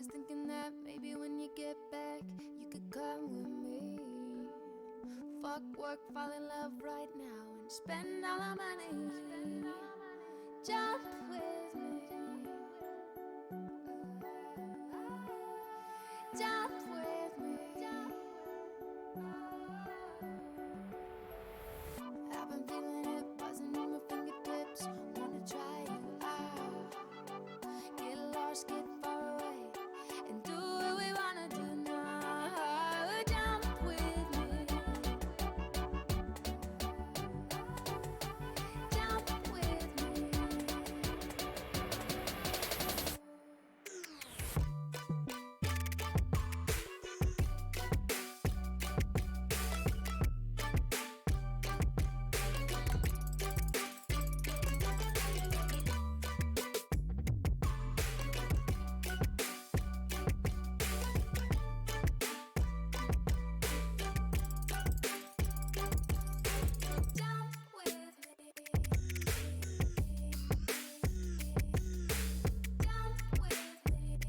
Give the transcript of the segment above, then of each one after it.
was thinking that maybe when you get back, you could come with me. Fuck work, fall in love right now, and spend all our money. Jump with me. Jump with me. I've been feeling it buzzing in my fingertips. Wanna try you out. Get lost, get far away, and do what we wanna do now. Jump with me. Jump with me. Jump with me. Jump with me. Jump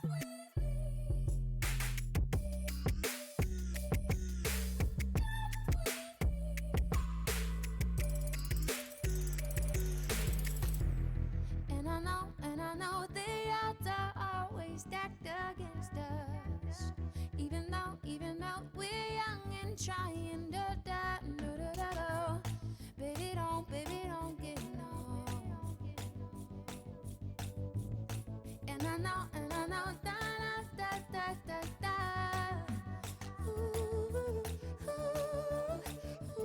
with me. And I know the odds are always stacked against us. Even though we're young and trying to die, baby, don't get no. And I know, da da da da da. Ooh, ooh, ooh, ooh,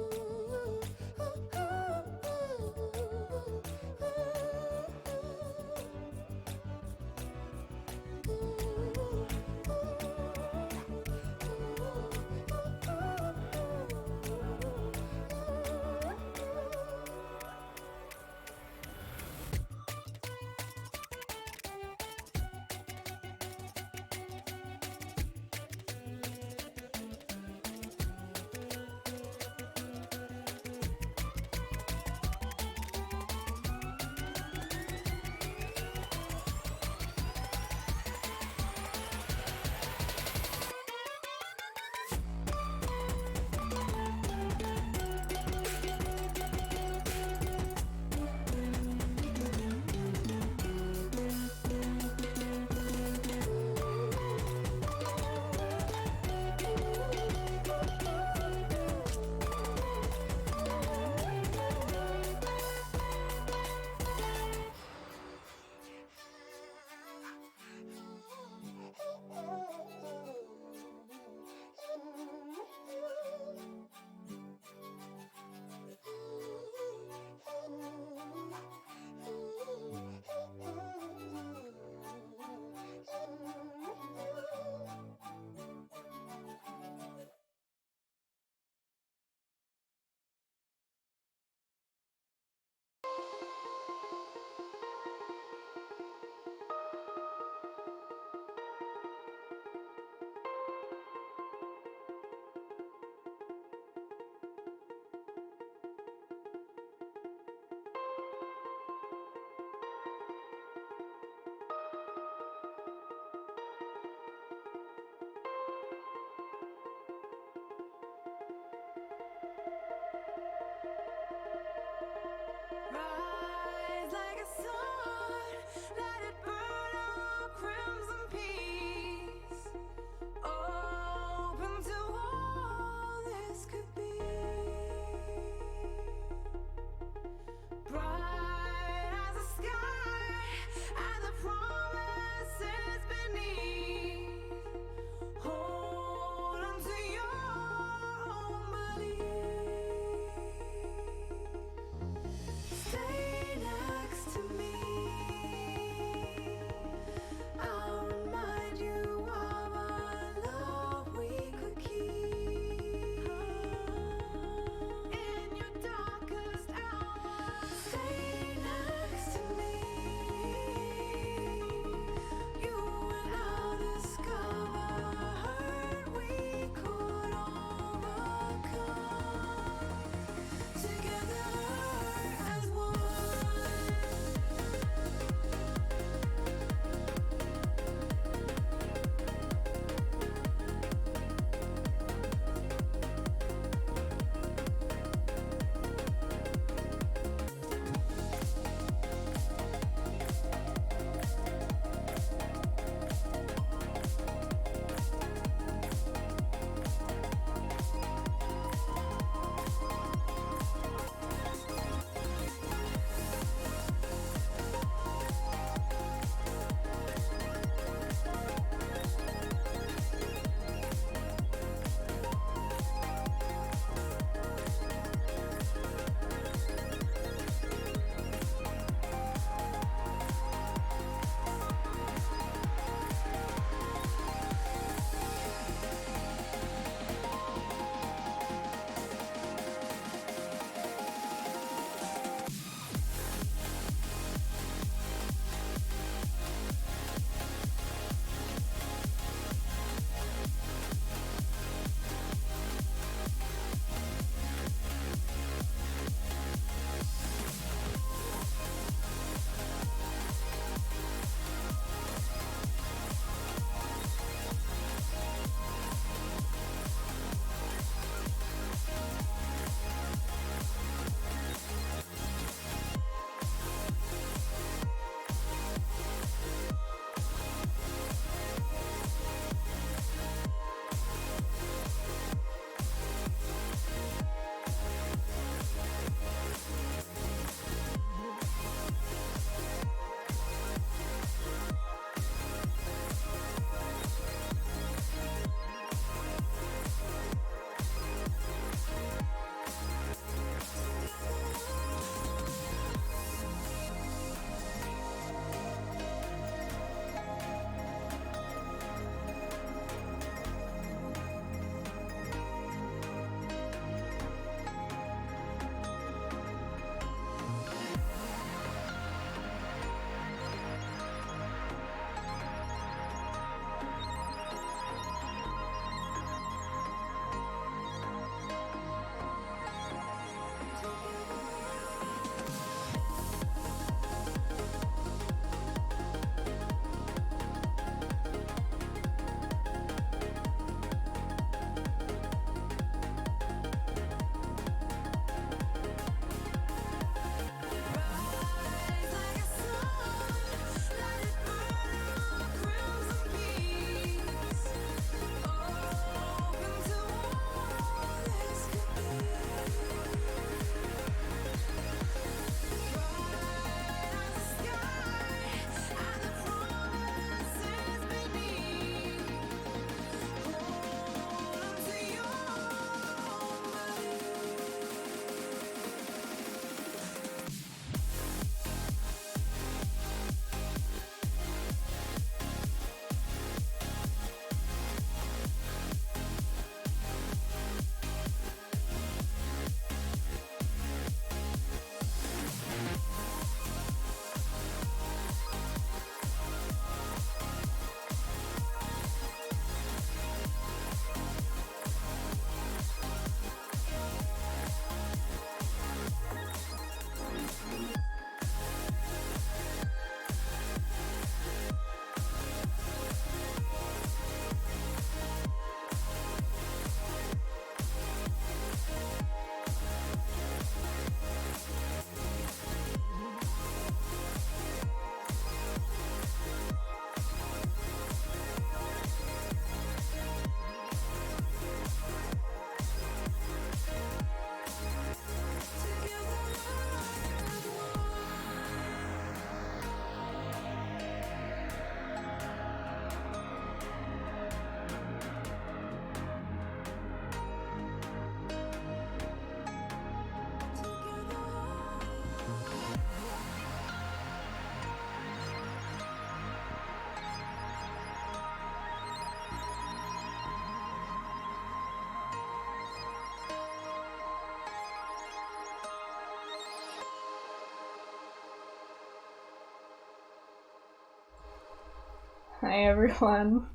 Hi everyone.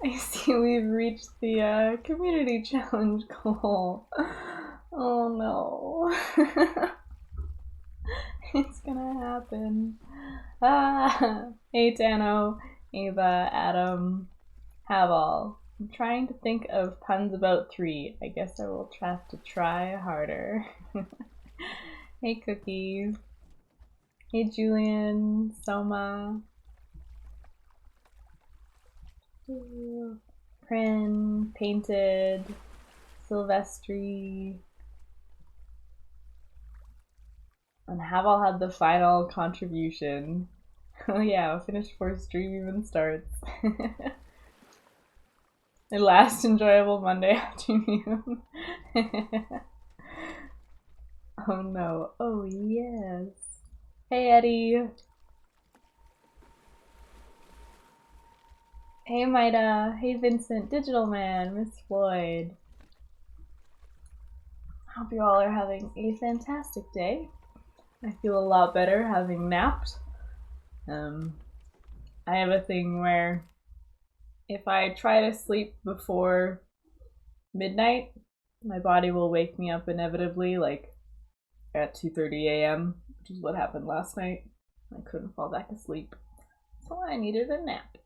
I see we've reached the community challenge goal. Oh no. It's gonna happen. Ah. Hey Tano, Ava, Adam, Haval. I'm trying to think of puns about 3. I guess I will have to try harder. Hey Cookies. Hey Julian, Soma. Prin, Painted, Silvestri, and Haval had the final contribution. Oh yeah, finished before stream even starts. A last enjoyable Monday afternoon. Oh no. Oh yes. Hey Eddie. Hey Maida. Hey Vincent. Digital Man. Miss Floyd. Hope you all are having a fantastic day. I feel a lot better having napped. I have a thing where if I try to sleep before midnight, my body will wake me up inevitably, like at 2:30 a.m., which is what happened last night. I couldn't fall back asleep, so I needed a nap.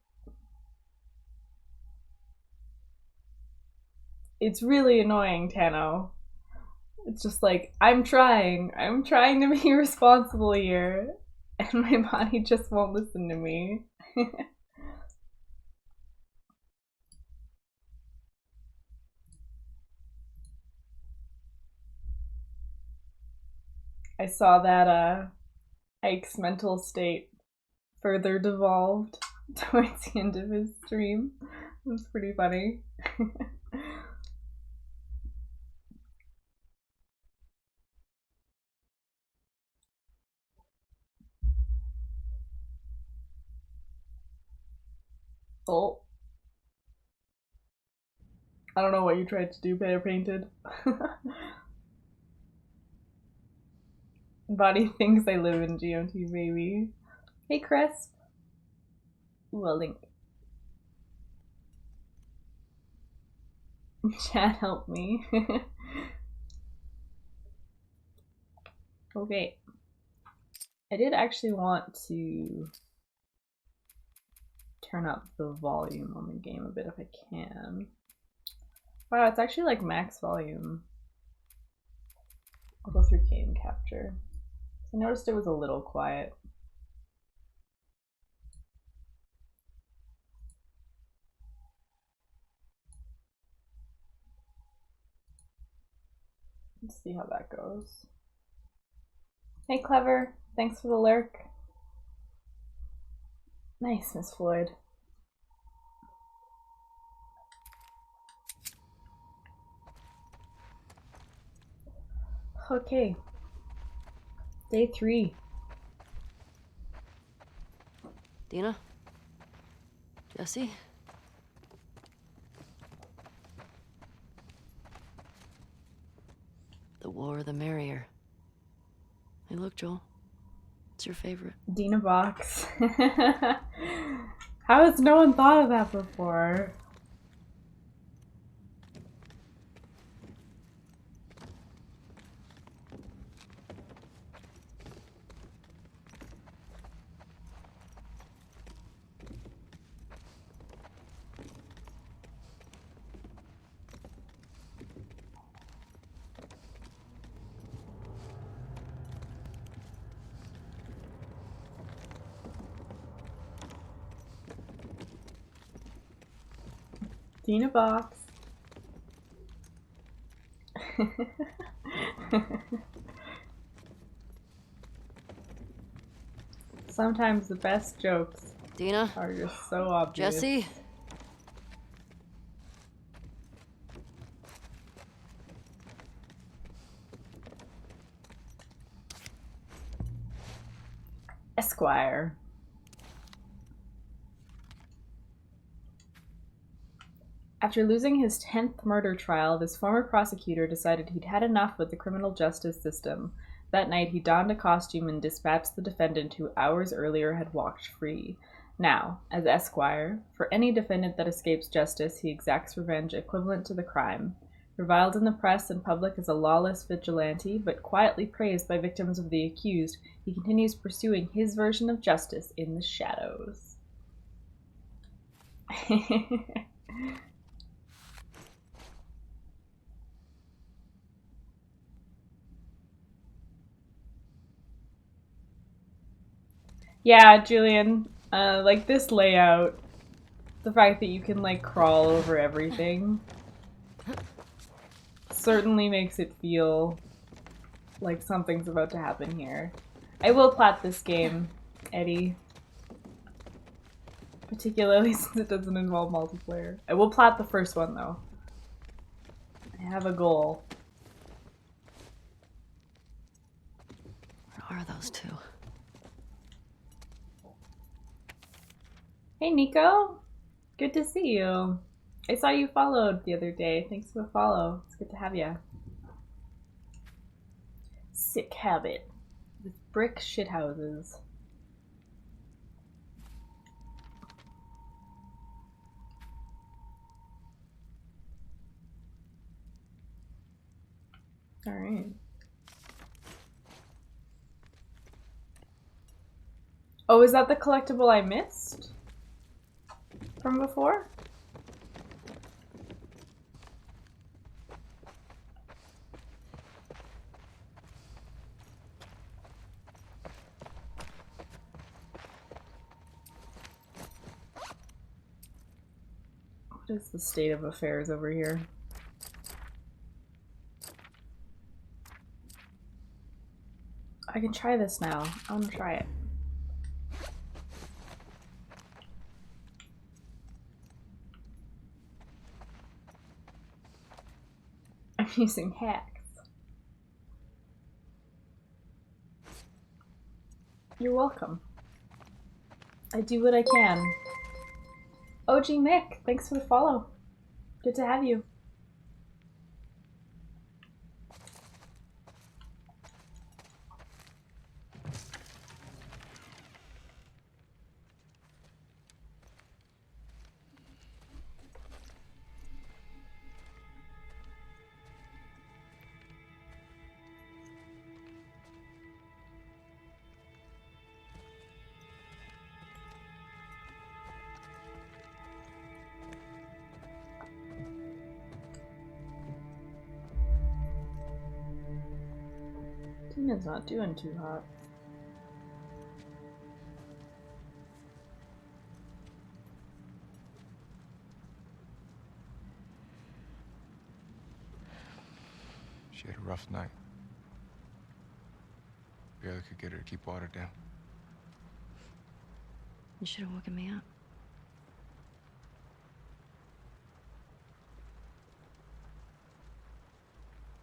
It's really annoying, Tano. It's just like, I'm trying to be responsible here, and my body just won't listen to me. I saw that Ike's mental state further devolved towards the end of his stream. It was pretty funny. Oh. I don't know what you tried to do, Better Painted. Body thinks I live in GMT, baby. Hey, Crisp. Ooh, a link. Chat, help me. Okay. I did actually want to turn up the volume on the game a bit if I can. Wow, it's actually like max volume. I'll go through game capture. I noticed it was a little quiet. Let's see how that goes. Hey, Clever. Thanks for the lurk. Nice, Miss Floyd. Okay. Day 3. Dina? Jesse? The war, the merrier. Hey, look, Joel. It's your favorite. Dina Box. How has no one thought of that before? Dina Box. Sometimes the best jokes Dina? are just so obvious. Jesse? Esquire. After losing his 10th murder trial, this former prosecutor decided he'd had enough with the criminal justice system. That night, he donned a costume and dispatched the defendant who hours earlier had walked free. Now, as Esquire, for any defendant that escapes justice, he exacts revenge equivalent to the crime. Reviled in the press and public as a lawless vigilante, but quietly praised by victims of the accused, he continues pursuing his version of justice in the shadows. Yeah, Julian, like this layout, the fact that you can like crawl over everything certainly makes it feel like something's about to happen here. I will plat this game, Eddie. Particularly since it doesn't involve multiplayer. I will plat the first one though. I have a goal. Where are those two? Hey Nico, good to see you. I saw you followed the other day. Thanks for the follow. It's good to have you. Sick habit with brick shithouses. All right. Oh, is that the collectible I missed from before? What is the state of affairs over here? I can try this now. I want to try it. I'm using hacks. You're welcome. I do what I can. OG Mick, thanks for the follow. Good to have you. Tina's not doing too hot. She had a rough night. Barely could get her to keep water down. You should have woken me up.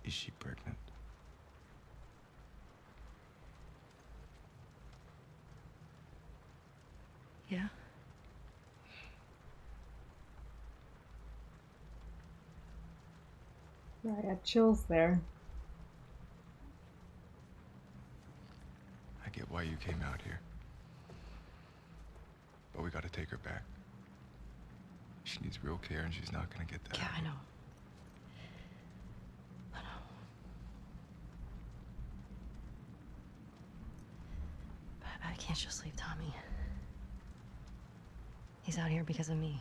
Is she pregnant? Yeah? Yeah, I got chills there. I get why you came out here. But we gotta take her back. She needs real care and she's not gonna get that. Yeah, I know. I know. But I can't just leave Tommy. He's out here because of me.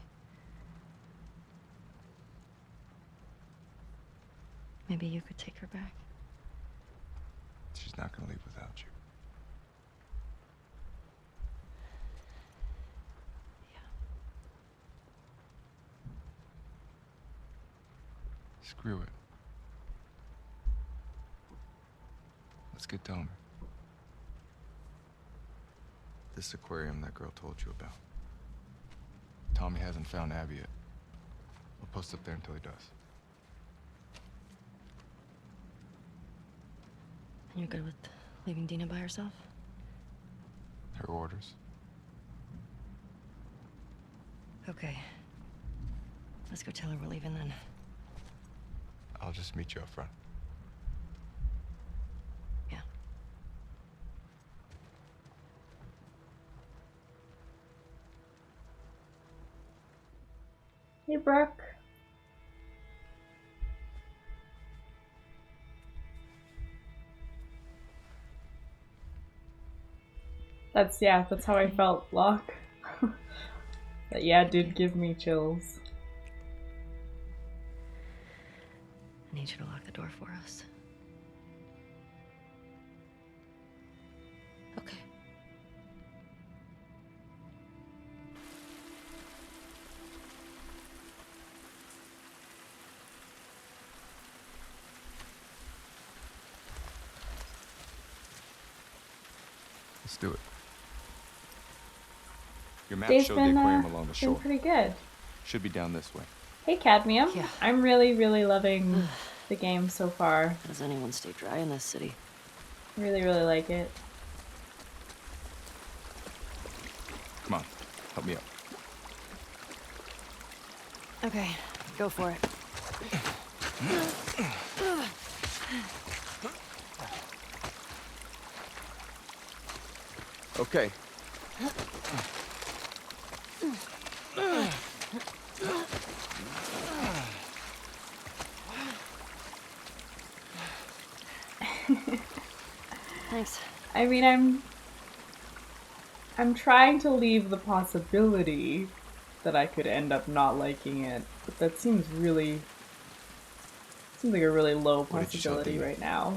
Maybe you could take her back. She's not gonna leave without you. Yeah. Screw it. Let's get Tomer. This aquarium that girl told you about. Tommy hasn't found Abby yet. We'll post up there until he does. And you're good with leaving Dina by herself? Her orders. Okay. Let's go tell her we're leaving then. I'll just meet you up front. Yeah. Hey, Brooke. That's how I felt, Locke. That did give me chills. I need you to lock the door for us. Okay. Let's do it. Your map Day's showed the been, aquarium along the been shore. pretty good. Should be down this way. Hey, Cadmium. Yeah. I'm really, really loving the game so far. How does anyone stay dry in this city? Really, really like it. Come on, help me up. Okay, go for it. Okay. Thanks. I mean, I'm trying to leave the possibility that I could end up not liking it, but that seems like a really low What did you tell possibility Dina? right now.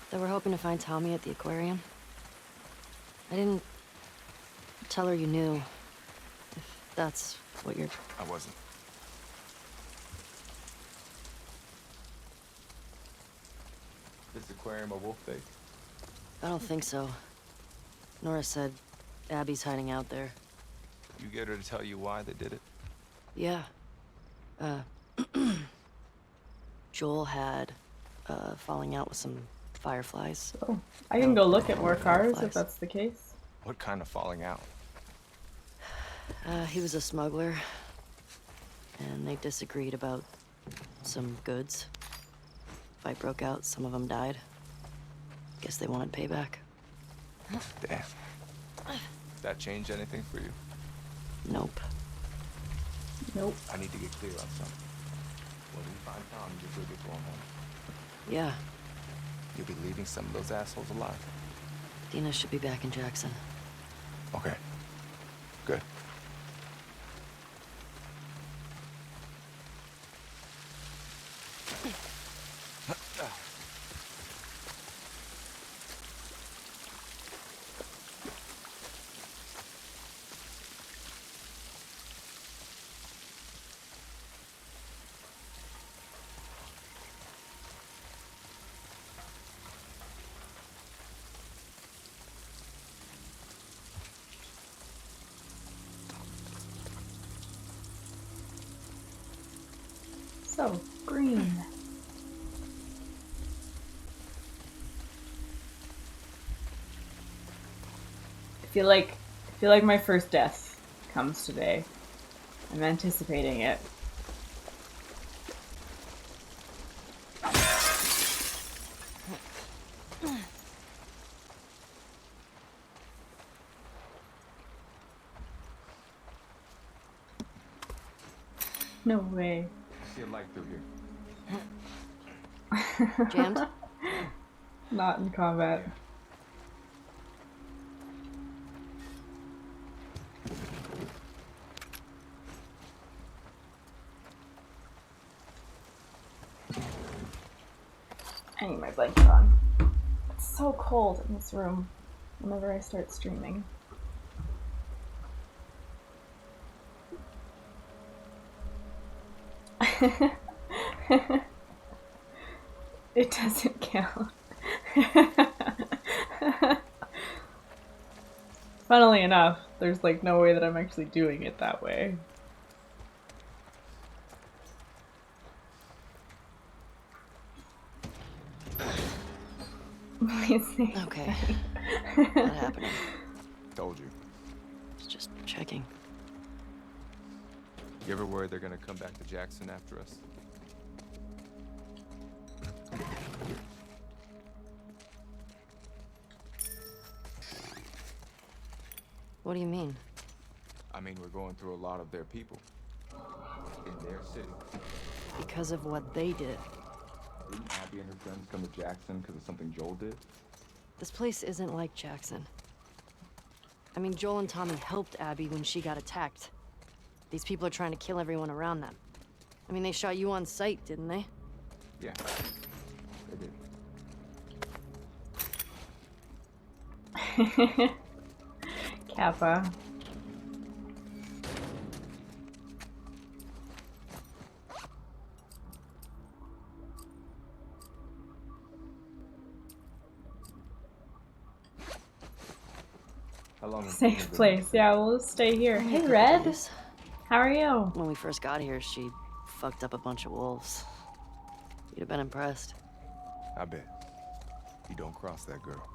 That we're hoping to find Tommy at the aquarium. I didn't tell her you knew. If that's what you're... I wasn't. This aquarium a wolf fake? I don't think so. Nora said Abby's hiding out there. You get her to tell you why they did it? Yeah. Joel had falling out with some fireflies. Oh, I can go look at Oh, more cars if fireflies. that's the case. What kind of falling out? He was a smuggler, and they disagreed about some goods. Fight broke out, some of them died. Guess they wanted payback. Damn. That change anything for you? Nope. Nope. I need to get clear on something. When we find Tom, you'll get going home. Yeah, You'll be leaving some of those assholes alive. Dina should be back in Jackson. Okay. Good. So, green. I feel like my first death comes today. I'm anticipating it. No way. See a light through here. Jammed? Not in combat. I need my blanket on. It's so cold in this room whenever I start streaming. It doesn't count. Funnily enough, there's like no way that I'm actually doing it that way. Okay. Not happening. Told you. It's just checking. You ever worried they're gonna come back to Jackson after us? What do you mean? I mean, we're going through a lot of their people. In Air City. Because of what they did. Didn't Abby and her friends come to Jackson because of something Joel did? This place isn't like Jackson. I mean, Joel and Tommy helped Abby when she got attacked. These people are trying to kill everyone around them. I mean, they shot you on sight, didn't they? Yeah, they did. Kappa. How long have you Safe been place. Yeah, we'll just stay here. Hey, Red. Days. How are you? When we first got here, she fucked up a bunch of wolves. You'd have been impressed. I bet. You don't cross that girl.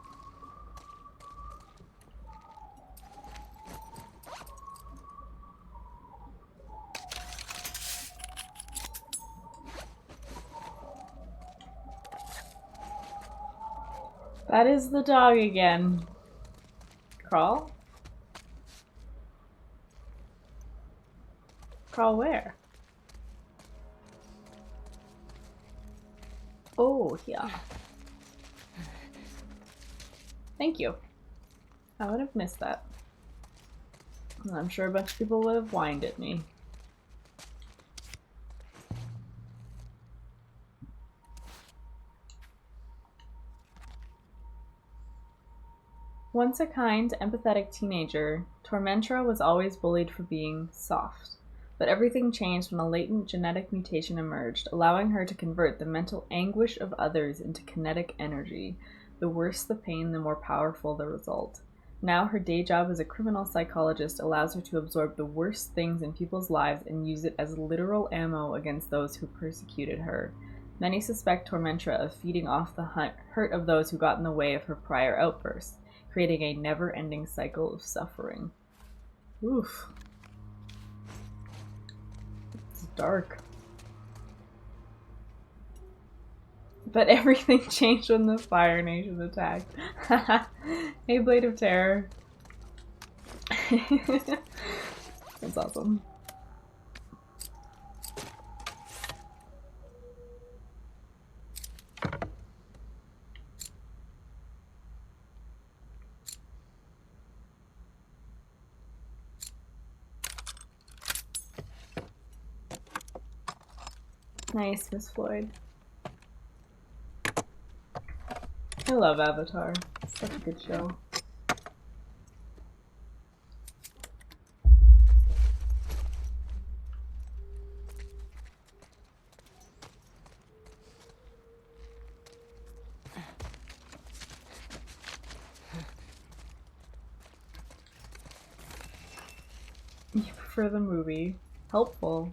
That is the dog again. Crawl? Crawl where? Oh, yeah. Thank you. I would have missed that. I'm sure a bunch of people would have whined at me. Once a kind, empathetic teenager, Tormentra was always bullied for being soft. But everything changed when a latent genetic mutation emerged, allowing her to convert the mental anguish of others into kinetic energy. The worse the pain, the more powerful the result. Now her day job as a criminal psychologist allows her to absorb the worst things in people's lives and use it as literal ammo against those who persecuted her. Many suspect Tormentra of feeding off the hurt of those who got in the way of her prior outbursts, creating a never-ending cycle of suffering. Oof. It's dark. But everything changed when the Fire Nation attacked. Hey, Blade of Terror. That's awesome. Nice, Miss Floyd. I love Avatar. It's such a good show. You prefer the movie? Helpful.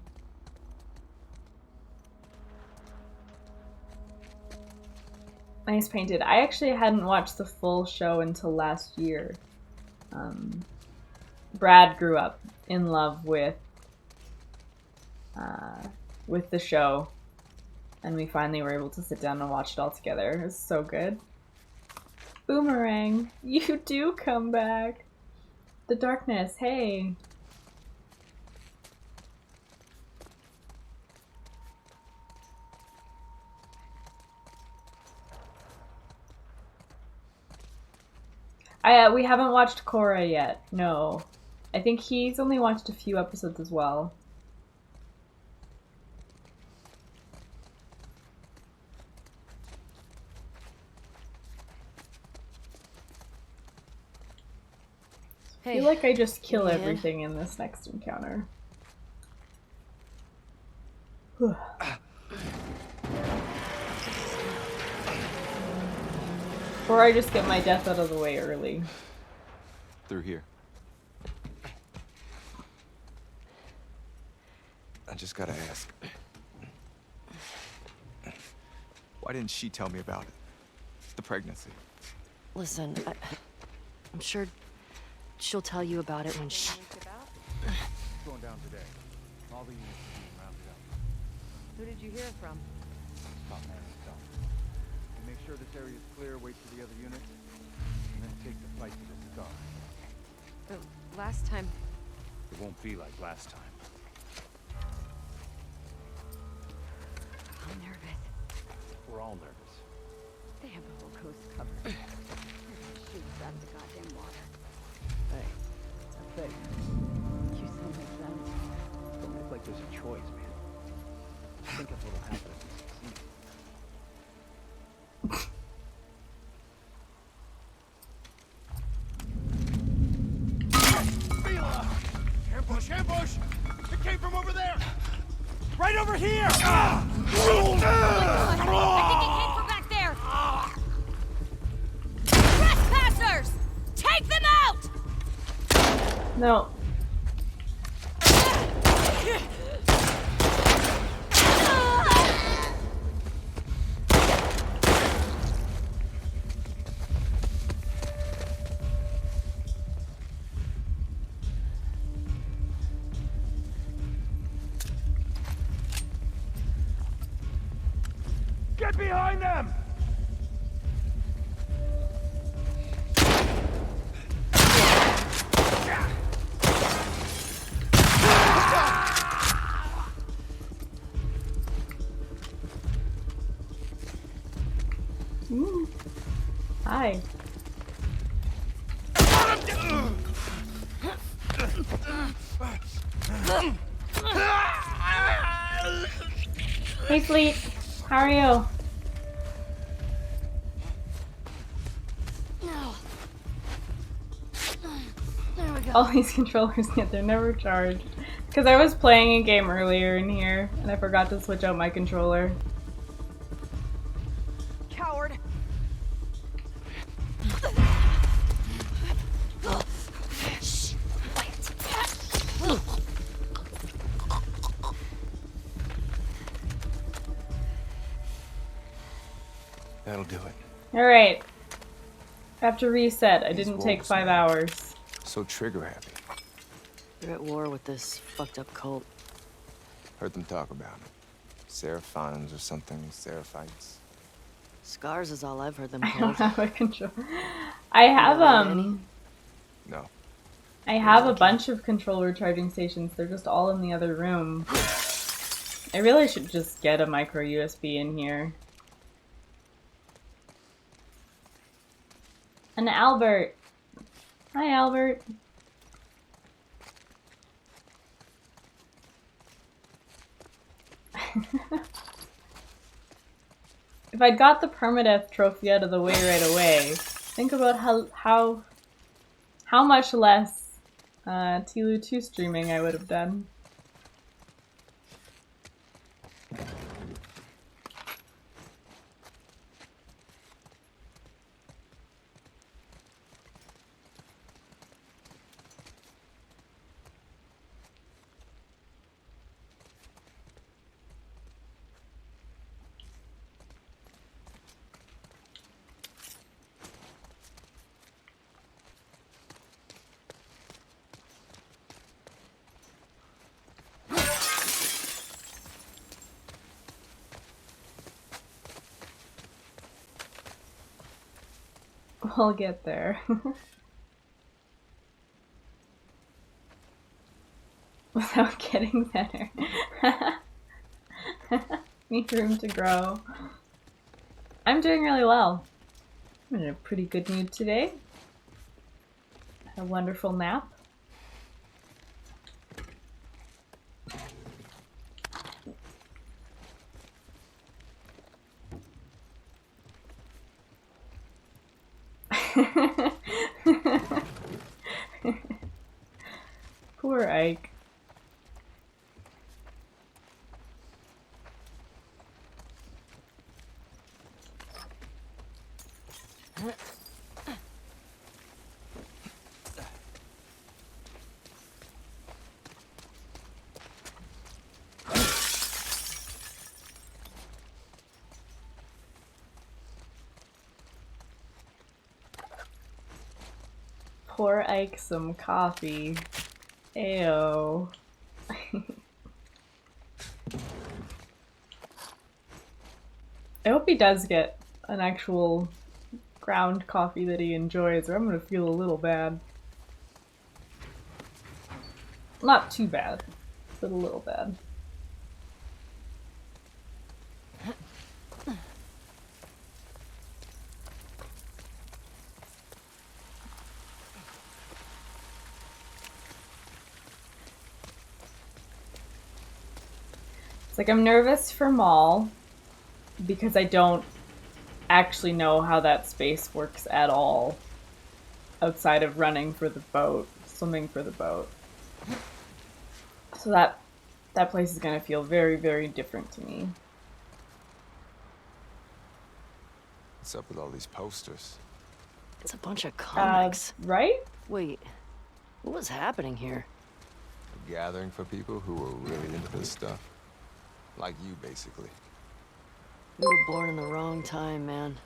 Nice painted. I actually hadn't watched the full show until last year. Brad grew up in love with the show, and we finally were able to sit down and watch it all together. It was so good. Boomerang, you do come back. The darkness, hey. We haven't watched Korra yet, no. I think he's only watched a few episodes as well. I feel like I just kill everything in this next encounter. Or I just get my death out of the way early. Through here. I just gotta ask. Why didn't she tell me about it? The pregnancy. Listen, I'm sure she'll tell you about it when she... Going down today. All the units are being rounded up. Who did you hear from? Top man himself. We make sure this area is clear, wait for the other units, and then take the fight to the scar. Last time... It won't be like last time. I'm nervous. We're all nervous. They have the whole coast covered. They're gonna shoot us out of the goddamn water. Hey, that's it. You say makes sense. Don't act like there's a choice, man. Think of what'll happen if we succeed. Ambush! Ambush! It came from over there! Right over here! I think it came from back there! Trespassers! Take them out! No. Get behind them! Hi. Hey, Fleet. How are you? No. There we go. All these controllers, yet they're never charged. Because I was playing a game earlier in here, and I forgot to switch out my controller. Coward. That'll do it. Alright. After reset, I These didn't take wolves, 5 man. hours. So trigger happy. They're at war with this fucked up cult. Heard them talk about it. Seraphons or something, Seraphites. Scars is all I've heard them I don't called. have a control. I have Any? No. I have a bunch of controller charging stations. They're just all in the other room. I really should just get a micro USB in here. And Albert. Hi, Albert. If I'd got the permadeath trophy out of the way right away, think about how much less TLOU 2 streaming I would have done. We'll get there. Without getting better. Need room to grow. I'm doing really well. I'm in a pretty good mood today. Had a wonderful nap. Poor Ike. Pour Ike some coffee. Ayo. I hope he does get an actual ground coffee that he enjoys, or I'm gonna feel a little bad. Not too bad, but a little bad. like I'm nervous for Maul because I don't actually know how that space works at all outside of running for the boat, swimming for the boat. So that place is going to feel very, very different to me. What's up with all these posters? It's a bunch of comics. Right? Wait, what was happening here? A gathering for people who were really into this stuff. Like you, basically. You were born in the wrong time, man.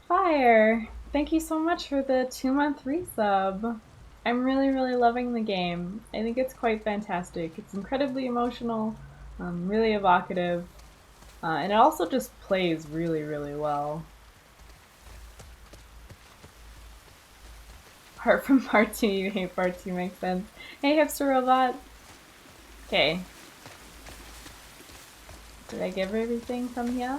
Fire! Thank you so much for the 2-month resub. I'm really, really loving the game. I think it's quite fantastic. It's incredibly emotional, really evocative, and it also just plays really, really well. Apart from part 2, you hate part 2 makes sense. Hey, hipster robot! Okay. Did I give everything from here?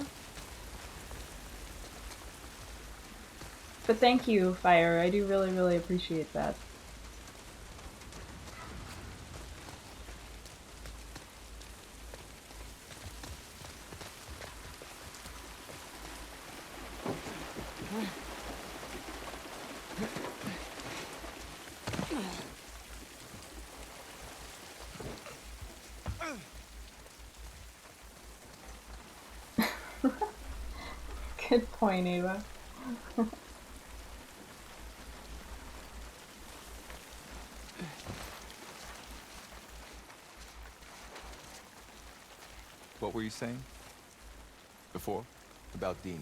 But thank you, Fire. I do really, really appreciate that. Good point, Ava. What were you saying? Before? About Dina.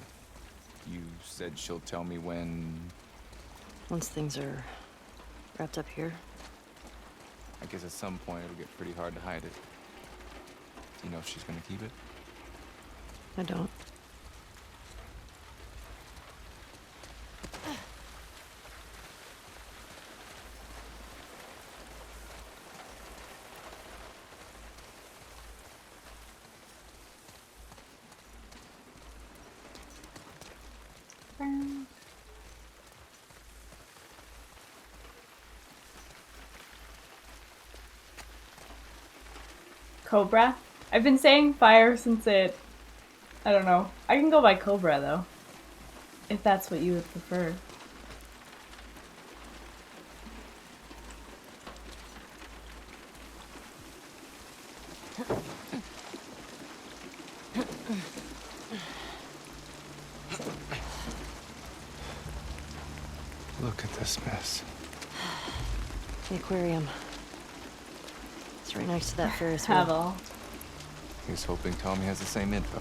You said she'll tell me when... Once things are wrapped up here. I guess at some point it'll get pretty hard to hide it. Do you know if she's gonna keep it? I don't. Cobra? I've been saying Fire since it... I don't know. I can go by Cobra, though. If that's what you would prefer. Look at this mess. The aquarium. It's right next to that Ferris wheel. Havel. He's hoping Tommy has the same info.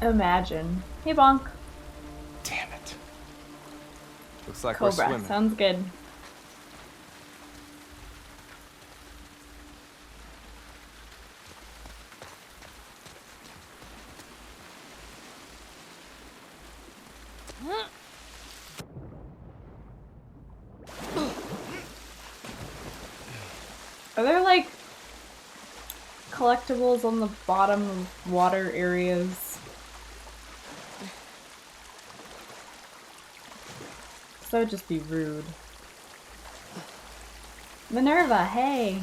Imagine. Hey, Bonk. Damn it. Looks like we're Cobra. swimming. Sounds good. Are there like collectibles on the bottom of water areas? That would just be rude. Minerva, hey!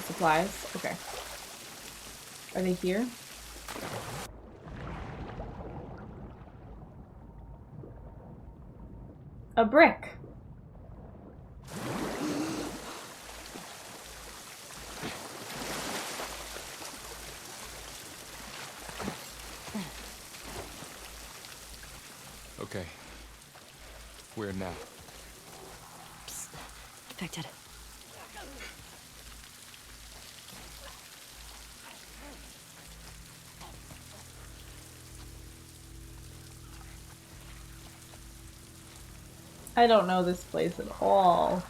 Supplies? Okay. Are they here? A brick. Okay. Where now? Infected. I don't know this place at all.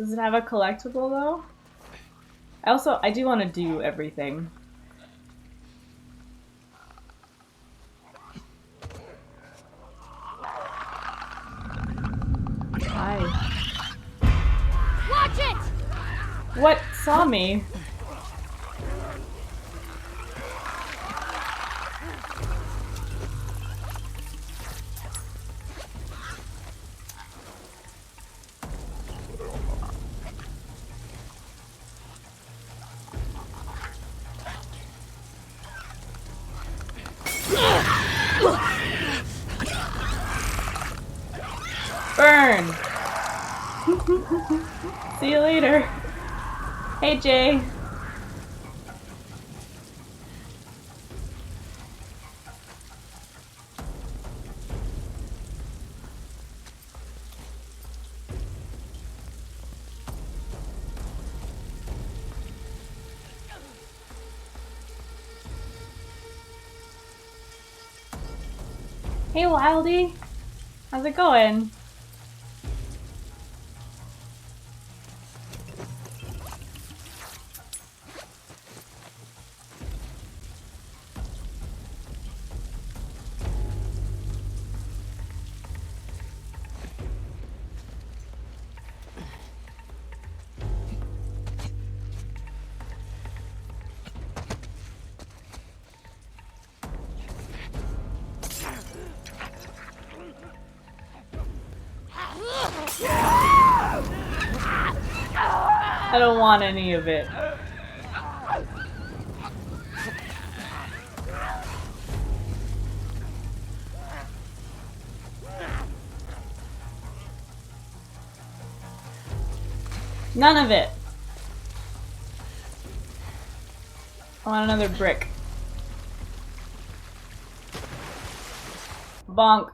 Does it have a collectible though? I do want to do everything. Hi. Watch it! What saw me? Burn! See you later. Hey, Jay. Hey, Wildy. How's it going? I don't want any of it. None of it. I want another brick. Bonk.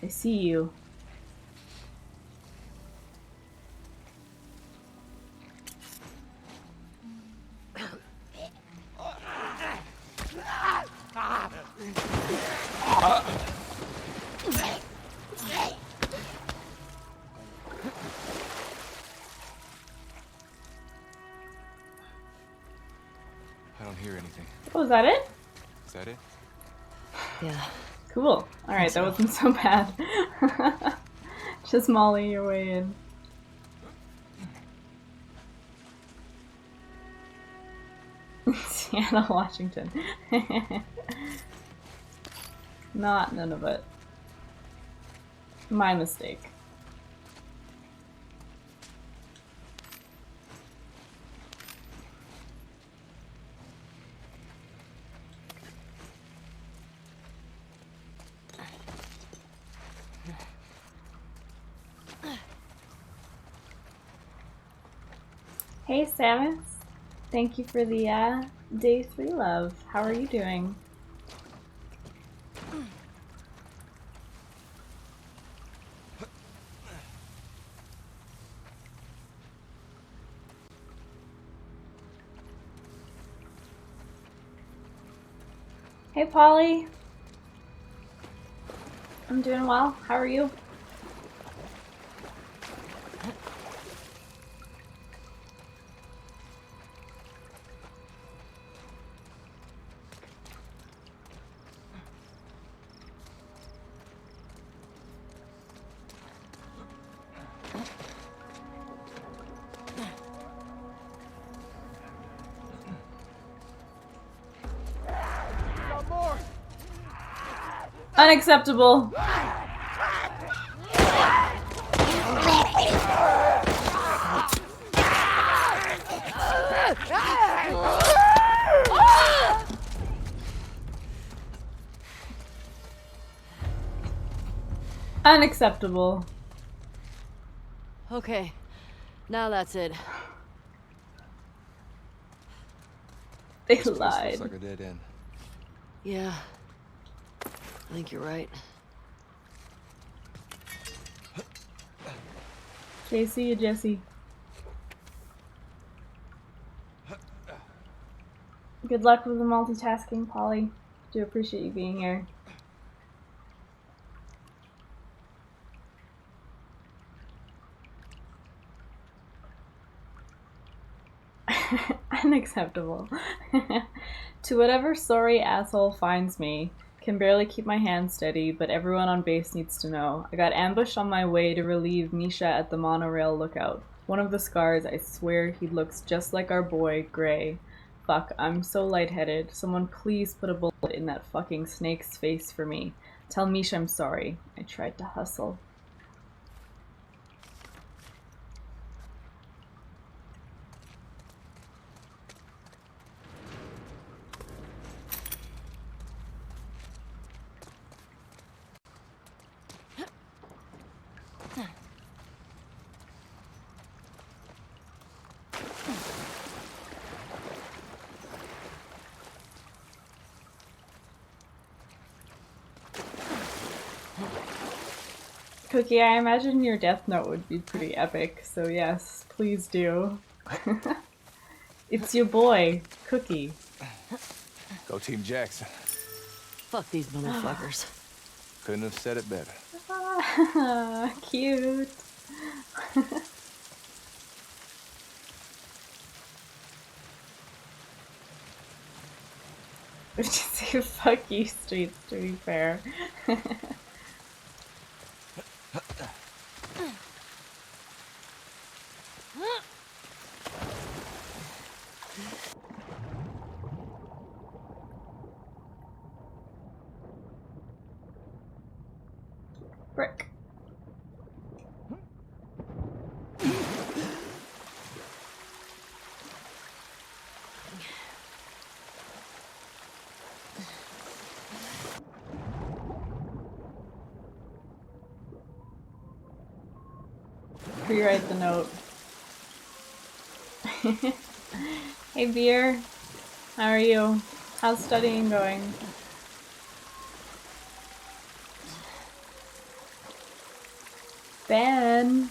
I see you. I don't hear anything. Oh, is that it? Is that it? Yeah. Cool. Alright, that wasn't so bad. Just molly your way in. Seattle, Washington. Not none of it. My mistake. Hey Samus, thank you for the day 3 love. How are you doing? Hey Polly, I'm doing well. How are you? Got more! Unacceptable. Unacceptable. Okay. Now that's it. They This place lied. looks like a dead end. Yeah. I think you're right. Okay, see you, Jesse. Good luck with the multitasking, Polly. Do appreciate you being here. Unacceptable. To whatever sorry asshole finds me, can barely keep my hand steady, but everyone on base needs to know. I got ambushed on my way to relieve Misha at the monorail lookout. One of the scars, I swear he looks just like our boy, Gray. Fuck, I'm so lightheaded. Someone please put a bullet in that fucking snake's face for me. Tell Misha I'm sorry. I tried to hustle. Cookie, I imagine your death note would be pretty epic, so yes, please do. It's your boy, Cookie. Go Team Jackson. Fuck these motherfuckers. Couldn't have said it better. Ah, cute. Would you say fuck you, Streets, to be fair? Brick. Rewrite the note. Hey Beer, how are you? How's studying going? Ben.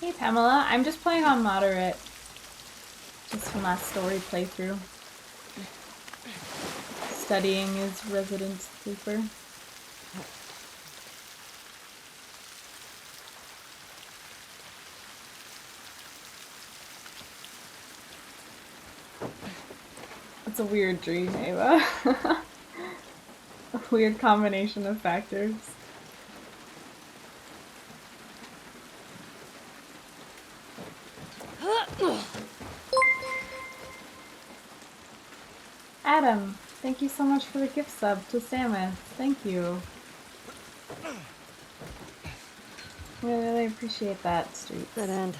Hey Pamela, I'm just playing on moderate. Just from last story playthrough. Studying as resident sleeper. It's a weird dream, Ava. A weird combination of factors. Adam, thank you so much for the gift sub to Samus. Thank you. Really appreciate that, Street. Dead end.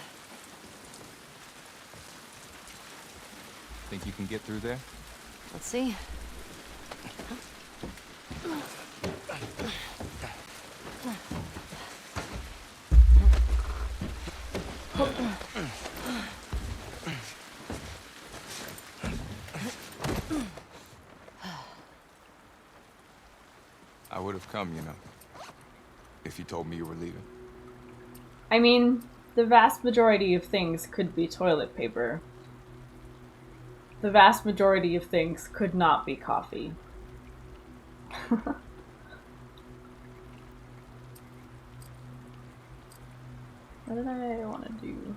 Think you can get through there? Let's see. I would have come, you know, if you told me you were leaving. I mean, the vast majority of things could be toilet paper. The vast majority of things could not be coffee. What did I want to do?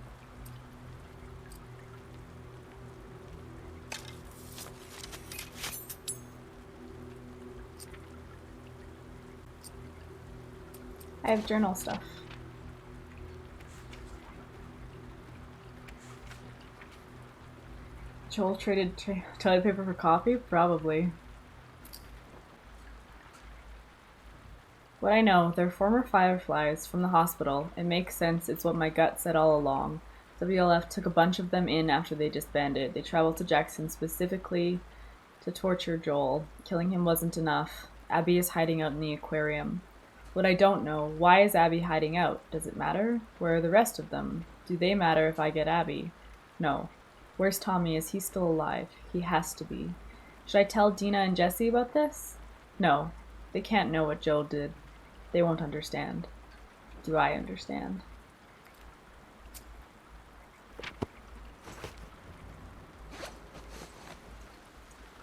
I have journal stuff. Joel traded toilet paper for coffee? Probably. What I know, they're former Fireflies from the hospital. It makes sense, it's what my gut said all along. WLF took a bunch of them in after they disbanded. They traveled to Jackson specifically to torture Joel. Killing him wasn't enough. Abby is hiding out in the aquarium. What I don't know, why is Abby hiding out? Does it matter? Where are the rest of them? Do they matter if I get Abby? No. Where's Tommy? Is he still alive? He has to be. Should I tell Dina and Jesse about this? No. They can't know what Joel did. They won't understand. Do I understand?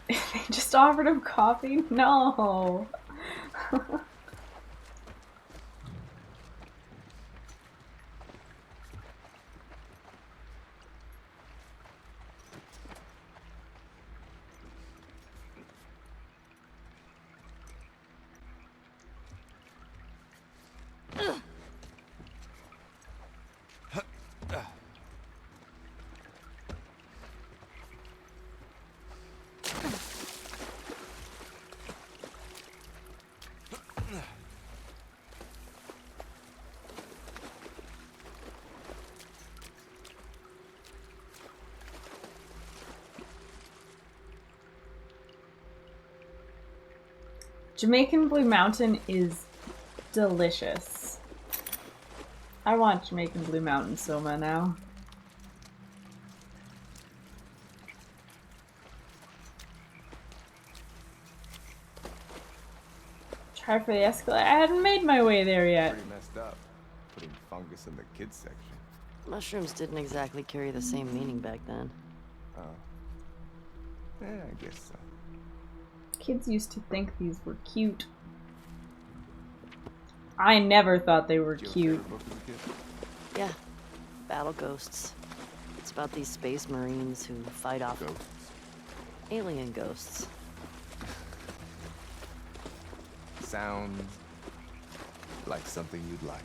They just offered him coffee? No. Jamaican Blue Mountain is delicious. I want Jamaican Blue Mountain Soma now. Try for the Escalade. I hadn't made my way there yet. Pretty messed up. Putting fungus in the kids section. Mushrooms didn't exactly carry the same meaning back then. Oh. Yeah, I guess so. Kids used to think these were cute. I never thought they were Did you have a cute. favorite book as a kid? Yeah, Battle Ghosts. It's about these space marines who fight off Ghosts. alien ghosts. Sounds like something you'd like.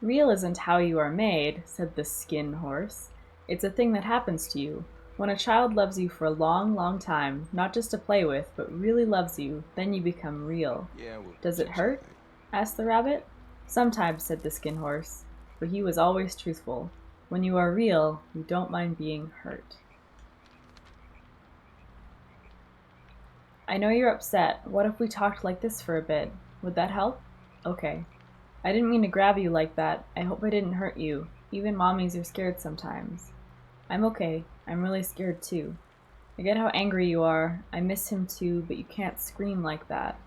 Real isn't how you are made, said the skin horse. It's a thing that happens to you. When a child loves you for a long, long time, not just to play with, but really loves you, then you become real. Yeah, we'll Does it check hurt? later. Asked the rabbit. Sometimes, said the skin horse, for he was always truthful. When you are real, you don't mind being hurt. I know you're upset. What if we talked like this for a bit? Would that help? Okay. I didn't mean to grab you like that. I hope I didn't hurt you. Even mommies are scared sometimes. I'm okay. I'm really scared too. I get how angry you are. I miss him too, but you can't scream like that.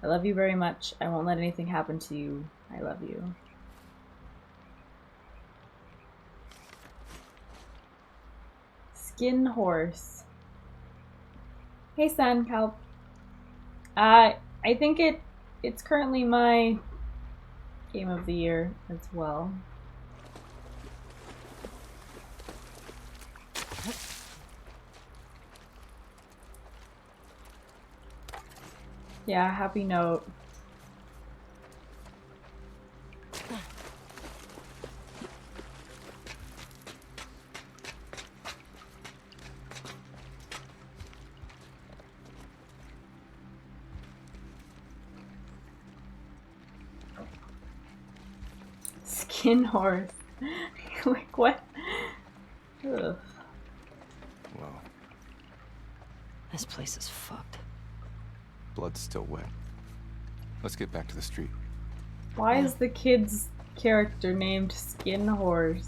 I love you very much. I won't let anything happen to you. I love you. Skin horse. Hey, Sun Kelp. I think it's currently my game of the year as well. Yeah, happy note. Skin horse. Like what? Ugh. Well, This place is fucked. blood's still wet. Let's get back to the street. Why is the kid's character named Skin Horse?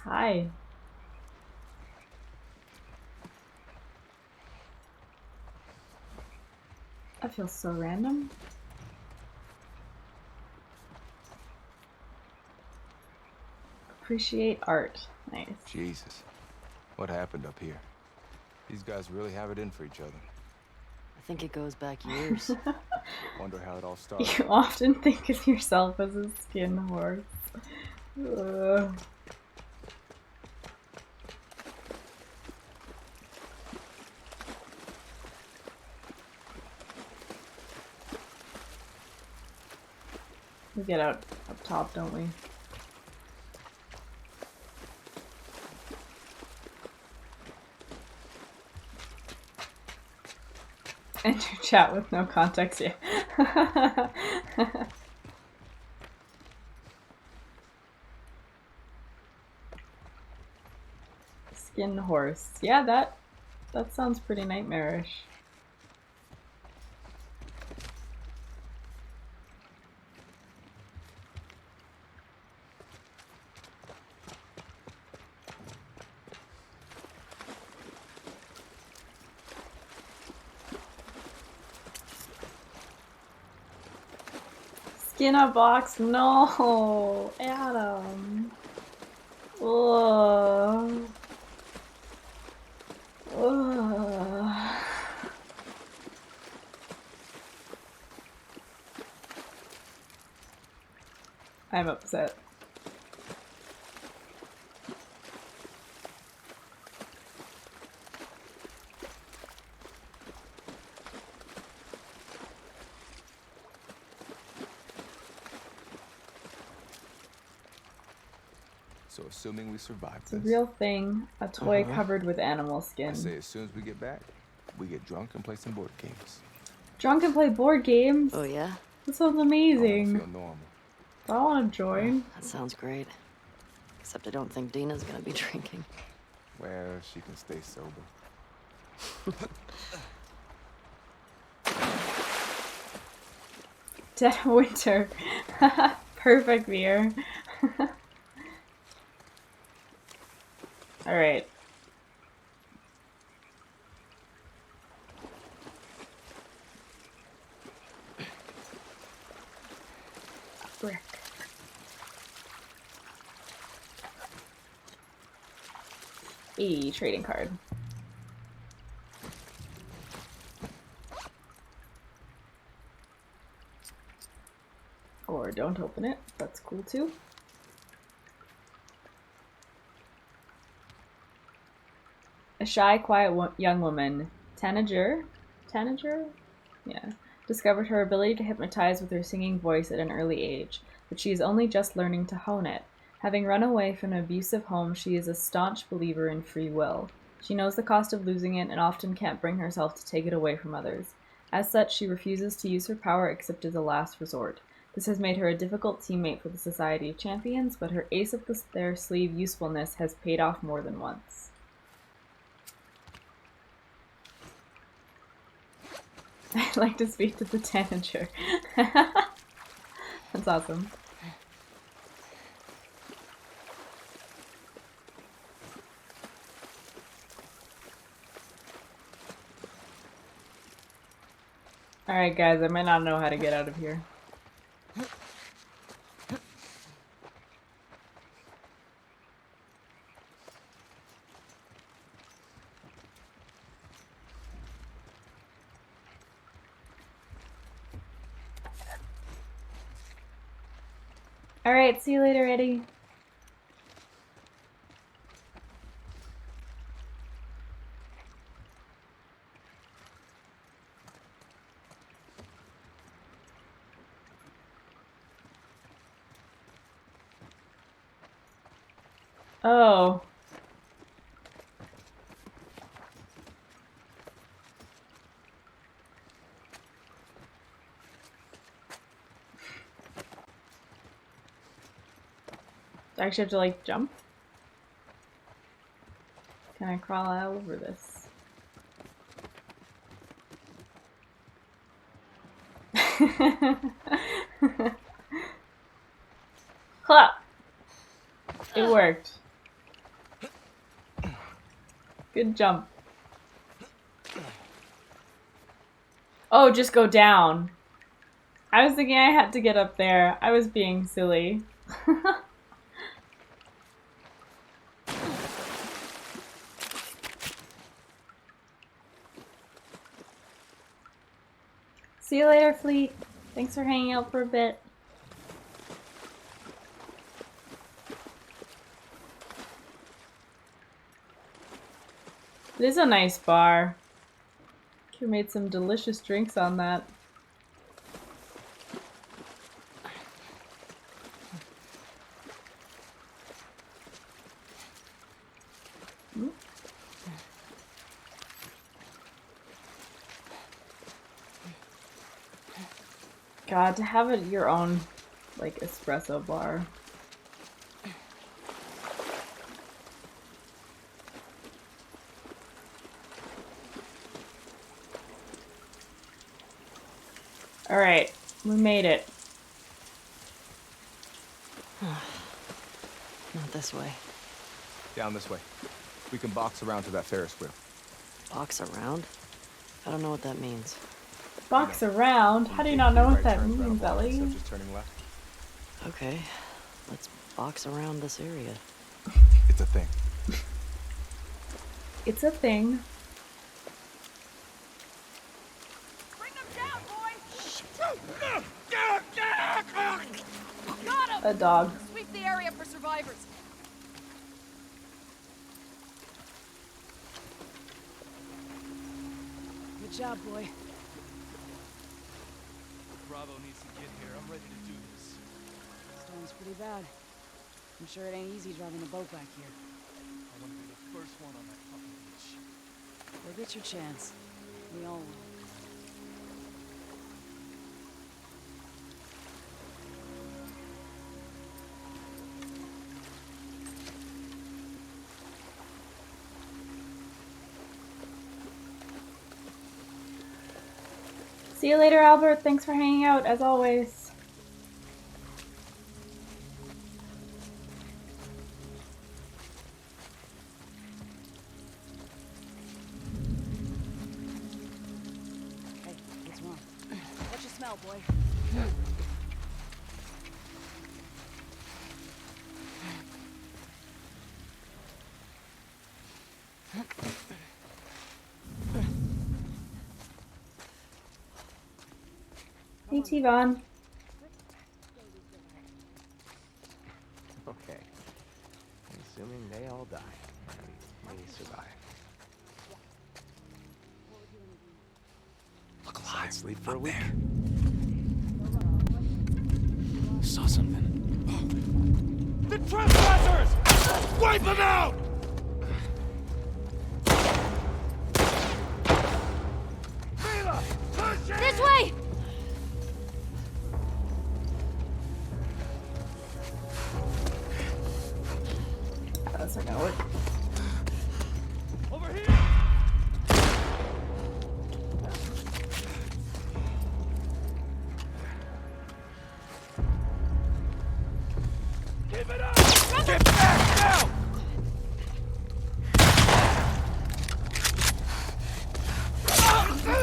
Hi. That feels so random. Appreciate art. Nice. Jesus. What happened up here? These guys really have it in for each other. I think it goes back years. Wonder how it all started. You often think of yourself as a skin horse. Ugh. We get out up top, don't we? Enter chat with no context, yeah. Skin horse. Yeah, that sounds pretty nightmarish. Skin a box? No, Adam. Ugh. Ugh. I'm upset. So assuming we survive It's a this, real thing. A toy covered with animal I skin. say as soon as we get back, we get drunk and play some board games. Drunk and play board games? Oh yeah? That sounds I amazing. feel normal. I want to join. That sounds great. Except I don't think Dina's gonna be drinking. Well, she can stay sober. Dead of Winter. Perfect beer. Alright. Brick. A trading card. Or don't open it. That's cool too. A shy, quiet young woman, Tanager, yeah, discovered her ability to hypnotize with her singing voice at an early age, but she is only just learning to hone it. Having run away from an abusive home, she is a staunch believer in free will. She knows the cost of losing it and often can't bring herself to take it away from others. As such, she refuses to use her power except as a last resort. This has made her a difficult teammate for the Society of Champions, but her ace up their sleeve usefulness has paid off more than once. I'd like to speak to the Tanager. That's awesome. Alright guys, I might not know how to get out of here. Alright, see you later, Eddie. Oh. Do I actually have to, like, jump? Can I crawl all over this? Clap! It worked. Good jump. Oh, just go down. I was thinking I had to get up there. I was being silly. See you later, Fleet. Thanks for hanging out for a bit. It is a nice bar. Could have made some delicious drinks on that. God, to have it your own, like, espresso bar. Alright, we made it. Not this way. Down this way. We can box around to that Ferris wheel. Box around? I don't know what that means. Box around? How do you not know what that means, Ellie? Instead of just turning left. Okay, let's box around this area. It's a thing. It's a thing. Bring them down, boy! Got him! A dog. Sweep the area for survivors. Good job, boy. Bravo needs to get here. I'm ready to do this. Storm's pretty bad. I'm sure it ain't easy driving a boat back here. I want to be the first one on that fucking beach. You'll get your chance. We all will. See you later, Albert. Thanks for hanging out, as always. Hey, what's wrong? What you smell, boy? Hey, T-Von. Okay. Assuming they all die. And we survive. Look alive. Sleep for a week. Saw something. The trespassers! Wipe them out! Mila! Push it! This way! That's not gonna work. Over here! Keep it up! Get back now!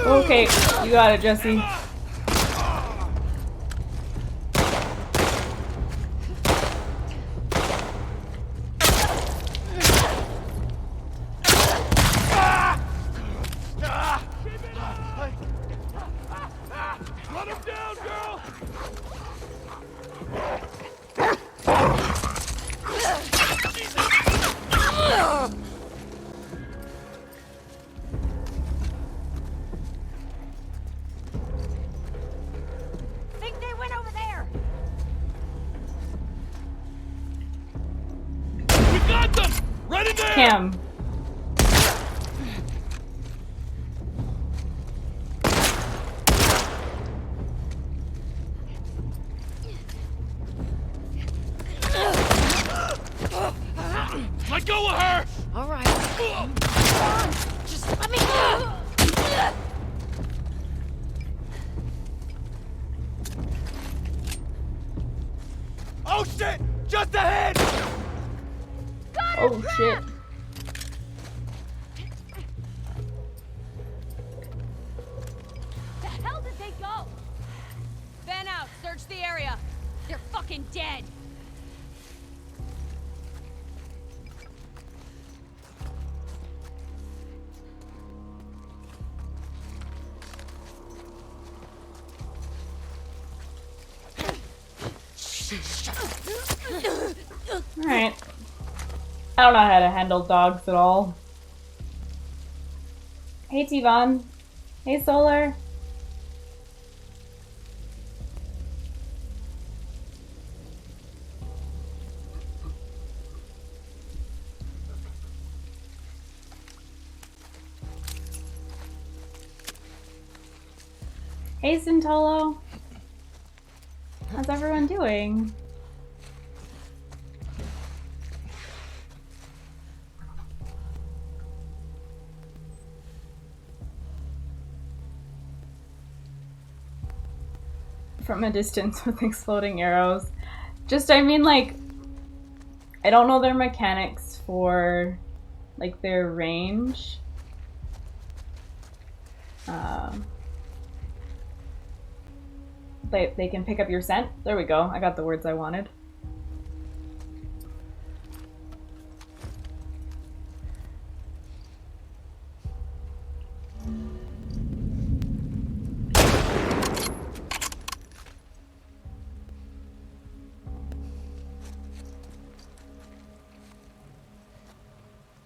Okay, you got it, Jesse. Run him down, girl! Think they went over there! We got them! Right in there! Cam. Let go of her! All right. Just let me go! Oh shit! Just ahead! Oh shit. The hell did they go? Van out, search the area. They're fucking dead. Alright. I don't know how to handle dogs at all. Hey Tivon. Hey Solar. Hey Sintolo. How's everyone doing? From a distance with exploding arrows. Just, I mean, like, I don't know their mechanics for, like, their range. They can pick up your scent. There we go. I got the words I wanted.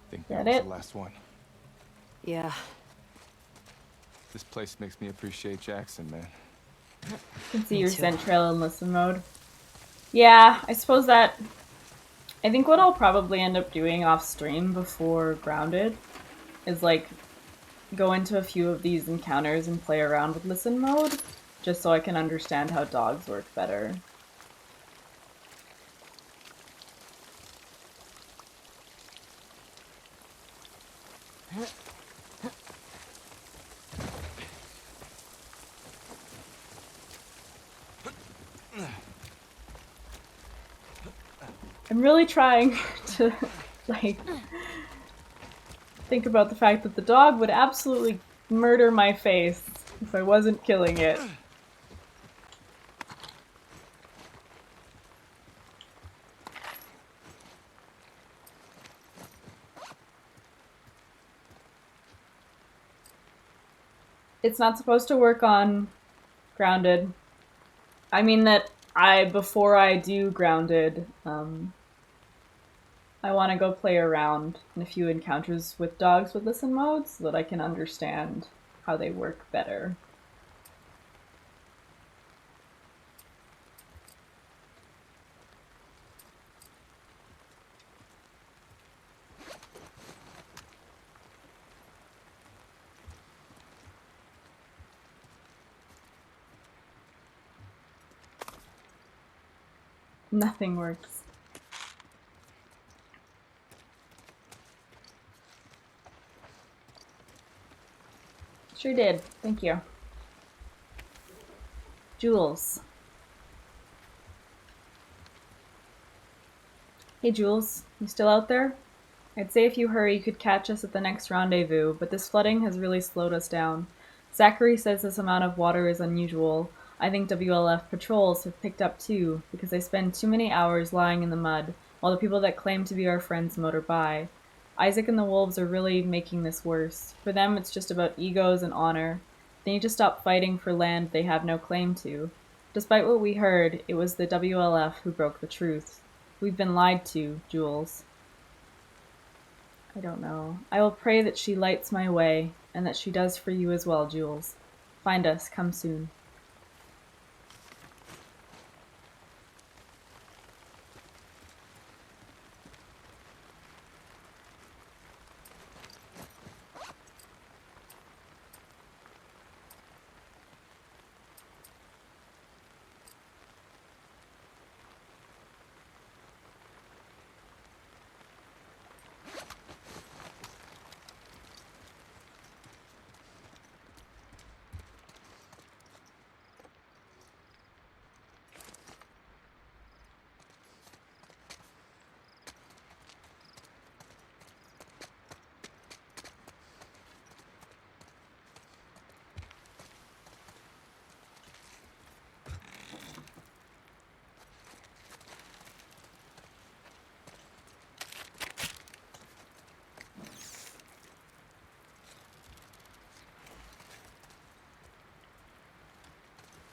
I think That that was it? the last one. Yeah. This place makes me appreciate Jackson, man. You can see Me your too. scent trail in listen mode. Yeah, I suppose that... I think what I'll probably end up doing off stream before Grounded is, like, go into a few of these encounters and play around with listen mode, just so I can understand how dogs work better. I'm really trying to, like, think about the fact that the dog would absolutely murder my face if I wasn't killing it. It's not supposed to work on Grounded. I mean that before I do Grounded, I want to go play around in a few encounters with dogs with listen mode so that I can understand how they work better. Nothing works. Sure did. Thank you. Jules. Hey Jules, you still out there? I'd say if you hurry, you could catch us at the next rendezvous, but this flooding has really slowed us down. Zachary says this amount of water is unusual. I think WLF patrols have picked up too, because they spend too many hours lying in the mud, while the people that claim to be our friends motor by. Isaac and the wolves are really making this worse. For them, it's just about egos and honor. They need to stop fighting for land they have no claim to. Despite what we heard, it was the WLF who broke the truth. We've been lied to, Jules. I don't know. I will pray that she lights my way, and that she does for you as well, Jules. Find us. Come soon.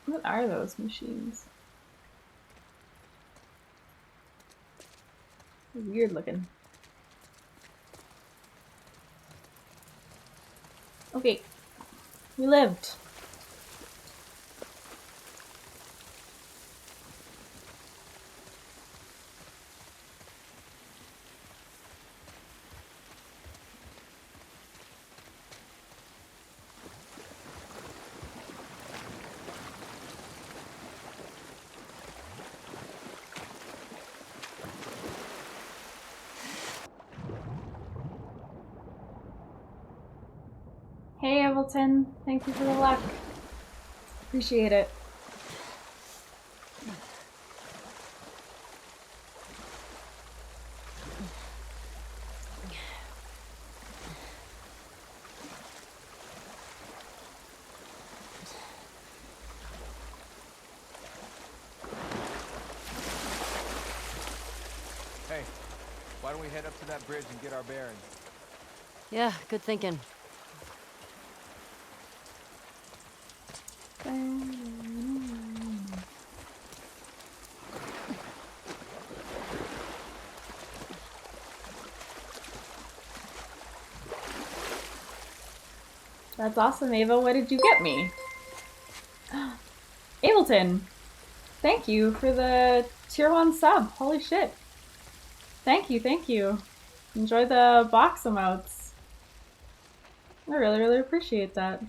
What are those machines? Weird looking. Okay. We lived. Hey, Evelton. Thank you for the luck. Appreciate it. Hey, why don't we head up to that bridge and get our bearings? Yeah, good thinking. That's awesome, Ava. What did you get me? Ableton! Thank you for the tier 1 sub. Holy shit. Thank you, thank you. Enjoy the box emotes. I really, really appreciate that.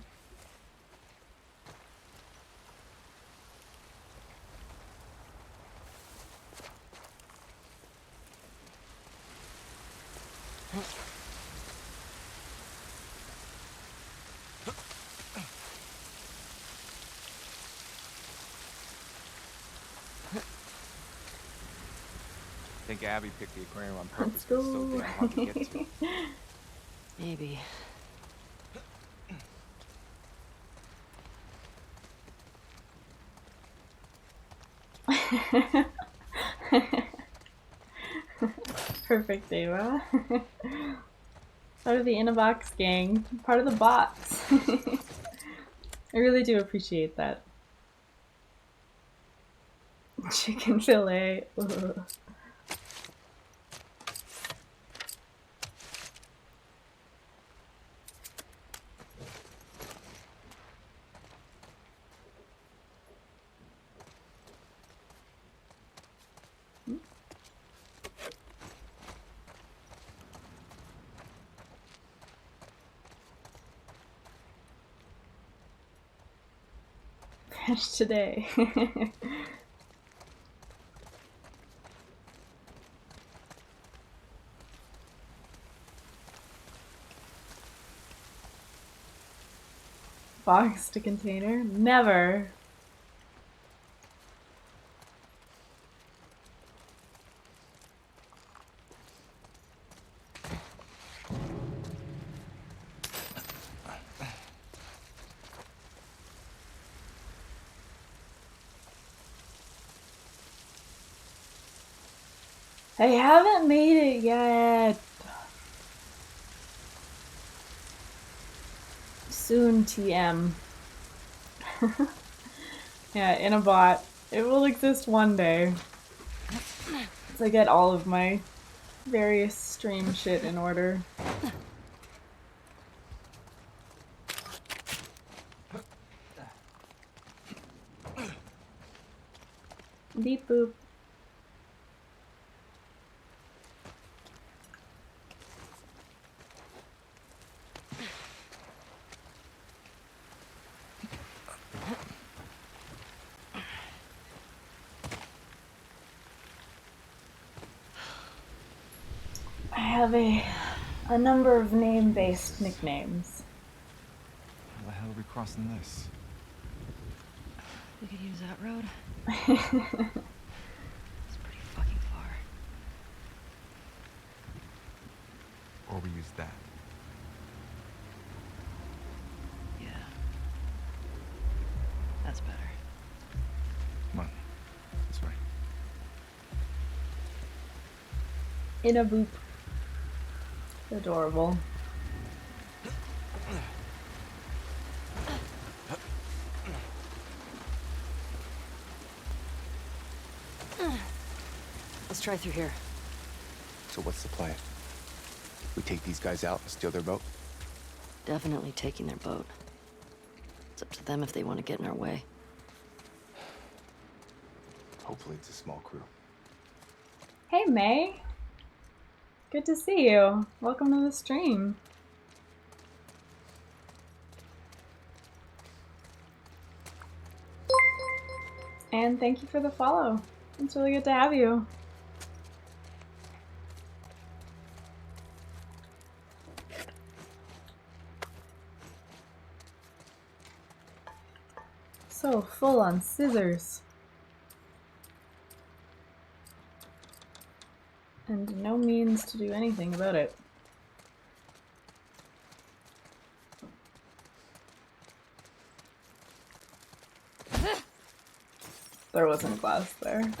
I think Abby picked the aquarium on purpose Let's 'cause it's so go. damn hard to get to. Maybe. Perfect, Ava. Part of the In a Box gang. Part of the box. I really do appreciate that. Chicken fillet. Ugh. Fresh today. Box to container? Never. I haven't made it yet. Soon, TM. Yeah, in a bot. It will exist one day. Once I get all of my various stream shit in order. Beep boop. I have a number of name-based nicknames. How the hell are we crossing this? We could use that road. It's pretty fucking far. Or we use that? Yeah. That's better. Come on. This way. In a boop. Adorable. Let's try through here. So what's the plan? We take these guys out and steal their boat? Definitely taking their boat. It's up to them if they want to get in our way. Hopefully it's a small crew. Hey, May. Good to see you. Welcome to the stream. And thank you for the follow. It's really good to have you. So full on scissors. And no means to do anything about it. There wasn't glass there.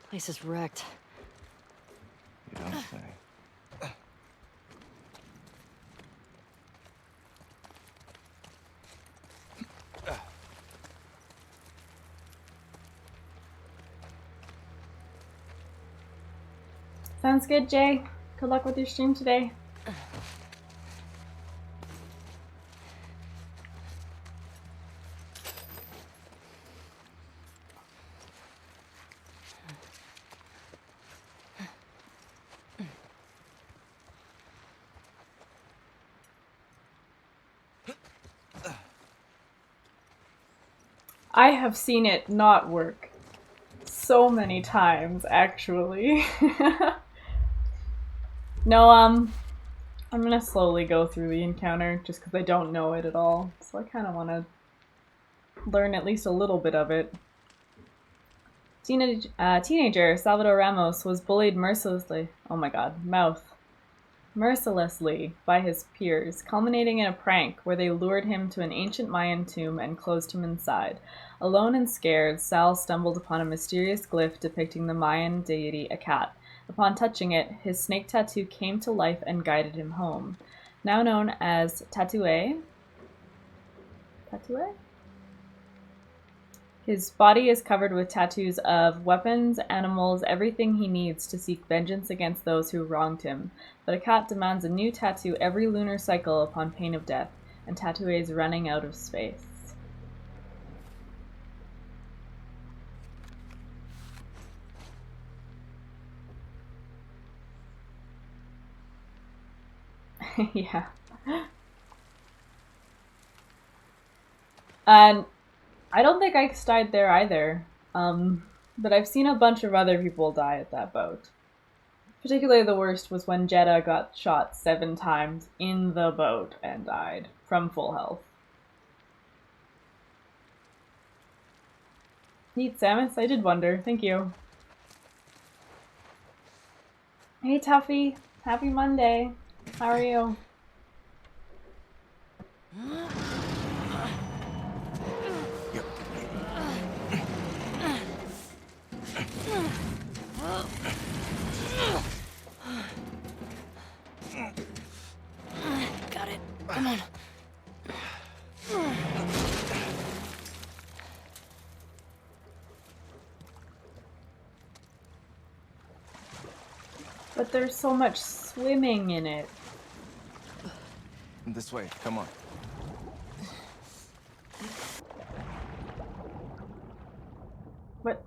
Place is wrecked. You don't say. Sounds good, Jay. Good luck with your stream today. I have seen it not work so many times, actually. No, I'm gonna slowly go through the encounter just because I don't know it at all. So I kind of want to learn at least a little bit of it. Teenager Salvador Ramos was bullied mercilessly. Oh my god, mouth. Mercilessly by his peers, culminating in a prank where they lured him to an ancient Mayan tomb and closed him inside. Alone and scared, Sal stumbled upon a mysterious glyph depicting the Mayan deity Akat. Upon touching it, his snake tattoo came to life and guided him home. Now known as Tattoo? His body is covered with tattoos of weapons, animals, everything he needs to seek vengeance against those who wronged him. But Akat demands a new tattoo every lunar cycle upon pain of death, and Tattoo is running out of space. Yeah. And I don't think Ike's died there either. But I've seen a bunch of other people die at that boat. Particularly the worst was when Jeddah got shot 7 times in the boat and died from full health. Neat, Samus. I did wonder. Thank you. Hey, Tuffy. Happy Monday. How are you? Got it. Come on. But there's so much swimming in it. This way, come on. What?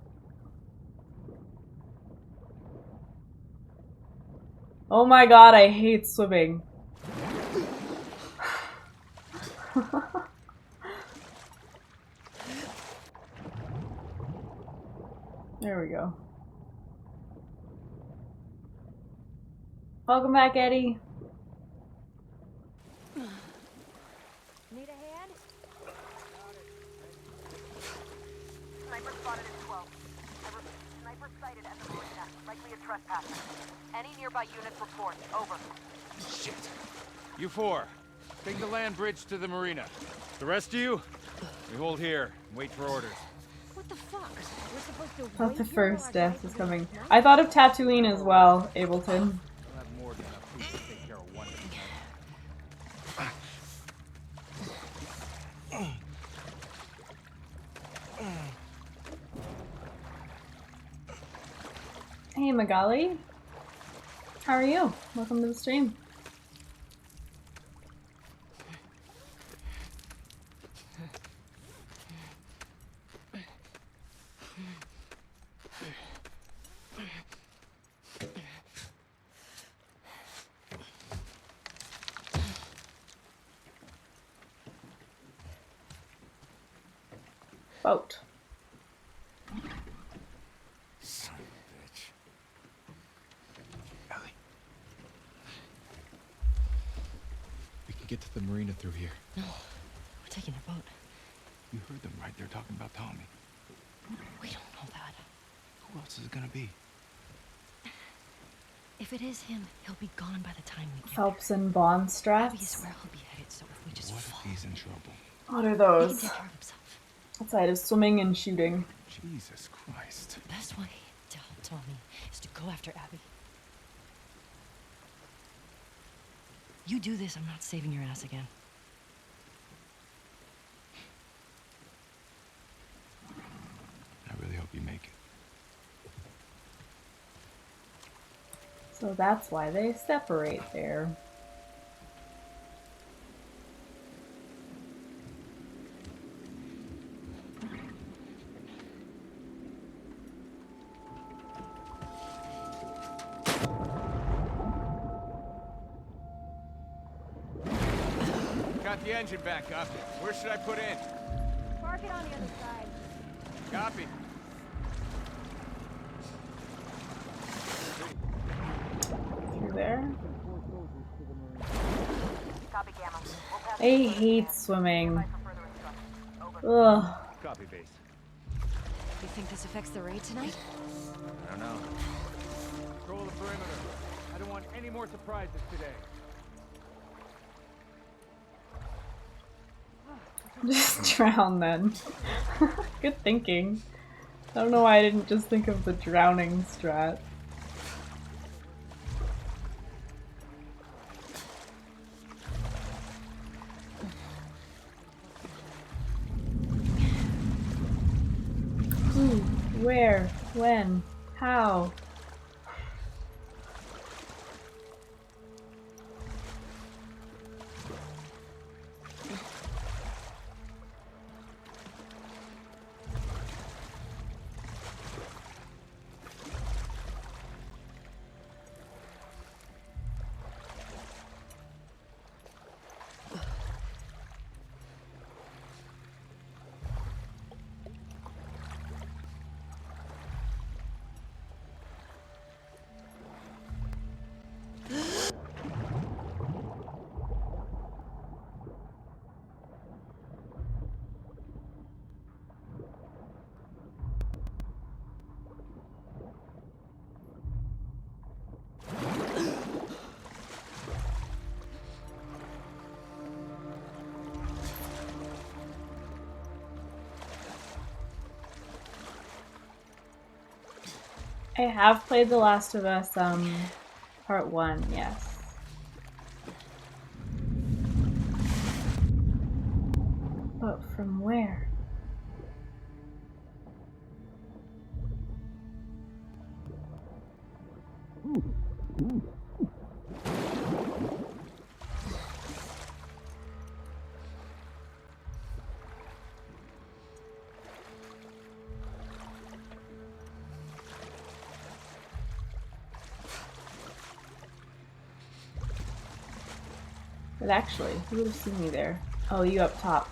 Oh my god, I hate swimming. There we go. Welcome back, Eddie. Need a hand? Sniper spotted at 12. I repeat, sniper sighted at the marina, likely a trespasser. Any nearby units report. Over. Shit. You 4, take the land bridge to the marina. The rest of you, we hold here and wait for orders. What the fuck? supposed to Thought wait the here first while our death guys was are gonna coming. snipe? I thought of Tatooine as well, Ableton. We'll have more than enough food to take care of one tonight. Hey Magali. How are you? Welcome to the stream. Boat. Son of a bitch. Ellie. We can get to the marina through here. No, we're taking a boat. You heard them, right? They're talking about Tommy. We don't know that. Who else is it gonna be? If it is him, he'll be gone by the time we get Phelps and Bond there. Abby is strats. where he'll be headed, so if we just What if follow, he's in trouble? What are he can those? take care of himself. Outside of swimming and shooting. Jesus Christ. The best way to help Tommy is to go after Abby. You do this, I'm not saving your ass again. I really hope you make it. So that's why they separate there. Got the engine back up. Where should I put in? Park it on the other side. Copy. Through there. Copy, Gamma. We'll pass I hate swimming. for further instructions. Over. Ugh. Copy, base. You think this affects the raid tonight? I don't know. Control the perimeter. I don't want any more surprises today. Just drown then. Good thinking. I don't know why I didn't just think of the drowning strat. Who? Where? When? How? I have played The Last of Us, part 1, yes. But from where? But actually, who would have seen me there? Oh, you up top.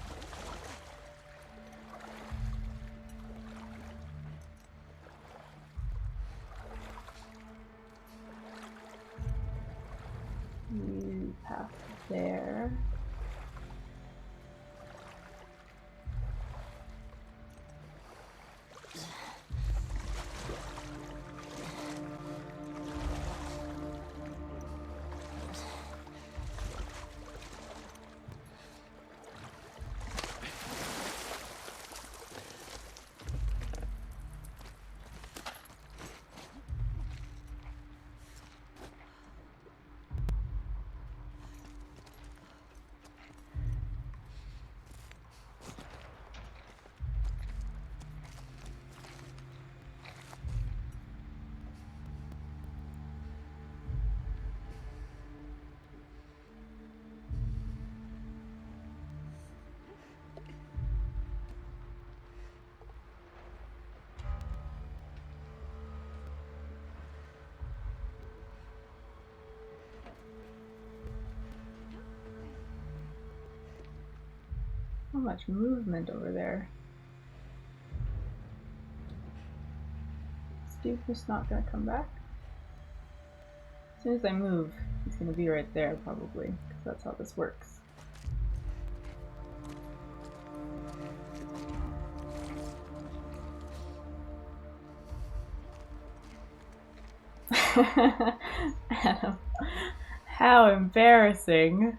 You pass there. So much movement over there. This dude just not gonna come back? As soon as I move, he's gonna be right there probably, because that's how this works. Adam, how embarrassing.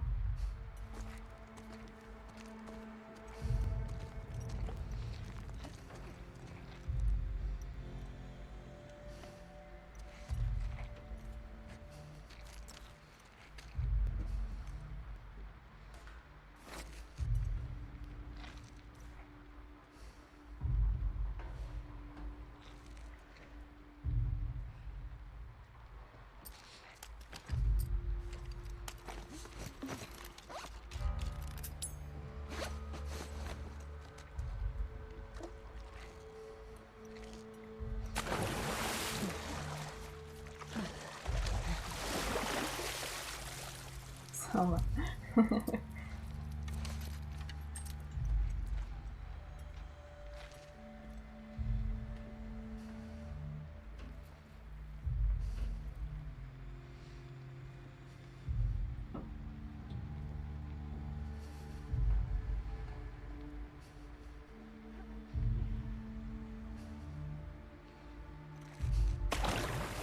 So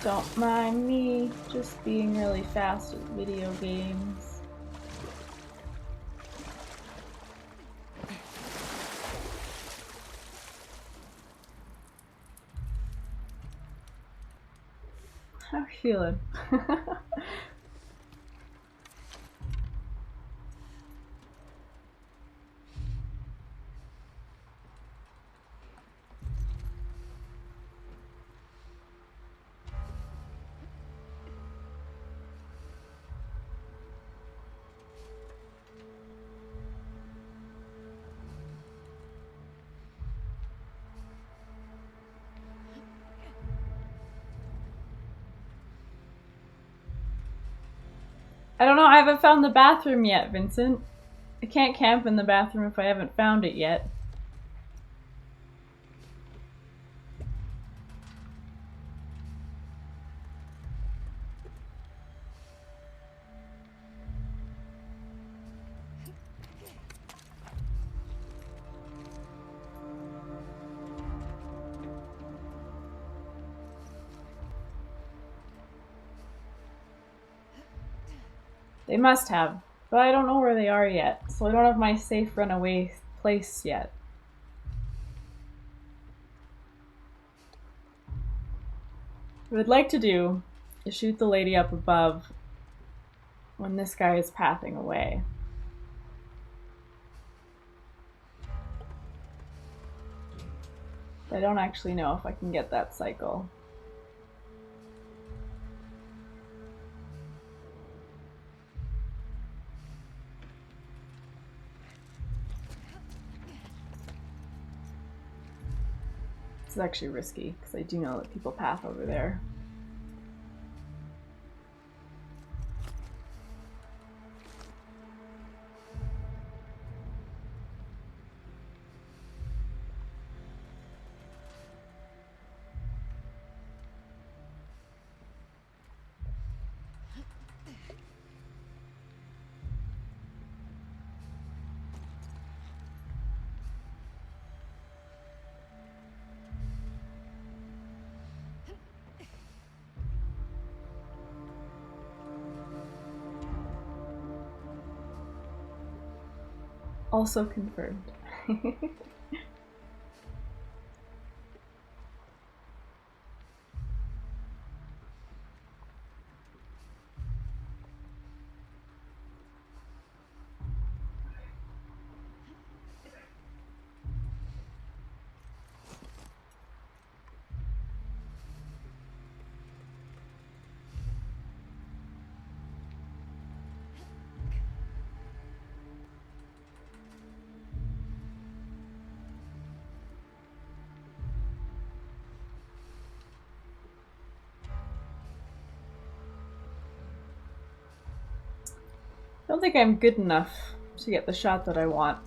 don't mind me just being really fast at video games. How are you feeling? I don't know, I haven't found the bathroom yet, Vincent. I can't camp in the bathroom if I haven't found it yet. They must have, but I don't know where they are yet, so I don't have my safe runaway place yet. What I'd like to do is shoot the lady up above when this guy is pathing away. But I don't actually know if I can get that cycle. This is actually risky, because I do know that people path over there. Also confirmed. I don't think I'm good enough to get the shot that I want.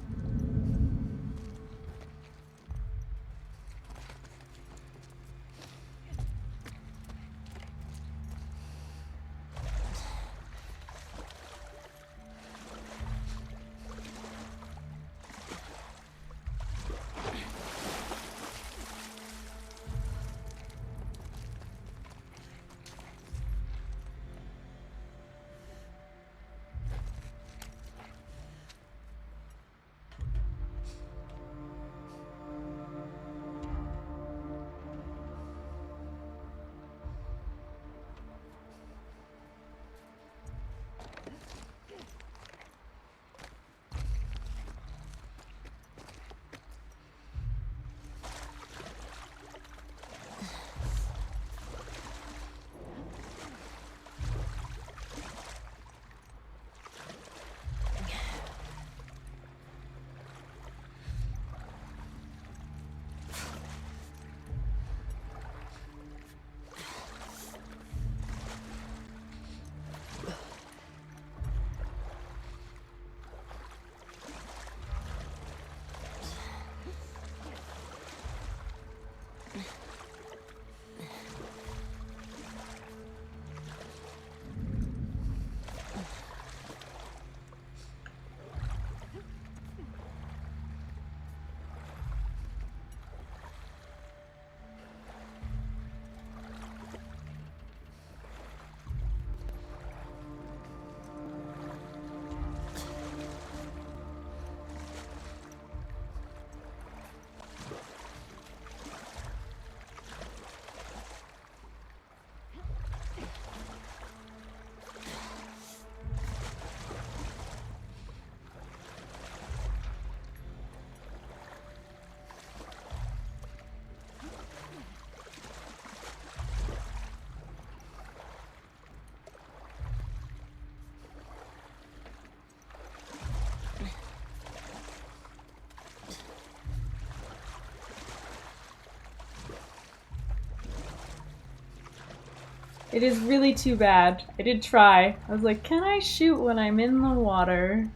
It is really too bad. I did try. I was like, can I shoot when I'm in the water?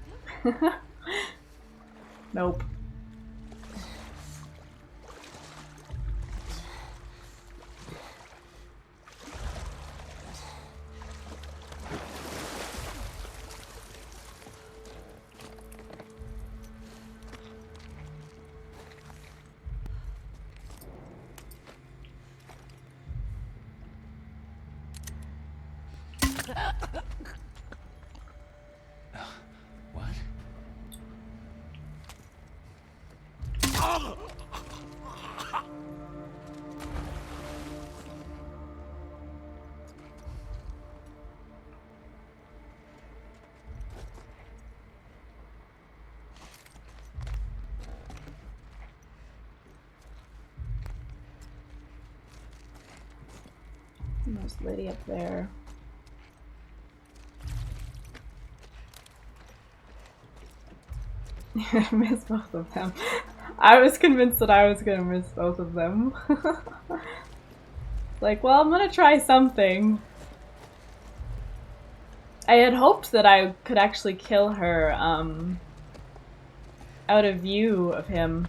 Nope. What? And there's Liddy up there. I missed both of them. I was convinced that I was gonna miss both of them. Like, well, I'm gonna try something. I had hoped that I could actually kill her, out of view of him.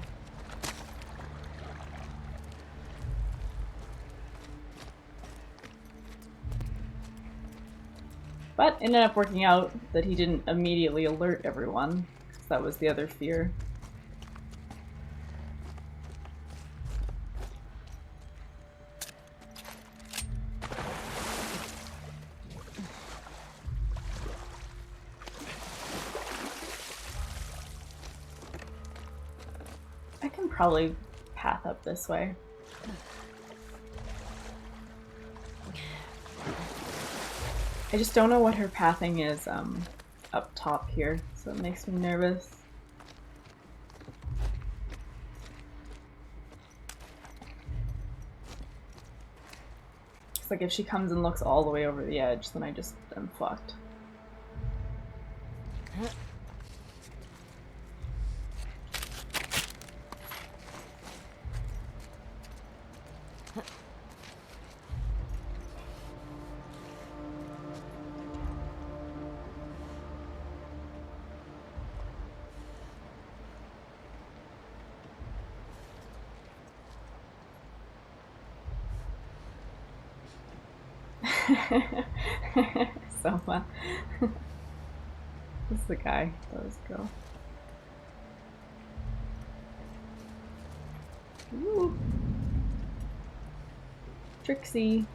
But it ended up working out that he didn't immediately alert everyone, because that was the other fear. I can probably path up this way. I just don't know what her pathing is up top here, so it makes me nervous. It's like if she comes and looks all the way over the edge, then I just am fucked. So fun. This is the guy. That was the girl. Ooh. Trixie.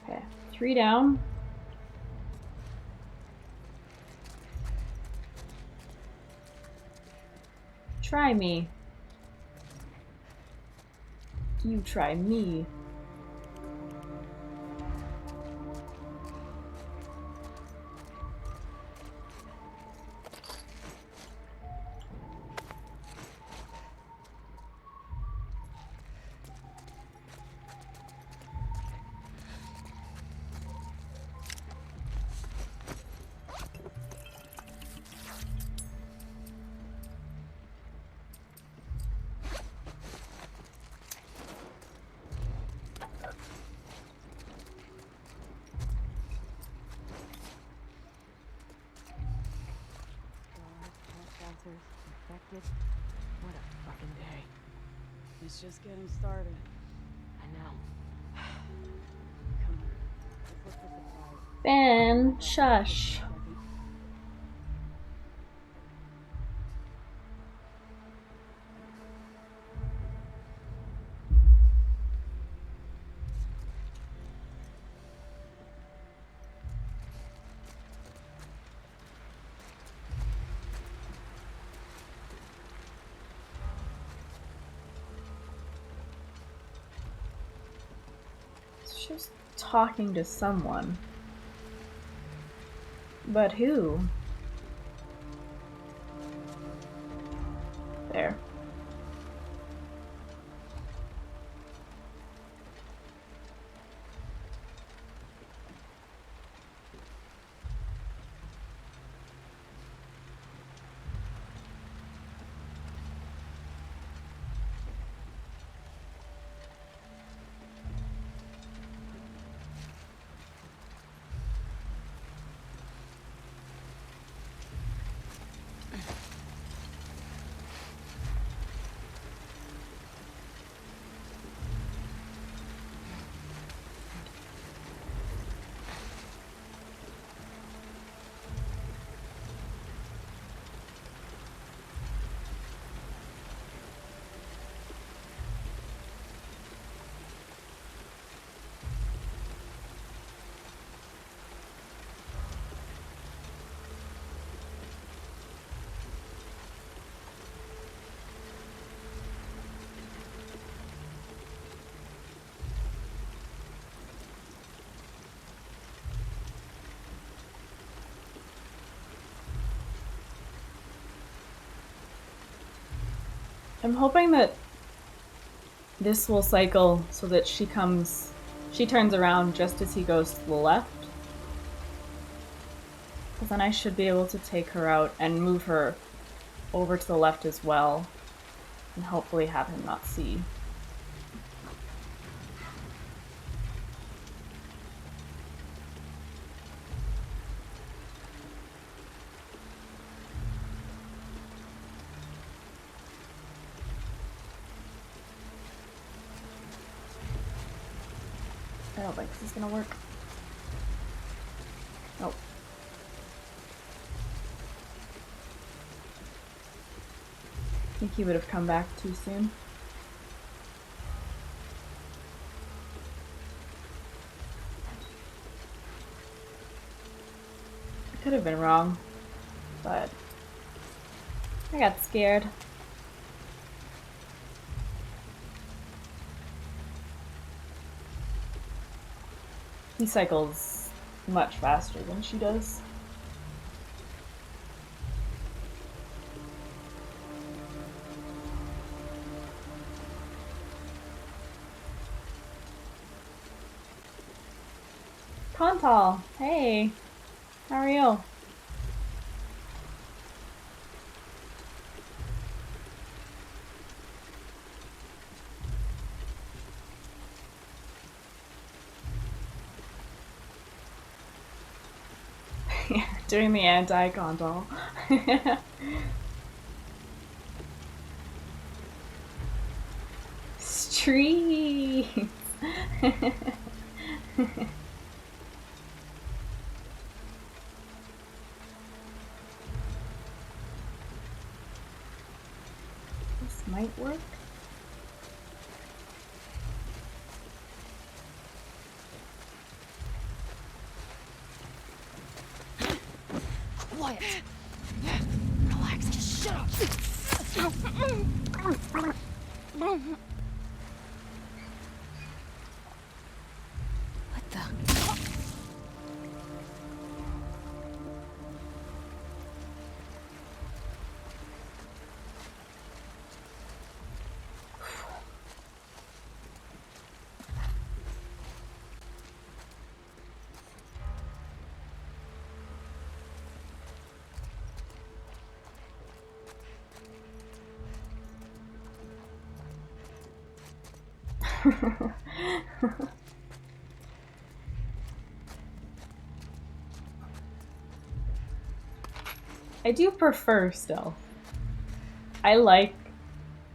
Okay, 3 down. Try me. You try me. Infected. What a fucking day. It's just getting started. I know. Come on. Let's look for supplies. Ben, shush. Just talking to someone. But who? There. I'm hoping that this will cycle so that she turns around just as he goes to the left. Because then I should be able to take her out and move her over to the left as well. And hopefully have him not see. I don't think this is gonna work. Nope. I think he would have come back too soon. I could have been wrong, but I got scared. He cycles much faster than she does. Contal, hey, how are you? Doing the anti-Contal. Streets! This might work. Quiet. Relax. Just shut up. What the? I do prefer stealth. I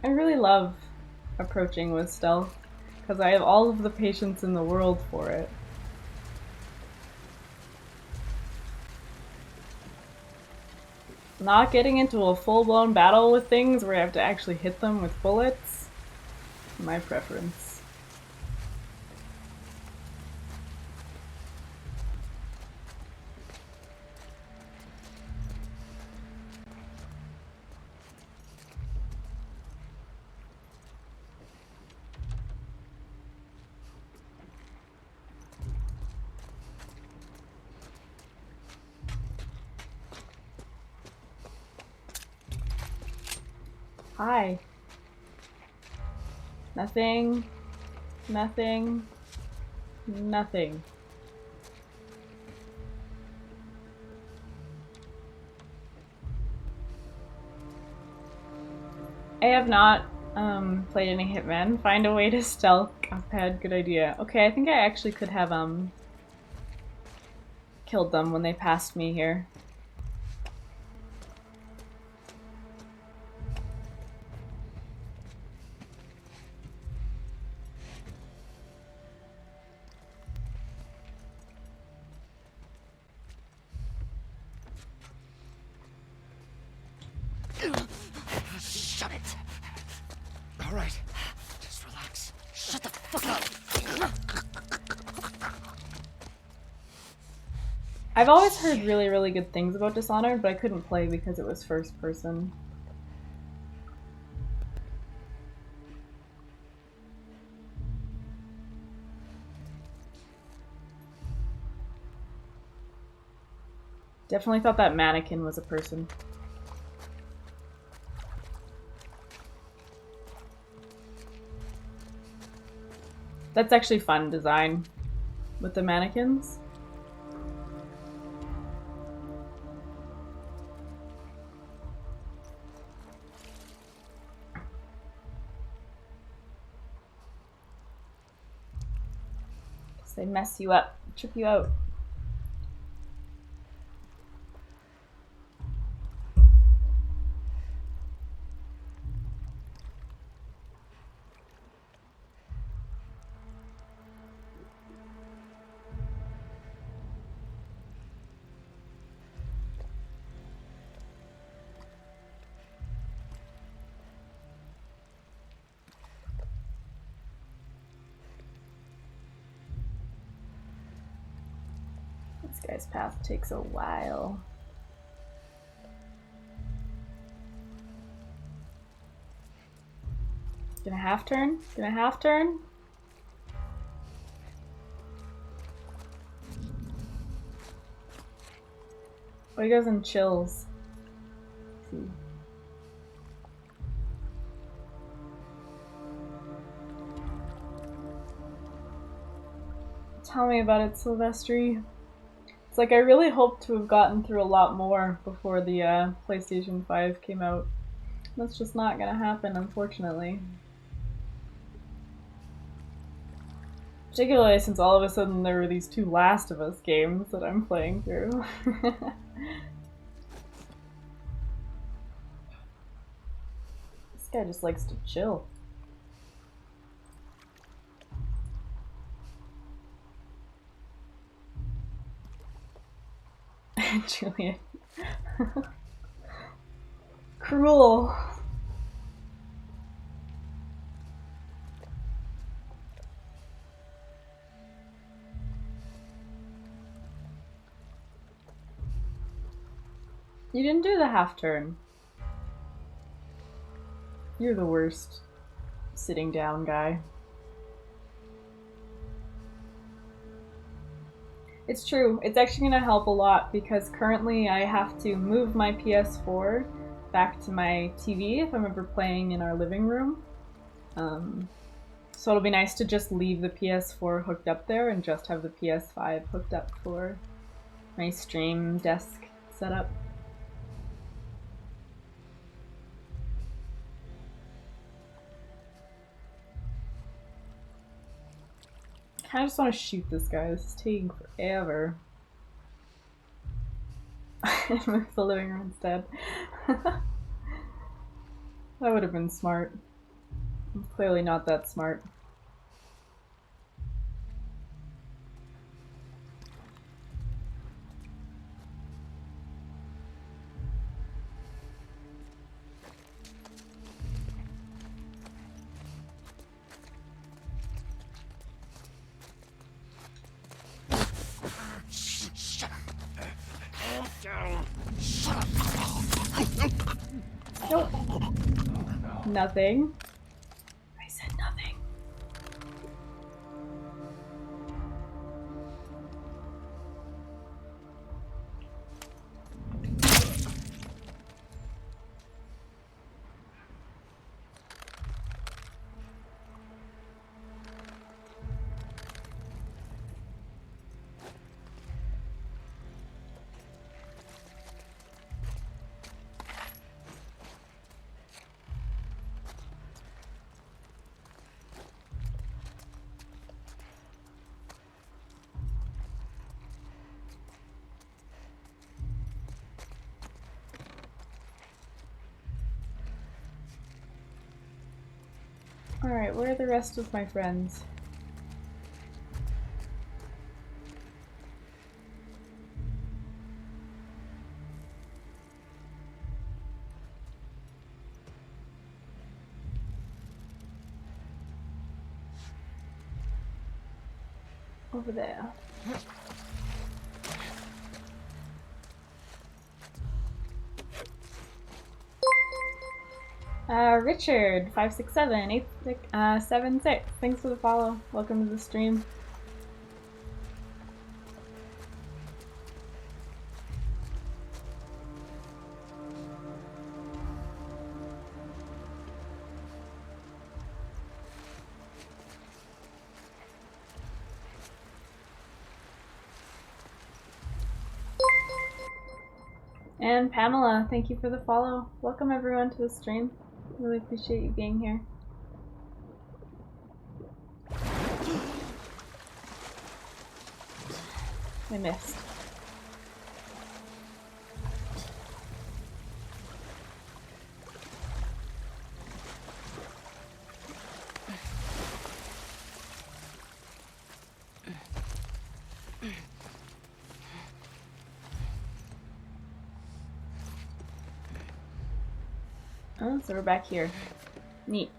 really love approaching with stealth because I have all of the patience in the world for it. Not getting into a full-blown battle with things where I have to actually hit them with bullets, my preference. Hi. Nothing. Nothing. Nothing. I have not played any Hitman. Find a way to stealth Cuphead. Good idea. Okay, I think I actually could have killed them when they passed me here. Shut it. All right. Just relax. Shut the fuck up. I've always heard really, really good things about Dishonored, but I couldn't play because it was first person. Definitely thought that mannequin was a person. That's actually fun design with the mannequins. They mess you up, trip you out. This guy's path takes a while. Gonna half turn? Gonna half turn? Oh, he goes in chills. Let's see. Tell me about it, Silvestri. It's like I really hoped to have gotten through a lot more before the PlayStation 5 came out. That's just not gonna happen, unfortunately. Particularly since all of a sudden there were these 2 Last of Us games that I'm playing through. This guy just likes to chill. Julian. Cruel. You didn't do the half turn. You're the worst sitting down guy. It's true. It's actually going to help a lot because currently I have to move my PS4 back to my TV if I'm ever playing in our living room. So it'll be nice to just leave the PS4 hooked up there and just have the PS5 hooked up for my stream desk setup. I kinda just want to shoot this guy. This is taking forever. Move the living room instead. That would have been smart. I'm clearly not that smart. Nope. Nothing. I said nothing. Alright, where are the rest of my friends? Over there. Richard 567 76. Thanks for the follow. Welcome to the stream. And Pamela, thank you for the follow. Welcome everyone to the stream. Really appreciate you being here. I missed. Oh, so we're back here. Neat.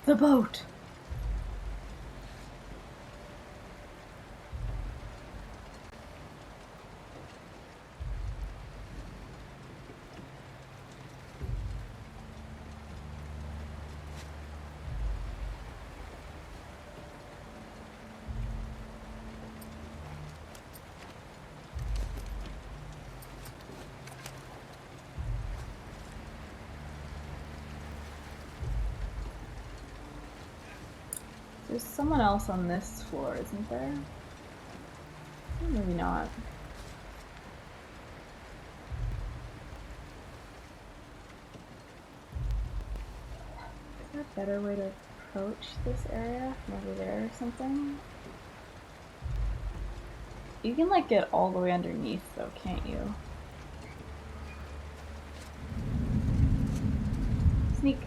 The boat! There's someone else on this floor, isn't there? Maybe not. Is there a better way to approach this area from over there or something? You can like get all the way underneath though, can't you? Sneak.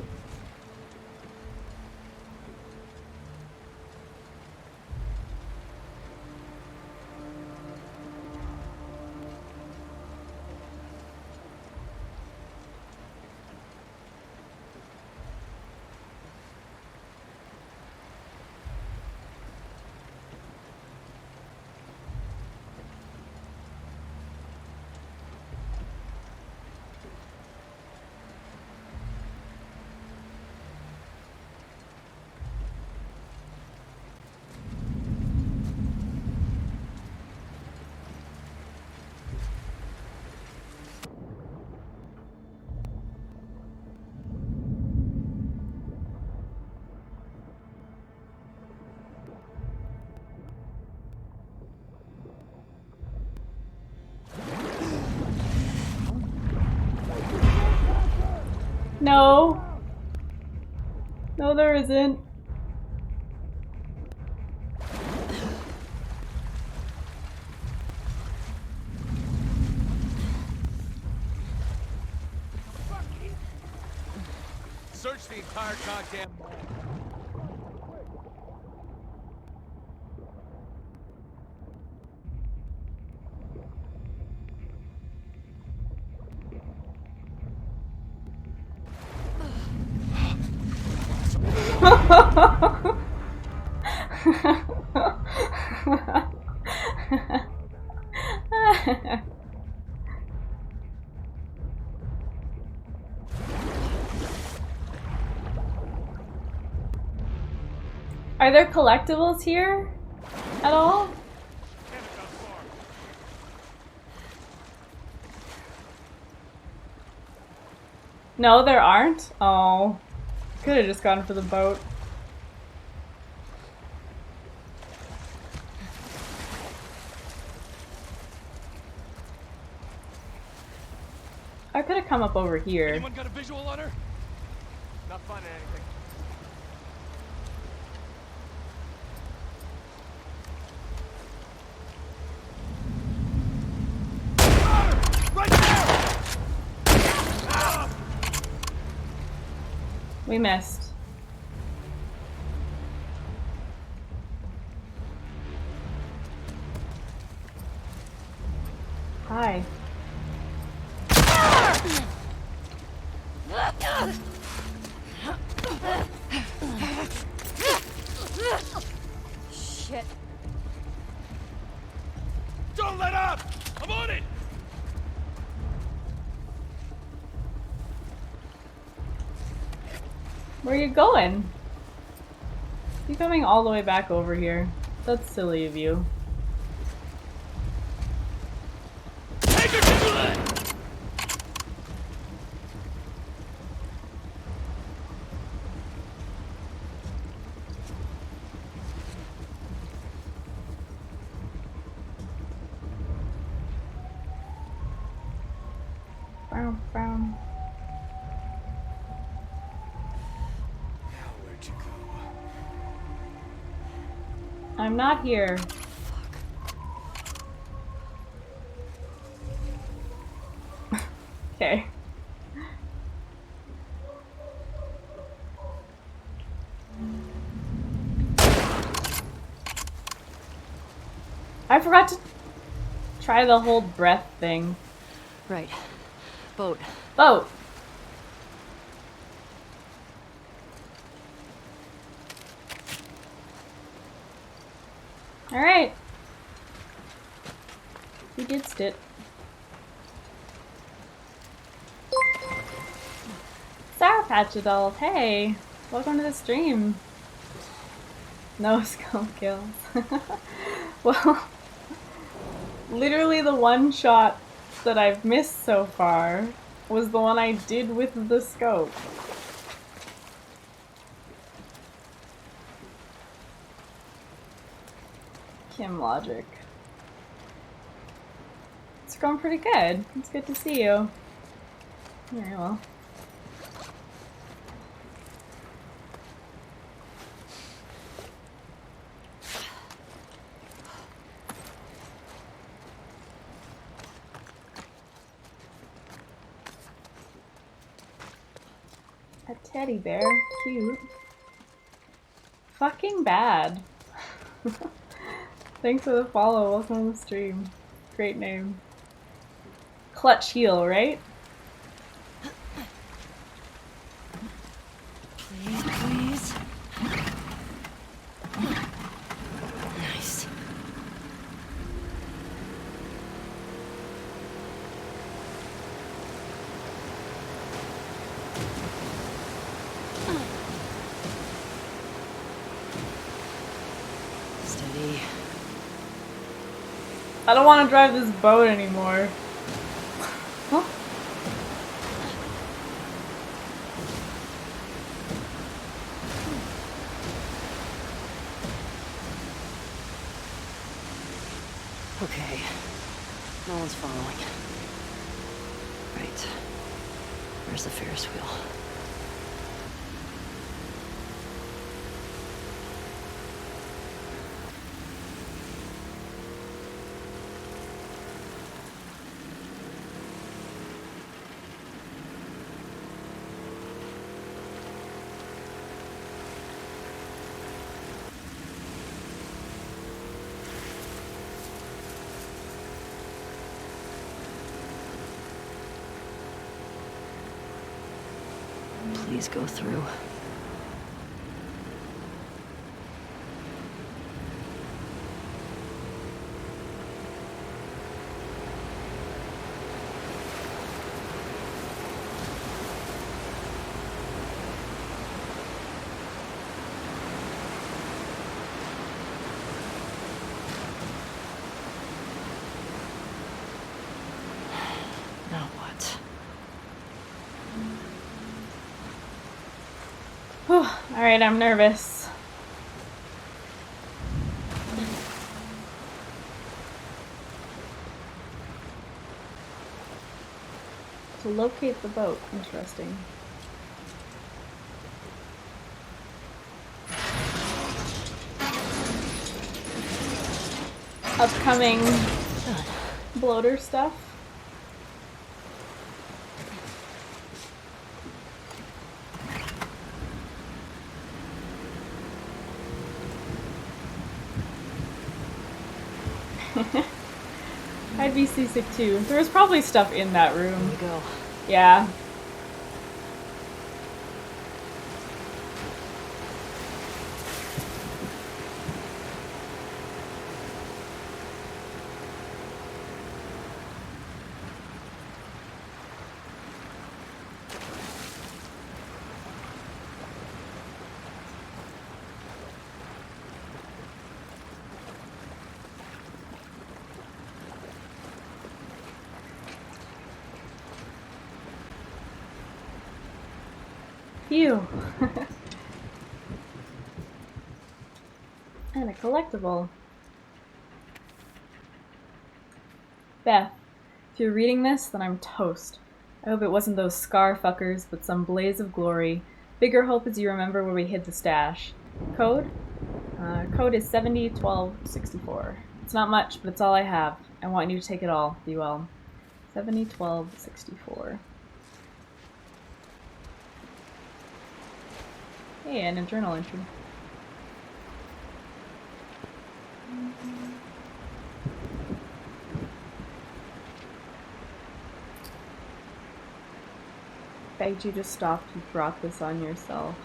No! No, there isn't. Search the entire goddamn mall. Are there collectibles here at all? No, there aren't? Oh. Could have just gone for the boat. I could have come up over here. Anyone got a visual on her? Not finding anything. Right there! Ah! We missed. Hi. Shit. Don't let up! I'm on it! Where are you going? You coming all the way back over here? That's silly of you. Take her to the... Brown, brown. Now where'd you go? I'm not here. Okay. I forgot to try the hold breath thing. Right. Boat. Boat. All right. We did it. Sour Patch Adult, hey! Welcome to the stream. No skull kills. Well, literally the one shot that I've missed so far was the one I did with the scope. Kim Logic. It's going pretty good. It's good to see you. Very well. A teddy bear. Cute. Fucking bad. Thanks for the follow. Welcome to the stream. Great name. Clutch heal, right? Please, please. Nice. Steady. I don't want to drive this boat anymore. Huh? Okay. No one's following. Right. Where's the Ferris wheel? Please go through. Whew. Alright, I'm nervous. To locate the boat. Interesting. Upcoming bloater stuff. I'd be seasick too. There was probably stuff in that room. Here we go. Yeah. Phew. And a collectible. Beth, if you're reading this, then I'm toast. I hope it wasn't those scar fuckers, but some blaze of glory. Bigger hope is you remember where we hid the stash. Code? Code is 701264. It's not much, but it's all I have. I want you to take it all. Be well. 701264. Hey, and a journal entry. Begged you to stop. You brought this on yourself.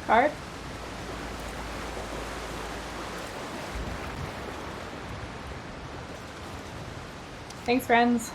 Card? Thanks, friends.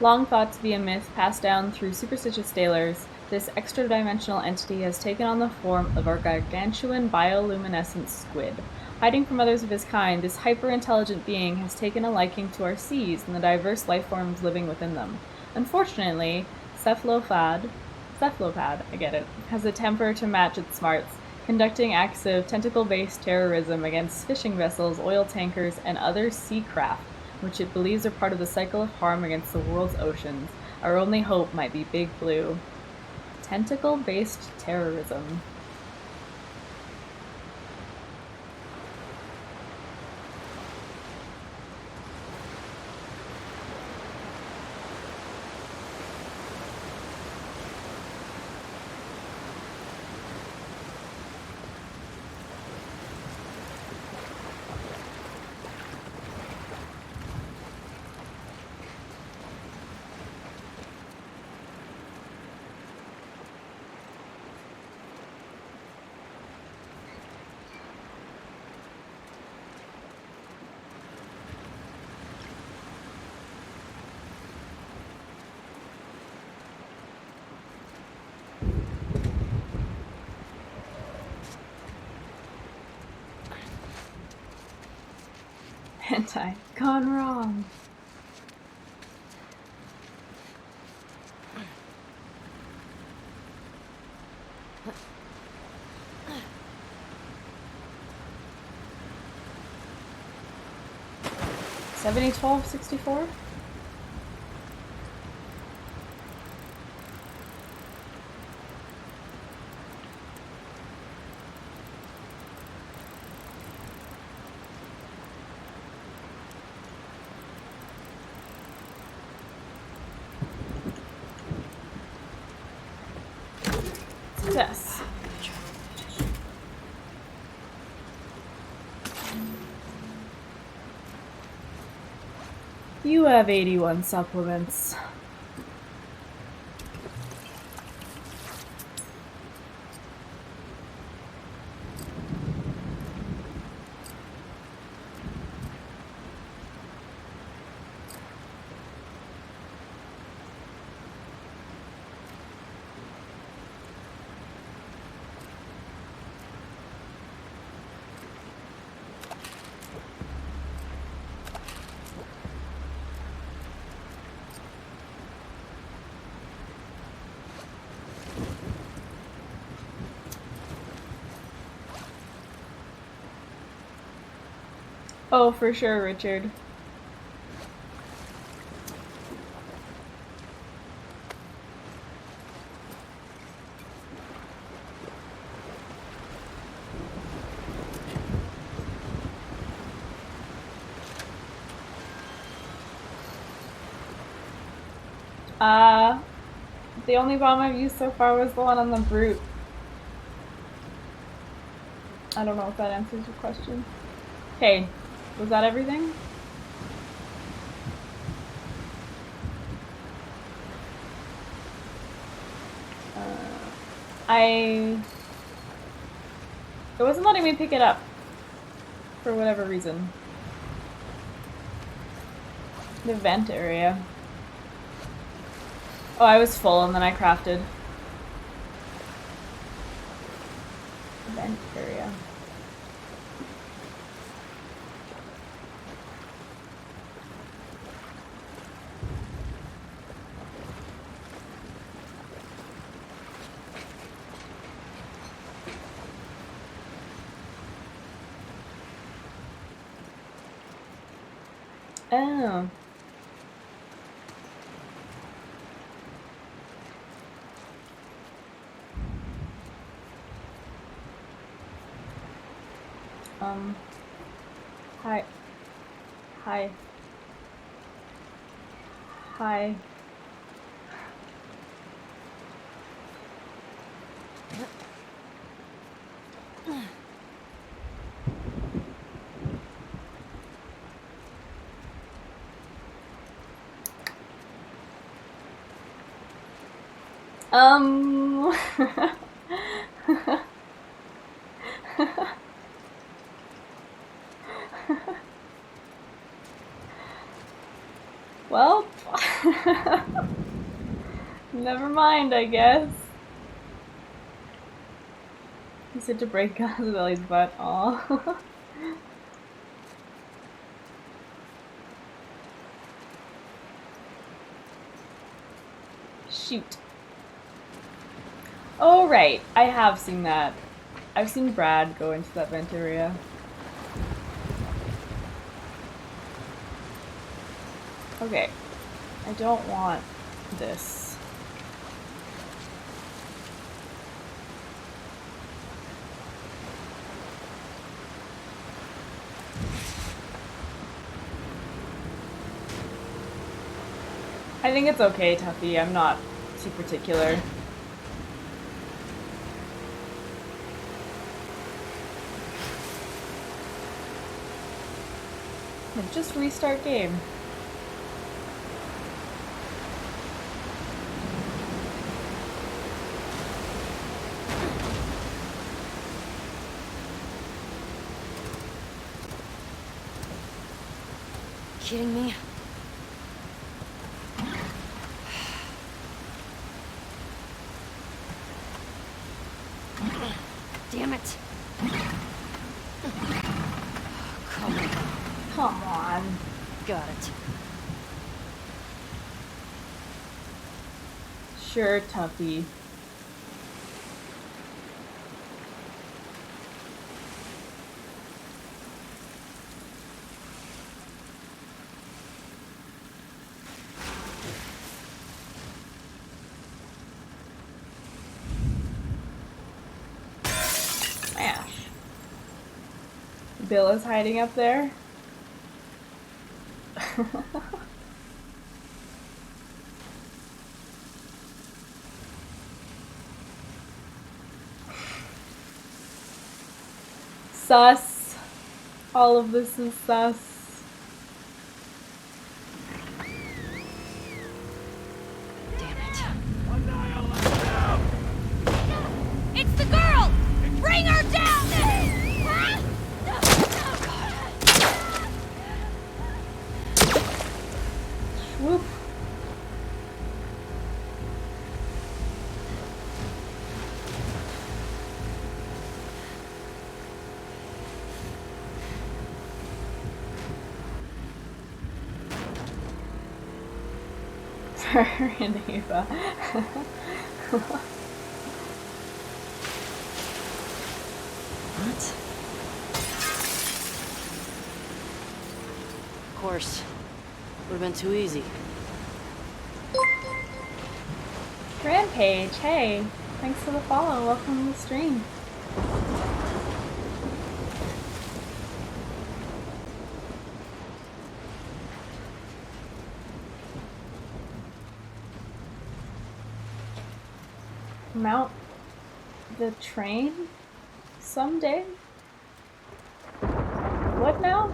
Long thought to be a myth passed down through superstitious sailors, this extra-dimensional entity has taken on the form of a gargantuan bioluminescent squid. Hiding from others of his kind, this hyper-intelligent being has taken a liking to our seas and the diverse life forms living within them. Unfortunately, Cephalopad, I get it, has a temper to match its smarts, conducting acts of tentacle-based terrorism against fishing vessels, oil tankers, and other sea craft, which it believes are part of the cycle of harm against the world's oceans. Our only hope might be Big Blue. Tentacle-based terrorism. Hentai gone wrong. $7012.64. Success. You have 81 supplements. Oh, for sure, Richard. The only bomb I've used so far was the one on the brute. I don't know if that answers your question. Okay, was that everything? It wasn't letting me pick it up for whatever reason. The vent area. Oh, I was full and then I crafted. Vent area. Oh. Hi. Hi. Hi. Well, never mind, I guess. You said to break Ghazabelli's butt. Aw. Shoot. Oh, right. I have seen that. I've seen Brad go into that vent area. Okay. I don't want this. I think it's okay, Tuffy. I'm not too particular. Just restart game. Kidding me? Damn it. Come on. Come on. Got it. Sure, Tuffy. Ash. Bill is hiding up there. sus. All of this is sus. Damn it. It's the girl! Bring her down! Whoop. And Ava. What? Of course. Would have been too easy. Rampage, hey. Thanks for the follow. Welcome to the stream. Mount the train someday? What now?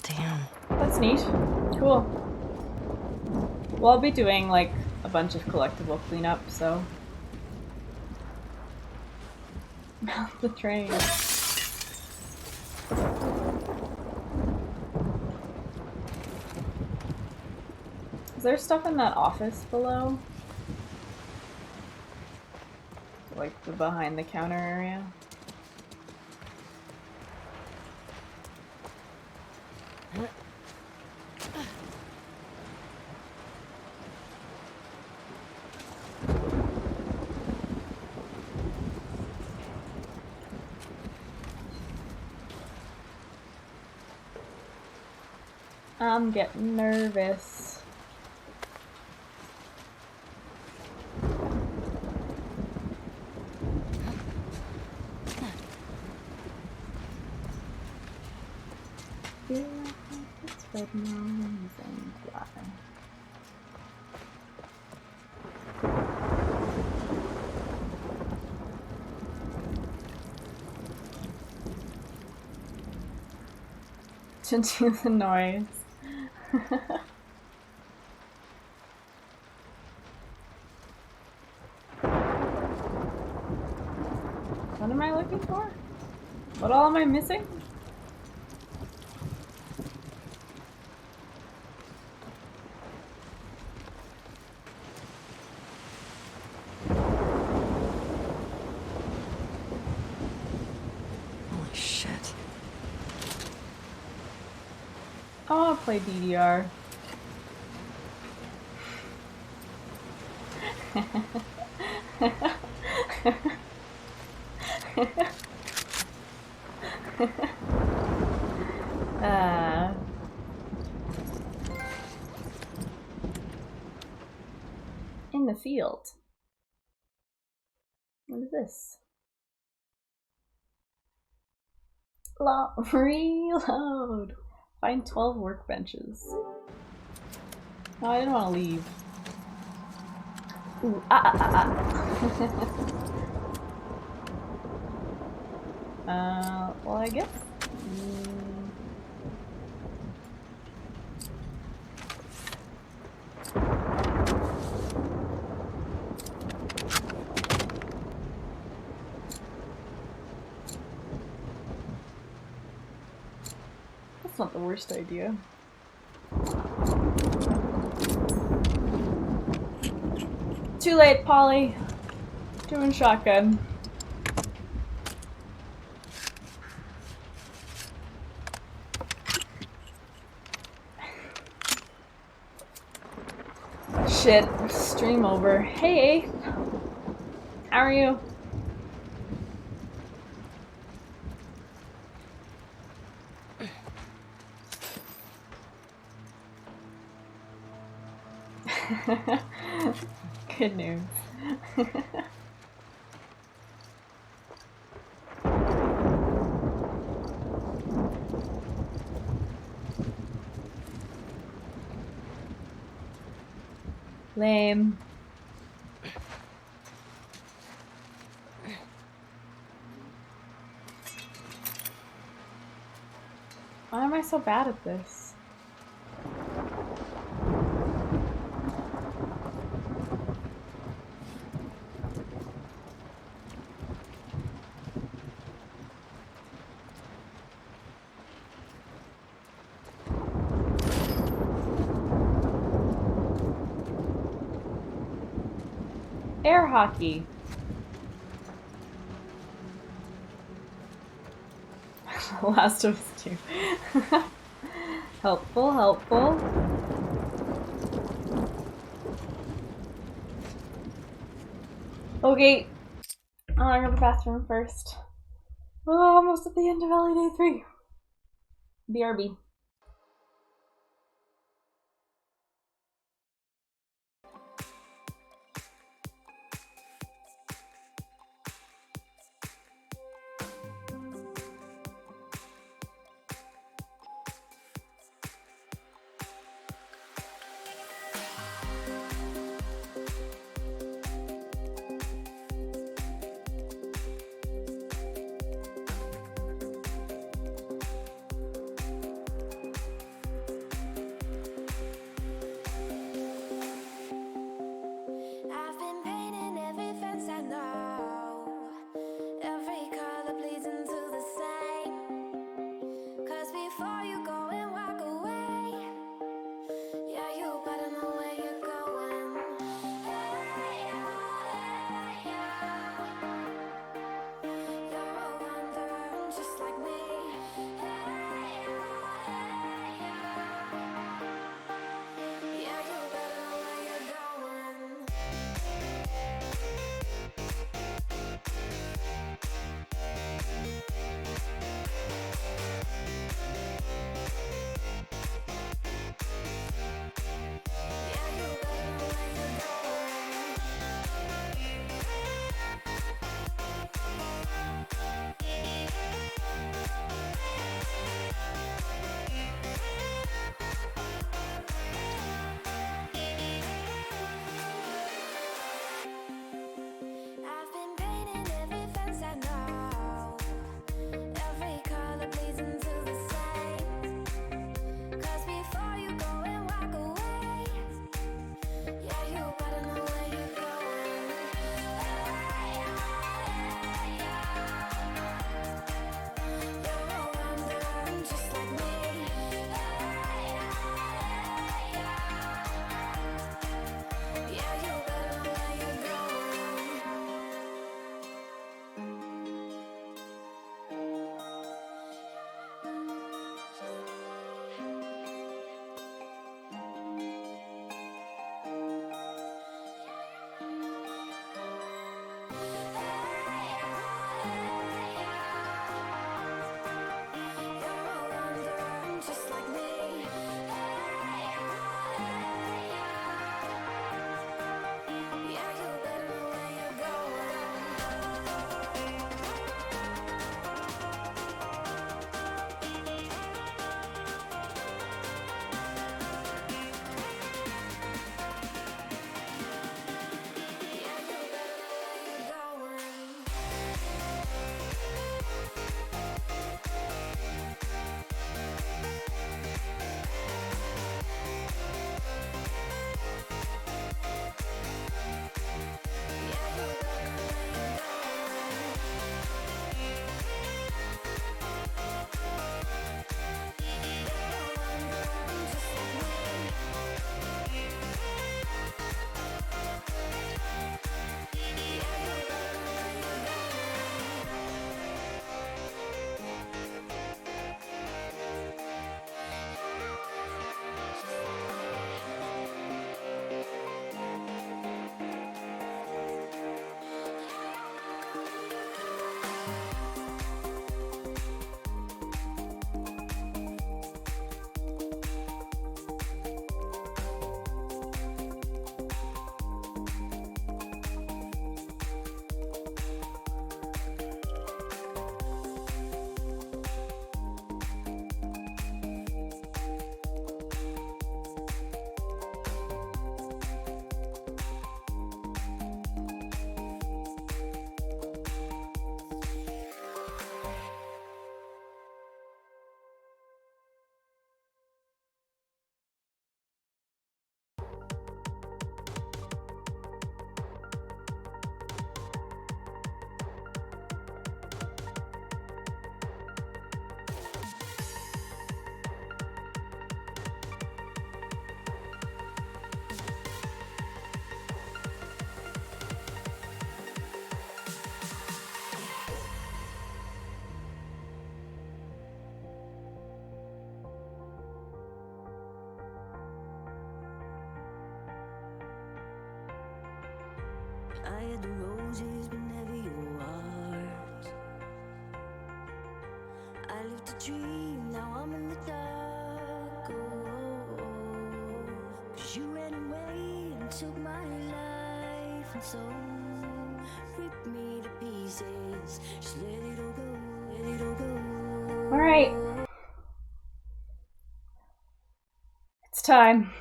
Damn. That's neat. Cool. Well, I'll be doing like a bunch of collectible cleanup, so. Mount the train. Is there stuff in that office below? Like the behind the counter area? I'm getting nervous. Feel like it's red mountains and fly. To do the noise. What am I looking for? What all am I missing? Holy shit. I want to play DDR. In the field. What is this? Reload. Find 12 workbenches. No, I didn't want to leave. Ooh, well, I guess. That's not the worst idea. Too late, Polly. Doing shotgun. Shit, stream over. Hey, how are you? Good news. Lame. Why am I so bad at this? Air hockey. Last of Us 2. Helpful, helpful. Okay. I wanna go to the bathroom first. Oh, almost at the end of LA Day 3. BRB. had the roses, but never your heart. I lived a dream, now I'm in the dark. Oh, 'cause you ran away and took my life, and so ripped me to pieces. Just let it all go, let it all go. All right. It's time.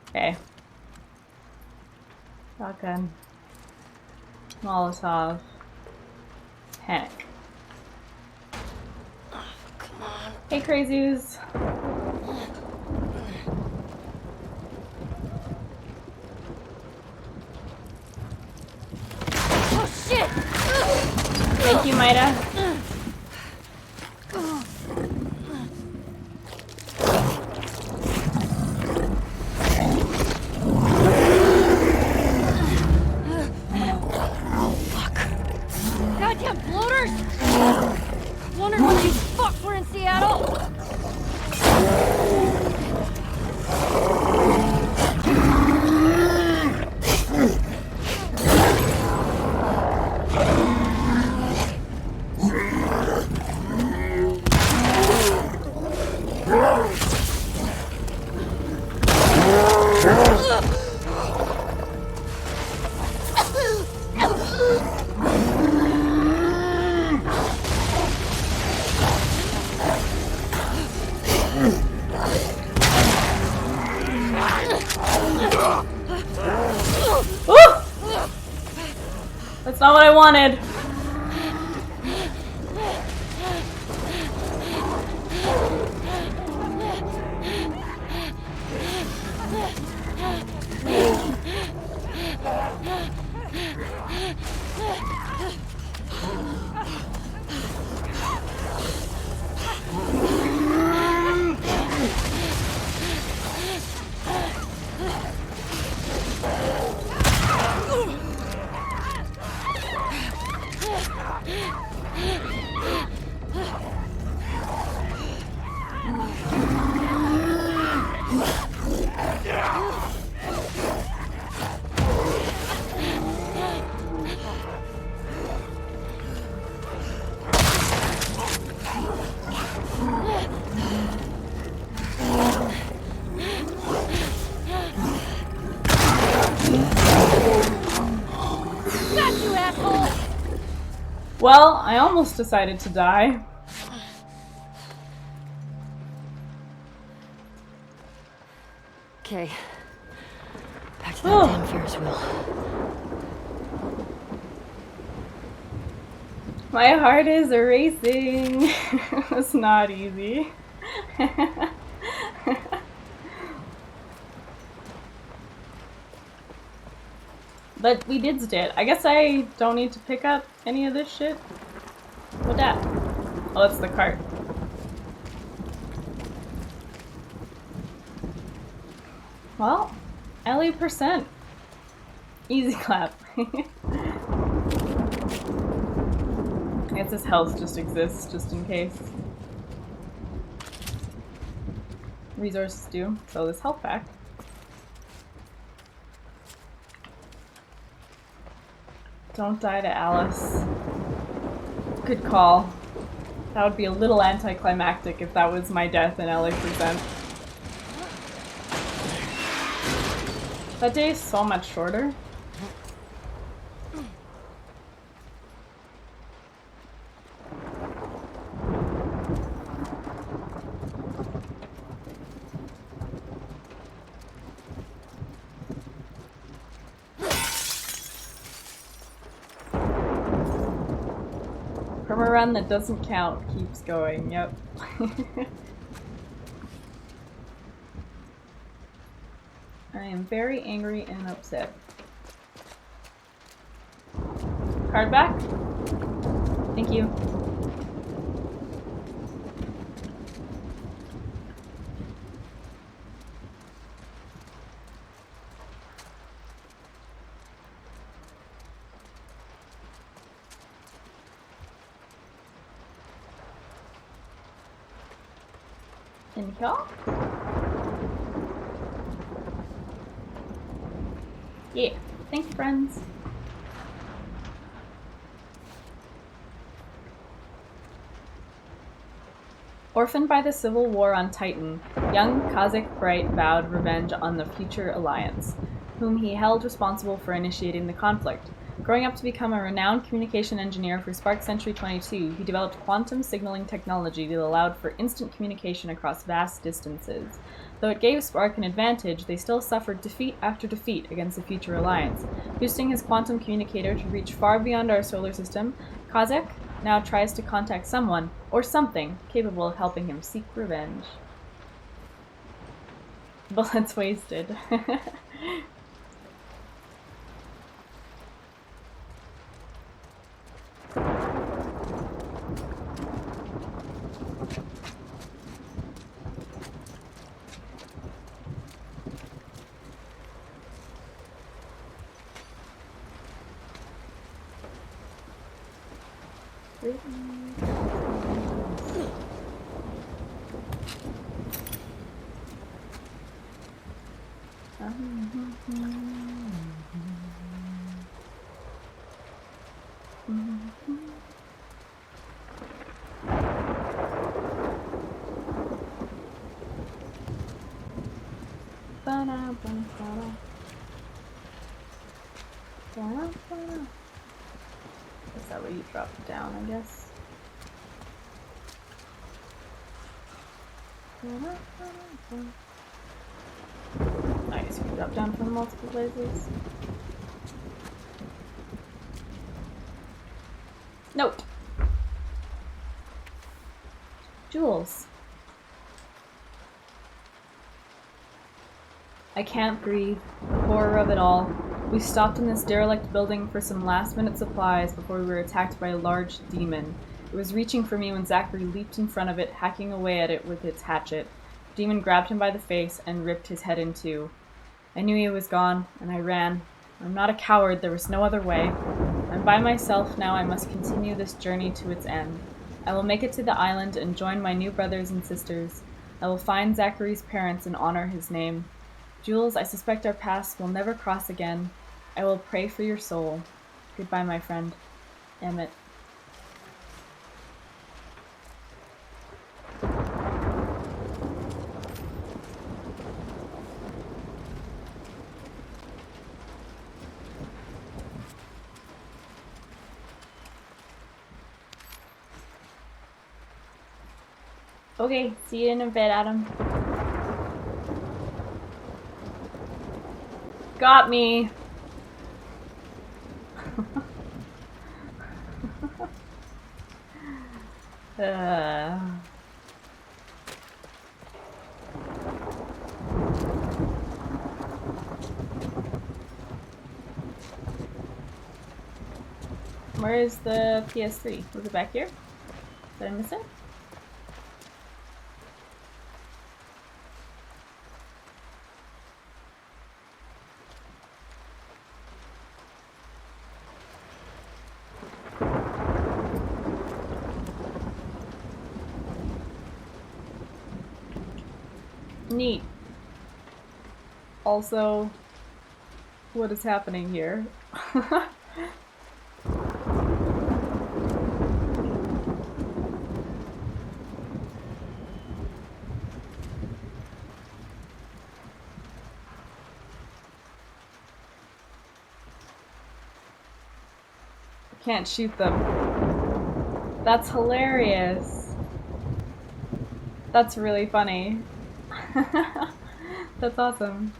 Okay. Shotgun. Molotov. Panic. Come on. Hey, crazies. Oh shit! Thank you, Maida. Goddamn bloaters! Wondered when these fucks were in Seattle. That's not what I wanted. Well, I almost decided to die. Okay. Back to that damn Ferris wheel. My heart is racing. It's not easy. But we did it. I guess I don't need to pick up any of this shit. What that? Oh, it's the cart. Well, Ellie%. Easy clap. I guess this health just exists, just in case. Resources do, so this health pack. Don't die to Alice. Good call. That would be a little anticlimactic if that was my death in LA%. That day is so much shorter. From a run that doesn't count keeps going, yep. I am very angry and upset. Card back? Thank you. In here? Yeah. Thank you, friends. Orphaned by the civil war on Titan, young Kha'Zix Bright vowed revenge on the future Alliance, whom he held responsible for initiating the conflict. Growing up to become a renowned communication engineer for Spark Century 22, he developed quantum signaling technology that allowed for instant communication across vast distances. Though it gave Spark an advantage, they still suffered defeat after defeat against the future Alliance. Boosting his quantum communicator to reach far beyond our solar system, Kha'Zix now tries to contact someone, or something, capable of helping him seek revenge. Bullets wasted. Is that where you drop it down, I guess? I guess you can drop down from multiple places. Note. Jules. I can't breathe. The horror of it all. We stopped in this derelict building for some last-minute supplies before we were attacked by a large demon. It was reaching for me when Zachary leaped in front of it, hacking away at it with its hatchet. The demon grabbed him by the face and ripped his head in two. I knew he was gone, and I ran. I'm not a coward, there was no other way. I'm by myself now, I must continue this journey to its end. I will make it to the island and join my new brothers and sisters. I will find Zachary's parents and honor his name. Jules, I suspect our paths will never cross again. I will pray for your soul. Goodbye, my friend. Emmett. Okay, see you in a bit, Adam. Got me! Where is the PS3? Was it back here? Did I miss it? Neat. Also, what is happening here? Can't shoot them. That's hilarious. That's really funny. That's awesome.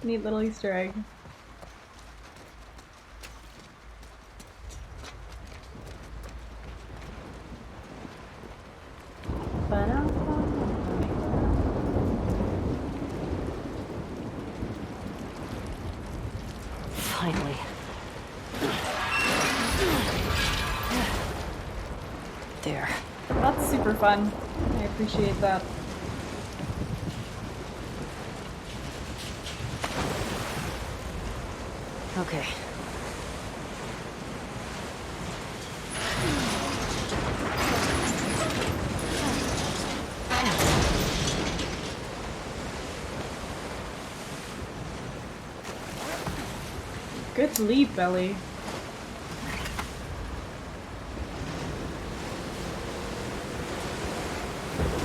Neat little Easter egg. Finally. There. That's super fun. I appreciate that. Okay. Good leap, Ellie.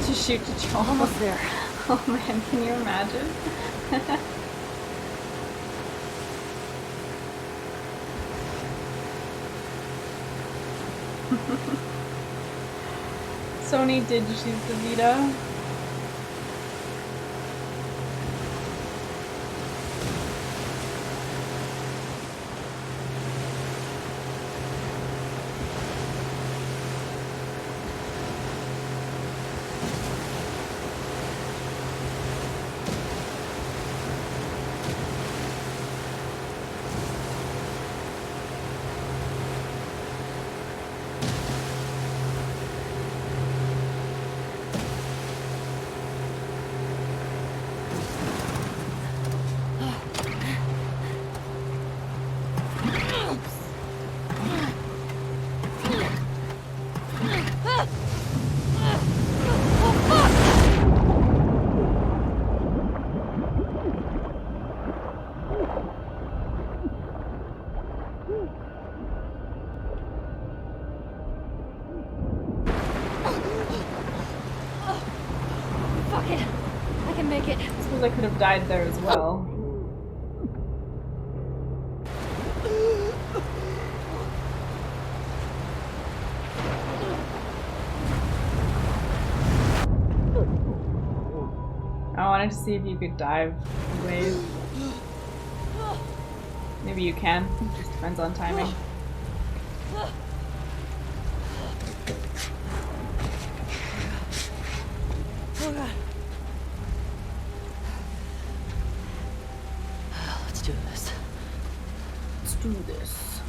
To shoot to Joel. Almost there. Oh man, can you imagine? Sony did choose the Vita. Fuck it. I can make it. I suppose I could have died there as well. I wanted to see if you could dive the wave. Maybe you can. Just depends on timing. Oh god. Let's do this. Let's do this.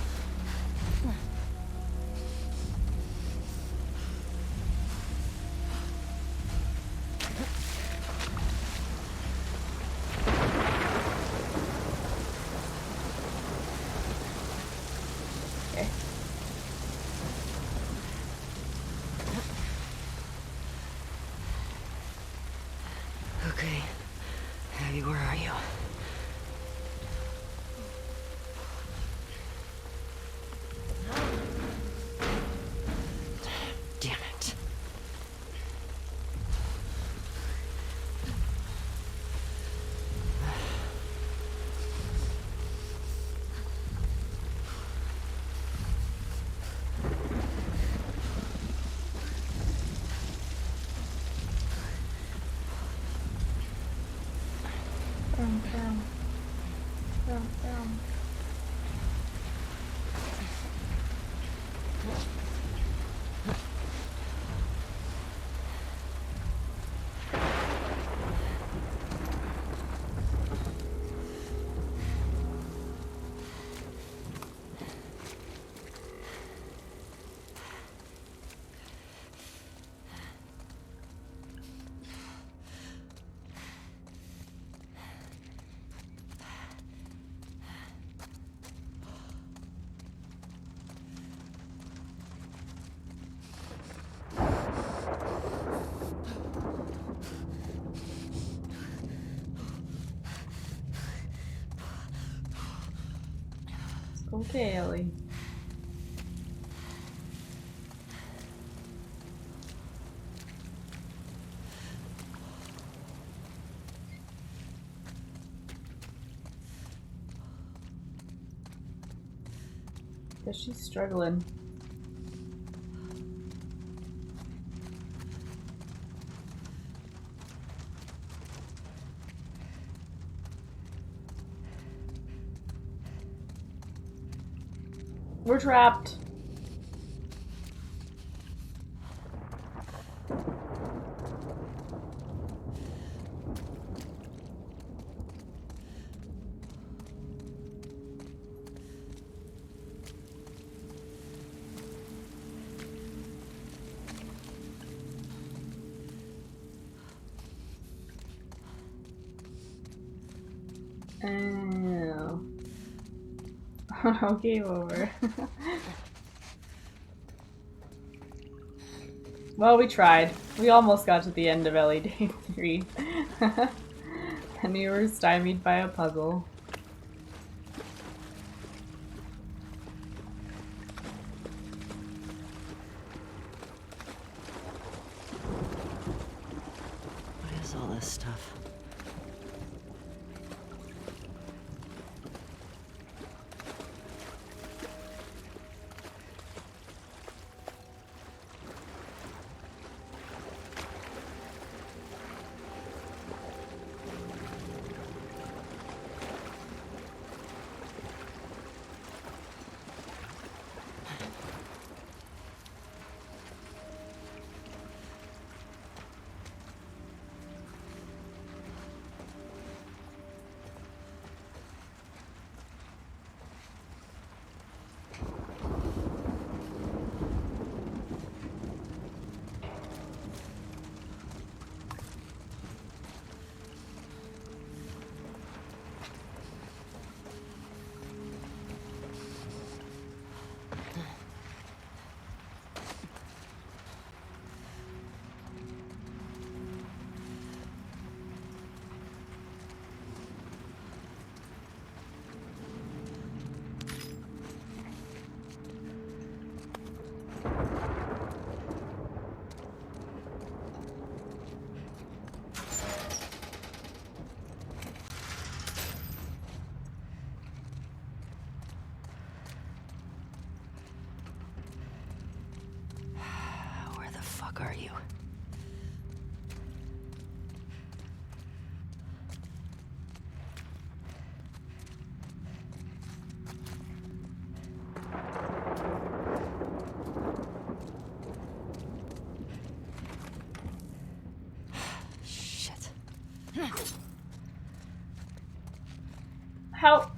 Okay. Okay. Abby, where are you? Damn it. Down. Okay, Ellie. Guess she's struggling. We're trapped. Oh. Oh, game over. Well, we tried. We almost got to the end of Ellie Day 3. And we were stymied by a puzzle. fuck are you? Shit. How?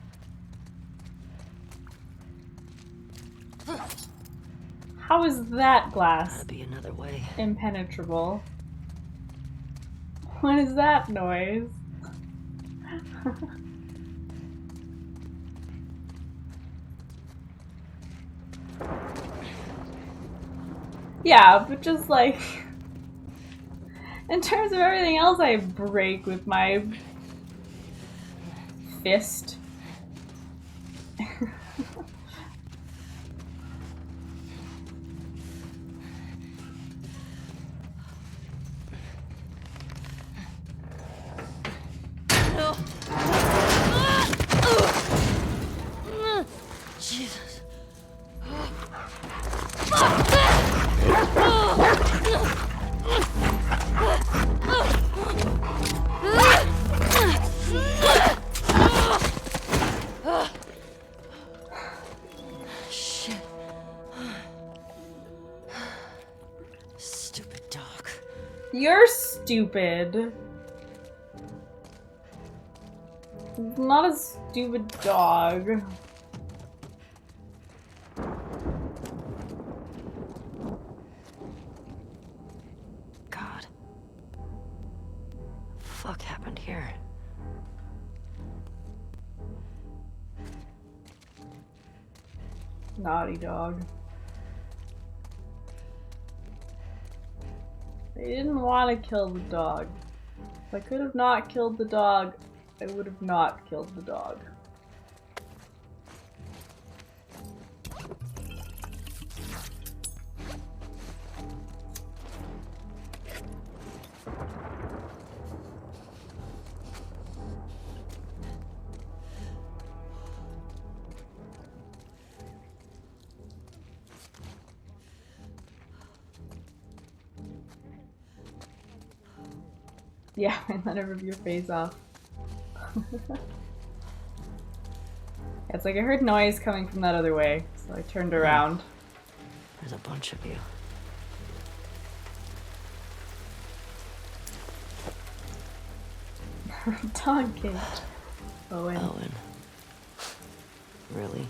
How is that glass Gotta be another way. impenetrable? What is that noise? Yeah, but just like in terms of everything else I break with my fist. Jesus. Shit. Stupid dog. You're stupid. Not a stupid dog. God. Fuck happened here? Naughty dog. They didn't want to kill the dog. If I could have not killed the dog, I would have not killed the dog. Yeah, and let her rip your face off. It's like I heard noise coming from that other way, so I turned around. There's a bunch of you. Dog cage. Owen. Owen. Really?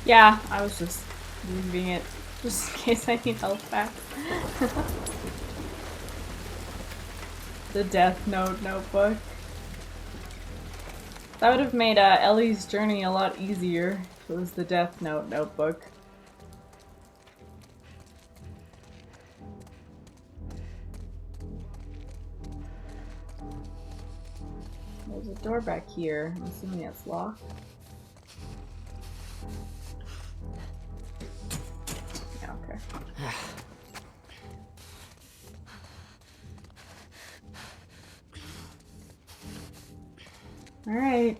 Yeah, I was just leaving it just in case I need help back. The Death Note notebook. That would have made Ellie's journey a lot easier if it was the Death Note notebook. There's a door back here. I'm assuming it's locked. Yeah, okay. All right.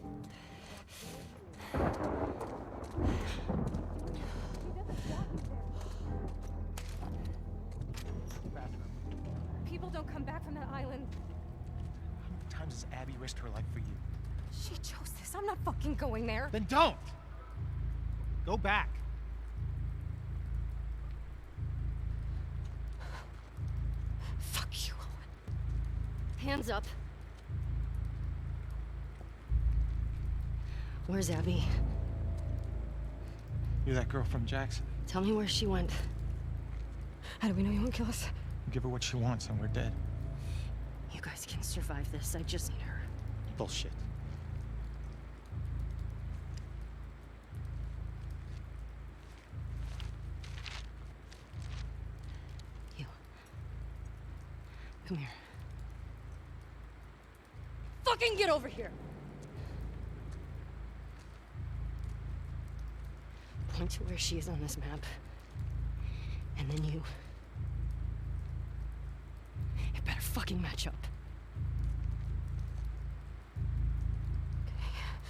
People don't come back from that island. How many times has Abby risked her life for you? She chose this. I'm not fucking going there. Then don't! Go back. Fuck you, Owen. Hands up. Where's Abby? You're that girl from Jackson. Tell me where she went. How do we know you won't kill us? Give her what she wants and we're dead. You guys can survive this. I just need her. Bullshit. Come here. Fucking get over here! Point to where she is on this map. And then you... It better fucking match up.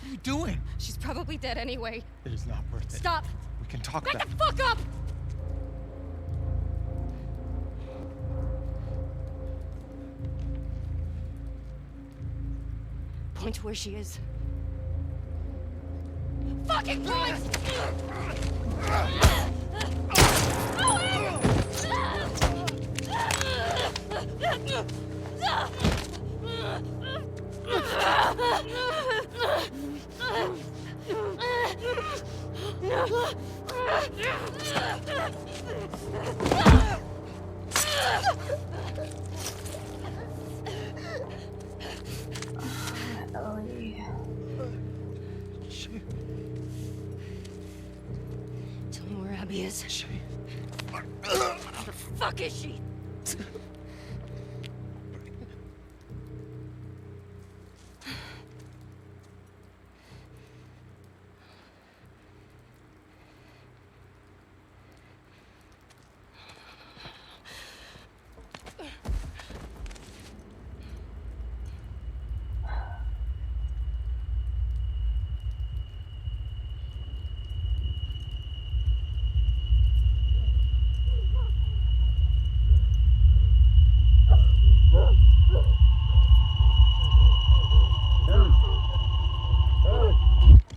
What are you doing? She's probably dead anyway. It is not worth it. Stop! We can talk Back about the fuck up! Point to where she is. Fucking point! Ellie. Tell me where Abby is. Where the fuck is she?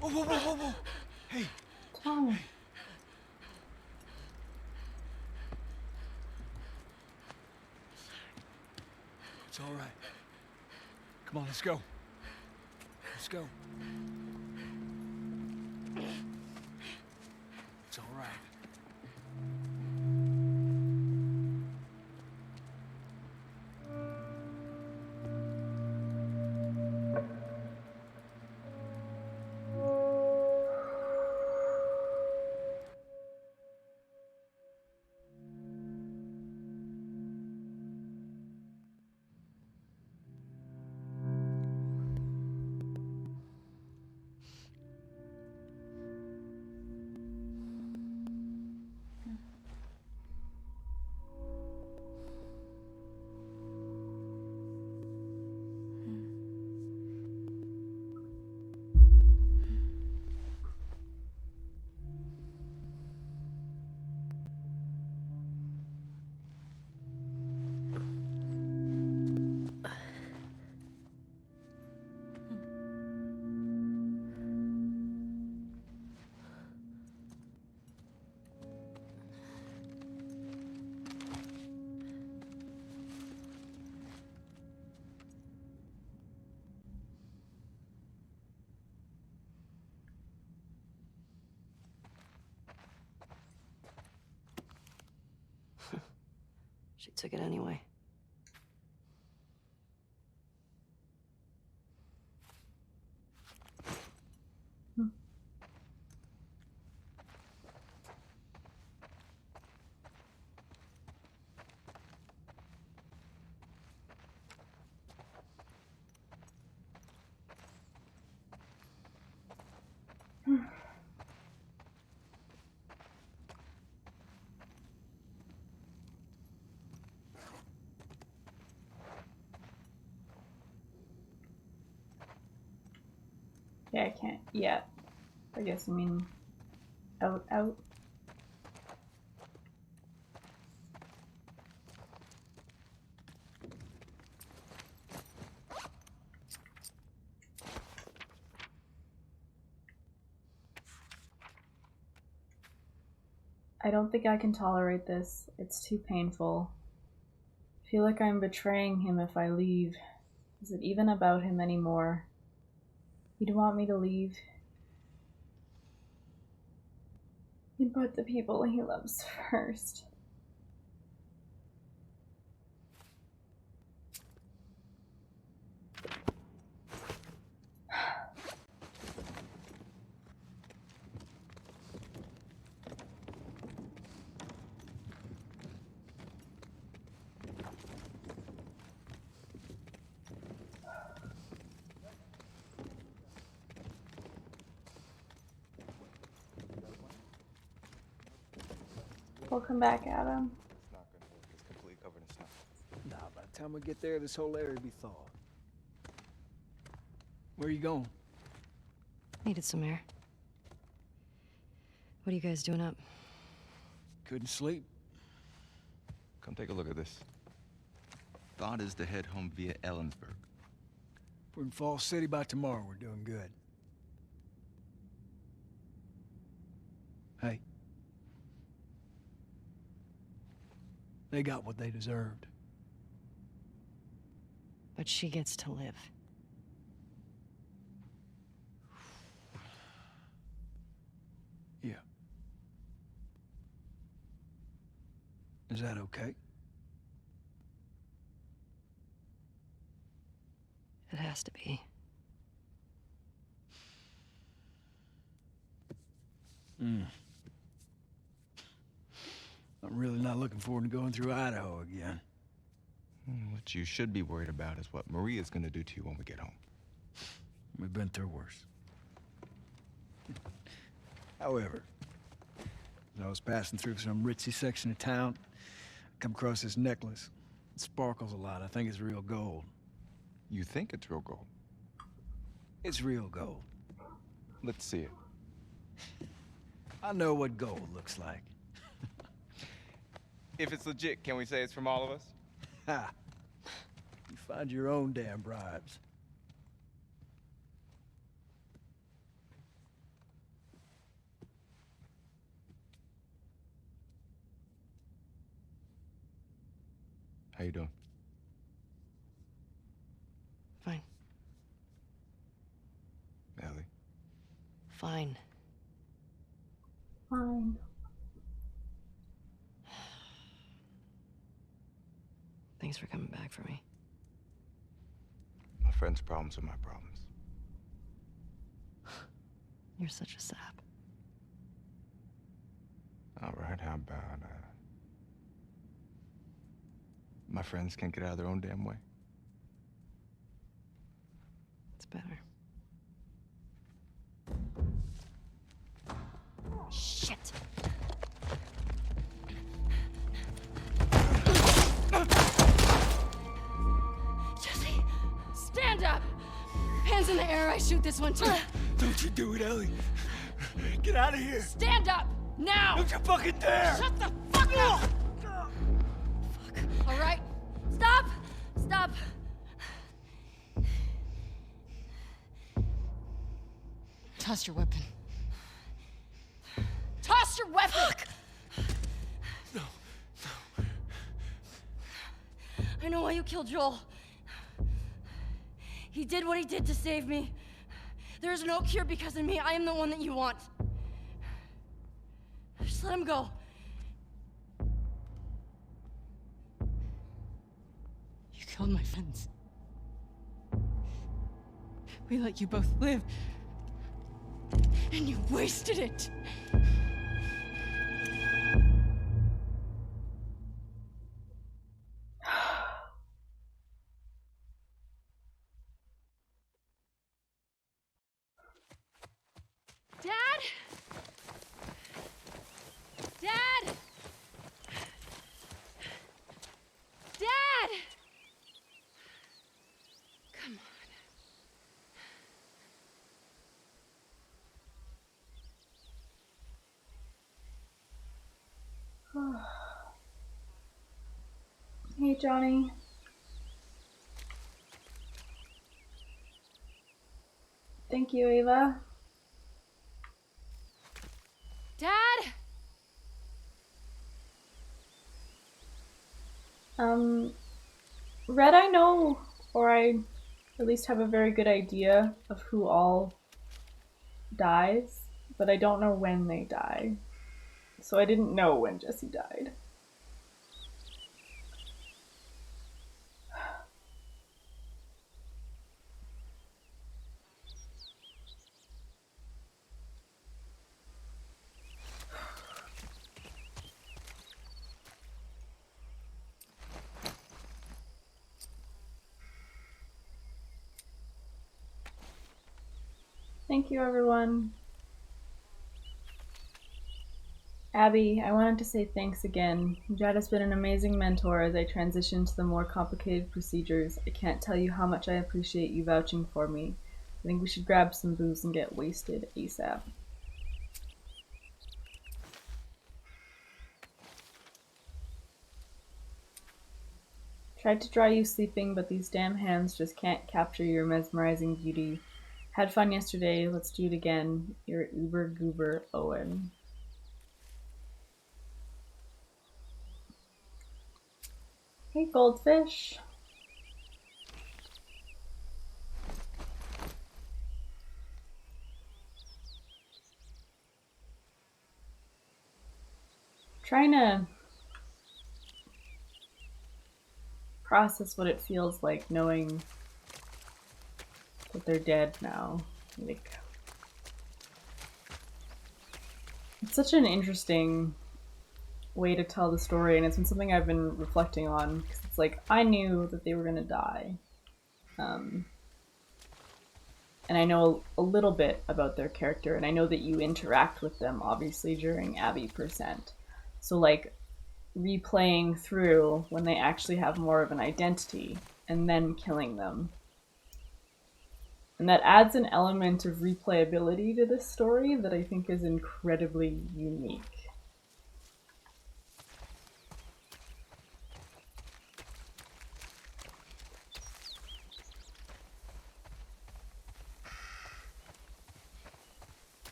Whoa, whoa, whoa, whoa, whoa! Hey, Tommy. it's all right. Come on, let's go. Let's go. It's all right. She took it anyway. Yeah, I can't yet. I guess I mean out. I don't think I can tolerate this. It's too painful. I feel like I'm betraying him if I leave. Is it even about him anymore? He'd want me to leave. He'd put the people he loves first. Welcome back, Adam. It's not gonna work. It's completely covered in snow. Nah, by the time we get there, this whole area will be thawed. Where are you going? Needed some air. What are you guys doing up? Couldn't sleep. Come take a look at this. Thought is to head home via Ellensburg. If we're in Falls City by tomorrow, we're doing good. Hey. They got what they deserved. But she gets to live. Yeah. Is that okay? It has to be. I'm really not looking forward to going through Idaho again. What you should be worried about is what Maria's gonna do to you when we get home. We've been through worse. However, as I was passing through some ritzy section of town, I come across this necklace. It sparkles a lot. I think it's real gold. You think it's real gold? It's real gold. Let's see it. I know what gold looks like. If it's legit, can we say it's from all of us? Ha! You find your own damn bribes. How you doing? Fine. Ellie? Fine. Fine. Thanks for coming back for me. My friend's problems are my problems. You're such a sap. All right, how about, my friends can't get out of their own damn way? It's better. Shit! Jesse, stand up! Hands in the air, I shoot this one too. Don't you do it, Ellie. Get out of here. Stand up! Now! Don't you fucking dare! Shut the fuck up! Fuck. All right. Stop! Stop! Toss your weapon. Toss your weapon! Fuck. No. I know why you killed Joel. He did what he did to save me. There is no cure because of me. I am the one that you want. Just let him go. You killed my friends. We let you both live. And you wasted it. Dad? Dad? Dad! Come on. Hey, Johnny. Thank you, Ava. Dad? Red, I know, or I at least have a very good idea of who all dies, but I don't know when they die. So I didn't know when Jesse died. Thank you, everyone. Abby, I wanted to say thanks again. Jad has been an amazing mentor as I transition to the more complicated procedures. I can't tell you how much I appreciate you vouching for me. I think we should grab some booze and get wasted ASAP. Tried to draw you sleeping, but these damn hands just can't capture your mesmerizing beauty. Had fun yesterday, let's do it again. Your uber goober Owen. Hey, goldfish. Trying to process what it feels like knowing that they're dead now. Like, it's such an interesting way to tell the story, and it's been something I've been reflecting on, because it's like, I knew that they were gonna die. And I know a little bit about their character, and I know that you interact with them, obviously, during Abby Percent. So, like, replaying through when they actually have more of an identity, and then killing them. And that adds an element of replayability to this story that I think is incredibly unique.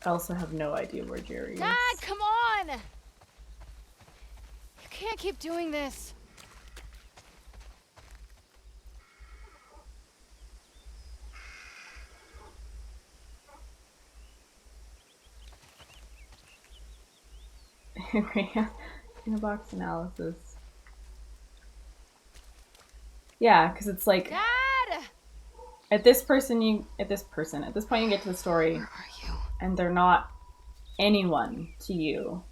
I also have no idea where Jerry is. Dad, come on! You can't keep doing this. Inbox analysis. Yeah, because it's like Dad! at this point you get to the story, Where are you? and they're not anyone to you.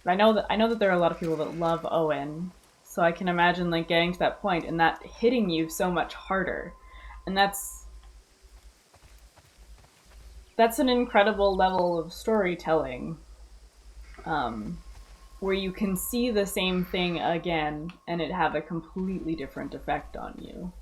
But I know that there are a lot of people that love Owen, so I can imagine like getting to that point and that hitting you so much harder, and that's an incredible level of storytelling, where you can see the same thing again and it have a completely different effect on you.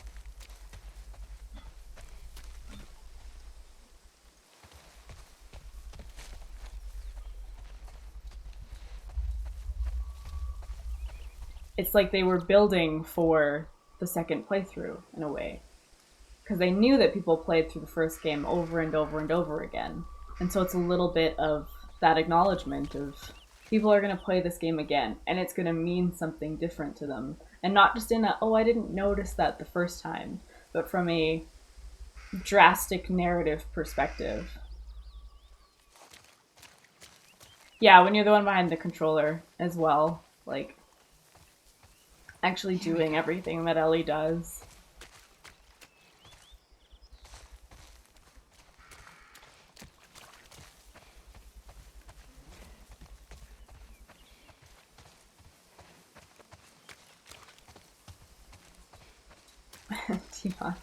It's like they were building for the second playthrough, in a way. Because they knew that people played through the first game over and over and over again. And so it's a little bit of that acknowledgement of people are going to play this game again, and it's going to mean something different to them. And not just in a, oh, I didn't notice that the first time, but from a drastic narrative perspective. Yeah, when you're the one behind the controller as well, like, actually doing everything that Ellie does. Tifa.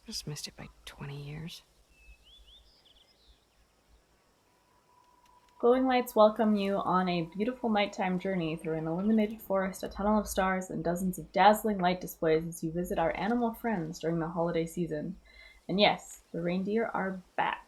Just missed it by 20 years. Glowing lights welcome you on a beautiful nighttime journey through an illuminated forest, a tunnel of stars, and dozens of dazzling light displays as you visit our animal friends during the holiday season. And yes, the reindeer are back.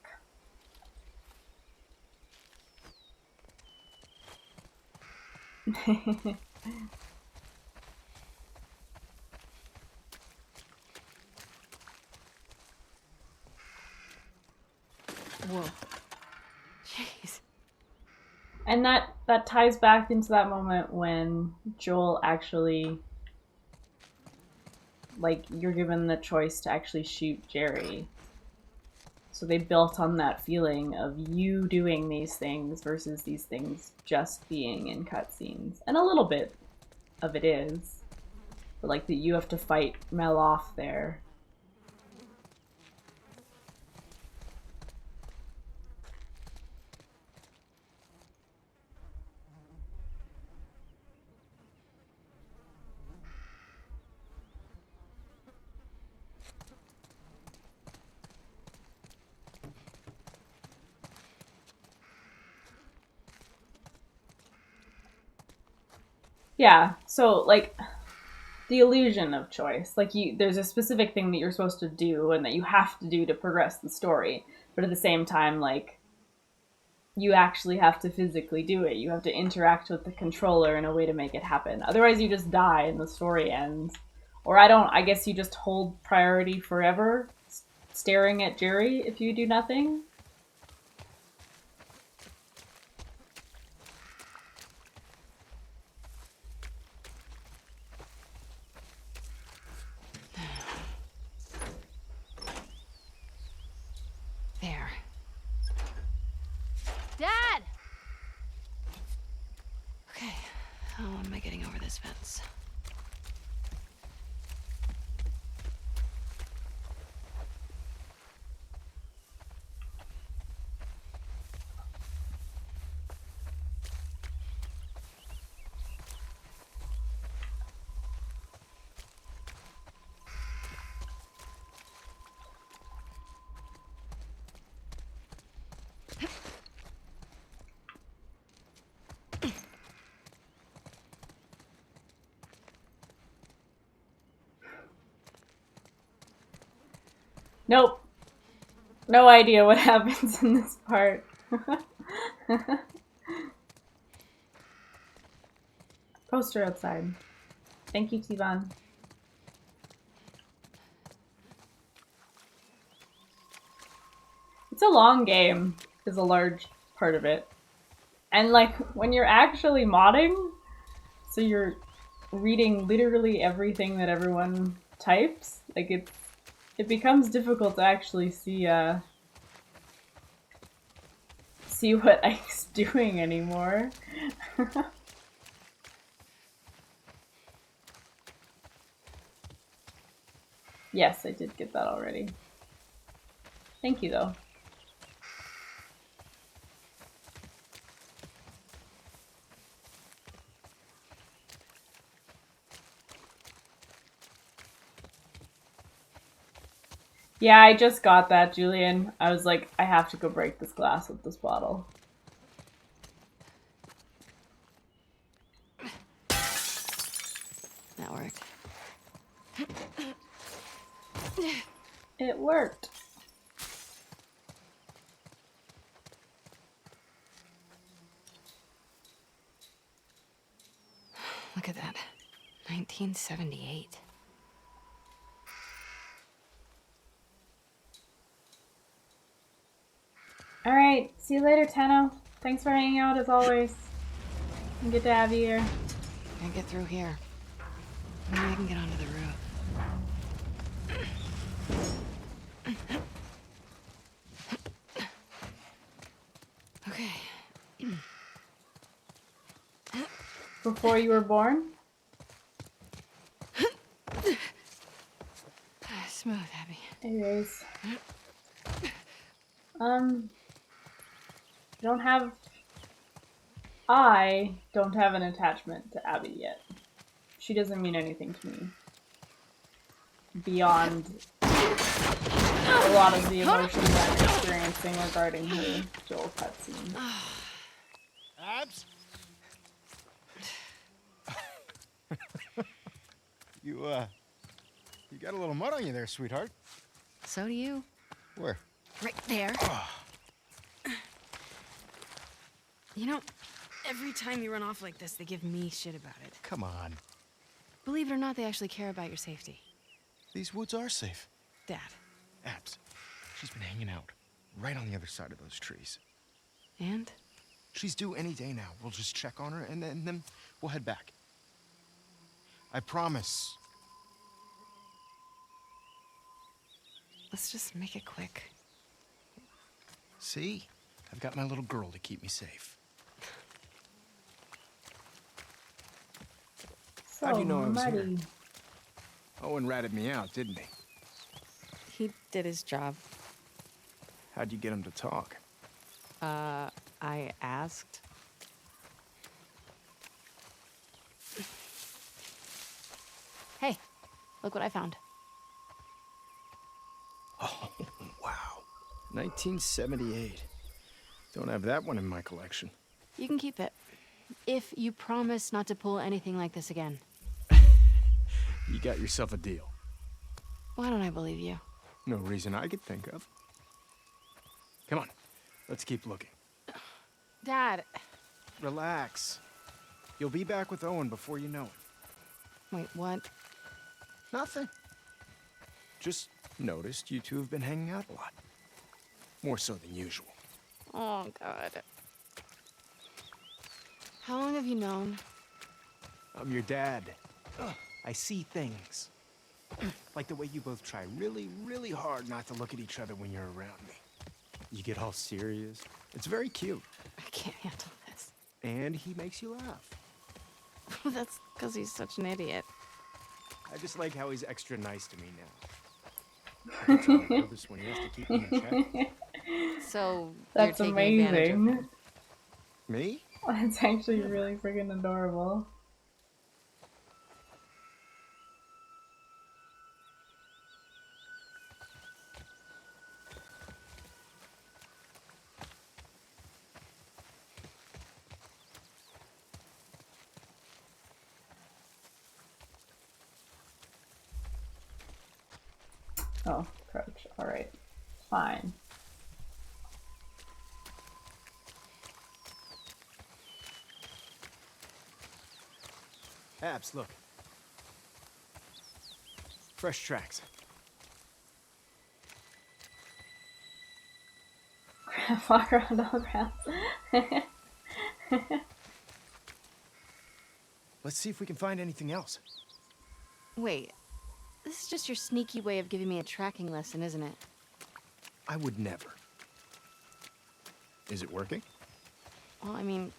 Whoa. Jeez. And that ties back into that moment when Joel actually, like, you're given the choice to actually shoot Jerry. So they built on that feeling of you doing these things versus these things just being in cutscenes. And a little bit of it is. But like that you have to fight Mel off there. Yeah, so, like, the illusion of choice. Like, there's a specific thing that you're supposed to do and that you have to do to progress the story. But at the same time, like, you actually have to physically do it. You have to interact with the controller in a way to make it happen. Otherwise, you just die and the story ends. Or I guess you just hold priority forever, staring at Jerry if you do nothing. There. Dad! Okay, how am I getting over this fence? Nope. No idea what happens in this part. Poster outside. Thank you, T-Von. It's a long game, is a large part of it. And like, when you're actually modding, so you're reading literally everything that everyone types, like it becomes difficult to actually see what Ike's doing anymore. Yes, I did get that already. Thank you, though. Yeah, I just got that, Julian. I was like, I have to go break this glass with this bottle. That worked. It worked. Look at that. 1978. Alright, see you later, Tenno. Thanks for hanging out as always. And good to have you here. Can't get through here. Maybe I can get onto the roof. Okay. Before you were born? Smooth, Abby. Anyways. I don't have an attachment to Abby yet. She doesn't mean anything to me. Beyond a lot of the emotions I'm experiencing regarding her Joel cutscene. Abs? You got a little mud on you there, sweetheart. So do you. Where? Right there. You know, every time you run off like this, they give me shit about it. Come on. Believe it or not, they actually care about your safety. These woods are safe. Dad. Abs, she's been hanging out right on the other side of those trees. And? She's due any day now. We'll just check on her and then we'll head back. I promise. Let's just make it quick. See? I've got my little girl to keep me safe. So How'd you know I was here? muddy. Owen ratted me out, didn't he? He did his job. How'd you get him to talk? I asked. Hey, look what I found. Oh, wow. 1978. Don't have that one in my collection. You can keep it. if you promise not to pull anything like this again. You got yourself a deal. Why don't I believe you? No reason I could think of. Come on, let's keep looking. Dad. Relax. You'll be back with Owen before you know it. Wait, what? Nothing. Just noticed you two have been hanging out a lot. More so than usual. Oh, God. How long have you known? I'm your dad. I see things. Like the way you both try really, really hard not to look at each other when you're around me. You get all serious. It's very cute. I can't handle this. And he makes you laugh. That's because he's such an idiot. I just like how he's extra nice to me now. I can tell him nervous when he has to keep me in check. So, That's you're taking advantage of amazing. Me? That's actually really freaking adorable. Oh, approach. Alright. Fine. Abs, look. Fresh tracks. Walk around all around. Let's see if we can find anything else. Wait, this is just your sneaky way of giving me a tracking lesson, isn't it? I would never. Is it working? Well, I mean,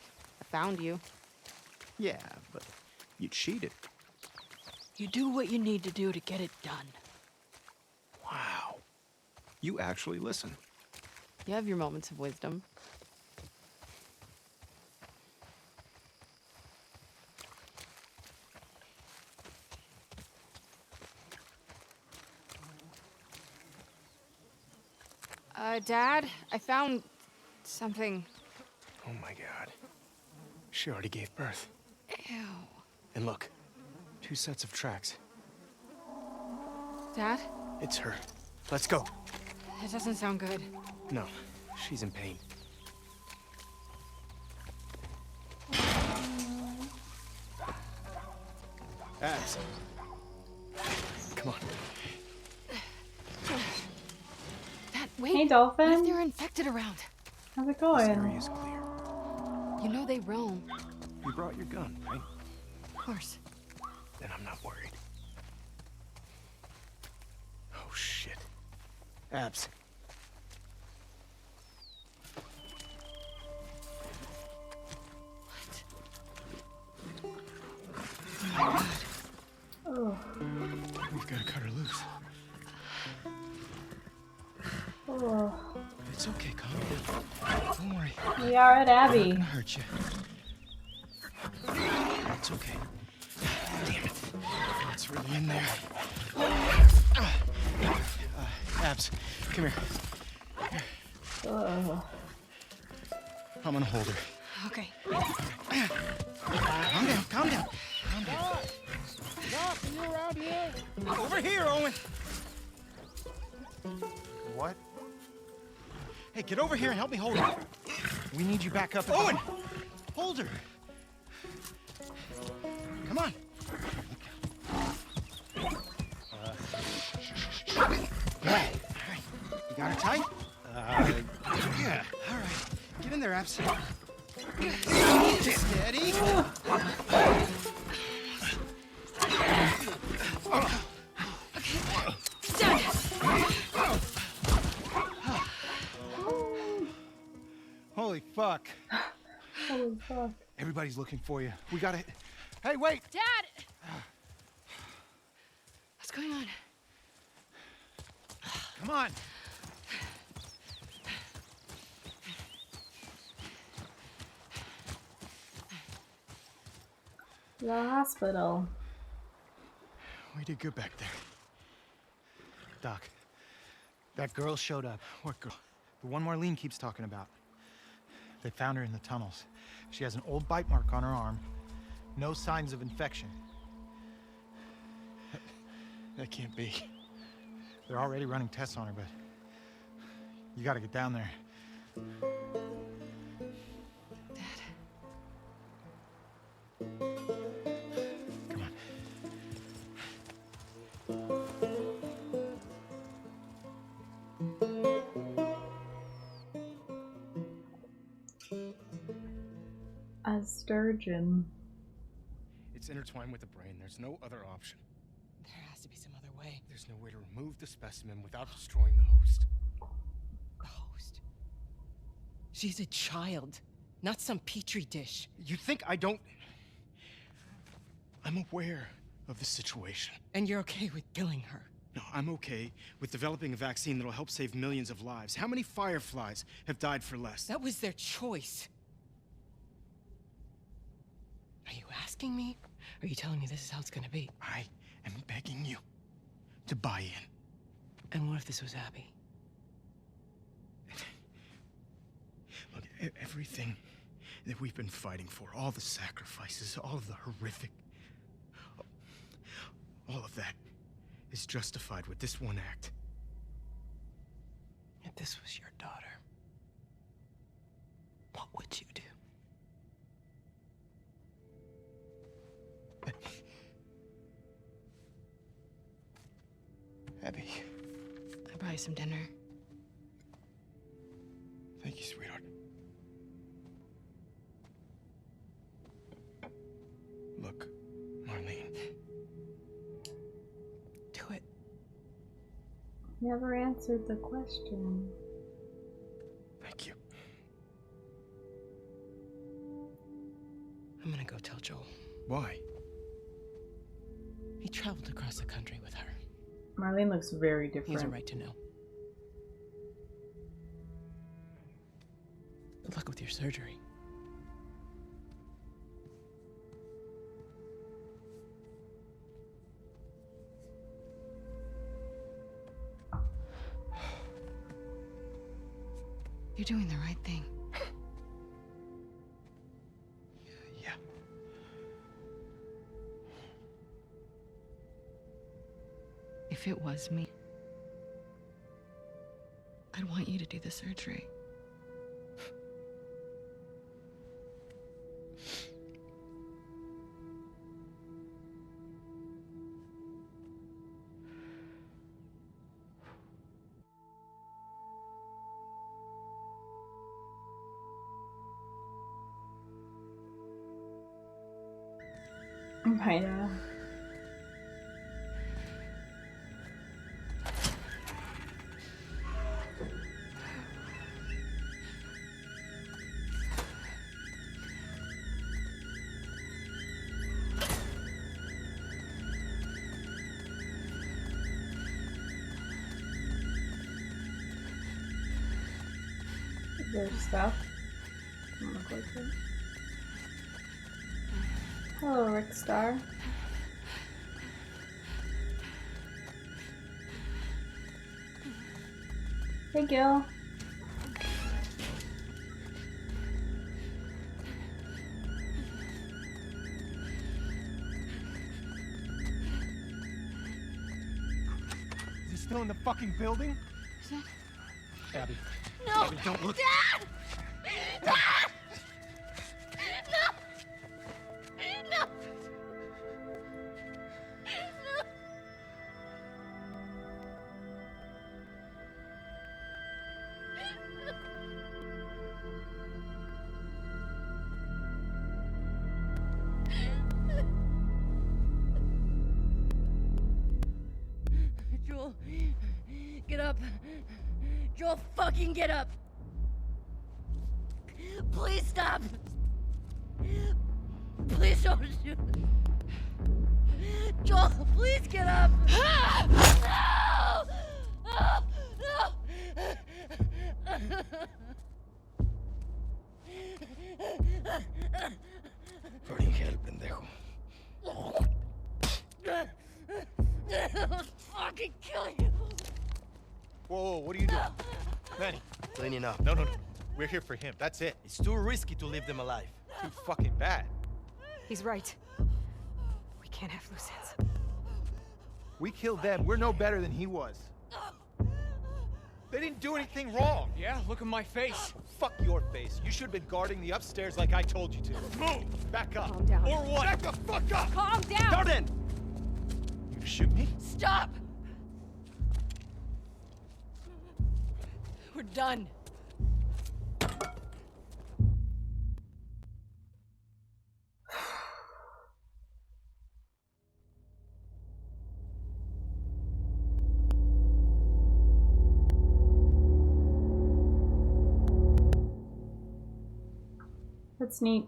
I found you. Yeah, but you cheated. You do what you need to do to get it done. Wow. You actually listen. You have your moments of wisdom. Dad, I found something. Oh my god. She already gave birth. Ew. And look, 2 sets of tracks. Dad? It's her. Let's go. That doesn't sound good. No, she's in pain. Abs. Come on. Dad, wait. Hey, What Dolphin. if they're infected around? How's it This going? area is clear. You know they roam. You brought your gun, right? Of course. Then I'm not worried. Oh, shit. Abs. Oh. We've got to cut her loose. Oh. It's okay, calm down. Don't worry. We are at I'm Abby. not gonna hurt you. It's okay. Damn it. It's really in there. Abs, come here. Ugh. I'm gonna hold her. Okay. Calm down, calm down. Calm down. Doc, are you around here? Over here, Owen. What? Hey, get over here and help me hold her. We need you back up. Owen! Hold her. Come on. All right. You got her tight? Yeah. All right. Get in there, Abs. Steady. Holy fuck. Holy fuck. Everybody's looking for you. We gotta... Hey, wait! Dad! What's going on? Come on! The hospital. We did good back there. Doc, that girl showed up. What girl? The one Marlene keeps talking about. They found her in the tunnels. She has an old bite mark on her arm. No signs of infection. That can't be. They're already running tests on her, but you gotta get down there. Dad. Come on. A sturgeon. It's intertwined with the brain. There's no other option. There has to be some other way. There's no way to remove the specimen without destroying the host. The host. She's a child, not some petri dish. You think I don't... I'm aware of the situation. And you're okay with killing her? No, I'm okay with developing a vaccine that'll help save millions of lives. How many fireflies have died for less? That was their choice. Are you asking me? Or are you telling me this is how it's gonna be? I am begging you to buy in. And what if this was Abby? Look, everything that we've been fighting for, all the sacrifices, all of the horrific... all of that is justified with this one act. If this was your daughter, what would you do? Abby. I brought you some dinner. Thank you, sweetheart. Look, Marlene. Do it. Never answered the question. Thank you. I'm gonna go tell Joel. Why? He traveled across the country with her. Marlene looks very He has a different. right to know. Good luck with your surgery. You're doing the right thing. Yeah. If it was me, I'd want you to do the surgery. I know. Is there stuff? Doesn't look like it. Hello, Rick Star. Hey, Gil. Is he still in the fucking building? Abby. No! Abby, don't look. Dad! Dad! No! No! Joel, get up. Joel, fucking get up. Please stop. Please don't shoot. Joel, please get up. No! No! Faringel, pendejo. I'll fucking kill you. Whoa, what are you doing? Manny. Cleaning up. No. We're here for him. That's it. It's too risky to leave them alive. Too fucking bad. He's right. We can't have loose ends. We killed them. We're no better than he was. They didn't do anything wrong. Yeah, look at my face. Fuck your face. You should have been guarding the upstairs like I told you to. Move! Back up. Calm down. Or what? Back the fuck up! Calm down! Jordan! You to shoot me? Stop! We're done. That's neat.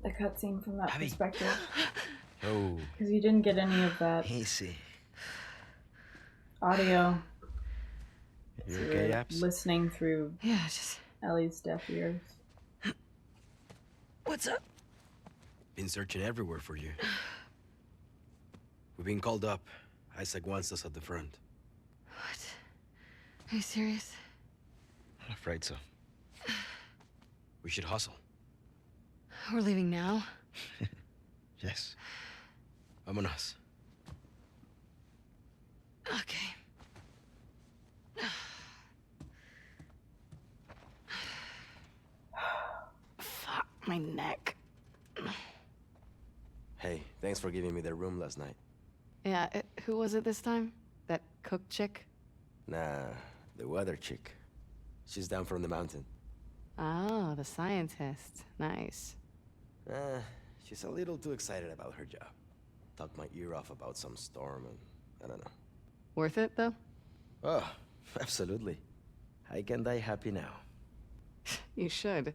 The cutscene from that Abby. perspective. Oh. Because you didn't get any of that Easy. audio. You So okay, you're Abs? listening through Yeah, just... Ellie's deaf ears. What's up? Been searching everywhere for you. We've been called up. Isaac wants us at the front. What? Are you serious? I'm afraid so. We should hustle. We're leaving now? Yes. Vámonos. Okay. Fuck, my neck. Hey, thanks for giving me the room last night. Yeah, who was it this time? That cook chick? Nah, the weather chick. She's down from the mountain. Oh, the scientist. Nice. She's a little too excited about her job. Talked my ear off about some storm and I don't know. Worth it, though? Oh, absolutely. I can die happy now. You should.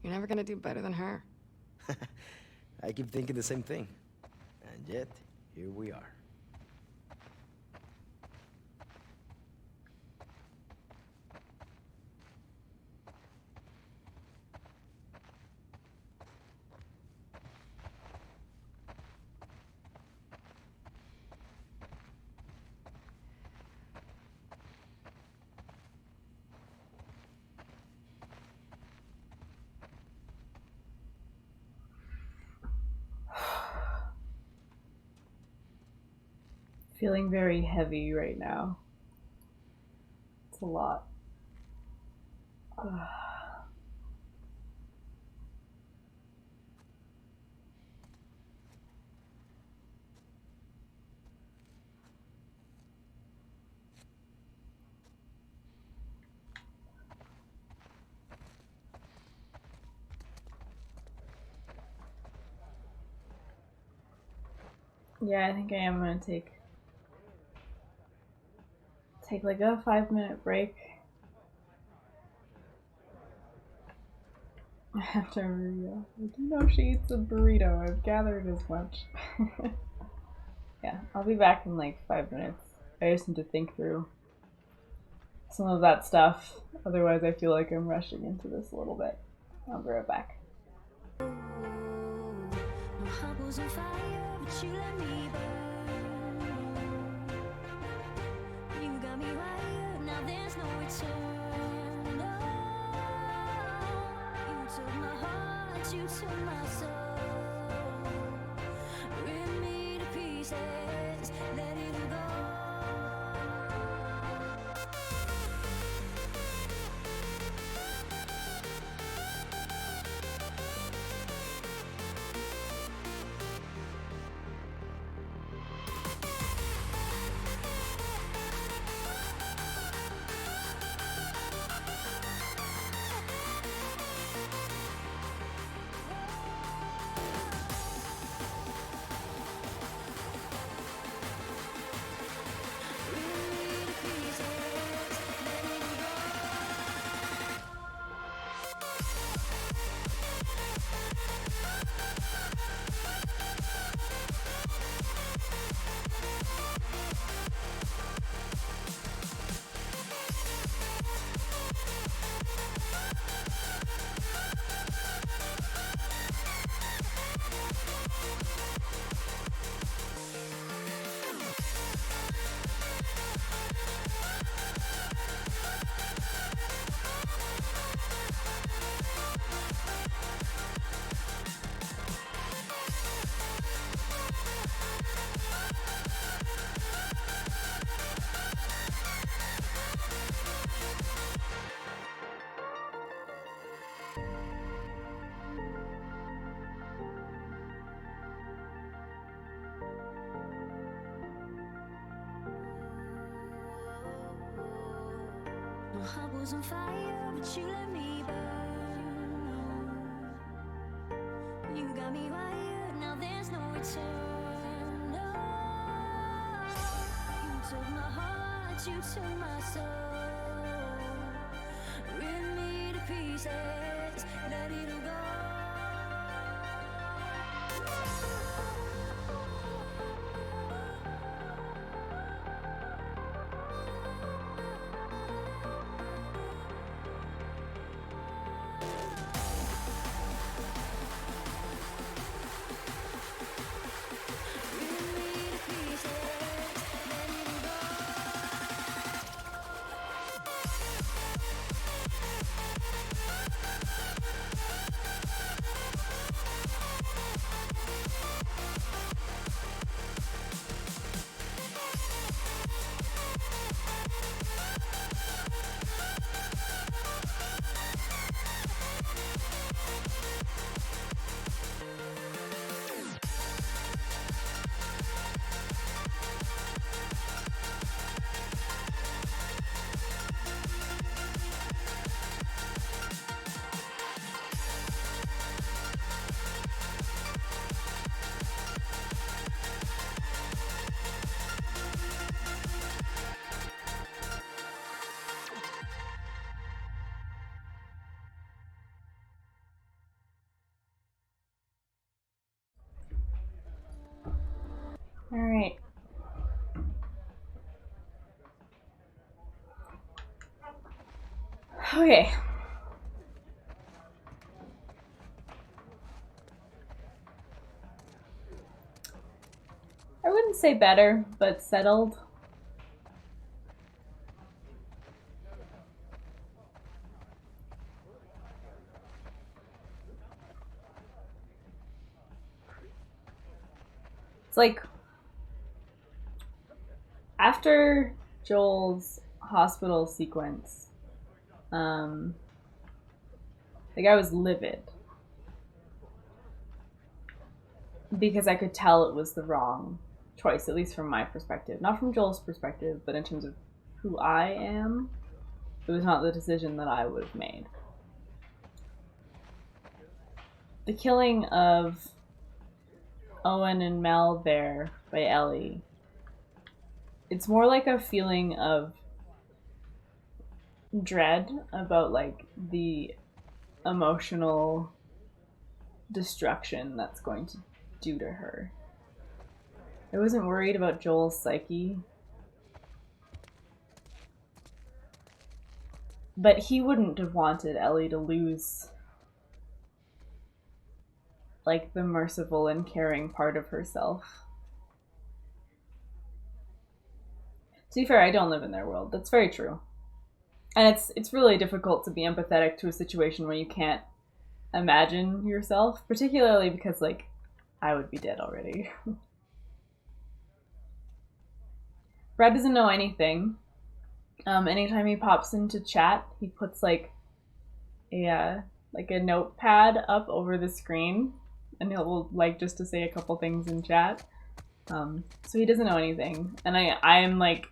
You're never gonna do better than her. I keep thinking the same thing. And yet, here we are. Feeling very heavy right now. It's a lot. Yeah, I think I am gonna take like a 5-minute break after Maria. I do know she eats a burrito. I've gathered as much. Yeah, I'll be back in like 5 minutes. I just need to think through some of that stuff. Otherwise, I feel like I'm rushing into this a little bit. I'll be right back. My heart was on fire, but you let me burn. You got me wired, now there's no return. No, you took my heart, you took my soul. Rip me to pieces, let it go. I was on fire, but you let me burn. You got me wired, now there's no return. No. You took my heart, you took my soul. Rip me to pieces, ready to go. All right. Okay. I wouldn't say better, but settled. It's like after Joel's hospital sequence, like I was livid because I could tell it was the wrong choice, at least from my perspective. Not from Joel's perspective, but in terms of who I am, it was not the decision that I would have made. The killing of Owen and Mel there by Ellie, it's more like a feeling of dread about like the emotional destruction that's going to do to her. I wasn't worried about Joel's psyche, but he wouldn't have wanted Ellie to lose like the merciful and caring part of herself. To be fair, I don't live in their world. That's very true. And it's really difficult to be empathetic to a situation where you can't imagine yourself, particularly because, like, I would be dead already. Brad doesn't know anything. Anytime he pops into chat, he puts, like a notepad up over the screen, and he'll, like, just to say a couple things in chat. So he doesn't know anything. And I'm, like,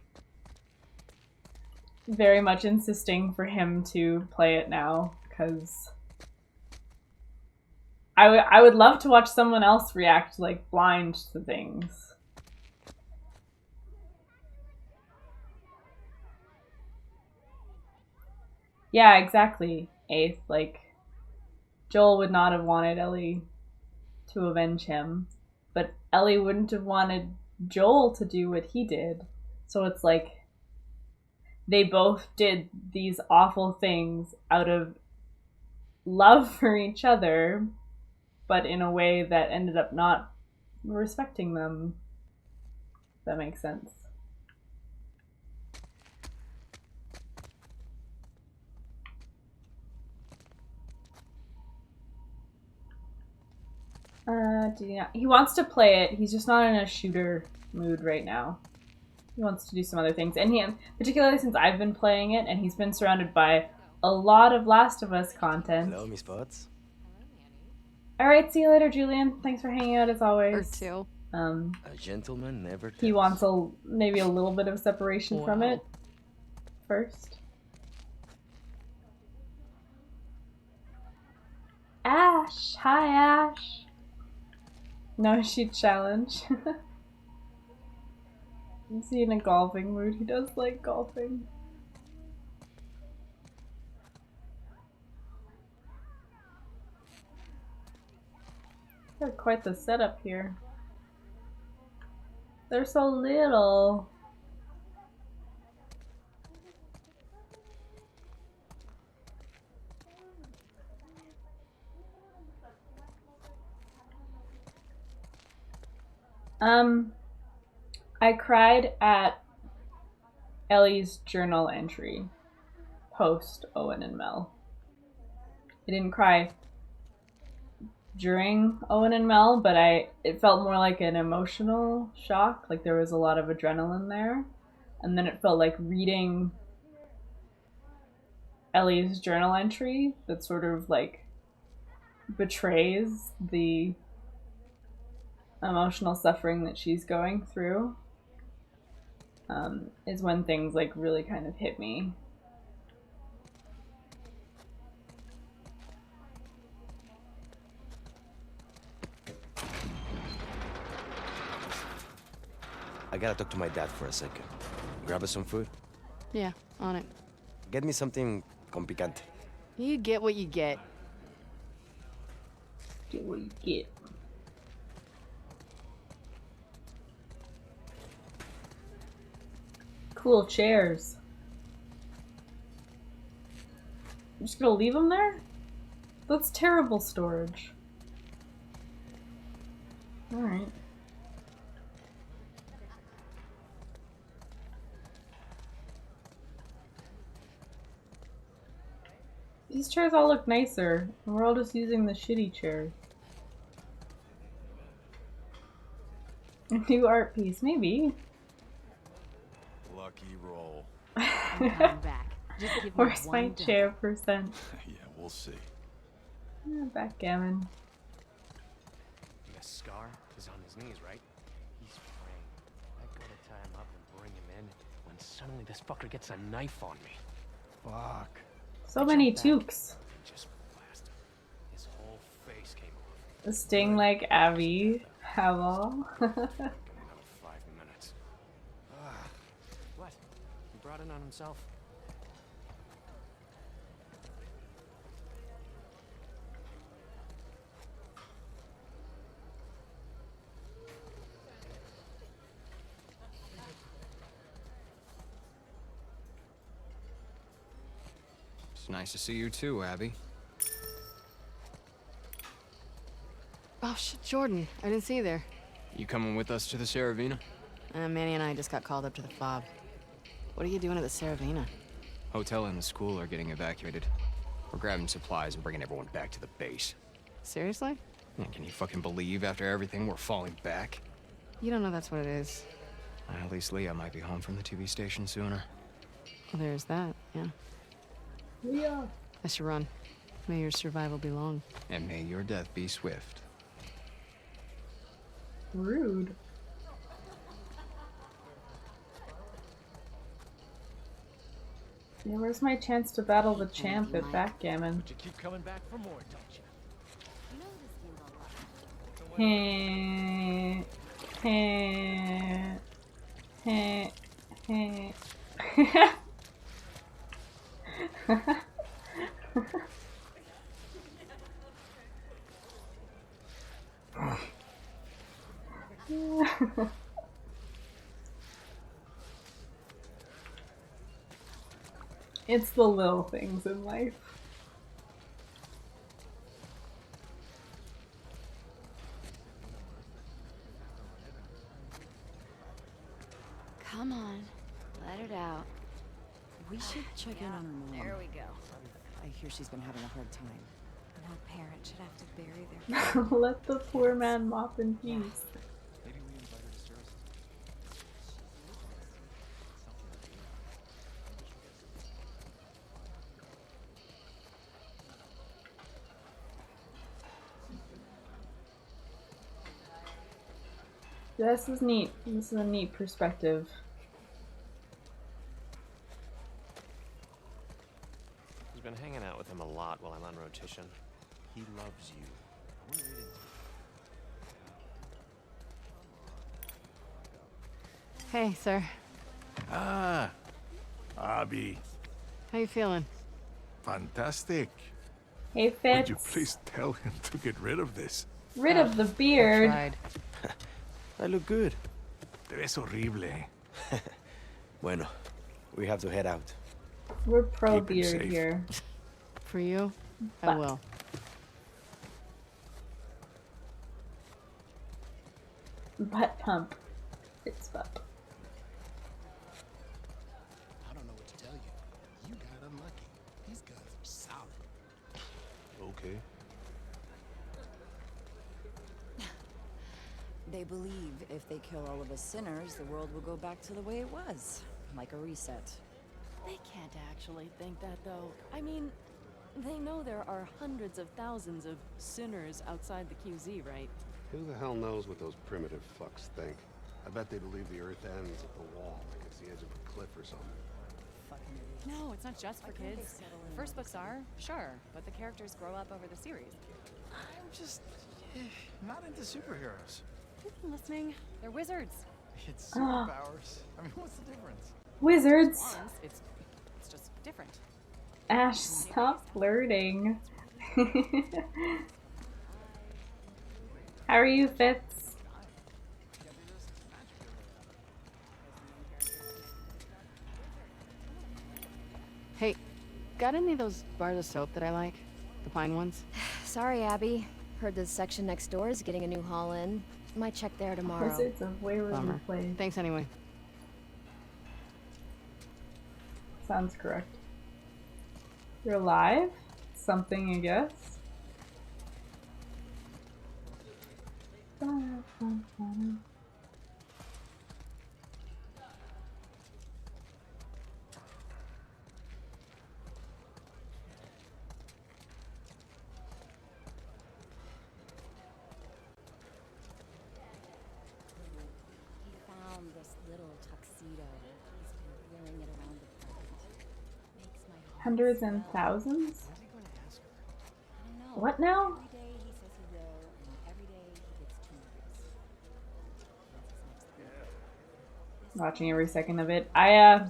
very much insisting for him to play it now, because I would love to watch someone else react like blind to things. Yeah, exactly, Eighth. Like, Joel would not have wanted Ellie to avenge him, but Ellie wouldn't have wanted Joel to do what he did. So it's like they both did these awful things out of love for each other, but in a way that ended up not respecting them. If that makes sense. He wants to play it. He's just not in a shooter mood right now. He wants to do some other things. And particularly since I've been playing it and he's been surrounded by a lot of Last of Us content. Hello, Miss Potts. Alright, see you later, Julian. Thanks for hanging out as always. Her too. A gentleman never tells. He wants maybe a little bit of separation from it first. Ash! Hi, Ash! No, she challenge. Is he in a golfing mood? He does like golfing. Got quite the setup here. They're so little. I cried at Ellie's journal entry post Owen and Mel. I didn't cry during Owen and Mel, but it felt more like an emotional shock, like there was a lot of adrenaline there. And then it felt like reading Ellie's journal entry that sort of like betrays the emotional suffering that she's going through, is when things like really kind of hit me. I gotta talk to my dad for a second. Grab us some food? Yeah, on it. Get me something con picante. You get what you get. Get what you get. Cool chairs. I'm just gonna leave them there? That's terrible storage. Alright. These chairs all look nicer, and we're all just using the shitty chairs. A new art piece, maybe. Lucky roll. I'm coming back. Just give me Where's my one chair percent? Yeah, we'll see. Backgammon. The scar is on his knees, right? He's praying. I gotta tie him up and bring him in when suddenly this fucker gets a knife on me. Fuck. So many toques. Just blasted him. His whole face came off. A sting like Abby. Have all. Another 5 minutes. What? He brought it on himself. It's nice to see you too, Abby. Oh shit, Jordan. I didn't see you there. You coming with us to the Saravina? Manny and I just got called up to the FOB. What are you doing at the Saravina? Hotel and the school are getting evacuated. We're grabbing supplies and bringing everyone back to the base. Seriously? Yeah, can you fucking believe after everything we're falling back? You don't know that's what it is. At least Leah might be home from the TV station sooner. Well, there's that, yeah. Leah. I should run. May your survival be long. And may your death be swift. Rude. Yeah, where's my chance to battle the champ at backgammon? You keep coming back for more, don't you? Heh. Heh. Heh. Heh. It's the little things in life. Come on, let it out. We should check in on her mom. There we go. I hear she's been having a hard time. No parent should have to bury their Let the poor man mop in peace. Maybe we invite her to services. This is neat. This is a neat perspective. He's been hanging out with him a lot while I'm on rotation. He loves you. I wanna read into it. Hey, sir. Ah, Abby. How you feeling? Fantastic. Hey, Would you Fitz. please tell him to get rid of this? Rid of the beard. I look good. Te ves horrible. Bueno, we have to head out. We're pro Keep him beard safe. here. For you, I But- will. Butt pump. Fitz bump. I don't know what to tell you. You got unlucky. These guns are solid. Okay. They believe if they kill all of us sinners, the world will go back to the way it was. Like a reset. They can't actually think that, though. I mean, they know there are hundreds of thousands of sinners outside the QZ, right? Who the hell knows what those primitive fucks think? I bet they believe the Earth ends at the wall, like it's the edge of a cliff or something. No, it's not just for kids. The first books are, sure, but the characters grow up over the series. I'm just not into superheroes. You've been listening. They're wizards. It's superpowers. I mean, what's the difference? Wizards. Once, it's just different. Ash, stop flirting. How are you, Fitz? Hey, got any of those bars of soap that I like? The pine ones? Sorry, Abby. Heard the section next door is getting a new haul in. Might check there tomorrow. Wizards of Waverly Bummer. Place. Thanks anyway. Sounds correct. You're alive? Something, I guess. He found this little tuxedo. He's been wearing it around the apartment. Makes my heart Hundreds and thousands? I don't know. What now? Every day he says he will, and every day he gets too nervous. Watching every second of it. I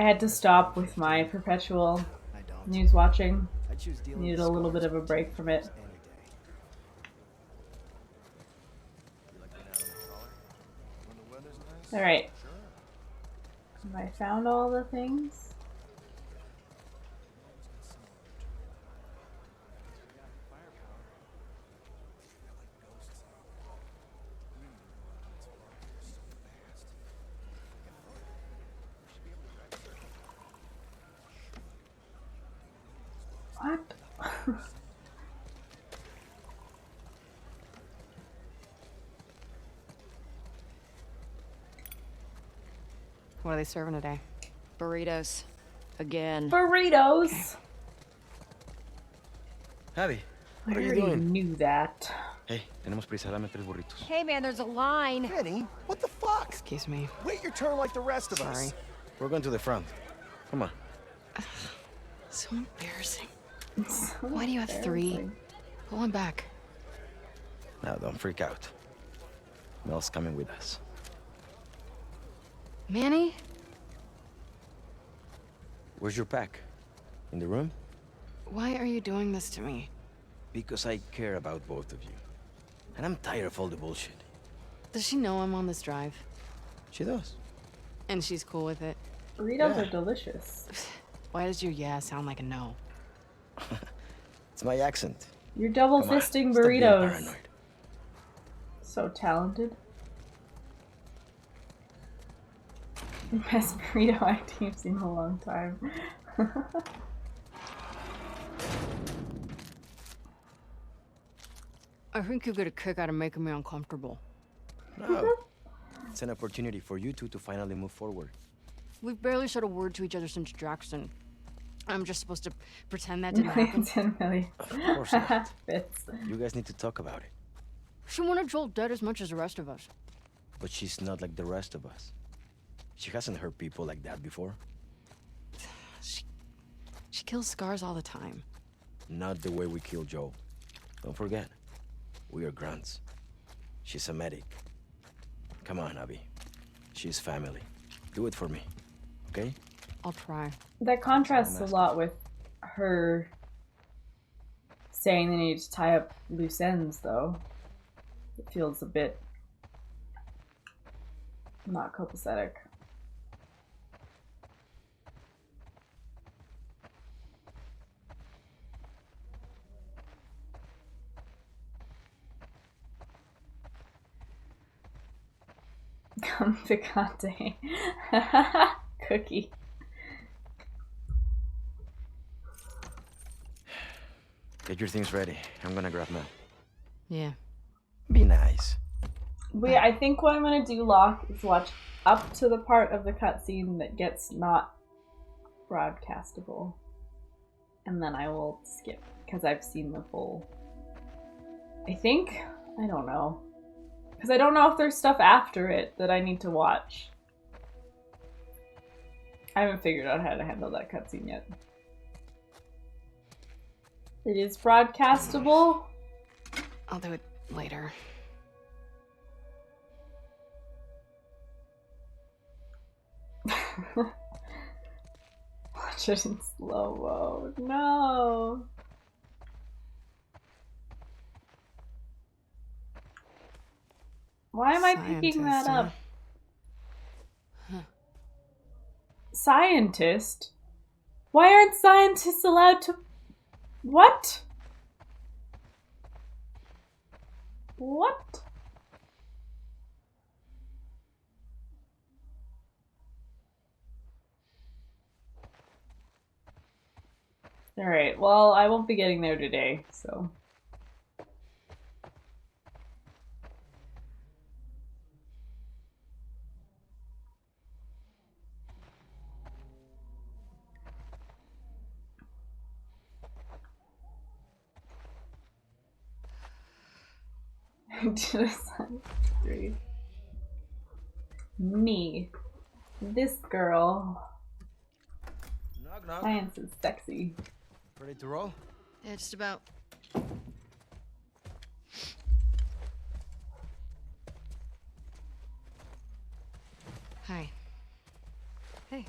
had to stop with my perpetual news watching. I choose dealing Needed with a little bit scars of a break from it. any day. Alright. Have I found all the things? What? What are they serving today? Burritos. Again. Burritos! Abby, I what are you already doing? knew that. Hey, tenemos prisa, dame 3 burritos. Hey, man, there's a line. Benny, what the fuck? Excuse me. Wait your turn like the rest of Sorry. us. We're going to the front. Come on. So embarrassing. So Why do you have 3? embarrassing. Pull one back. Now, don't freak out. Mel's coming with us. Manny? Where's your pack? In the room? Why are you doing this to me? Because I care about both of you. And I'm tired of all the bullshit. Does she know I'm on this drive? She does. And she's cool with it? Burritos Yeah. are delicious. Why does your yeah sound like a no? It's my accent. You're double Come on, fisting stop being burritos. paranoid. So talented. Best burrito acting I've seen in a long time. I think you get a kick out of making me uncomfortable. No. It's an opportunity for you two to finally move forward. We've barely said a word to each other since Jackson. I'm just supposed to pretend that didn't happen. 10 million. Of course not. Fits. You guys need to talk about it. She wanted Joel dead as much as the rest of us. But she's not like the rest of us. She hasn't hurt people like that before. She kills scars all the time. Not the way we killed Joel. Don't forget, we are grunts. She's a medic. Come on, Abby. She's family. Do it for me, okay? I'll try. That contrasts a lot with her saying they need to tie up loose ends, though. It feels a bit not copacetic. Picante. Cookie. Get your things ready. I'm gonna grab Mel. Yeah. Be nice. Wait, I think what I'm gonna do, Locke, is watch up to the part of the cutscene that gets not broadcastable. And then I will skip, because I've seen the full... I think? I don't know. Because I don't know if there's stuff after it that I need to watch. I haven't figured out how to handle that cutscene yet. It is broadcastable. I'll do it later. Watch it in slow-mo. No. Why am I picking that up? Huh. Scientist? Why aren't scientists allowed to... What? What? Alright, well, I won't be getting there today, so... To the sun. 3. Me. This girl. Knock, knock. Science is sexy. Ready to roll? Yeah, just about. Hi. Hey.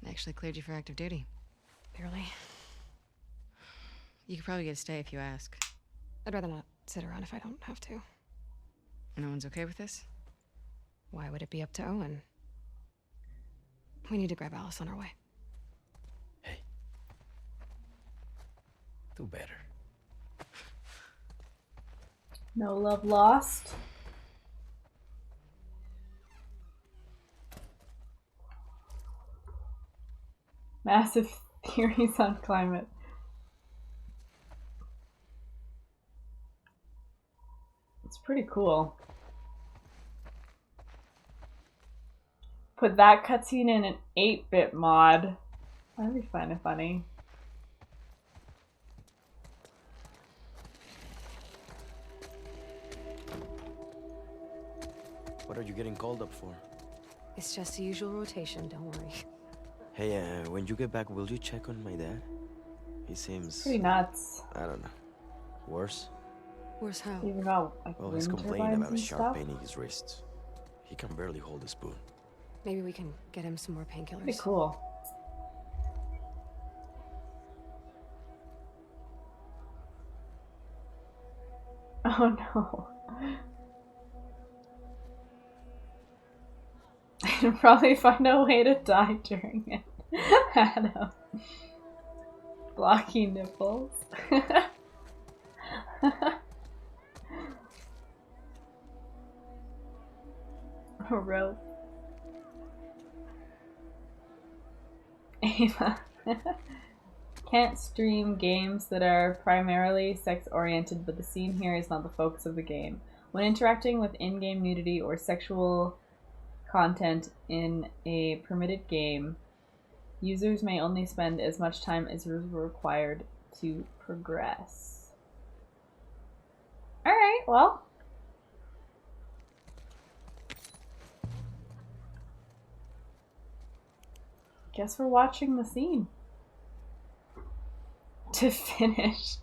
I actually cleared you for active duty. Barely. You could probably get a stay if you ask. I'd rather not sit around if I don't have to. No one's okay with this? Why would it be up to Owen? We need to grab Alice on our way. Do better. No love lost. Massive theories on climate. It's pretty cool. Put that cutscene in an 8-bit mod. That'd be kind of funny. What are you getting called up for? It's just the usual rotation, don't worry. Hey, when you get back, will you check on my dad? He seems... Pretty nuts. I don't know. Worse? Worse how? Even though, like, Well, he's wind complaining turbines about a and sharp stuff. pain in his wrists. He can barely hold a spoon. Maybe we can get him some more painkillers. Pretty cool. Oh no. I'd probably find a way to die during it. Adam. Blocky nipples. A rope. Ava. Can't stream games that are primarily sex-oriented, but the scene here is not the focus of the game. When interacting with in-game nudity or sexual content in a permitted game, users may only spend as much time as is required to progress. Alright, well. Guess we're watching the scene. to finish.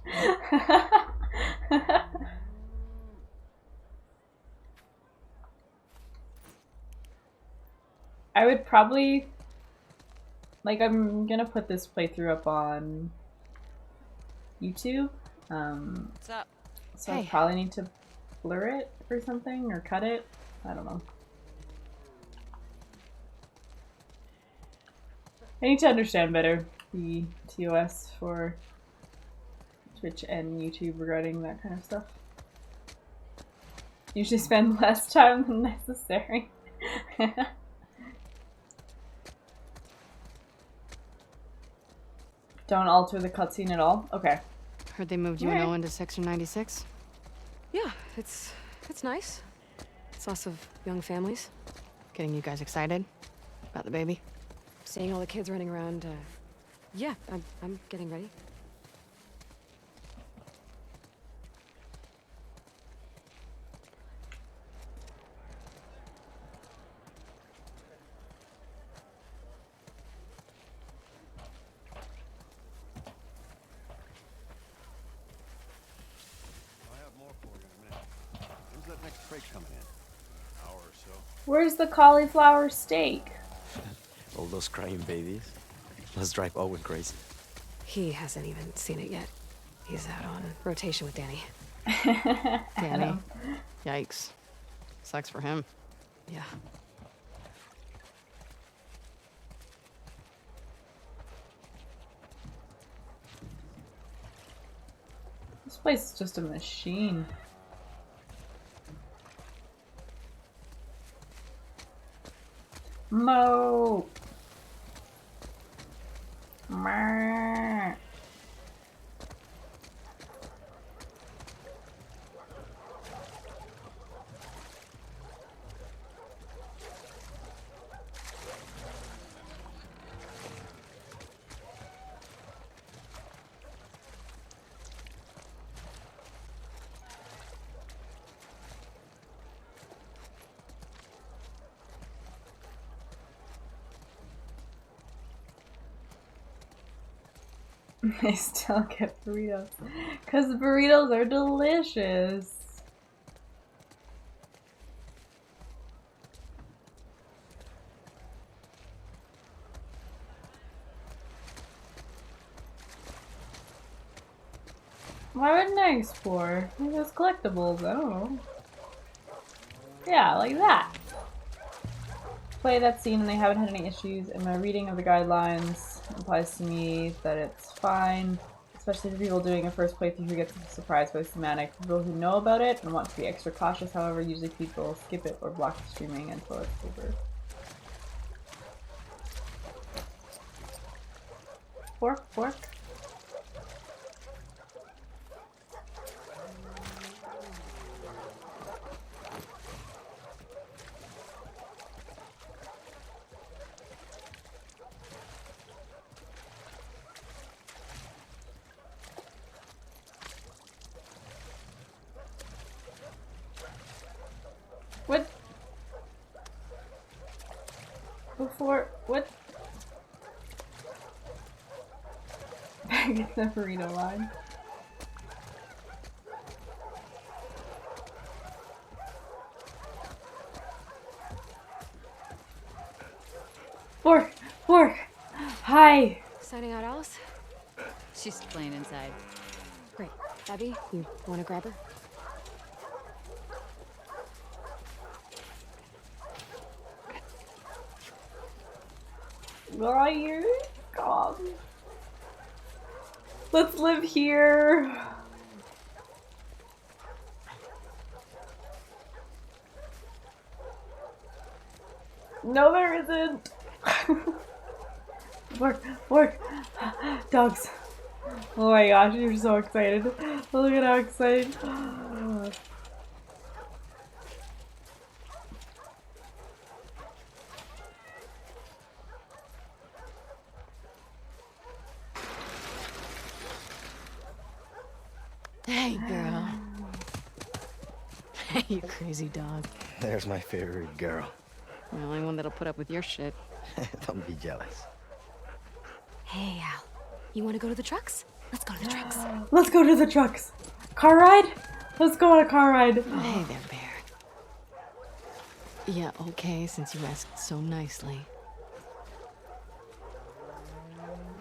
I would probably, like, I'm gonna put this playthrough up on YouTube. What's up? So I probably need to blur it or something, or cut it. I don't know. I need to understand better the TOS for Twitch and YouTube regarding that kind of stuff. Usually spend less time than necessary. Don't alter the cutscene at all? Okay. Heard they moved you and Owen to Section 96? Yeah, it's nice. It's lots of young families. Getting you guys excited about the baby? Seeing all the kids running around, yeah, I'm getting ready. Where's the cauliflower steak? All those crying babies. Let's drive Owen crazy. He hasn't even seen it yet. He's out on rotation with Danny. Danny. Yikes. Sucks for him. Yeah. This place is just a machine. Mo. Mer. They still get burritos. Because the burritos are delicious. Why wouldn't I explore? Maybe it's collectibles, I don't know. Yeah, like that. Play that scene and they haven't had any issues, and my reading of the guidelines implies to me that it's fine, especially for people doing a first playthrough who gets surprised by the thematic. For people who know about it and want to be extra cautious, however, usually people skip it or block the streaming until it's over. Fork, fork. What? Before, what? Back in the burrito line. Fork! Fork! Hi! Signing out, Alice? She's playing inside. Great. Abby, you wanna grab her? Where are you? God. Let's live here. No, there isn't. Work, work. Dogs. Oh my gosh, you're so excited. Look at how excited. Hey, girl. Hey, you crazy dog. There's my favorite girl. The only one that'll put up with your shit. Don't be jealous. Hey, Al. You wanna go to the trucks? Let's go to the trucks. Let's go to the trucks. Car ride? Let's go on a car ride. Hey there, Bear. Yeah, okay, since you asked so nicely.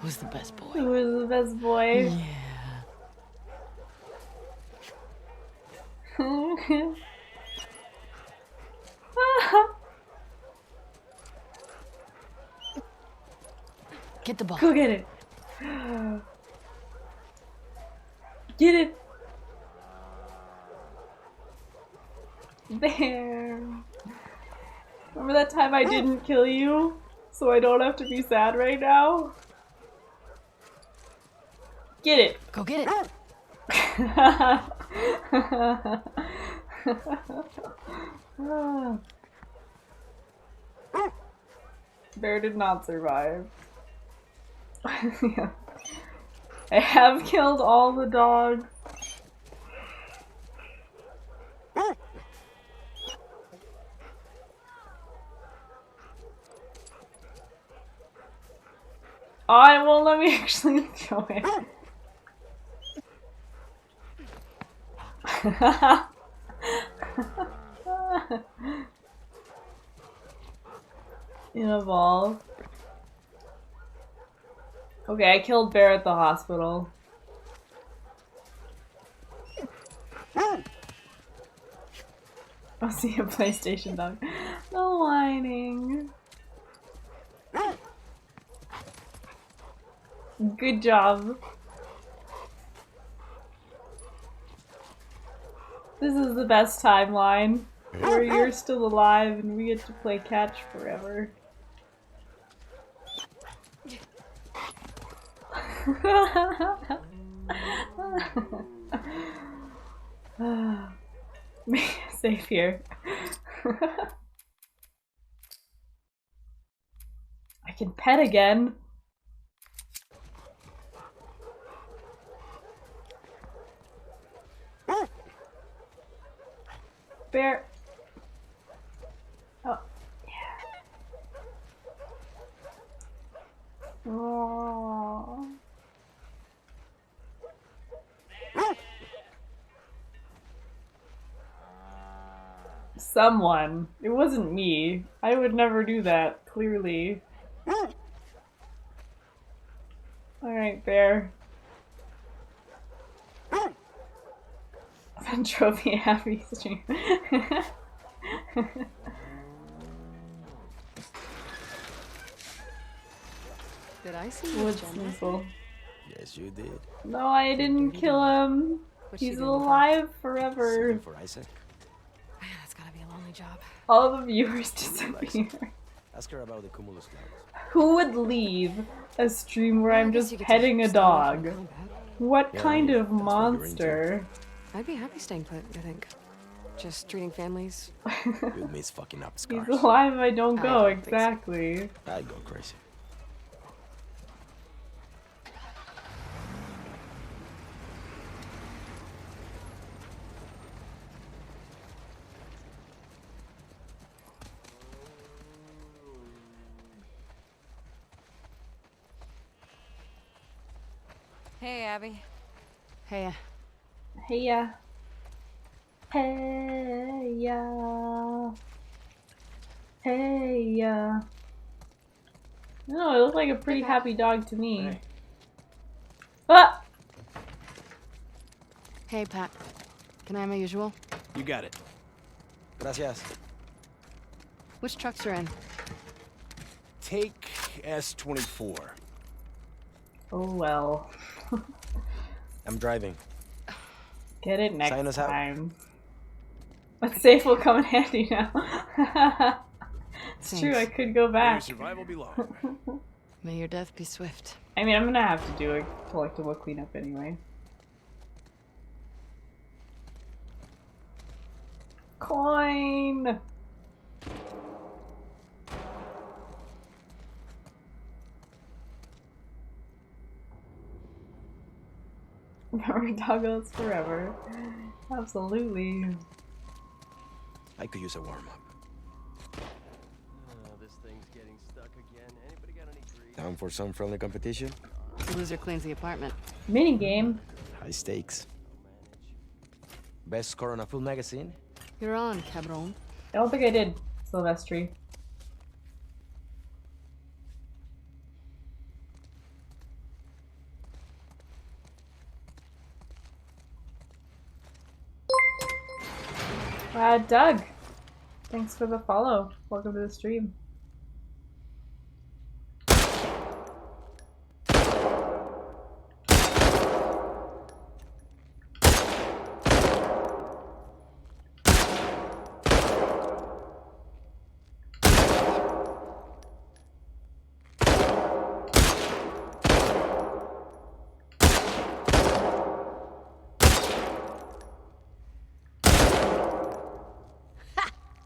Who's the best boy? Who is the best boy? Yeah. Get the ball. Go get it. Get it. There. Remember that time I didn't kill you? So I don't have to be sad right now? Get it. Go get it. Bear did not survive. I have killed all the dogs. Oh, it won't let me actually throw it. In a ball. Okay, I killed Bear at the hospital. I'll see a PlayStation dog. No whining. Good job. This is the best timeline, where you're still alive and we get to play catch forever. Safe here. I can pet again. Bear. Oh, yeah. Oh. Someone. It wasn't me. I would never do that, clearly. Alright, Bear. Trophy happy stream. Did I see you? Wood Sniffle. Yes, you did. No, I didn't kill him. He's alive forever. Same for Isaac. That's gotta be a lonely job. All the viewers disappear. Ask her about the Cumulus clouds. Who would leave a stream where I'm just petting a dog? What kind of monster? I'd be happy staying put, I think. Just treating families. You'd miss fucking up scars. He's alive, I don't go, exactly. I'd go crazy. Hey, Abby. Hey. Hey ya. Hey ya. Hey ya. No, it looked like a pretty happy dog to me. Hey. Ah! Hey, Pat. Can I have my usual? You got it. Gracias. Which trucks are in? Take S24. Oh well. I'm driving. Get it next Sign us out. time. But safe will come in handy now. It's true, I could go May your back. survival be long. May your death be swift. I mean, I'm gonna have to do a collectible cleanup anyway. Coin! Remember Douglas forever. Absolutely. I could use a warm-up. This thing's getting stuck again. Anybody got any grease? Down for some friendly competition? The loser cleans the apartment. Mini game. High stakes. Best score on a full magazine? You're on, cabron. I don't think I did, Silvestri. Doug, thanks for the follow. Welcome to the stream.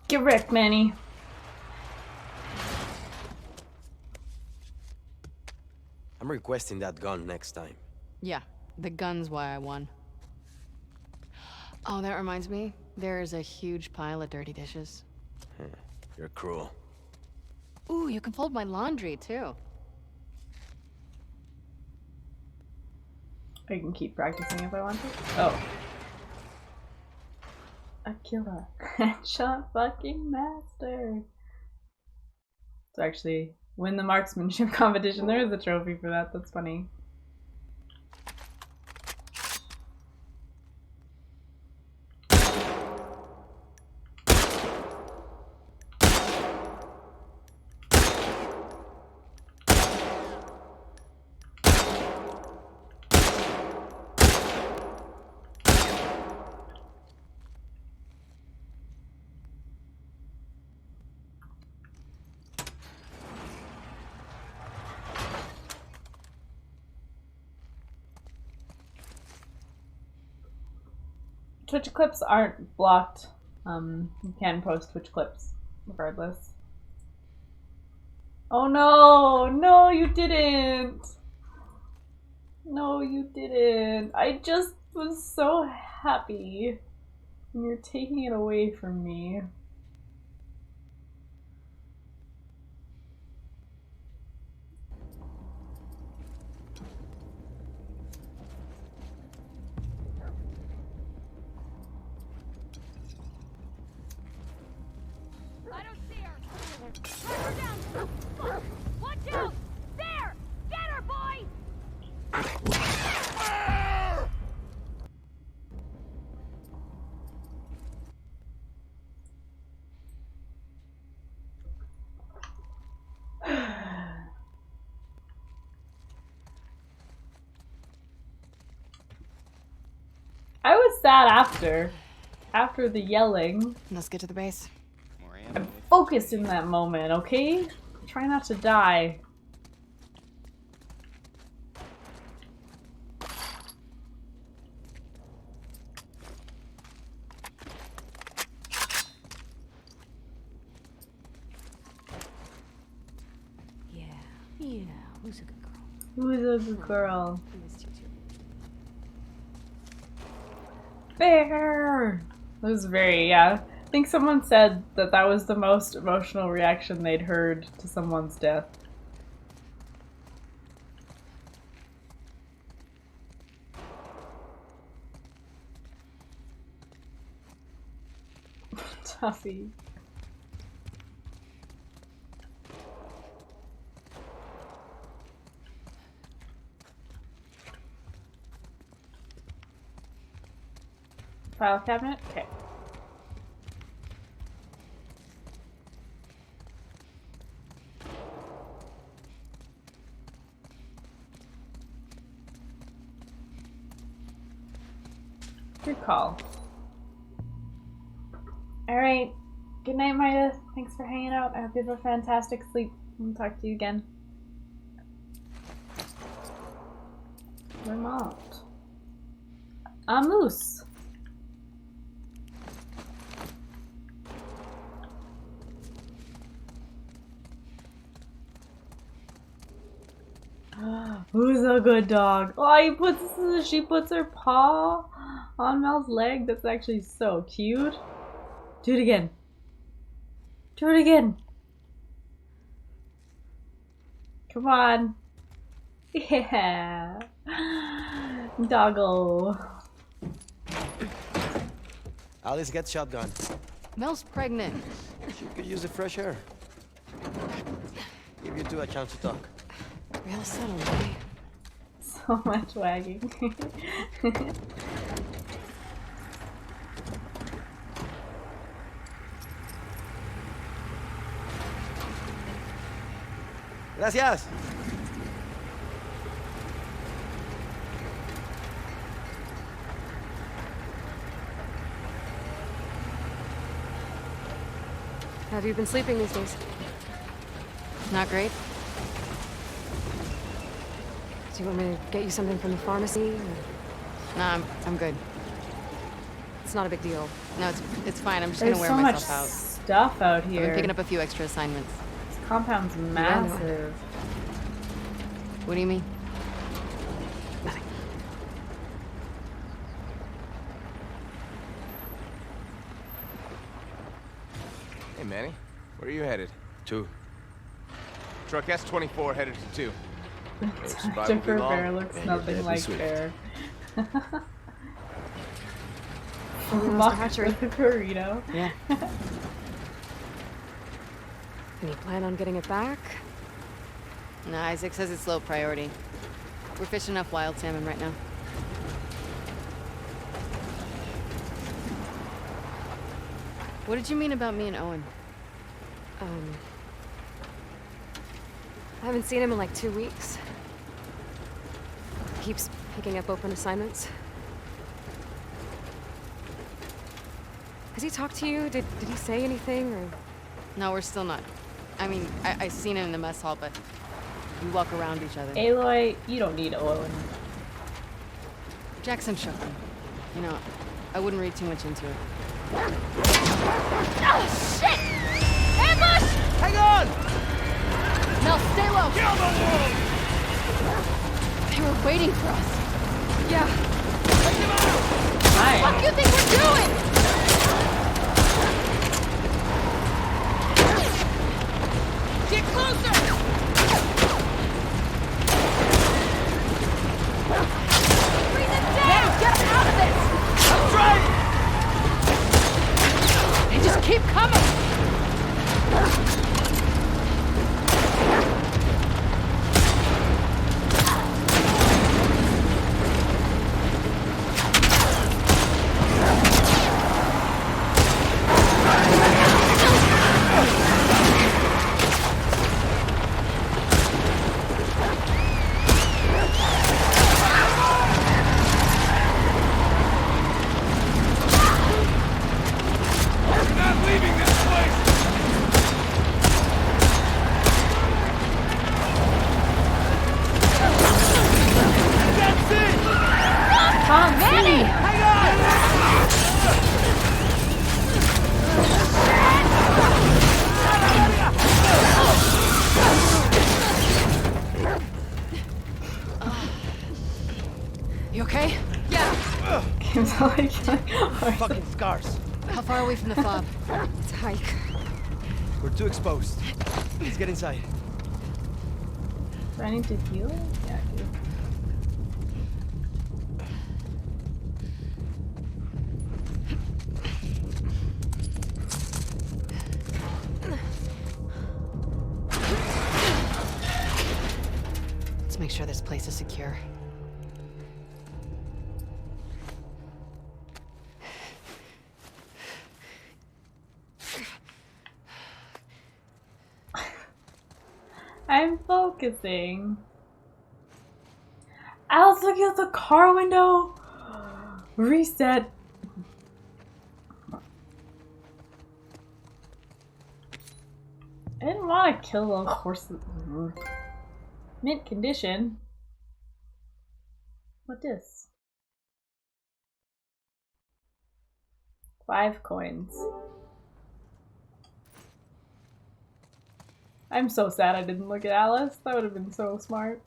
Get wrecked, Manny. I'm requesting that gun next time. Yeah, the gun's why I won. Oh, that reminds me. There is a huge pile of dirty dishes. You're cruel. Ooh, you can fold my laundry, too. I can keep practicing if I want to. Oh. A killer. Headshot fucking master. So actually, win the marksmanship competition. There is a trophy for that. That's funny. Twitch clips aren't blocked. You can post Twitch clips regardless. Oh no! No, you didn't! No, you didn't. I just was so happy. And you're taking it away from me. Watch out! There! Get her, boy! I was sad after the yelling. Let's get to the base. I'm focused in that moment, okay? Try not to die. Yeah, who's a good girl? Who's a good girl? Bear! It was very, yeah. I think someone said that that was the most emotional reaction they'd heard to someone's death. Tuffy. File cabinet? Okay. Good call. Alright. Good night, Maida. Thanks for hanging out. I hope you have a fantastic sleep. I'll talk to you again. Vermont. A moose. Who's a good dog? Oh, she puts her paw on Mel's leg. That's actually so cute. Do it again. Do it again. Come on. Yeah. Doggle. Alice, get shotgun. Mel's pregnant. She could use the fresh air. Give you two a chance to talk. Real subtle, eh? So much wagging. Gracias. How have you been sleeping these days? Not great. Do you want me to get you something from the pharmacy? Or... Nah, I'm good. It's not a big deal. No, it's fine. I'm just There's gonna wear so much myself out. stuff out here. I've been picking up a few extra assignments. This compound's massive. What do you mean? Hey, Manny. Where are you headed? 2. Truck S-24 headed to 2. Christopher Bear looks nothing like Bear. Mocked with a burrito. Yeah. And you plan on getting it back? No, Isaac says it's low priority. We're fishing enough wild salmon right now. What did you mean about me and Owen? I haven't seen him in like 2 weeks. He keeps picking up open assignments. Has he talked to you? Did he say anything, or...? No, we're still not. I mean, I seen him in the mess hall, but we walk around each other. Aloy, you don't need Owen. Jackson shook me. You know, I wouldn't read too much into it. Oh, shit! Ambush! Hang on! Mel, stay low! Get on the wall! They were waiting for us. Yeah. Take him out! What the fuck you think we're doing? Get closer! Bring them down! Get out of this! I'm trying! They just keep coming! We're not leaving this place! That's it! Manny! Hang You okay? Yeah. Game's like Fucking scars. How far away from the fob? It's a hike. We're too exposed. Let's get inside. Do I need to heal? Yeah, I do. Let's make sure this place is secure. I'm focusing. I was looking out the car window. Reset. I didn't want to kill the horses. Mint condition. What this? 5 coins. I'm so sad I didn't look at Alice. That would have been so smart.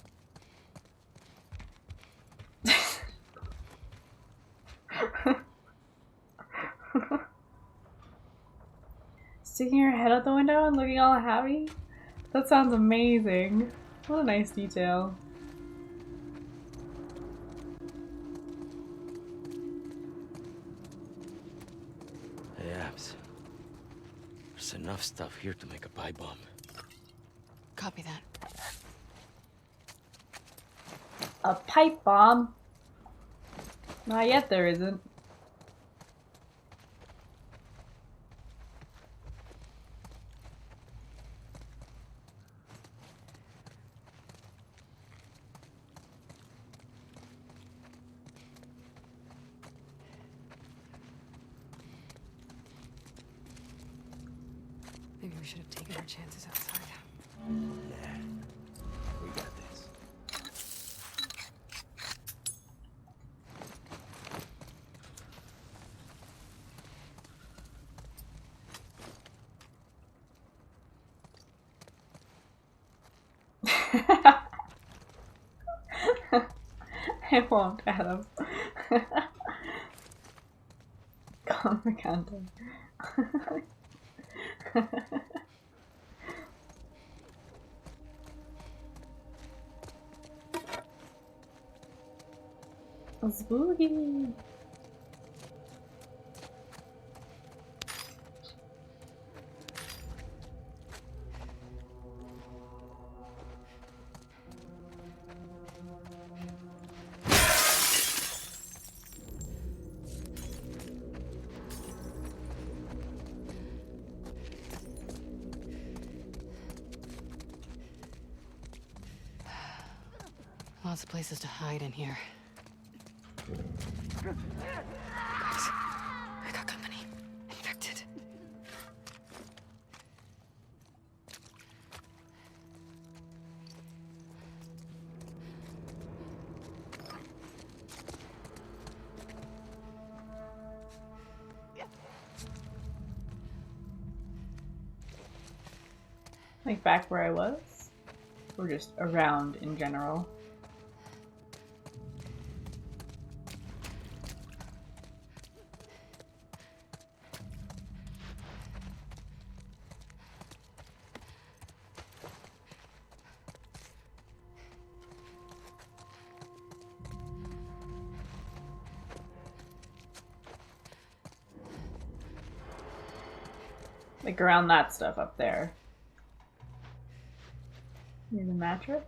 Sticking her head out the window and looking all happy? That sounds amazing. What a nice detail. enough stuff here to make a pipe bomb. Copy that. A pipe bomb? Not yet, there isn't. Maybe we should have taken our chances outside. Yeah, we got this. I won't, Adam. Calm the content. Spooky. Lots of places to hide in here. Guys, I got company. Infected. Like back where I was? Or just around in general? Like around that stuff up there. Near the mattress?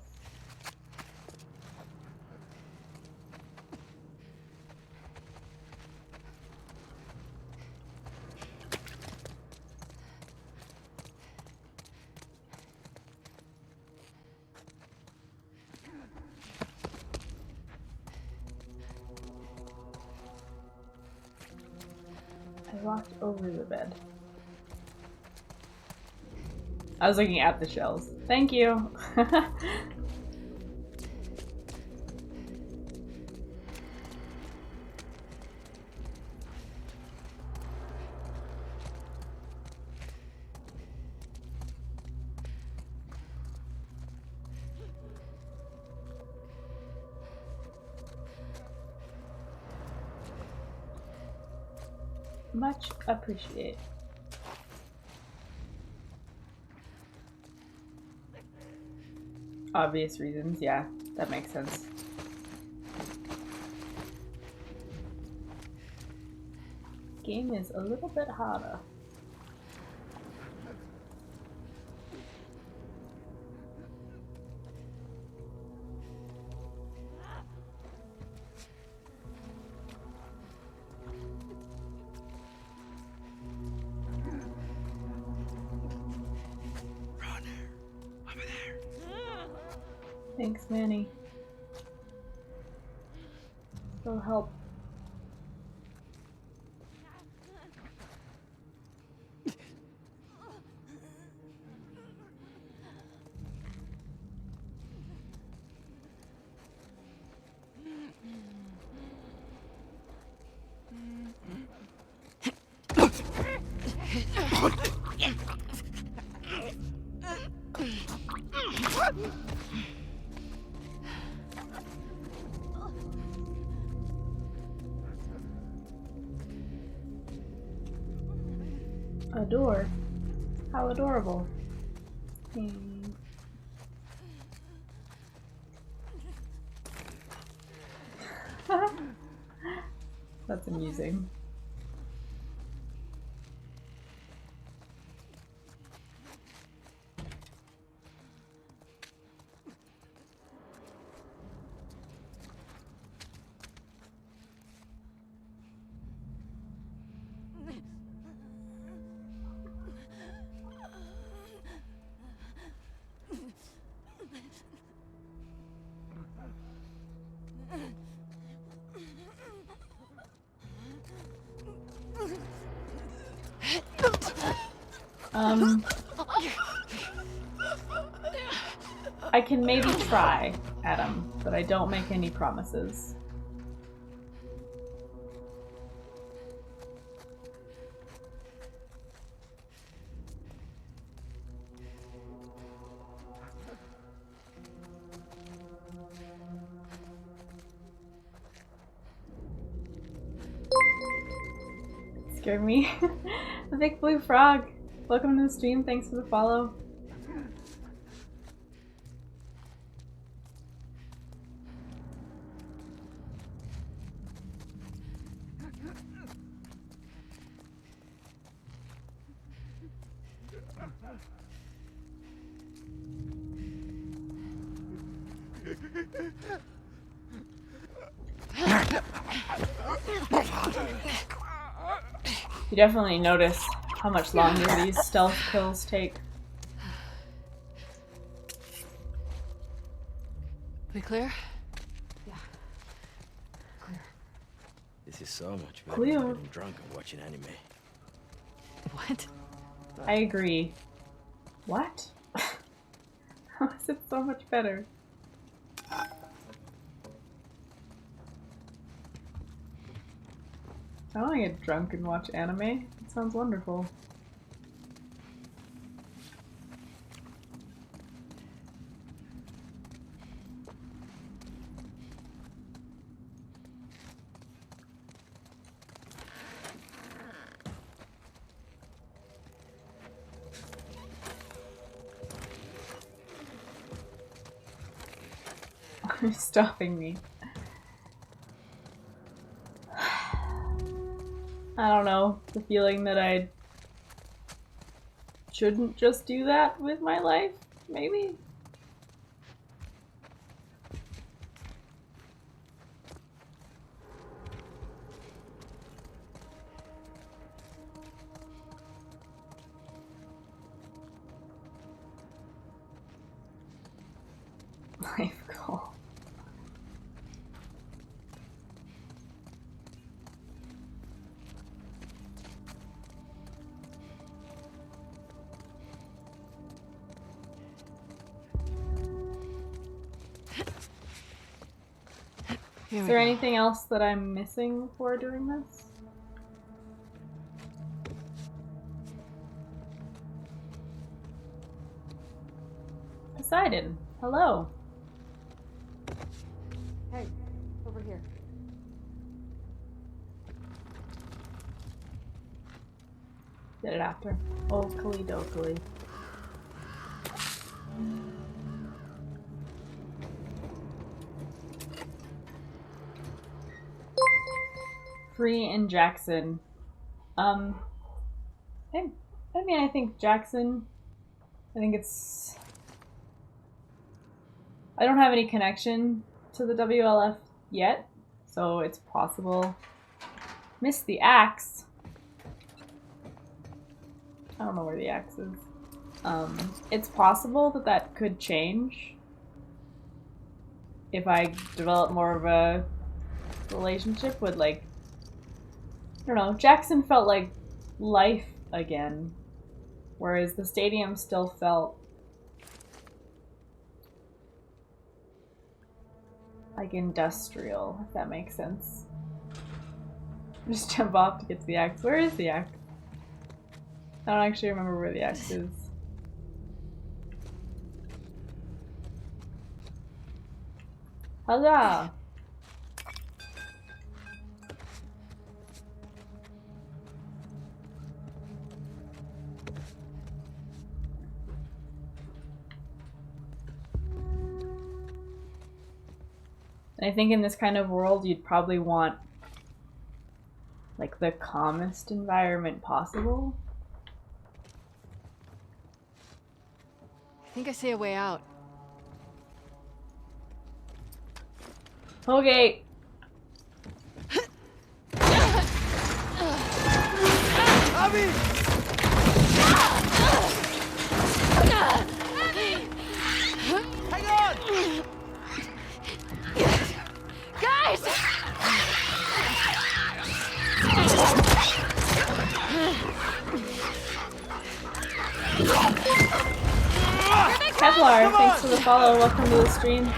I walked over the bed. I was looking at the shells. Thank you. Much appreciate. Obvious reasons, yeah, that makes sense. Game is a little bit harder. Thanks, Manny. It'll help. A door. How adorable. That's amusing. I can maybe try, Adam, but I don't make any promises. Scared me. The big blue frog. Welcome to the stream. Thanks for the follow. You definitely notice how much longer these stealth kills take. We clear? Yeah. Clear. This is so much better Clear. than getting drunk and watching anime. What? I agree. What? How is it so much better? I want to get drunk and watch anime. It sounds wonderful. You're stopping me. I don't know, the feeling that I shouldn't just do that with my life, maybe? Life goal. Is there anything else that I'm missing before doing this? Poseidon, hello. Hey, over here. Did it after. Oakley dokley. Free and Jackson. I mean, I think Jackson, I think it's... I don't have any connection to the WLF yet, so it's possible. Missed the axe. I don't know where the axe is. It's possible that that could change if I develop more of a relationship with, like, I don't know, Jackson felt like life again, whereas the stadium still felt like industrial, if that makes sense. Just jump off to get to the axe. Where is the axe? I don't actually remember where the axe is. Huzzah! And I think in this kind of world, you'd probably want like the calmest environment possible. I think I see a way out. Okay. Abby! Hang on! Guys! Kevlar, thanks for the follow. Welcome to the stream.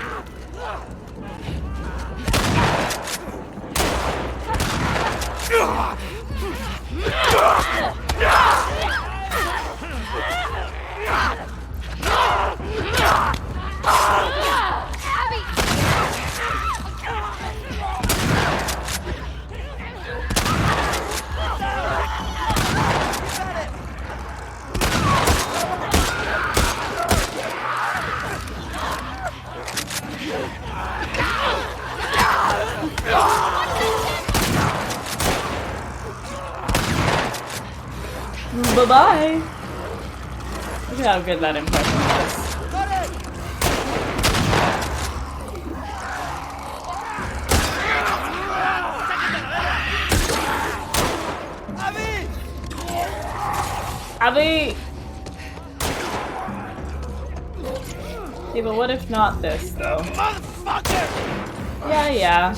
Bye-bye! Look at how good that impression was. Abby! Yeah, but what if not this, though? Yeah.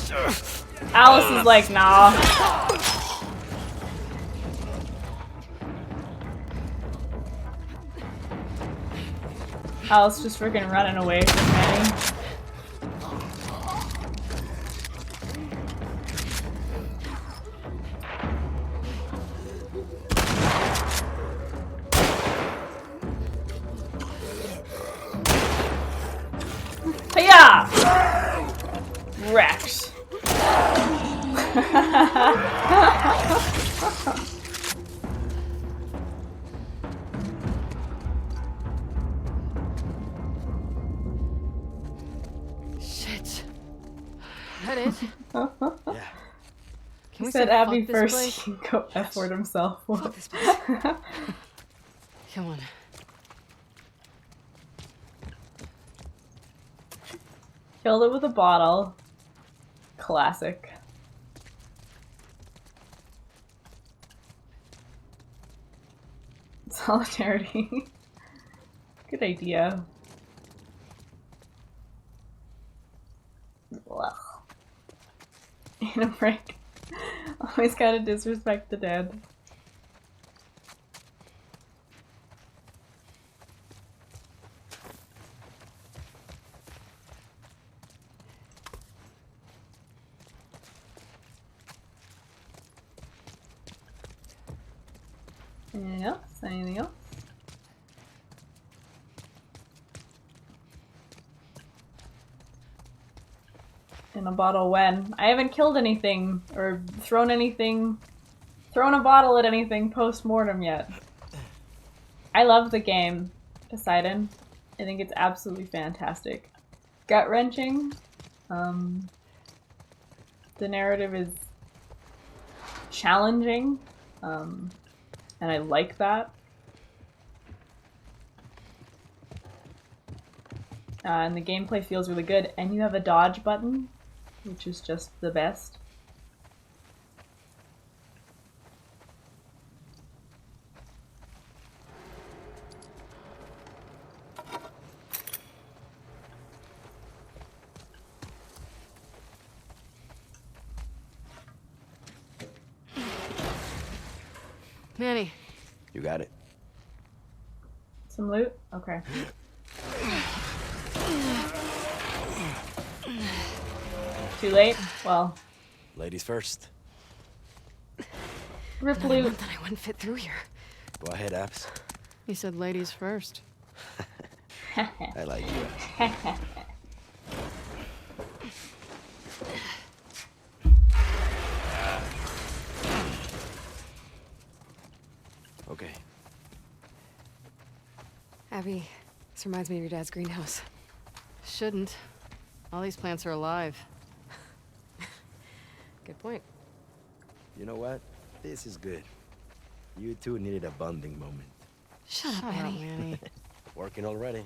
Alice is like, nah. Alice just freaking running away from Manny. Hiya! Rex. He said Abby first, he can go F-word himself. Come on. Killed it with a bottle. Classic. Solidarity. Good idea. Ugh. In a break. Always gotta disrespect the dead. Anything else? Anything else? In a bottle when? I haven't killed anything or thrown a bottle at anything post-mortem yet. I love the game, Poseidon. I think it's absolutely fantastic. Gut-wrenching. The narrative is challenging, and I like that. And the gameplay feels really good, and you have a dodge button, which is just the best. Manny. You got it. Some loot? Okay. Too late? Well. Ladies first. Rip loot. That I wouldn't fit through here. Go ahead, Abs. You said ladies first. I like you. Okay. Abby, this reminds me of your dad's greenhouse. Shouldn't. All these plants are alive. Good point. You know what? This is good. You two needed a bonding moment. Shut up, Manny. Working already.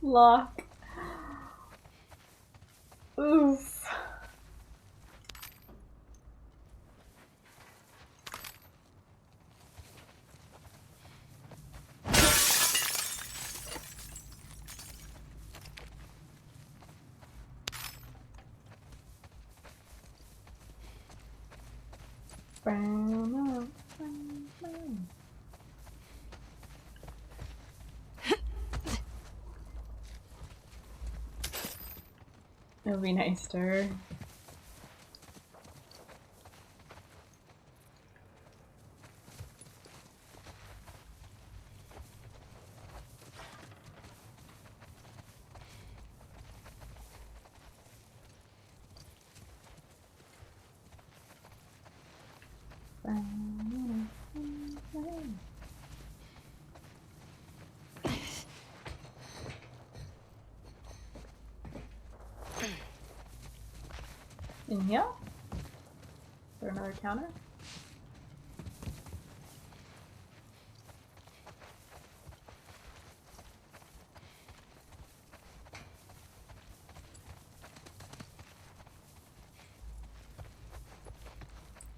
Lock. Oof. It would be nice to her. In here? Is there another counter?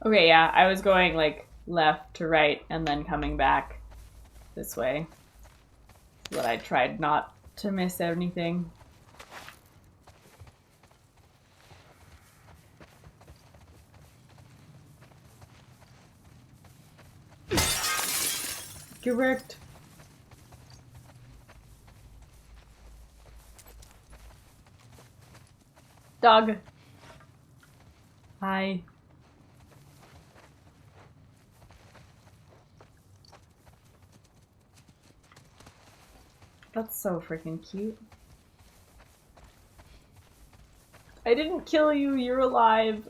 Okay, yeah, I was going like left to right and then coming back this way. So that I tried not to miss anything. Get wrecked. Dog. Hi. That's so freaking cute. I didn't kill you, you're alive.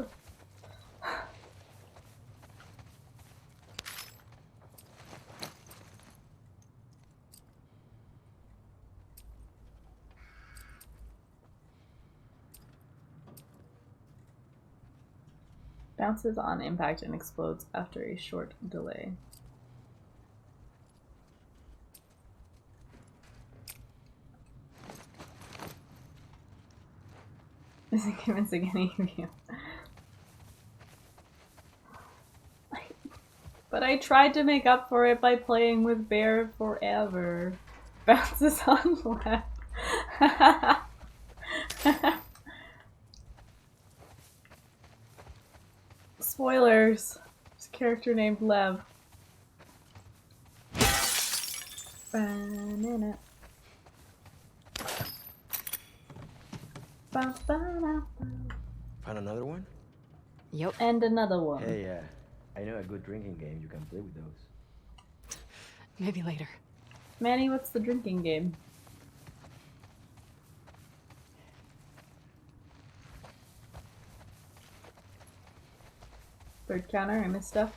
Bounces on impact and explodes after a short delay. Isn't convincing any of you. But I tried to make up for it by playing with Bear forever. Bounces on left. Spoilers. There's a character named Lev. Banana. Found another one? Yep. And another one. Hey, I know a good drinking game. You can play with those. Maybe later. Manny, what's the drinking game? Third counter, I missed stuff.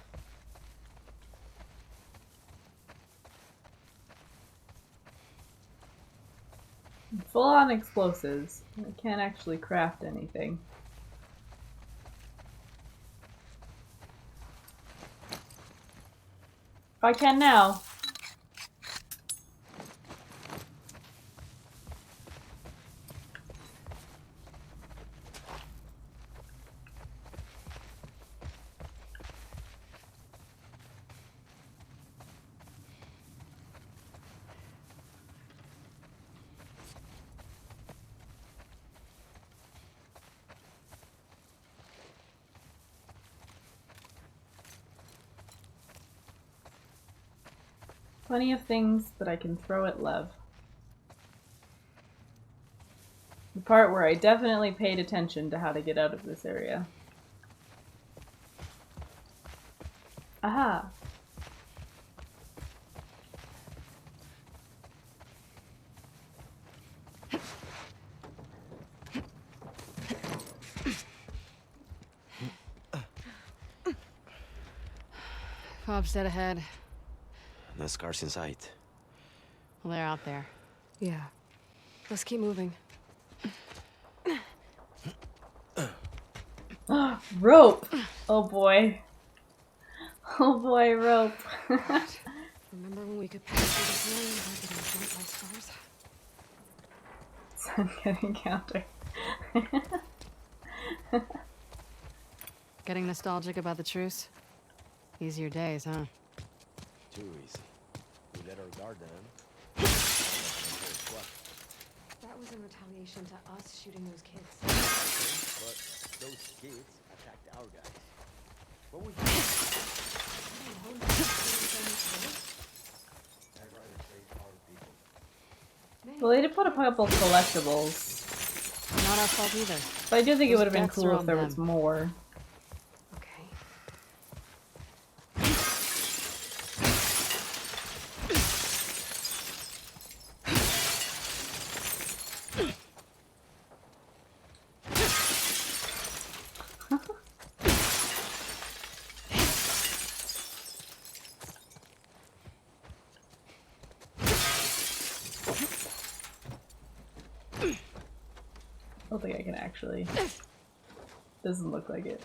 Full on explosives. I can't actually craft anything. I can now. Plenty of things that I can throw at Lev. The part where I definitely paid attention to how to get out of this area. Aha! Bob's dead ahead. No scars in sight. Well, they're out there. Yeah. Let's keep moving. Rope! Oh boy. Oh boy, rope. Remember when we could pass through the ceiling without getting burnt by stars? Sun getting counter. Getting nostalgic about the truce? Easier days, huh? Too easy. We let our guard down. That was in retaliation to us shooting those kids. But those kids attacked our guys. Well, they did put a couple collectibles. Not our fault either. But I do think it Those would have been deaths are cool if on there was them. more. I don't think I can actually. Doesn't look like it.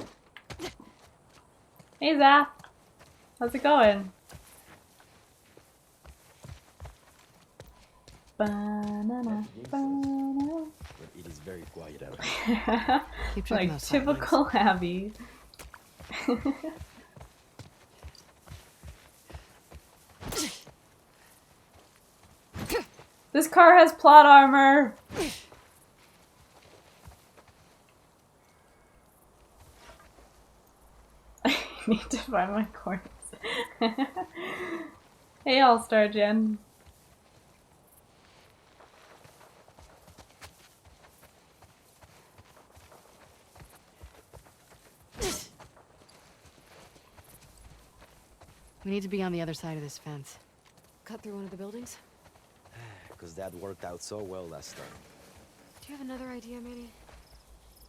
Hey Zap! How's it going? Banana, banana. But it is very quiet out here. Keep checking Like those typical Abby. This car has plot armor! I need to find my coins. Hey All-Star Jen. We need to be on the other side of this fence. Cut through one of the buildings? Because that worked out so well last time. Do you have another idea, maybe?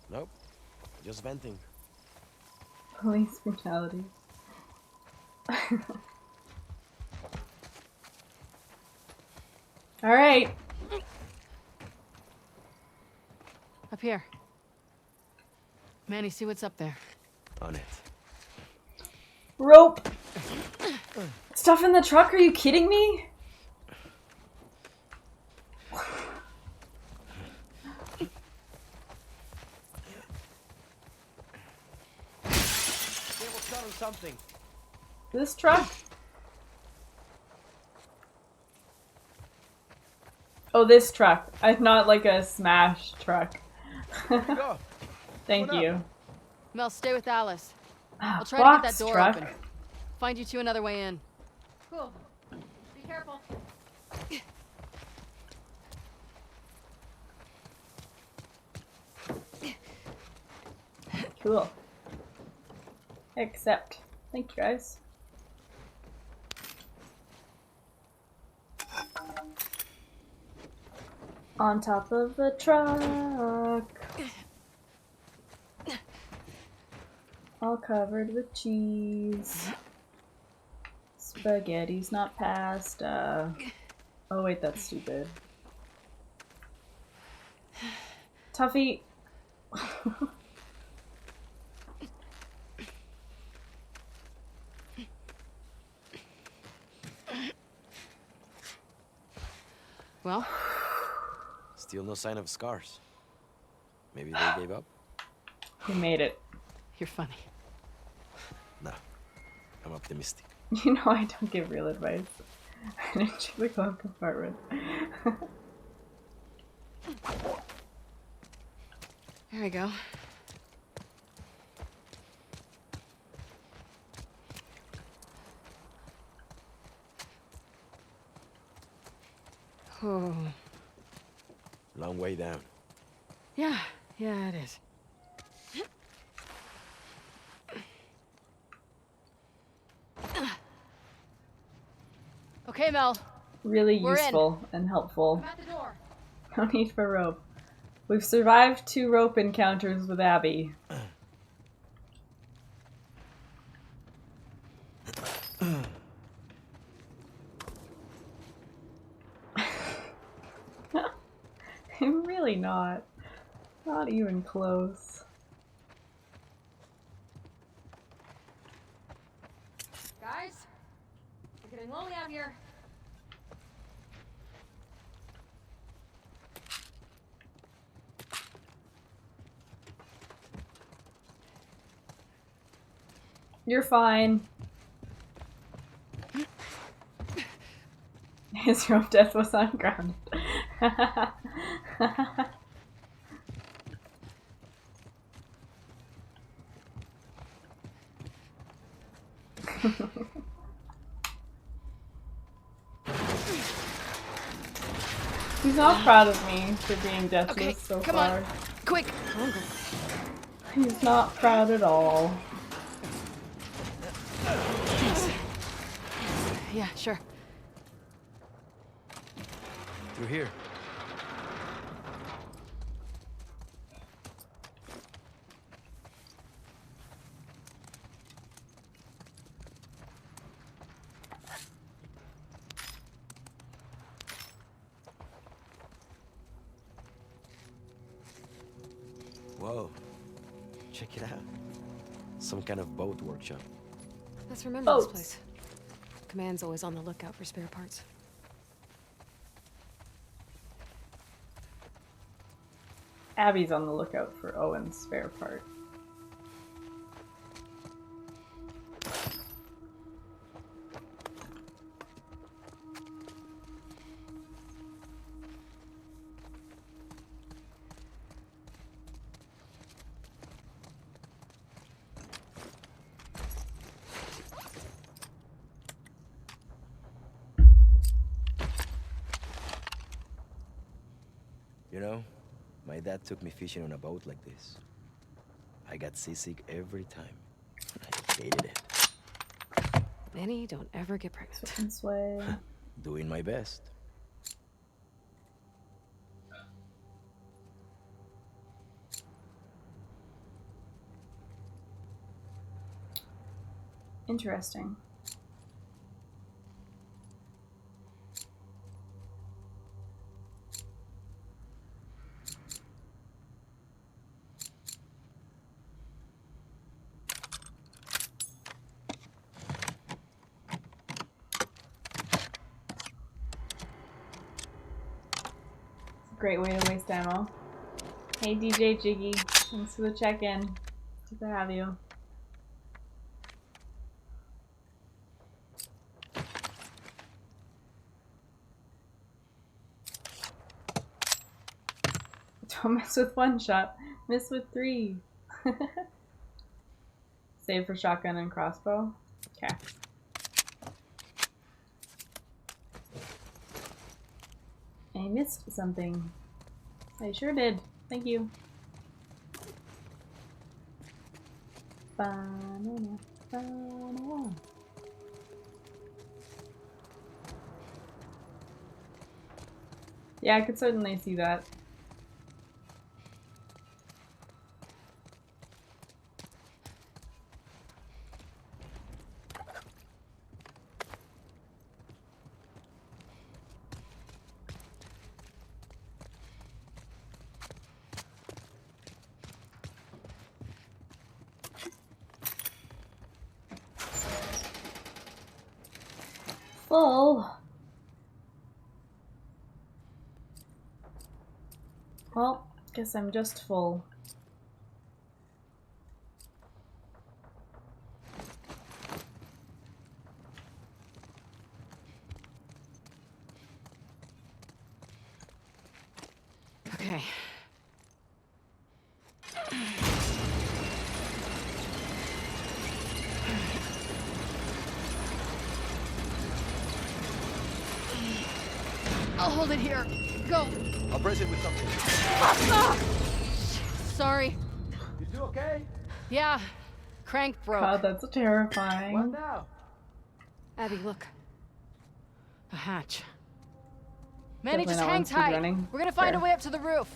Nope. Just venting. Police brutality. Alright. Up here. Manny, see what's up there. On it. Rope! Stuff in the truck? Are you kidding me? Something. This truck? Oh, this truck. I'm not like a smash truck. Thank you. Mel, stay with Alice. I'll try to get Box that door truck. open. Find you two another way in. Cool. Be careful. Cool. Accept. Thank you guys. On top of the truck. All covered with cheese. Spaghetti's not pasta. Oh wait, that's stupid. Tuffy. Well? Still no sign of scars. Maybe they gave up? We made it. You're funny. Nah. I'm optimistic. You know I don't give real advice. I didn't check the glove compartment. There we go. Oh. Long way down. Yeah, it is. Okay, Mel. Really We're useful and helpful. I'm at the door. No need for rope. We've survived 2 rope encounters with Abby. I'm really not. Not even close. Guys, we're getting lonely out here. You're fine. His rope death was ungrounded. He's not proud of me for being deathless Okay, so come far. on. Quick. He's not proud at all. Yeah, sure. Through here. Whoa. Check it out. Some kind of boat workshop. Let's remember this Boats. place. Command's always on the lookout for spare parts. Abby's on the lookout for Owen's spare part. You know, my dad took me fishing on a boat like this. I got seasick every time. I hated it. Manny, don't ever get pregnant. This way. Doing my best. Interesting. Great way to waste ammo. Hey DJ Jiggy, thanks for the check-in. Good to have you. Don't miss with one shot, miss with three. Save for shotgun and crossbow. Okay. I missed something. I sure did. Thank you. Banana, banana. Yeah, I could certainly see that. Full. Well, guess I'm just full. Okay. I'll hold it here. Go. I'll brace it with something. Sorry. You two okay? Yeah. Crank broke. God, that's terrifying. What now? Abby, look. A hatch. Manny, Definitely just not hang one speed tight. running. We're gonna find Fair. a way up to the roof.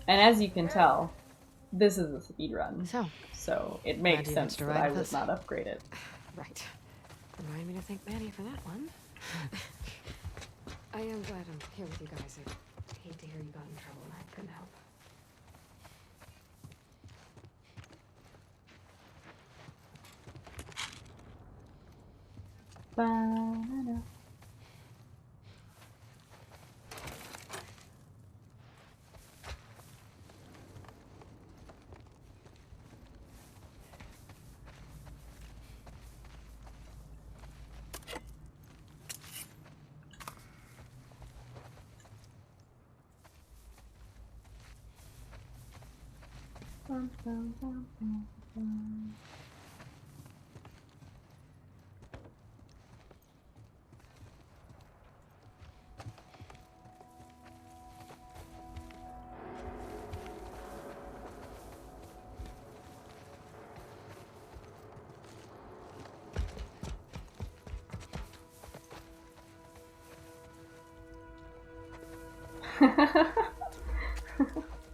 And as you can tell, this is a speed run. So it glad makes you sense hitched a that ride I with would us. not upgrade it. Right. Remind me to thank Manny for that one. I am glad I'm here with you guys. I hate to hear you got in trouble and I couldn't help. Banana. Bum, bum, bum, bum, bum.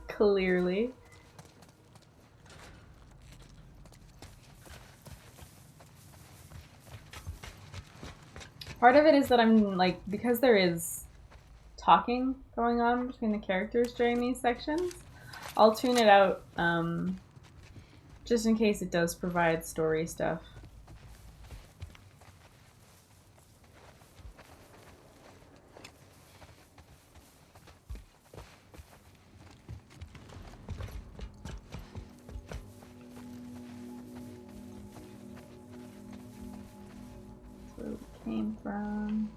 Clearly. Part of it is that I'm like, because there is talking going on between the characters during these sections, I'll tune it out just in case it does provide story stuff. Where we came from.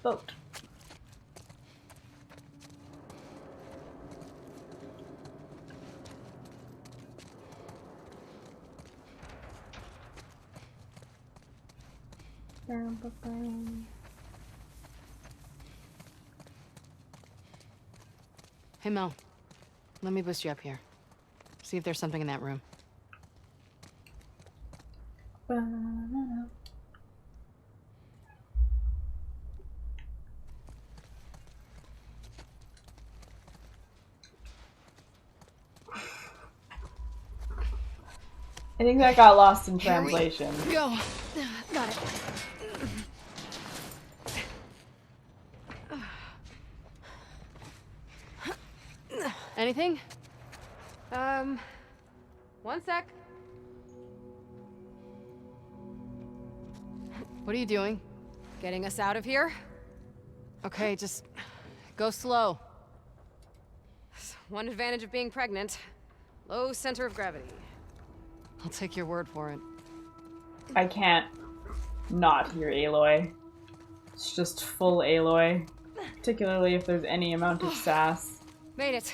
Boat. Hey, Mel. Let me boost you up here. See if there's something in that room. Banana. I think that got lost in translation. Go. Got it. Anything? One sec. What are you doing? Getting us out of here? Okay, just go slow. One advantage of being pregnant. Low center of gravity. I'll take your word for it. I can't not hear Aloy. It's just full Aloy. Particularly if there's any amount of sass. Made it.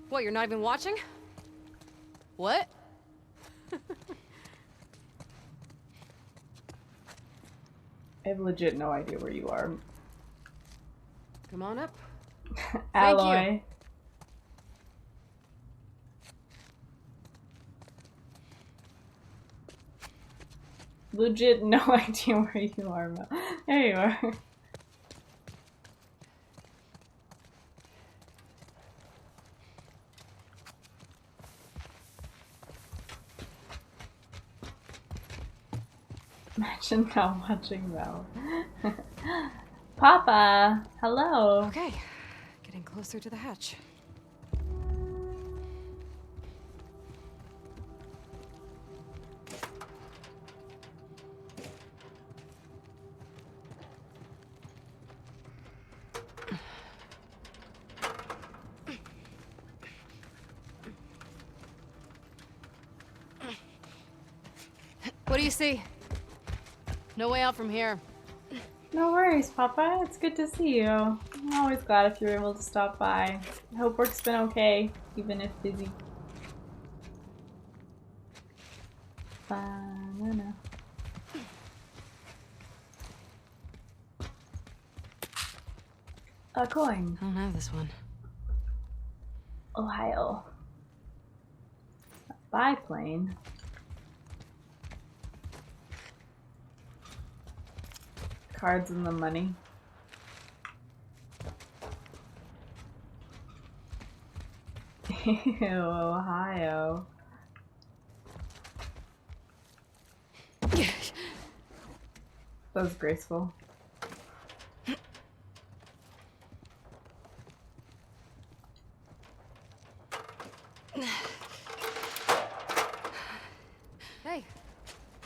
What, you're not even watching? What? I have legit no idea where you are. Come on up. Aloy. Legit no idea where you are, Mel. There you are. Imagine now watching Mel. Papa! Hello! Okay, getting closer to the hatch. What do you see? No way out from here. No worries, Papa. It's good to see you. I'm always glad if you're able to stop by. I hope work's been okay, even if busy. Banana. A coin. I don't have this one. Ohio. A biplane. Cards and the money. Ew, Ohio. That was graceful. Hey,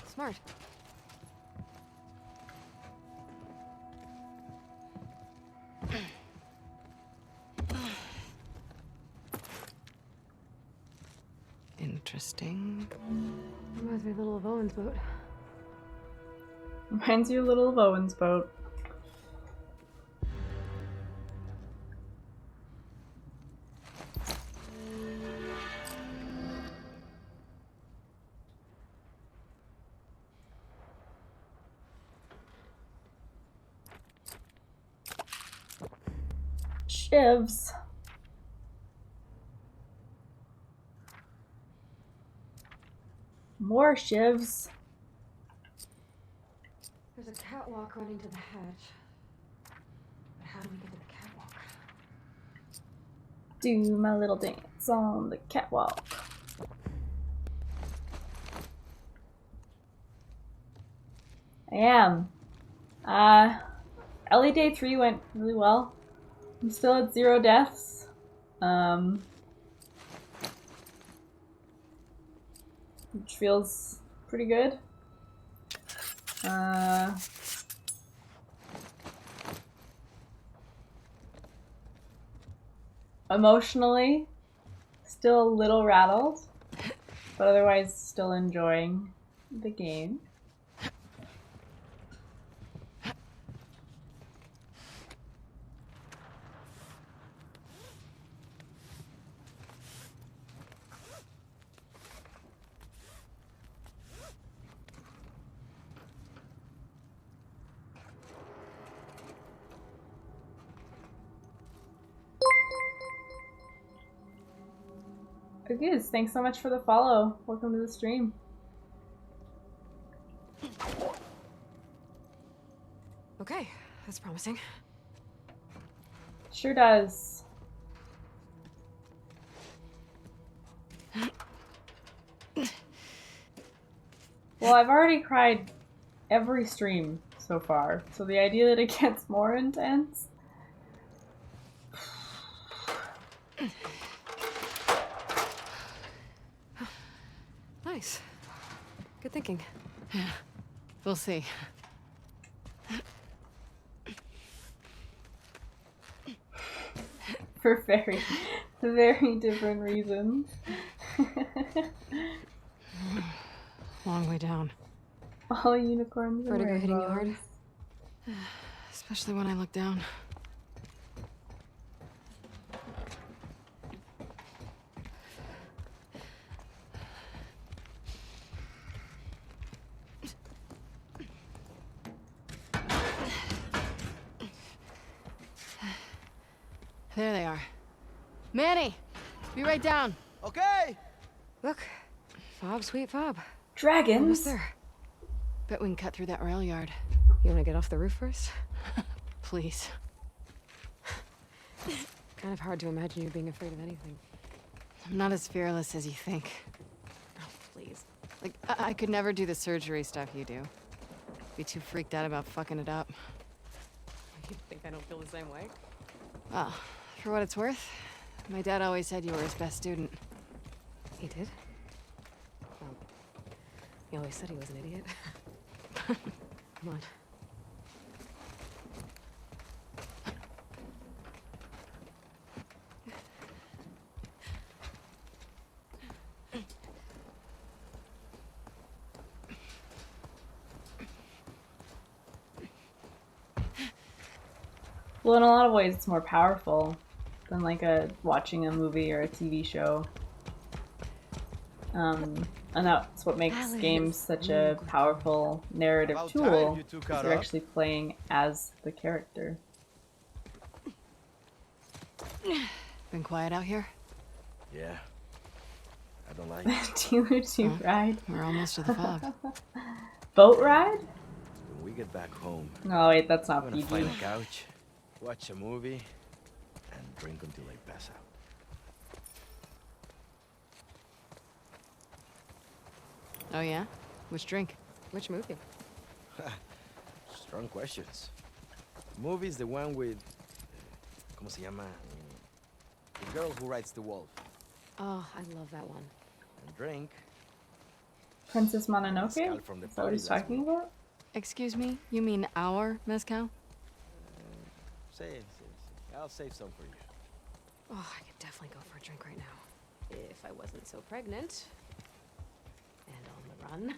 smart. Interesting. Reminds me a little of Owen's boat. Reminds you a little of Owen's boat. Shivs. More shivs. There's a There's a catwalk running to the hatch. But how do we get to the catwalk? Do my little dance on the catwalk. I am. LA Day 3 went really well. I'm still at 0 deaths. Which feels pretty good. Emotionally, still a little rattled, but otherwise still enjoying the game. Goose, thanks so much for the follow. Welcome to the stream. Okay, that's promising. Sure does. Well, I've already cried every stream so far, so the idea that it gets more intense. Nice. Good thinking. Yeah, we'll see. For very, very different reasons. Long way down. All unicorns and Vertigo hitting you hard? rainbows. Especially when I look down. There they are. Manny! Be right down. Okay! Look. Fob, sweet fob. Dragons? Almost there. Bet we can cut through that rail yard. You wanna get off the roof first? Please. Kind of hard to imagine you being afraid of anything. I'm not as fearless as you think. Oh, please. Like, I could never do the surgery stuff you do. Be too freaked out about fucking it up. You think I don't feel the same way? Well, for what it's worth, my dad always said you were his best student. He did? Well, he always said he was an idiot. Come on. Well, in a lot of ways, it's more powerful than like watching a movie or a TV show. And that's what makes games such a powerful narrative tool. Is you're actually playing as the character. Been quiet out here? Yeah. I don't like it. Two ride. We're almost to the fog. Boat ride? When we get back home, Oh wait, that's not I'm gonna PG. find a couch, watch a movie, and drink until I pass out. Oh yeah? Which drink? Which movie? Strong questions. The movie's the one with... ¿Cómo se llama? The girl who rides the wolf. Oh, I love that one. And drink. Princess Mononoke? Is Mezcal from the that what party he's last talking about? Excuse me? You mean our mezcal? Say. I'll save some for you. Oh, I could definitely go for a drink right now. If I wasn't so pregnant. And on the run.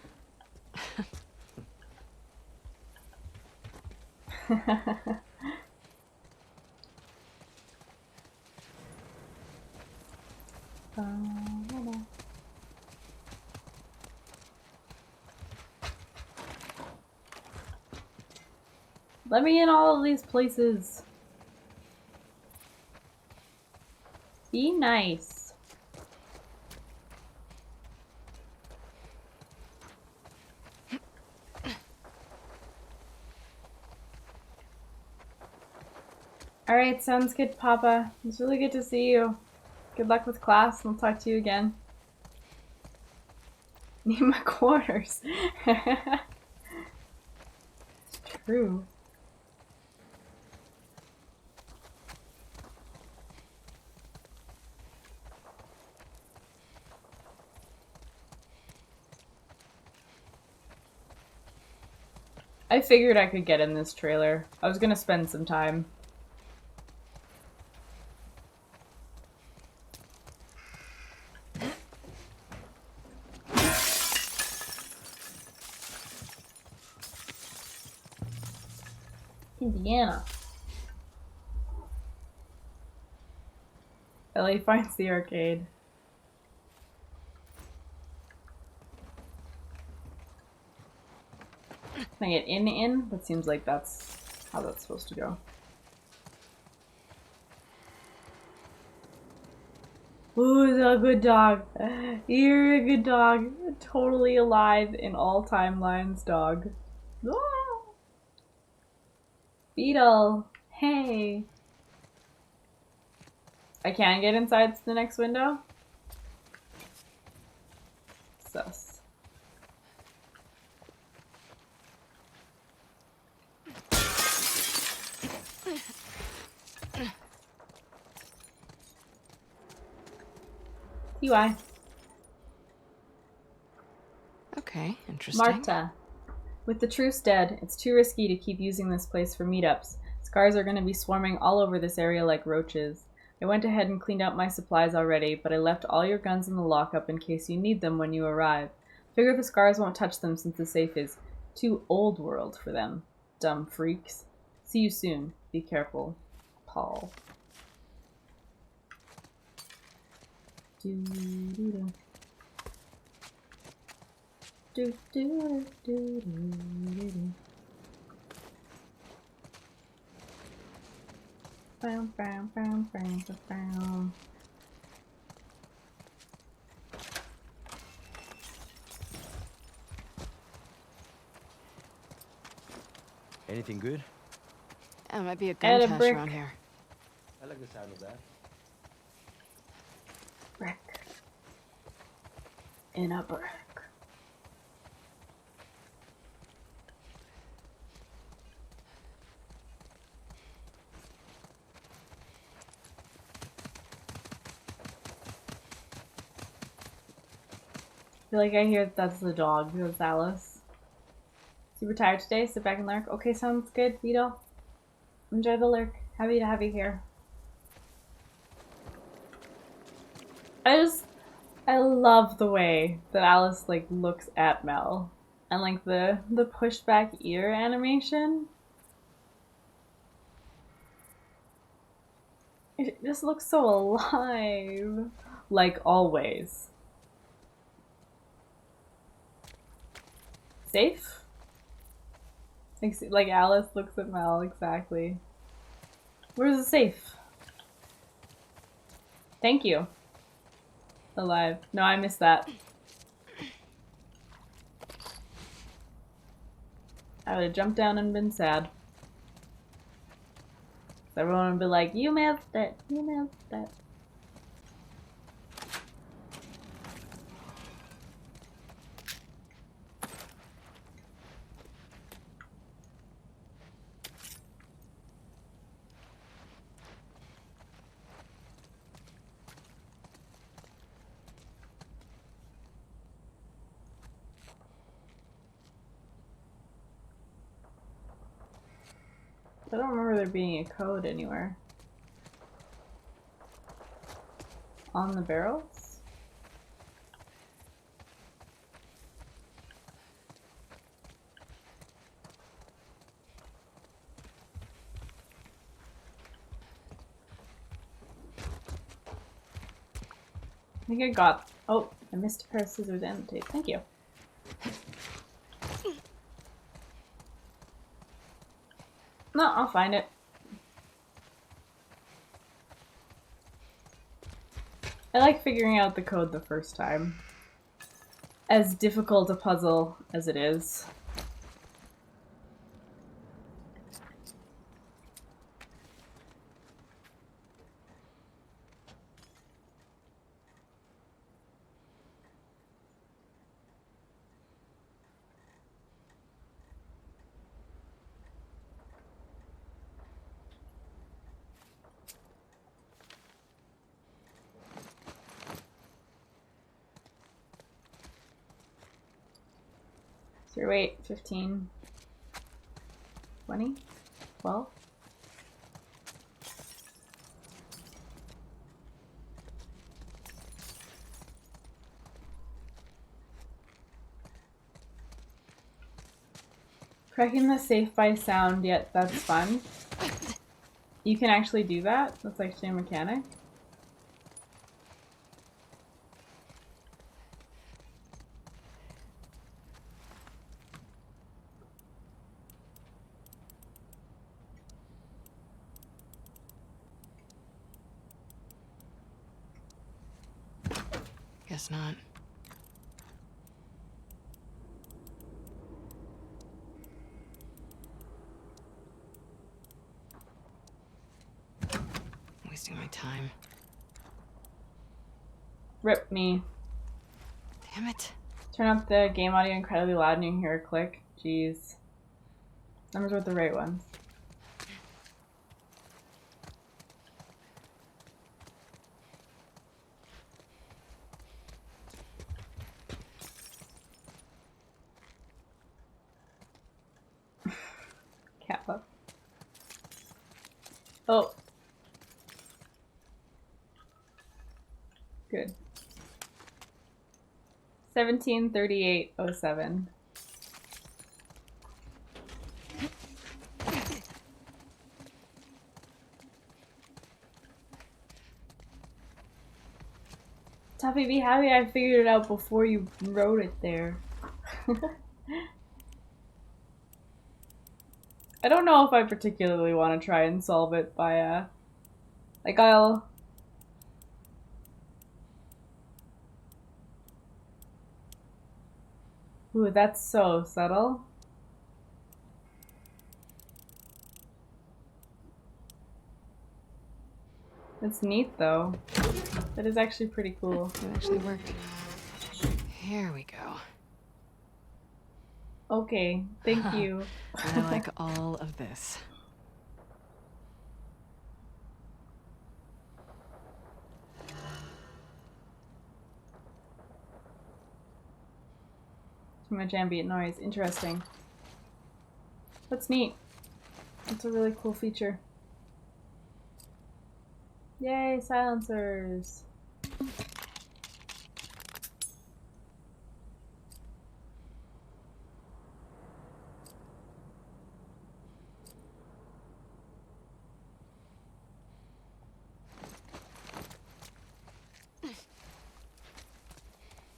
Let me in all of these places. Be nice. Alright, sounds good, Papa. It's really good to see you. Good luck with class, and I'll talk to you again. Need my quarters. True. I figured I could get in this trailer. I was gonna spend some time. Indiana. Ellie finds the arcade. Can I get in? That seems like that's how that's supposed to go. Ooh, a good dog. You're a good dog. Totally alive in all timelines, dog. Ah! Beetle. Hey. I can get inside the next window? Sus. UI. Okay, interesting. Marta. With the truce dead, it's too risky to keep using this place for meetups. Scars are going to be swarming all over this area like roaches. I went ahead and cleaned out my supplies already, but I left all your guns in the lockup in case you need them when you arrive. Figure the Scars won't touch them since the safe is too old world for them. Dumb freaks. See you soon. Be careful. Paul. Do-do-do. Do-do-do-do-do-do. Bam, bam, bam, bam, bam. Anything good? Yeah, might be a gun cache around here. I like the sound of that. Brick. In a brick. I feel like I hear that's the dog. That's Alice. Super tired today? Sit back and lurk. Okay, sounds good, Beetle. Enjoy the lurk. Happy to have you here. I love the way that Alice like looks at Mel and like the pushed back ear animation. It just looks so alive, like always. Safe? Like Alice looks at Mel, exactly. Where's the safe? Thank you. Alive. No, I missed that. I would have jumped down and been sad. Everyone would be like, you missed it, you missed it. I don't remember there being a code anywhere. On the barrels? I think I got... Oh, I missed a pair of scissors and tape. Thank you. No, I'll find it. I like figuring out the code the first time. As difficult a puzzle as it is. your weight? 15, 20, 12. Cracking the safe by sound, yet that's fun. You can actually do that? That's actually a mechanic? Guess not. Wasting my time. Rip me. Damn it. Turn up the game audio incredibly loud and you hear a click. Jeez. Numbers with the right ones. Kappa. Oh. Good. 173807. Tuffy, be happy I figured it out before you wrote it there. I don't know if I particularly want to try and solve it by, like I'll... Ooh, that's so subtle. That's neat though. That is actually pretty cool. It actually worked. Here we go. Okay, thank you. I like all of this. Too much ambient noise. Interesting. That's neat. That's a really cool feature. Yay, silencers!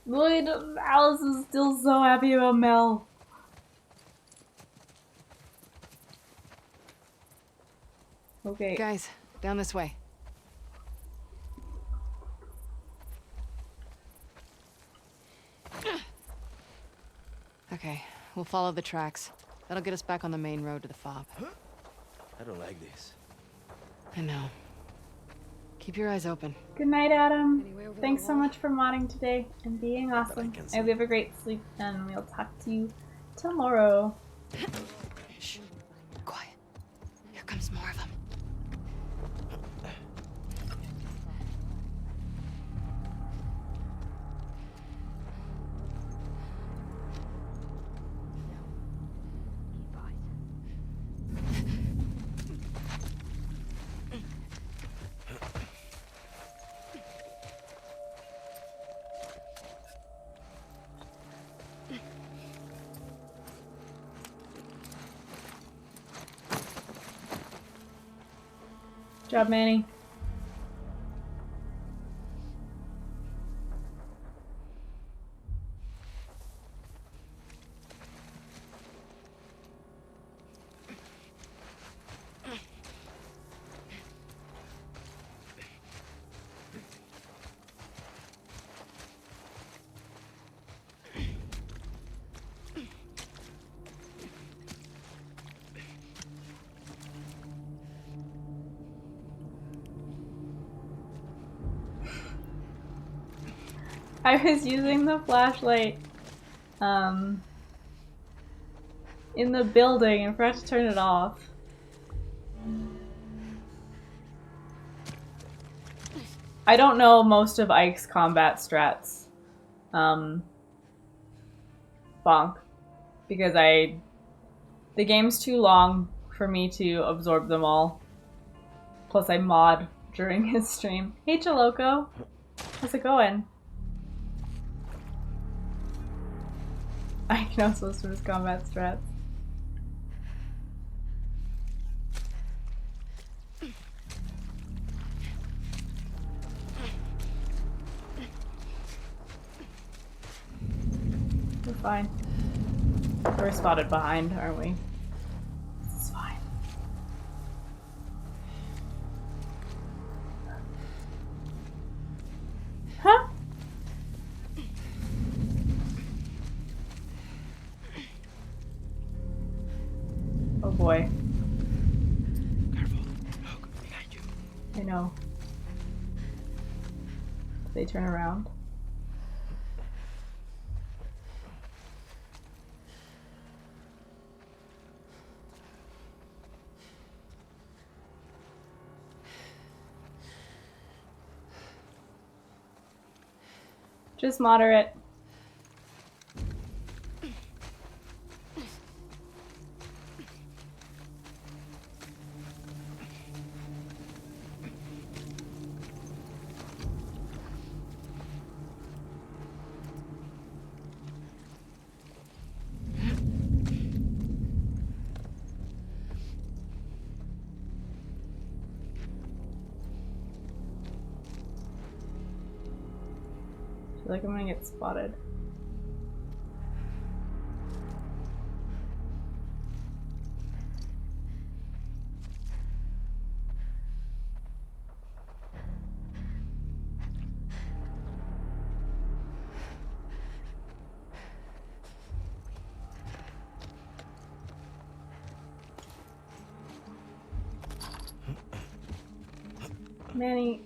Lloyd, Alice is still so happy about Mel. Okay. Guys, down this way. Okay, we'll follow the tracks. That'll get us back on the main road to the fob. I don't like this. I know. Keep your eyes open. Good night, Adam. Thanks so much for modding today and being awesome. I hope you have a great sleep and we'll talk to you tomorrow. Shh. Quiet. Here comes more of them. Good job, Manny. I was using the flashlight in the building and forgot to turn it off. I don't know most of Ike's combat strats. Bonk. because the game's too long for me to absorb them all. Plus I mod during his stream. Hey Chaloco, how's it going? I know supposed to his combat strats. We're fine. We're spotted behind, aren't we? This is fine. Huh? Oh boy. Careful. Look, behind you. I know. Did they turn around? Just moderate. I feel like I'm gonna get spotted. Manny.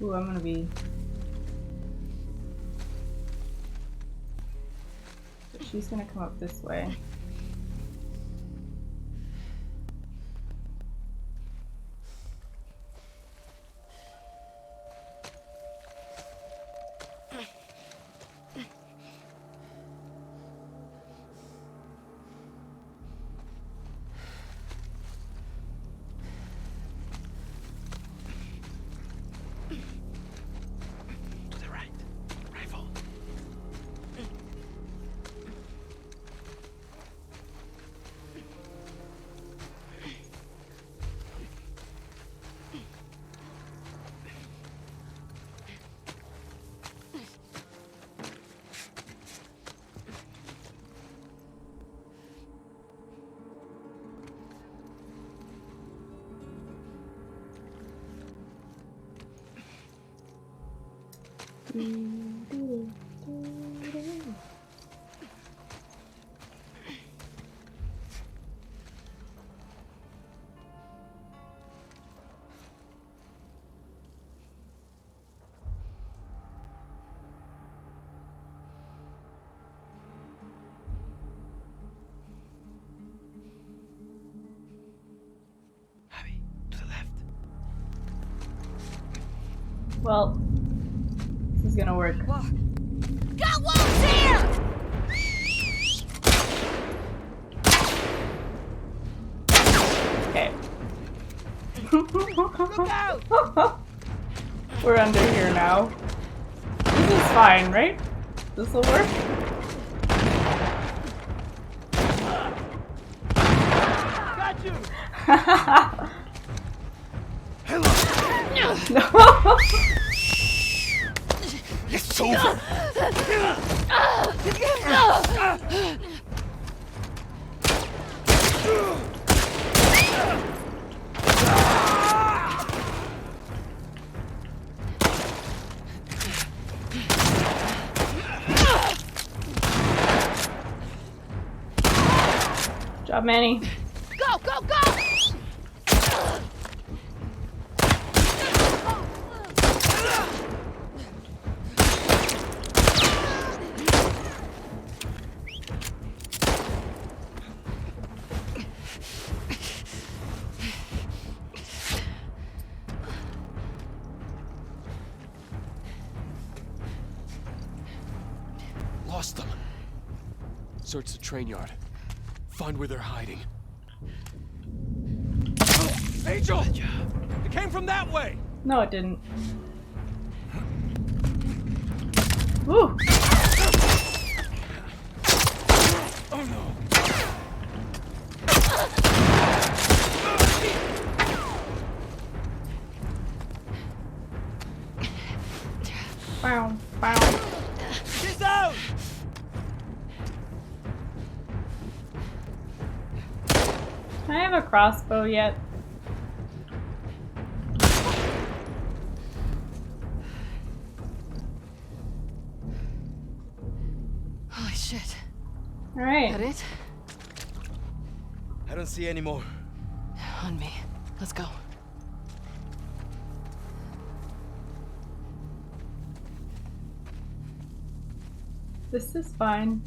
Ooh, I'm gonna be... She's gonna come up this way. Abby, to the left. Well, this is gonna work. Got wolves here! Okay. Look out! We're under here now. This is fine, right? This will work? Got you! No! It's over! Job, Manny. Go, go, go! lost them. Search the train yard. Find where they're hiding. Angel! It came from that way! No, it didn't. Woo! Oh no! Bow, bow. She's out! Can I have a crossbow yet? Holy shit. Alright. That it? I don't see any more. On me. Let's go. This is fine.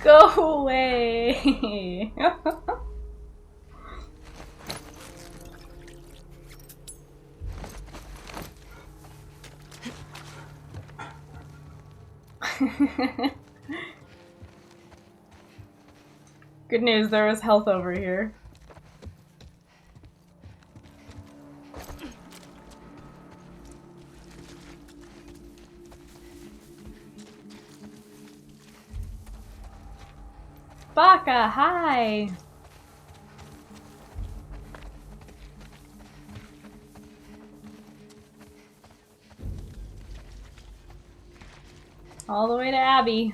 Go away! Good news, there was health over here. Baka, hi! All the way to Abby.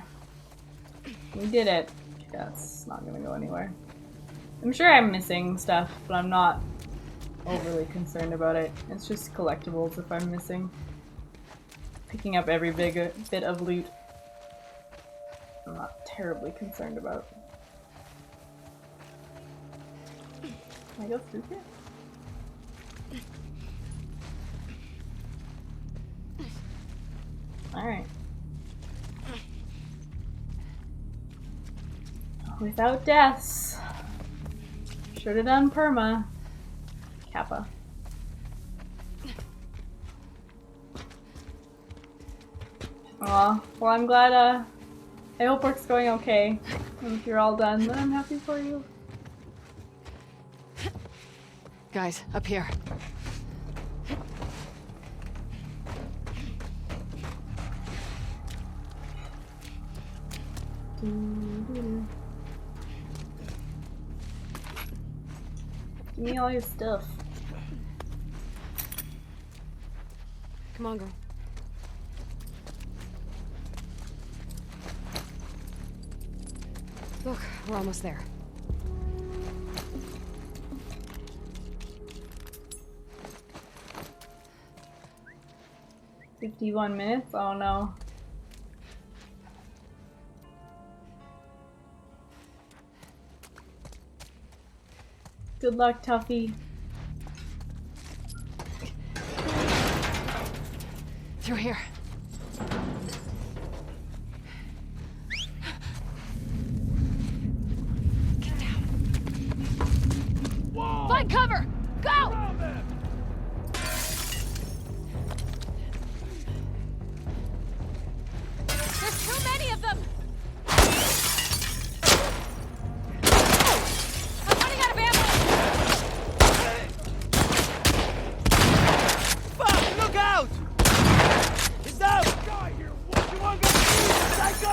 We did it. That's not gonna go anywhere. I'm sure I'm missing stuff, but I'm not overly concerned about it. It's just collectibles if I'm missing. Picking up every bit of loot, I'm not terribly concerned about. Can I go through here? Alright. Without deaths. Should've done perma. Kappa. Aw, well I'm glad, I hope work's going okay. And if you're all done, then I'm happy for you. Guys, up here. Give me all your stuff. Come on, girl. Look, we're almost there. "51 minutes? Oh no. Good luck, Tuffy. Through here. Get down. Whoa. Find cover! Go! There's too many of them! I'm running out of ammo! Fuck! Look out! He's out! Guy here! What you want to do? I go!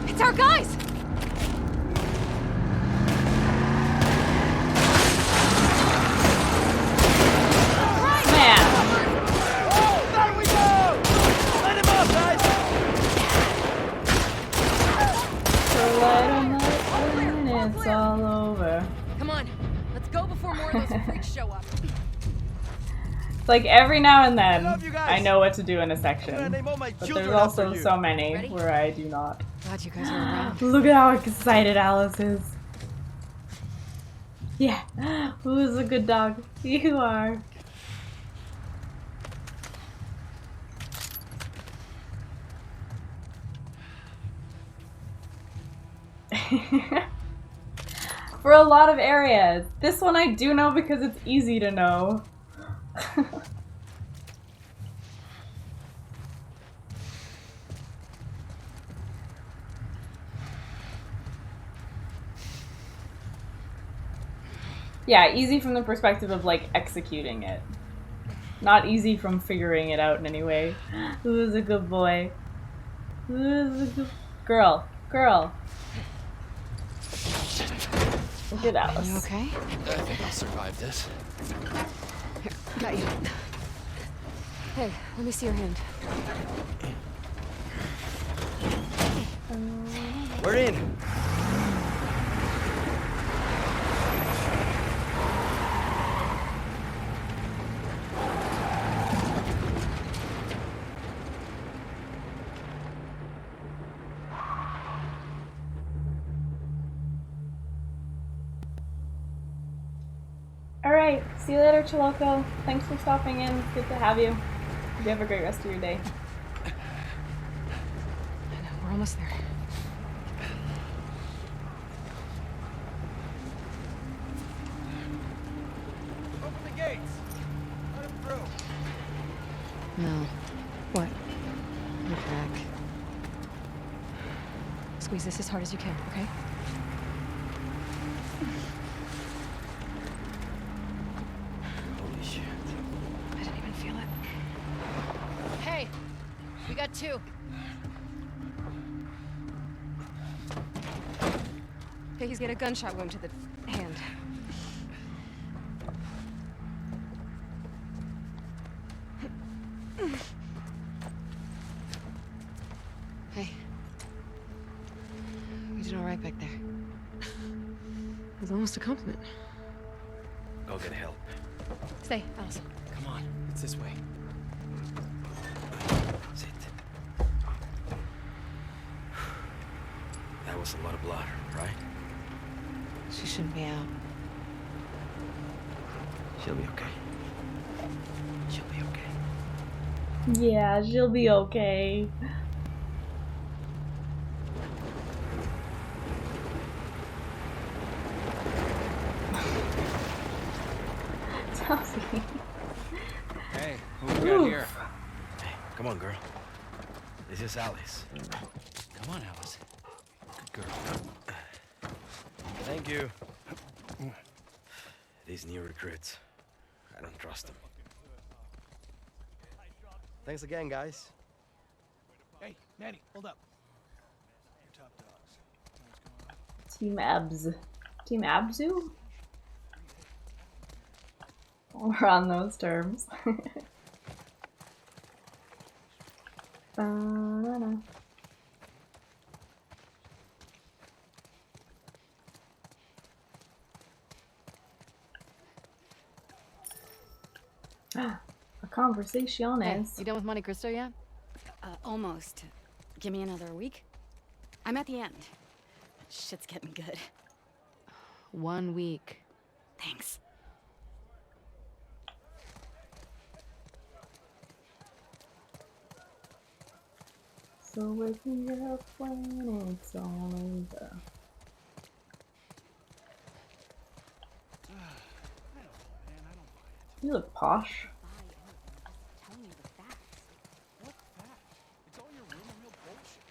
It's our guys! It's all over. Come on, let's Go before more of those freaks show up. It's like every now and then love you guys. I know what to do in a I'm section. gonna name all my But children there's after also you. so many Ready? where I do not. Glad you guys are around. Look at how excited Alice is. Yeah. Who's a good dog? You are. For a lot of areas. This one I do know because it's easy to know. Yeah, easy from the perspective of like executing it. Not easy from figuring it out in any way. Who's a good boy? Who's a good girl? Girl. Look at Alice. You okay? I think I'll survive this. Here, got you. Hey, let me see your hand. We're in. Alright, see you later, Chiloko. Thanks for stopping in. It's good to have you. You have a great rest of your day. I know, we're almost there. Open the gates. Let him through. No. What? You're back. Squeeze this as hard as you can, okay? Holy shit. I didn't even feel it. Hey, we got two. Okay, he's got a gunshot wound to the hand. Hey. You did all right back there. It was almost a compliment. Go get help. Stay, Alice. Come on, it's this way. Sit. That was a lot of blood, right? She shouldn't be out. She'll be okay. She'll be okay. Yeah, she'll be okay. Chelsea. Hey, what we got here? Hey, come on, girl. This is Alice. Come on, Alice. Good girl. Thank you. These new recruits, I don't trust them. Thanks again, guys. Hey, Manny, hold up. Your top dogs. Team Abs. Team Abzu? We're on those terms. Ba-da-da. A conversation Hey, is. you done with Monte Cristo yet? Almost. Give me another week. I'm at the end. Shit's getting good. 1 week. Thanks. So waking up when it's all over. You look posh. Tell me the facts. What fact? It's all your rumor mill bullshit.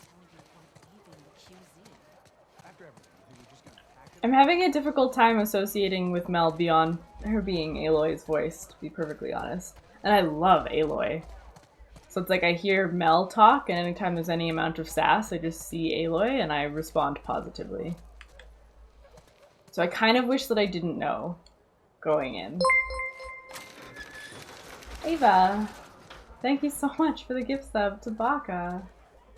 Tell you I'm leaving the QZ. After everything, I think we're just gonna pack it. I'm having a difficult time associating with Mel beyond her being Aloy's voice, to be perfectly honest. And I love Aloy. So it's like I hear Mel talk, and anytime there's any amount of sass, I just see Aloy and I respond positively. So I kind of wish that I didn't know going in. Ava, thank you so much for the gift sub to Baka.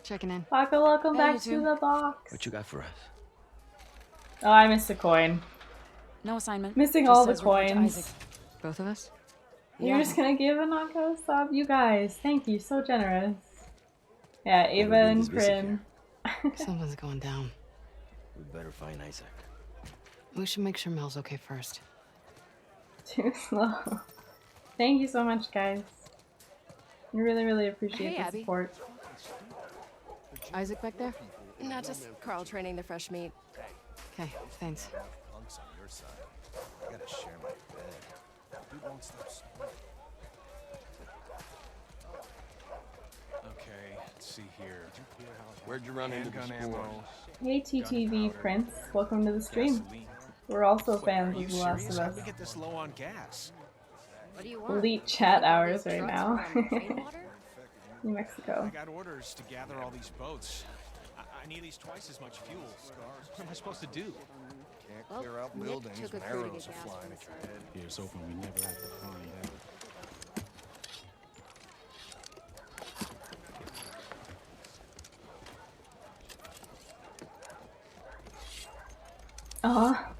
Checking in. Baka, welcome Hey, back you to two. the box. What you got for us? Oh, I missed a coin. No assignment. Missing Just all the says report to coins. Isaac. Both of us? You're just gonna give a knockout sub? You guys, thank you, so generous. Yeah, Ava and Prin. Something's going down. We better find Isaac. We should make sure Mel's okay first. Too slow. Thank you so much, guys. I really, really appreciate Hey, the Abby. support. Isaac back there? Not just Carl training the fresh meat. Okay, thanks. Punks on your side. I gotta share my bed. Dude won't stop snoring. Okay, let's see here. Where'd you run into the Handgun spores? ammo. Hey TTV Prince, welcome to the stream. We're also fans of The Last of How'd we Us. get this low on gas? What do you want? Elite chat hours right Trucks now. from Rainwater? New Mexico. I got orders to gather all these boats. I need at least twice as much fuel. What am I supposed to do? Can't clear out Nick buildings took a and crew to arrows get are gas flying from at the your side. head. Here's hoping we never have to find out.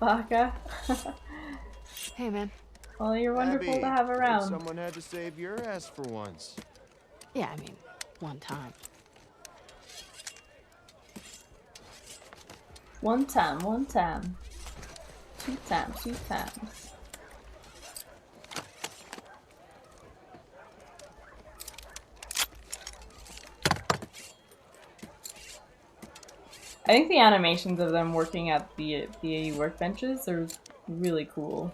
Baka. Hey, man. Well, you're wonderful Abby, to have around. Someone had to save your ass for once. Yeah, I mean, one time. One time, one time. Two times, two times. I think the animations of them working at the workbenches are really cool.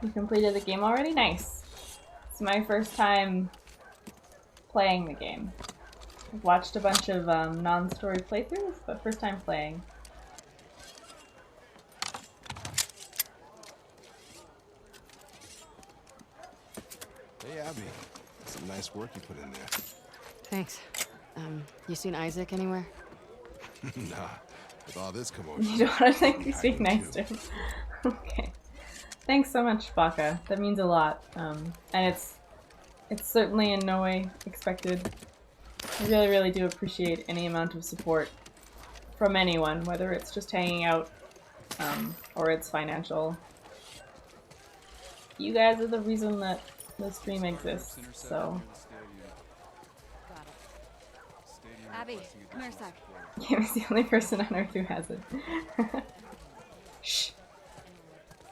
You completed the game already? Nice. It's my first time playing the game. I've watched a bunch of non-story playthroughs, but first time playing. Hey, Abby. Some nice work you put in there. Thanks. You seen Isaac anywhere? Nah, with all this commotion. You don't want to think you speak nice to him. Okay. Thanks so much, Baka. That means a lot. And it's certainly in no way expected. I really, really do appreciate any amount of support from anyone, whether it's just hanging out or it's financial. You guys are the reason that the stream exists, so Abby, come here a sec. Kim is the only person on Earth who has it. Shh.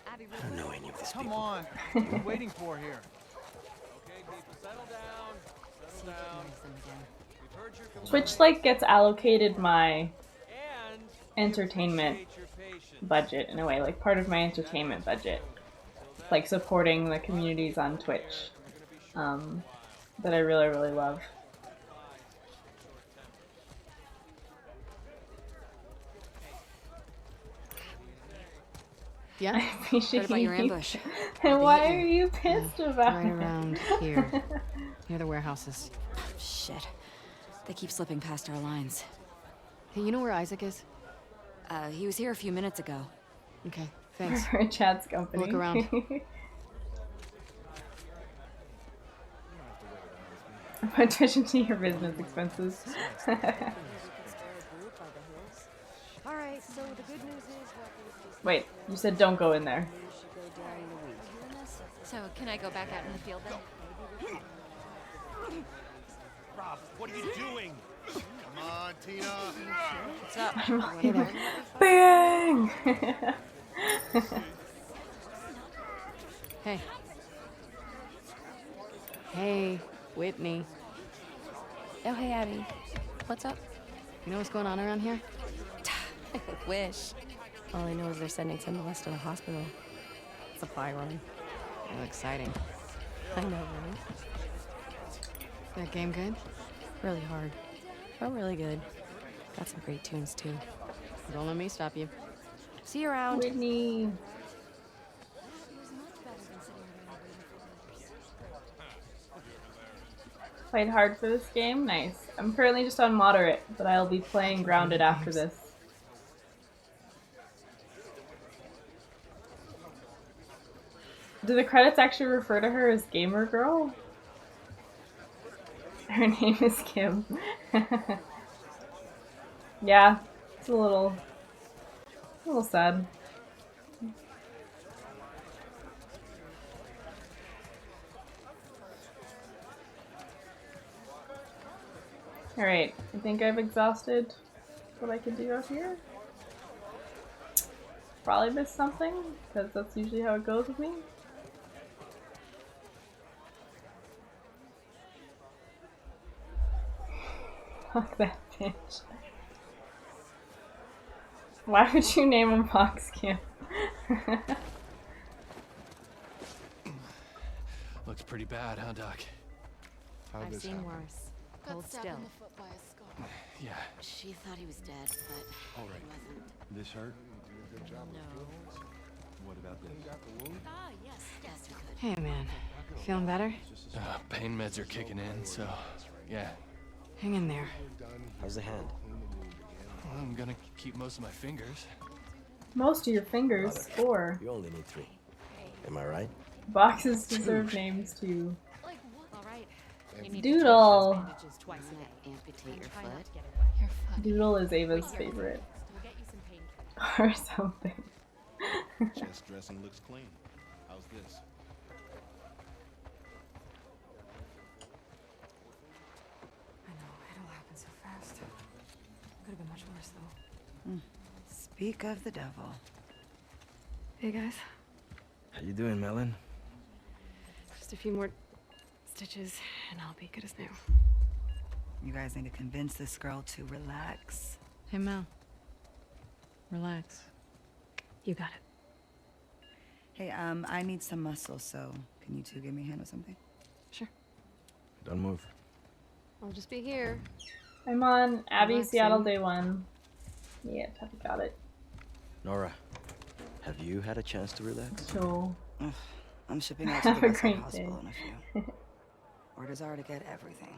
Abby, I don't know any of these Come people. on. What are you waiting for here? Okay, people, settle down. Settle down. We've heard your complaints Twitch like gets allocated my and entertainment appreciate your patience. budget in a way, like part of my entertainment budget, like supporting the communities on Twitch, that I really, really love. Yeah? I appreciate Heard about your you. ambush. And They why hit are you pissed about Right it? around here. Near the warehouses. Shit. They keep slipping past our lines. Hey, you know where Isaac is? He was here a few minutes ago. Okay, thanks. For Chad's company. Look around. Put Twitch into your business expenses. Alright, so the good news is Wait, you said don't go in there. So, can I go back out in the field then? Rob, what are you doing? Come on, Tina. What's up? Hey there. Bang! Hey. Hey, Whitney. Oh, hey, Abby. What's up? You know what's going on around here? I wish. All I know is they're sending Celeste to the hospital. Supply run. Real exciting. I know, right? That game good? Really hard. But really good. Got some great tunes, too. Don't let me stop you. See you around. Whitney. Played hard for this game? Nice. I'm currently just on moderate, but I'll be playing Grounded after this. Do the credits actually refer to her as Gamer Girl? Her name is Kim. Yeah, it's a little sad. Alright, I think I've exhausted what I can do out here. Probably missed something, because that's usually how it goes with me. Fuck that bitch. Why would you name him Fox Kim? Looks pretty bad, huh, Doc? How'd I've this seen happen? worse. Got Hold stabbed still. in the foot by a scar. Yeah. She thought he was dead, but All right. he wasn't. This hurt? No. What about this? Ah, yes, yes, we could. Hey, man. Feeling better? Pain meds are kicking in, so yeah. Hang in there. How's the hand? Well, I'm gonna keep most of my fingers. Most of your fingers, 4. You only need 3. Am I right? Boxes deserve names too. All right. Doodle. Bandages twice a day. Amputate your Try not foot. to get it wet. You're fucking. Doodle is Ava's favorite. We'll get you some painkillers. Or something. Chest dressing looks clean. How's this? I know, it all happened so fast. Could have been much worse, though. Speak of the devil. Hey, guys. How you doing, Melon? Just a few more stitches, and I'll be good as new. You guys need to convince this girl to relax. Hey, Mel. Relax. You got it. Hey, I need some muscle, so can you two give me a hand with something? Sure. Don't move. I'll just be here. I'm on Abby Relaxing. Seattle Day 1. Yeah, Puppy got it. Nora, have you had a chance to relax? So, Ugh, I'm shipping out to have the a Westside great Hospital day. in a few. Orders are to get everything.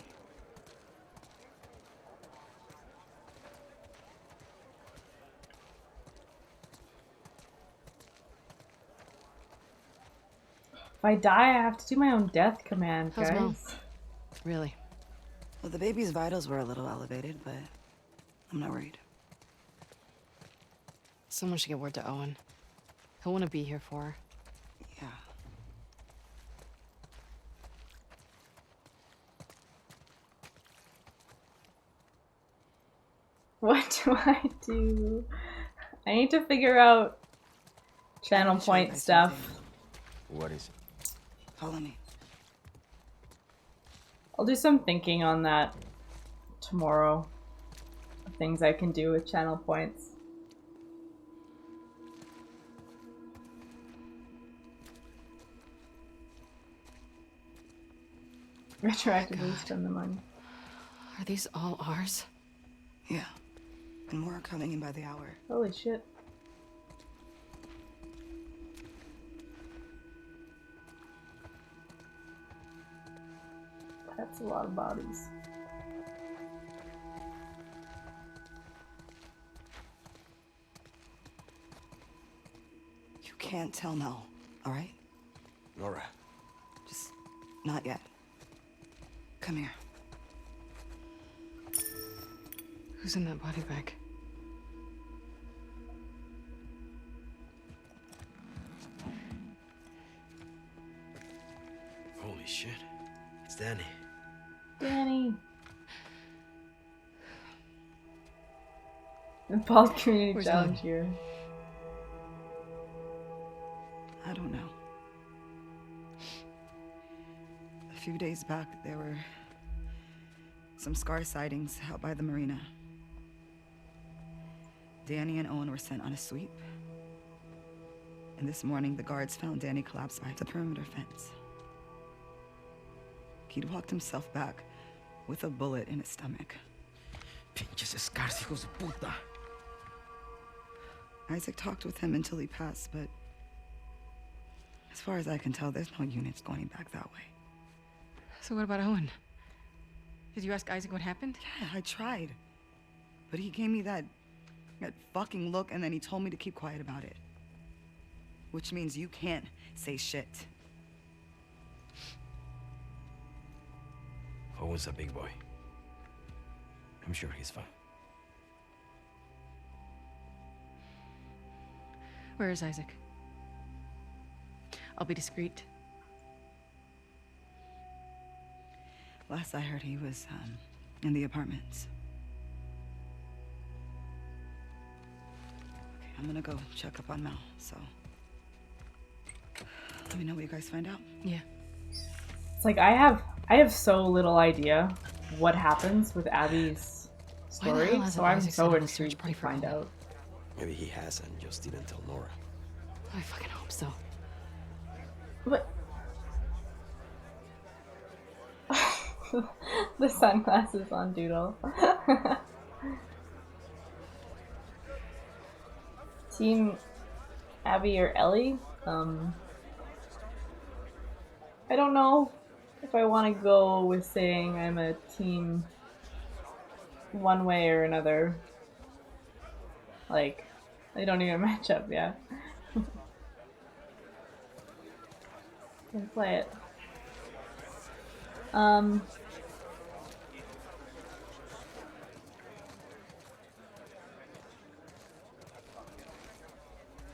If I die, I have to do my own death command, How's guys. Mel? Really? Well, the baby's vitals were a little elevated, but I'm not worried. Someone should get word to Owen. He'll want to be here for her. Yeah. What do I do? I need to figure out channel point stuff. What is it? Follow me. I'll do some thinking on that tomorrow. Things I can do with channel points. Retroactively spend the money. Are these all ours? Yeah. And more are coming in by the hour. Holy shit. That's a lot of bodies. You can't tell Mel, all right? Nora. Just not yet. Come here. Who's in that body bag? Holy shit. It's Danny. Danny. The Bald Community Where's Challenge Mom? here. I don't know. A few days back, there were some Scar sightings out by the marina. Danny and Owen were sent on a sweep. And this morning, the guards found Danny collapsed by the perimeter fence. He'd walked himself back with a bullet in his stomach. Pinches Scars, hijos de puta. Isaac talked with him until he passed, but as far as I can tell, there's no units going back that way. So what about Owen? Did you ask Isaac what happened? Yeah, I tried. But he gave me that fucking look, and then he told me to keep quiet about it. Which means you can't say shit. Owen's a big boy. I'm sure he's fine. Where is Isaac? I'll be discreet. Last I heard, he was in the apartments. Okay, I'm gonna go check up on Mel, so let me know what you guys find out. Yeah. It's like I have so little idea what happens with Abby's Why the hell story, hasn't so I'm Isaac so set up a intrigued search to party for find Owen? out. Maybe he has and just didn't tell Nora. I fucking hope so. But the sunglasses on Doodle. Team Abby or Ellie? I don't know if I want to go with saying I'm a team one way or another. Like, they don't even match up, yeah. Can play it.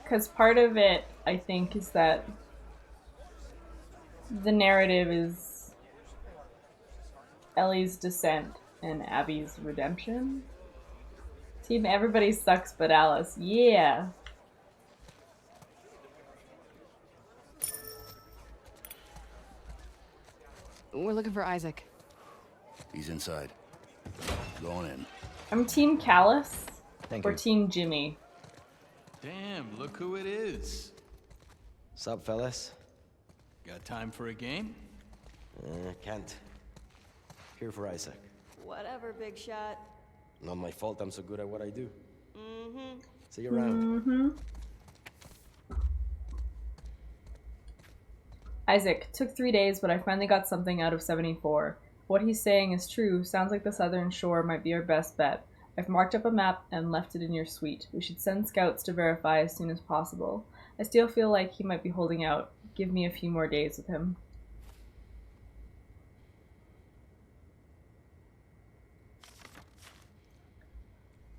Because part of it, I think, is that the narrative is Ellie's descent and Abby's redemption. Team everybody sucks but Alice. Yeah. We're looking for Isaac. He's inside. Going in. I'm Team Callus Thank or you. Team Jimmy. Damn, look who it is. Sup, fellas? Got time for a game? Can't. Here for Isaac. Whatever, big shot. Not my fault I'm so good at what I do. Mm-hmm. See you around. Mm-hmm. Isaac, took 3 days, but I finally got something out of 74. What he's saying is true. Sounds like the southern shore might be our best bet. I've marked up a map and left it in your suite. We should send scouts to verify as soon as possible. I still feel like he might be holding out. Give me a few more days with him.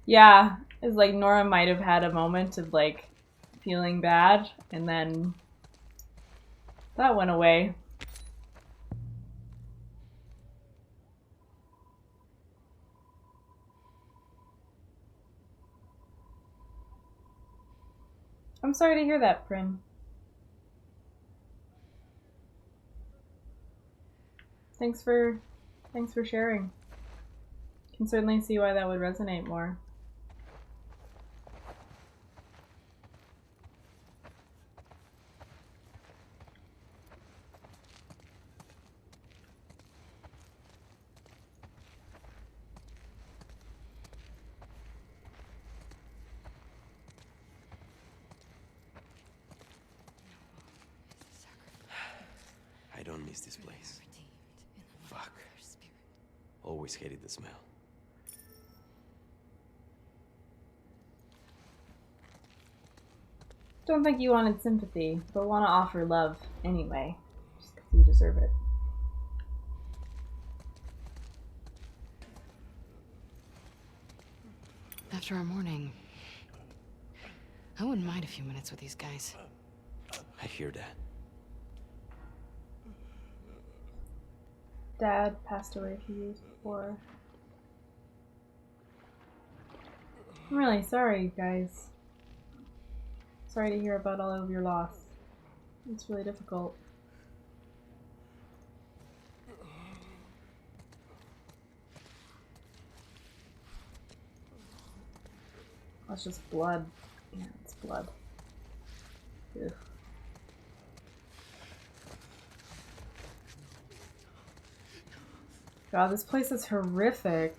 Yeah, it's like Nora might have had a moment of like feeling bad, and then that went away. I'm sorry to hear that, Prin. Thanks for sharing. Can certainly see why that would resonate more. I don't miss this place. Fuck. Always hated the smell. Don't think you wanted sympathy, but want to offer love anyway, just because you deserve it. After our morning, I wouldn't mind a few minutes with these guys. I hear that. Dad passed away a few years before. I'm really sorry, you guys. Sorry to hear about all of your loss. It's really difficult. That's just blood. Yeah, it's blood. Ugh. God, this place is horrific.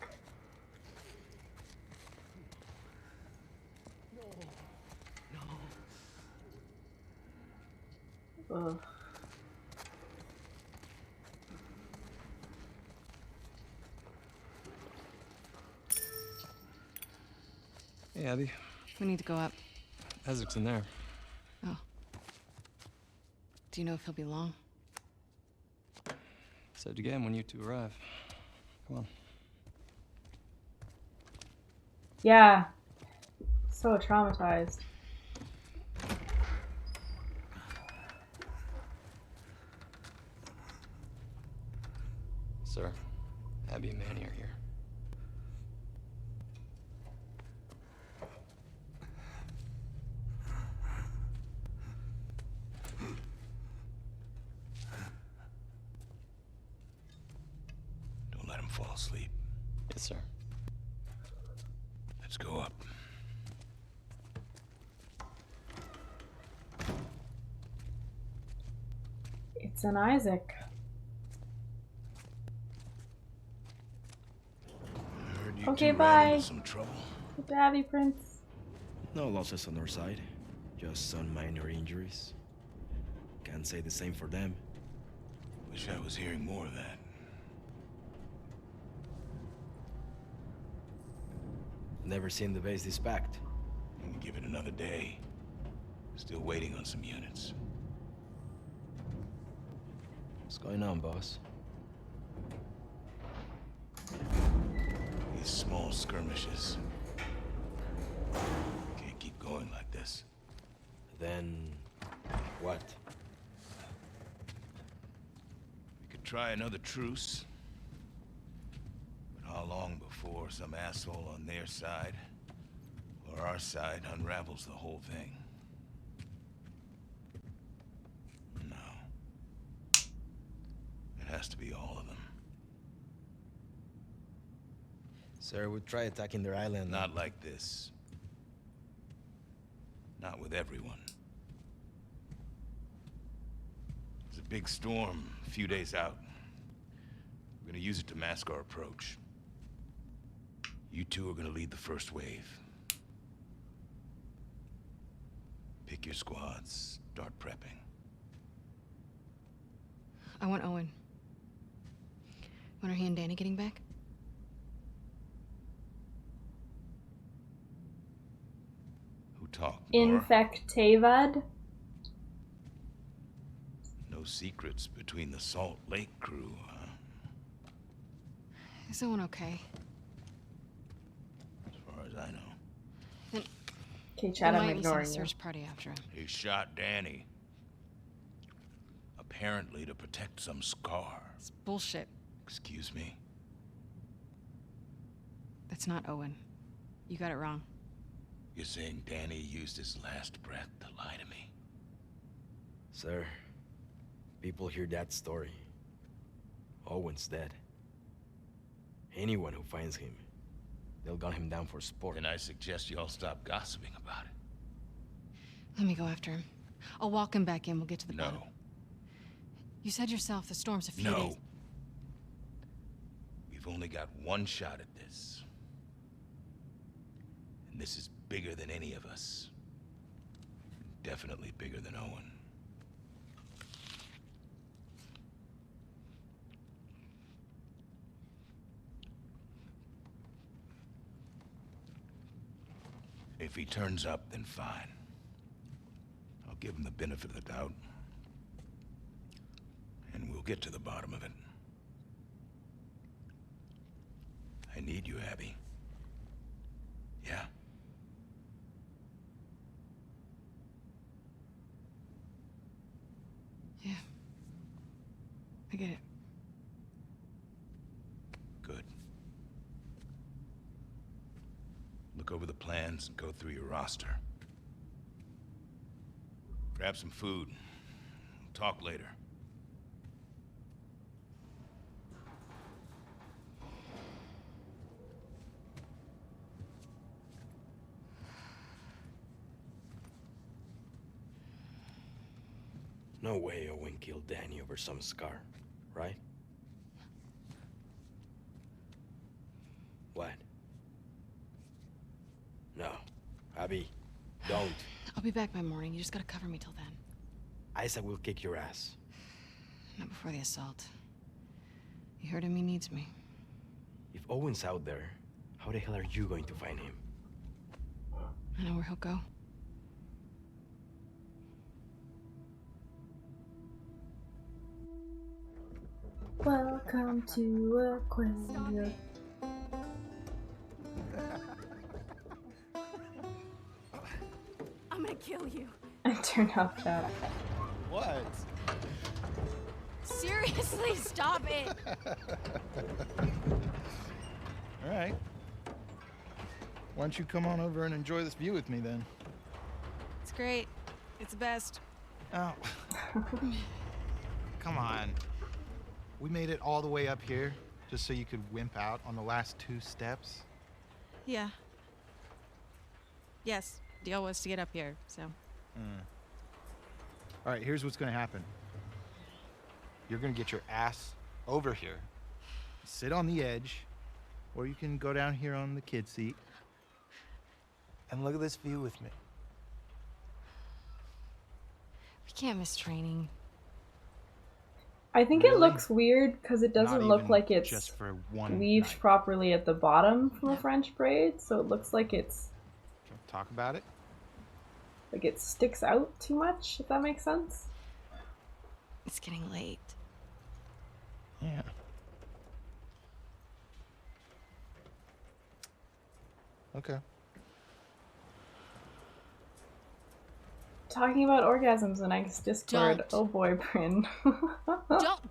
Ugh. Hey, Abby. We need to go up. Isaac's in there. Oh. Do you know if he'll be long? Said again when you two arrive. Come on. Yeah. So traumatized. Sir, Abby and Manny are here. Don't let him fall asleep. Yes, sir. Let's go up. It's an Isaac. Heard you Okay, two ran into bye. some trouble. Daddy Prince. No losses on our side. Just some minor injuries. Can't say the same for them. Wish I was hearing more of that. Never seen the base this packed. And give it another day. Still waiting on some units. What's going on, boss? These small skirmishes. Can't keep going like this. Then... what? We could try another truce. But how long before some asshole on their side or our side unravels the whole thing? No. It has to be all of them. Sir, we try attacking their island. Not like this. Not with everyone. There's a big storm a few days out. We're gonna use it to mask our approach. You two are gonna lead the first wave. Pick your squads, start prepping. I want Owen. When are he and Danny getting back? Who talked? Nora? Infectivad. No secrets between the Salt Lake crew, huh? Is Owen okay? As far as I know. Then Okay, Chad, why I'm might we send a ignoring you. search party after him? He shot Danny. Apparently to protect some scar. It's bullshit. Excuse me? That's not Owen. You got it wrong. You're saying Danny used his last breath to lie to me? Sir, people hear that story. Owen's dead. Anyone who finds him, they'll gun him down for sport. Then I suggest you all stop gossiping about it. Let me go after him. I'll walk him back in. We'll get to the bottom. No. You said yourself the storm's a few No. days. We've only got one shot at this. And this is bigger than any of us. Definitely bigger than Owen. If he turns up, then fine. I'll give him the benefit of the doubt. And we'll get to the bottom of it. I need you, Abby. Yeah? Yeah. I get it. Good. Look over the plans and go through your roster. Grab some food. We'll talk later. No way Owen killed Danny over some scar, right? What? No. Abby, don't. I'll be back by morning. You just gotta cover me till then. Isaac will kick your ass. Not before the assault. You heard him, he needs me. If Owen's out there, how the hell are you going to find him? I know where he'll go. Welcome to Aquarium. I'm gonna kill you. I turned off chat. What? Seriously, stop it. All right. Why don't you come on over and enjoy this view with me then? It's great. It's the best. Oh. Come on. We made it all the way up here just so you could wimp out on the last 2 steps? Yeah. Yes, deal was to get up here, so. All right, here's what's gonna happen. You're gonna get your ass over here, sit on the edge, or you can go down here on the kid seat and look at this view with me. We can't miss training. I think it looks weird because it doesn't Not look even like it's just for one weaved properly at the bottom from a French braid, so it looks like it's Talk about it. like it sticks out too much, if that makes sense. It's getting late. Yeah. Okay. Talking about orgasms in Ike's Discord. Don't. Oh boy, Bryn.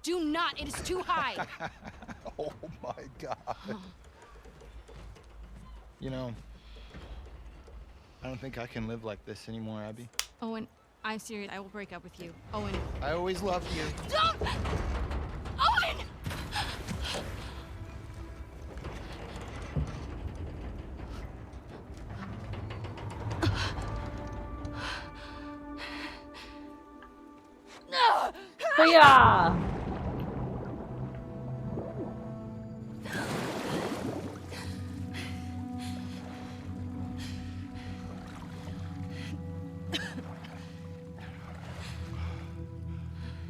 Do not, it is too high. Oh my god. You know, I don't think I can live like this anymore, Abby. Owen, I'm serious. I will break up with you. Owen. I always loved you. Don't! Owen! Yeah.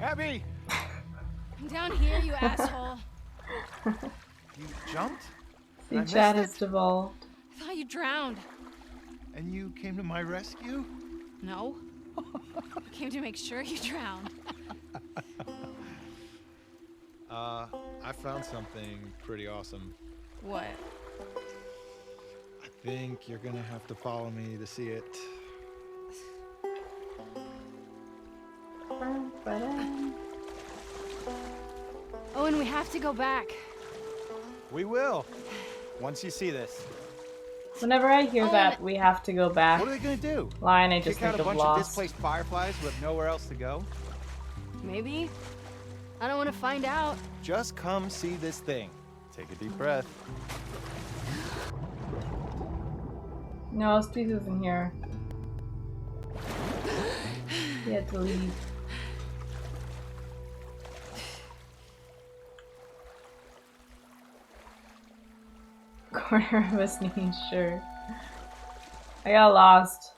Abby! I'm down here, you asshole. You jumped? See, I missed chat it. has devolved. I thought you drowned. And you came to my rescue? No. I came to make sure you drowned. I found something pretty awesome. What? I think you're gonna have to follow me to see it. Owen, we have to go back. We will. Once you see this. Whenever I hear that we have to go back What are they gonna do? line, I just Kick out think a of bunch of Lost. displaced fireflies who have nowhere else to go? Maybe? I don't want to find out. Just come see this thing. Take a deep breath. No, Steve isn't here. He had to leave. Corner of a sneeze, sure. I got lost.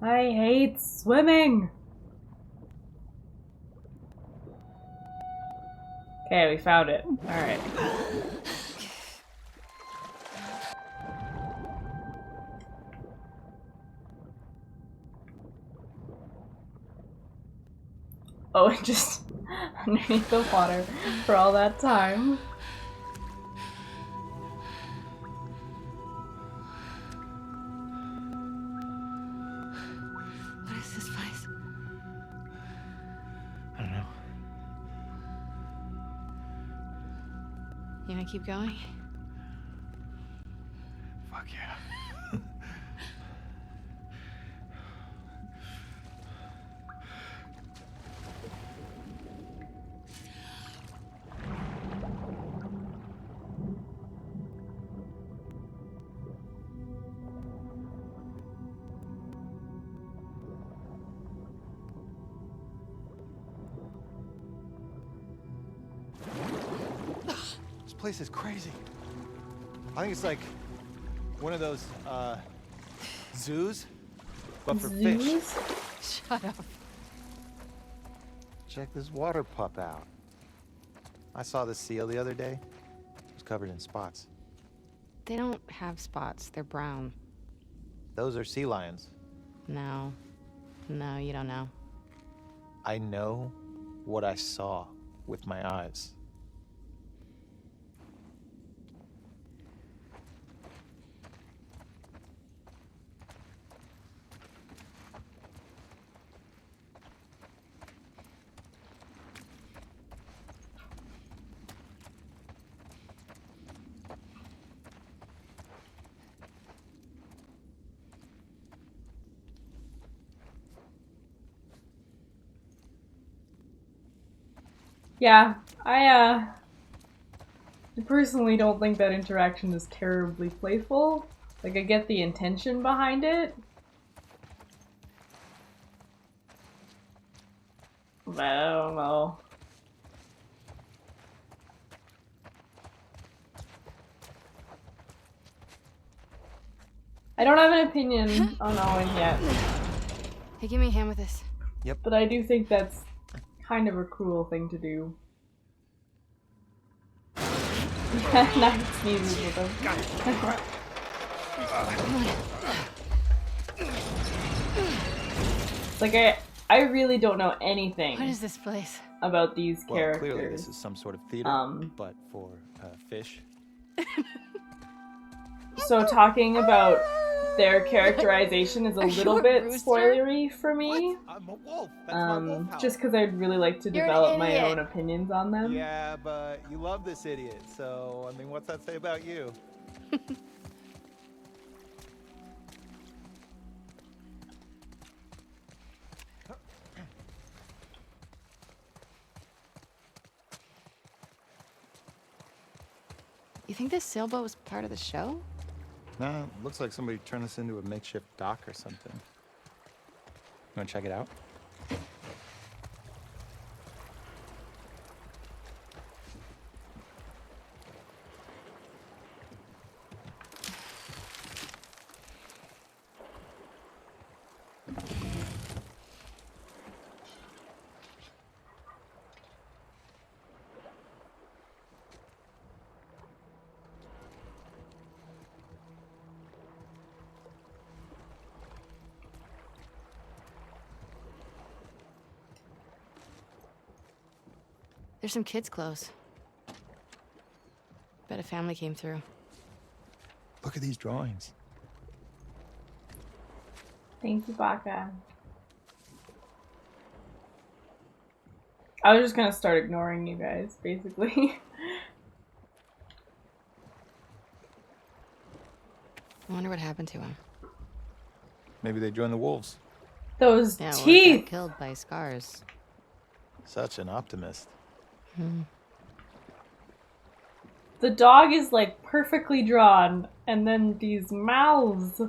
I hate swimming! Okay, we found it. Alright. Oh, it just underneath the water for all that time. What is this place? I don't know. You wanna keep going? Fuck yeah. This place is crazy. I think it's like one of those zoos, but for Zoos? fish. Shut up. Check this water pup out. I saw the seal the other day. It was covered in spots. They don't have spots. They're brown. Those are sea lions. No. No, you don't know. I know what I saw with my eyes. Yeah, I personally don't think that interaction is terribly playful. Like, I get the intention behind it. But I don't know. I don't have an opinion on Owen yet. Hey, give me a hand with this. Yep. But I do think that's kind of a cruel thing to do. Now he sneezes with him. Like, I really don't know anything. What is this place? About these Well, characters. clearly this is some sort of theater, but for fish. So talking about their characterization is a little bit spoilery for me. I'm a wolf. That's my wolf howl. Just because I'd really like to You're an develop my idiot. own opinions on them. Yeah, but you love this idiot, so, I mean, what's that say about you? You think this sailboat was part of the show? No, looks like somebody turned this into a makeshift dock or something. You wanna check it out? There's some kids' clothes. Bet a family came through. Look at these drawings. Thank you, Baka. I was just gonna start ignoring you guys, basically. I wonder what happened to him. Maybe they joined the wolves. Those Yeah, well, he teeth! got killed by scars. Such an optimist. The dog is like perfectly drawn, and then these mouths.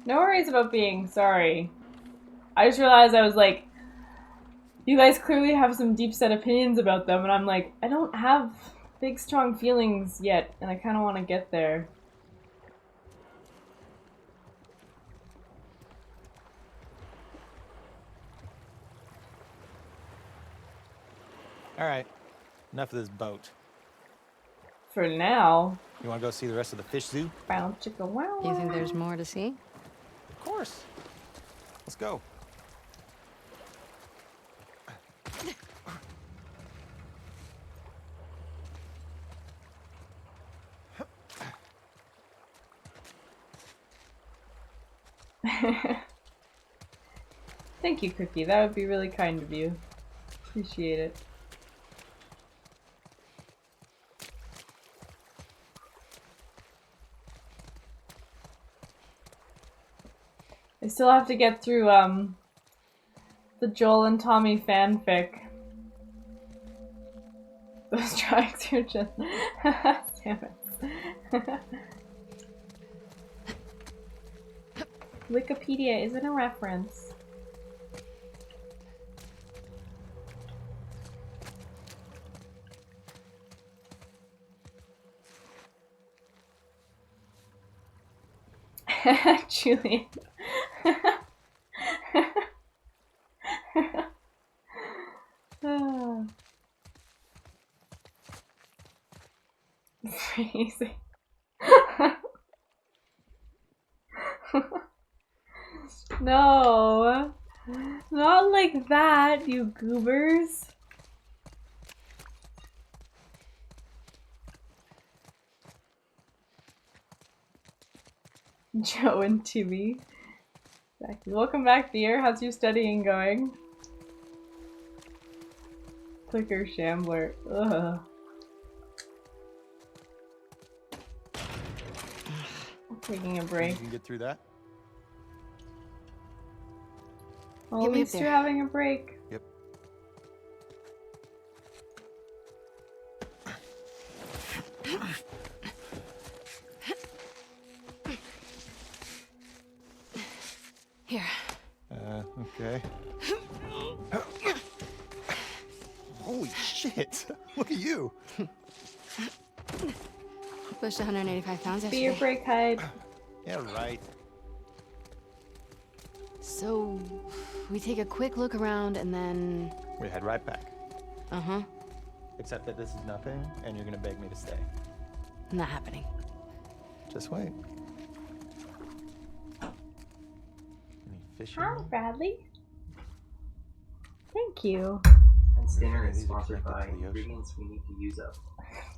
No worries about being sorry. I just realized I was like, you guys clearly have some deep set opinions about them, and I'm like, I don't have big strong feelings yet, and I kind of want to get there. All right, enough of this boat. For now. You wanna go see the rest of the fish zoo? Bow chicka wow. You think there's more to see? Of course. Let's go. Thank you, Cookie. That would be really kind of you. Appreciate it. I still have to get through the Joel and Tommy fanfic. Those drawings are just damn it. Wikipedia isn't a reference. Julian. Ah. Crazy. No, not like that, you goobers. Joe and Timmy. Exactly. Welcome back, dear. How's your studying going? Clicker Shambler. Ugh. I'm taking a break. You can get through that? Well, at least you're having a break. Yep. Here. Okay. Holy shit! Look at you! Pushed 185 pounds Be your yesterday. break, Hyde. Yeah, right. So, we take a quick look around and then... We head right back. Uh-huh. Except that this is nothing, and you're gonna beg me to stay. Not happening. Just wait. Any fish in Hi, there? Bradley. Thank you. And dinner is These are sponsored connected by to the ocean. ingredients we need to use up.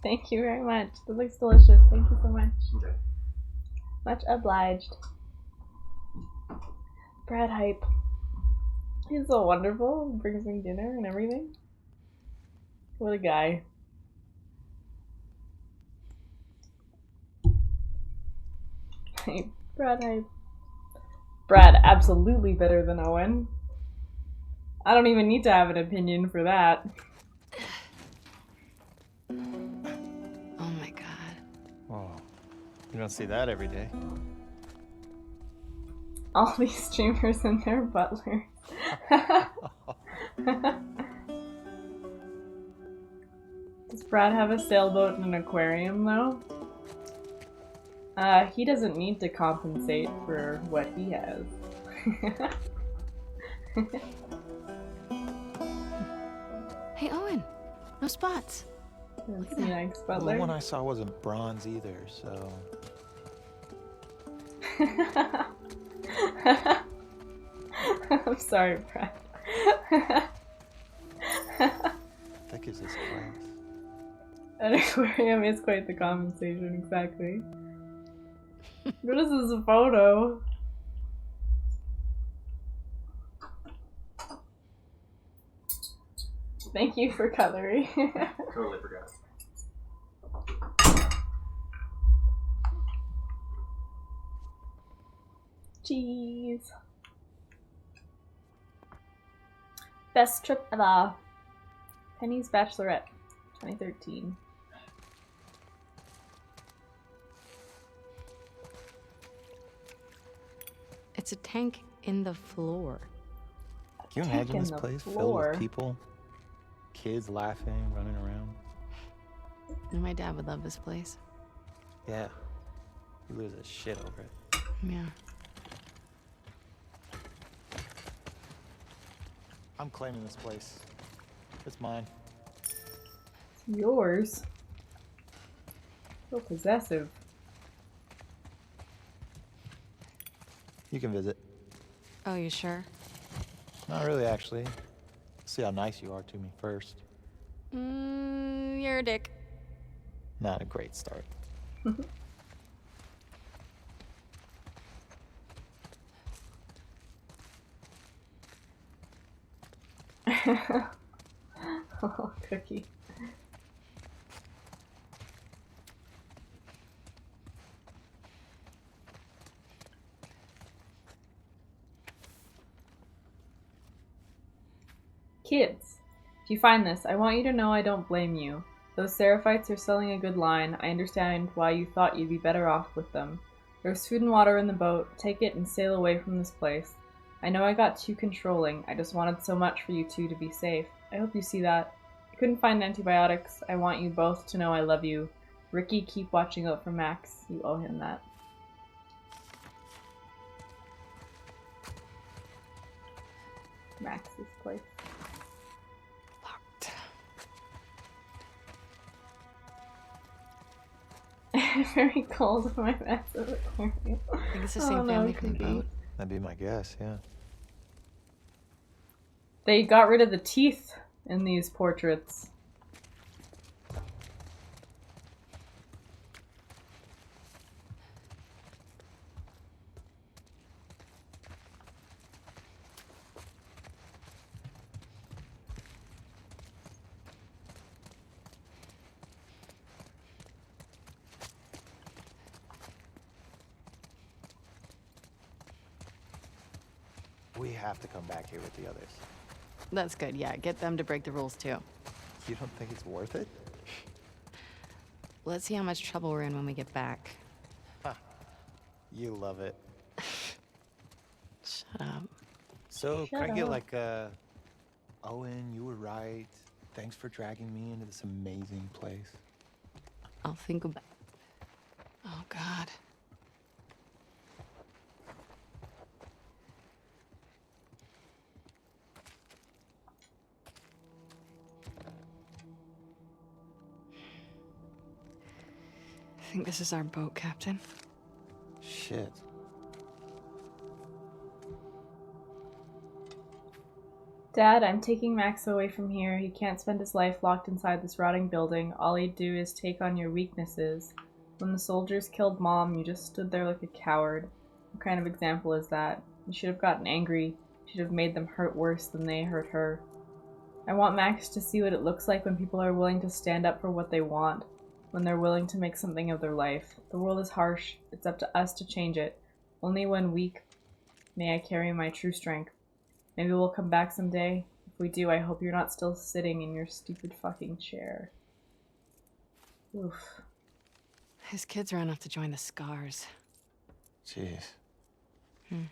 Thank you very much. That looks delicious. Thank you so much. Enjoy. Much obliged. Brad Hype. He's so wonderful. He brings me dinner and everything. What a guy. Hey, Brad Hype. Brad, absolutely better than Owen. I don't even need to have an opinion for that. Oh my god. Whoa. You don't see that every day. All these streamers and their butlers. Does Brad have a sailboat and an aquarium though? He doesn't need to compensate for what he has. Hey, Owen. No spots. That's nice, Well, the butler. one I saw wasn't bronze either, so... I'm sorry, Brad. That gives us class. An aquarium is quite the compensation, exactly. What is this photo? Thank you for cutlery. Totally forgot. Jeez. Best trip ever. Penny's Bachelorette, 2013. It's a tank in the floor. Can you Tank imagine in this the place filled floor. with people? Kids laughing, running around. And my dad would love this place. Yeah. He loses his shit over it. Yeah. I'm claiming this place. It's mine. Yours? So possessive. You can visit. Oh, you sure? Not really, actually. See how nice you are to me first. You're a dick. Not a great start. Oh, Cookie. Kids, if you find this, I want you to know I don't blame you. Those Seraphites are selling a good line. I understand why you thought you'd be better off with them. There's food and water in the boat. Take it and sail away from this place. I know I got too controlling. I just wanted so much for you two to be safe. I hope you see that. I couldn't find antibiotics. I want you both to know I love you. Ricky, keep watching out for Max. You owe him that. Max's place. Locked. Very cold in my massive aquarium. I think it's the same family from the boat. That'd be my guess, yeah. They got rid of the teeth in these portraits. We have to come back here with the others. That's good, yeah. Get them to break the rules too. You don't think it's worth it? Let's see how much trouble we're in when we get back. You love it. Shut up. So, Shut can I get up. like Owen, you were right. Thanks for dragging me into this amazing place. I'll think about... Oh, God. I think this is our boat, Captain. Shit. Dad, I'm taking Max away from here. He can't spend his life locked inside this rotting building. All he'd do is take on your weaknesses. When the soldiers killed Mom, you just stood there like a coward. What kind of example is that? You should have gotten angry. You should have made them hurt worse than they hurt her. I want Max to see what it looks like when people are willing to stand up for what they want. When they're willing to make something of their life. The world is harsh. It's up to us to change it. Only when weak may I carry my true strength. Maybe we'll come back someday. If we do, I hope you're not still sitting in your stupid fucking chair. Oof. His kids are enough to join the Scars. Jeez. Hmm.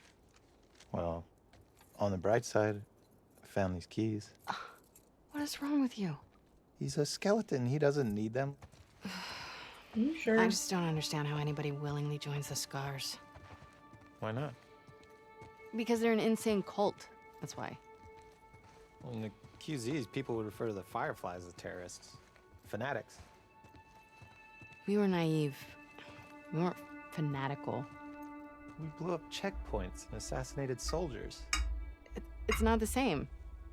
Well, on the bright side, I found these keys. What is wrong with you? He's a skeleton. He doesn't need them. Are you sure? I just don't understand how anybody willingly joins the Scars. Why not? Because they're an insane cult. That's why. Well, in the QZs, people would refer to the Fireflies as terrorists. Fanatics. We were naive. We weren't fanatical. We blew up checkpoints and assassinated soldiers. It's not the same.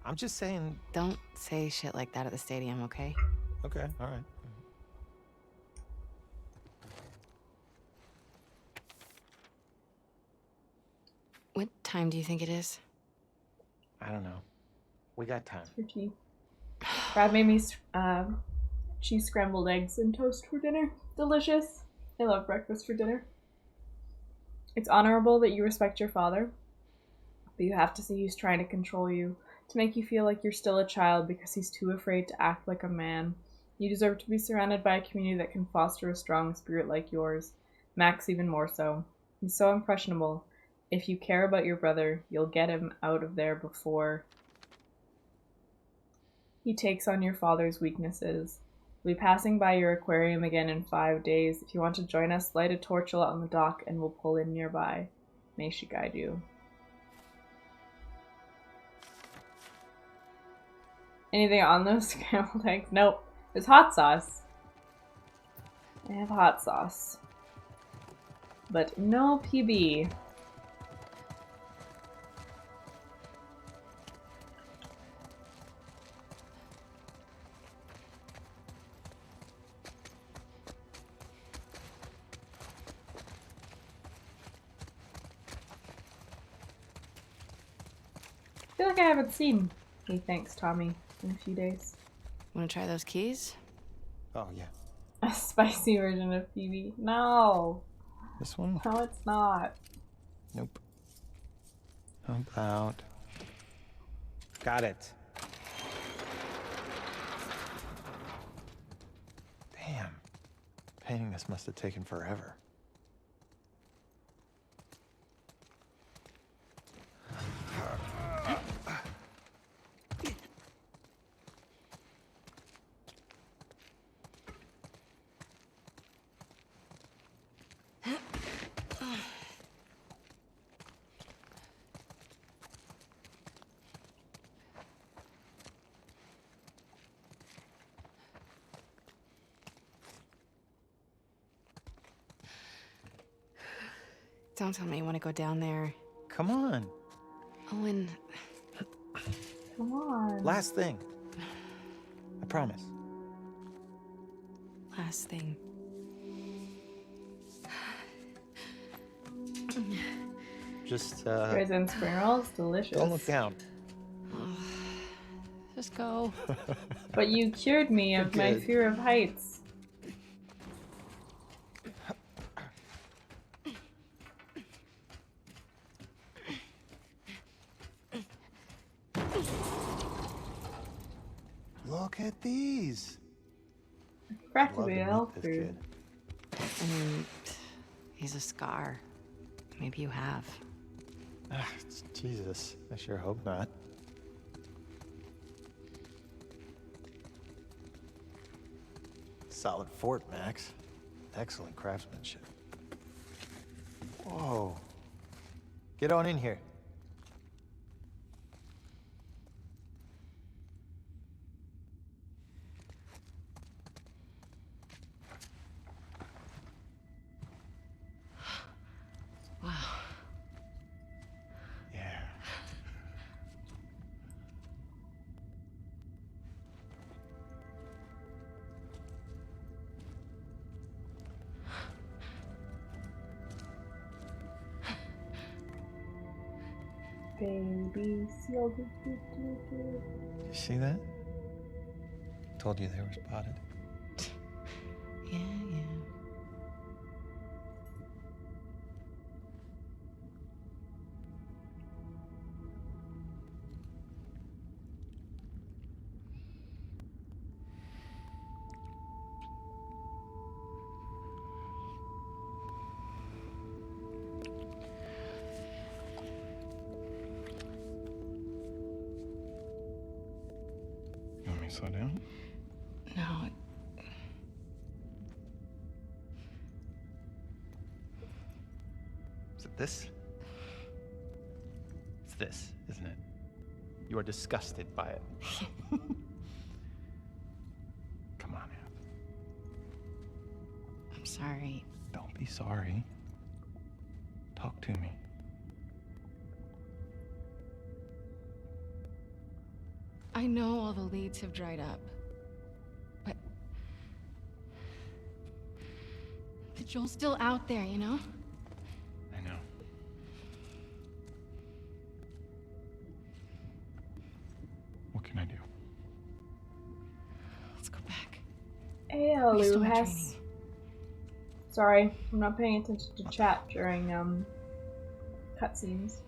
I'm just saying... Don't say shit like that at the stadium, okay? Okay, all right. What time do you think it is? I don't know. We got time. Your tea. Brad made me cheese scrambled eggs and toast for dinner. Delicious. I love breakfast for dinner. It's honorable that you respect your father, but you have to see he's trying to control you, to make you feel like you're still a child because he's too afraid to act like a man. You deserve to be surrounded by a community that can foster a strong spirit like yours. Max even more so. He's so impressionable. If you care about your brother, you'll get him out of there before he takes on your father's weaknesses. We'll be passing by your aquarium again in 5 days. If you want to join us, light a torch on the dock and we'll pull in nearby. May she guide you. Anything on those scrambled eggs? Nope. There's hot sauce. I have hot sauce. But no PB. I feel like I haven't seen Hey Thanks Tommy in a few days. Wanna try those keys? Oh, yeah. A spicy version of PB. No! This one? No, it's not. Nope. How about... Got it. Damn. Painting this must have taken forever. Don't tell me you want to go down there. Come on. Owen, Come on. Last thing. I promise. last thing. Just, Raisin spring rolls, delicious. don't look down. Just go. But you cured me of my good. fear of heights. Look at these. Practically Love to health meet this food. I mean, he's a scar. Maybe you have. Jesus, I sure hope not. Solid fort, Max. Excellent craftsmanship. Whoa. Get on in here. Wow. Yeah. Baby seal. You see that? Told you they were spotted. Yeah, yeah. You want me to slow down? No, Is it this? It's this, isn't it? You are disgusted by it. Come on, Ab. I'm sorry. Don't be sorry. Talk to me. I know all the leads have dried up, but Joel's still out there, you know? I know. What can I do? Let's go back. Hey, Restore Luhas. training. Sorry, I'm not paying attention to chat during cutscenes.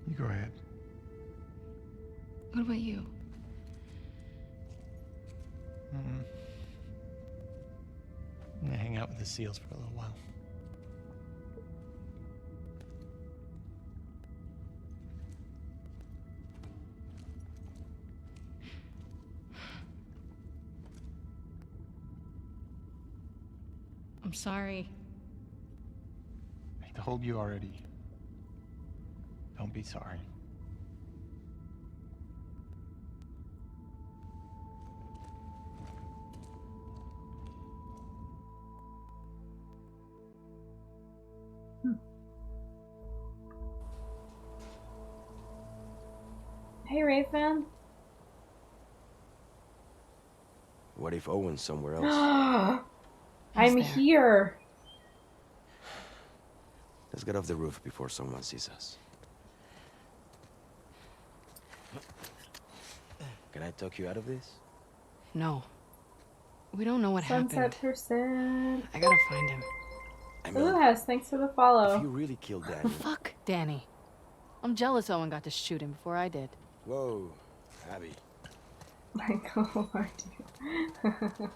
You go ahead. What about you? I'm gonna hang out with the seals for a little while. I'm sorry. I told you already. Don't be sorry. Hey, Rayfan. What if Owen's somewhere else? I'm here. Let's get off the roof before someone sees us. Can I talk you out of this? No. We don't know what Sunset happened. percent. I gotta find him. I mean, Luhas, thanks for the follow. if you really killed Danny... Fuck Danny. I'm jealous Owen got to shoot him before I did. Whoa, Abby. Michael, who are you?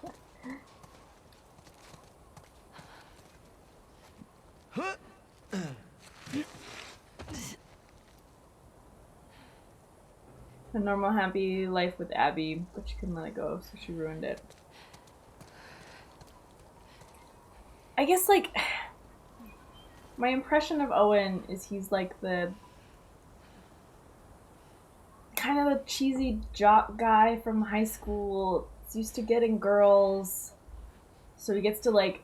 A normal happy life with Abby, but she couldn't let it go, so she ruined it. I guess, like, my impression of Owen is he's like the kind of the cheesy jock guy from high school, He's used to getting girls, so he gets to like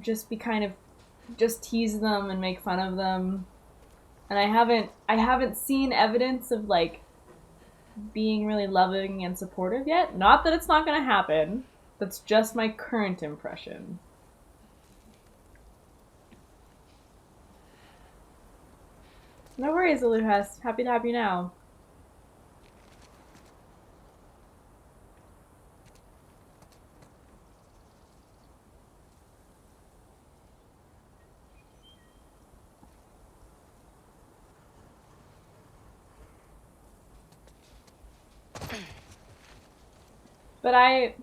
just be kind of just tease them and make fun of them. And I haven't seen evidence of like being really loving and supportive yet. Not that it's not gonna happen. That's just my current impression. No worries, Aluhas. Happy to have you now. But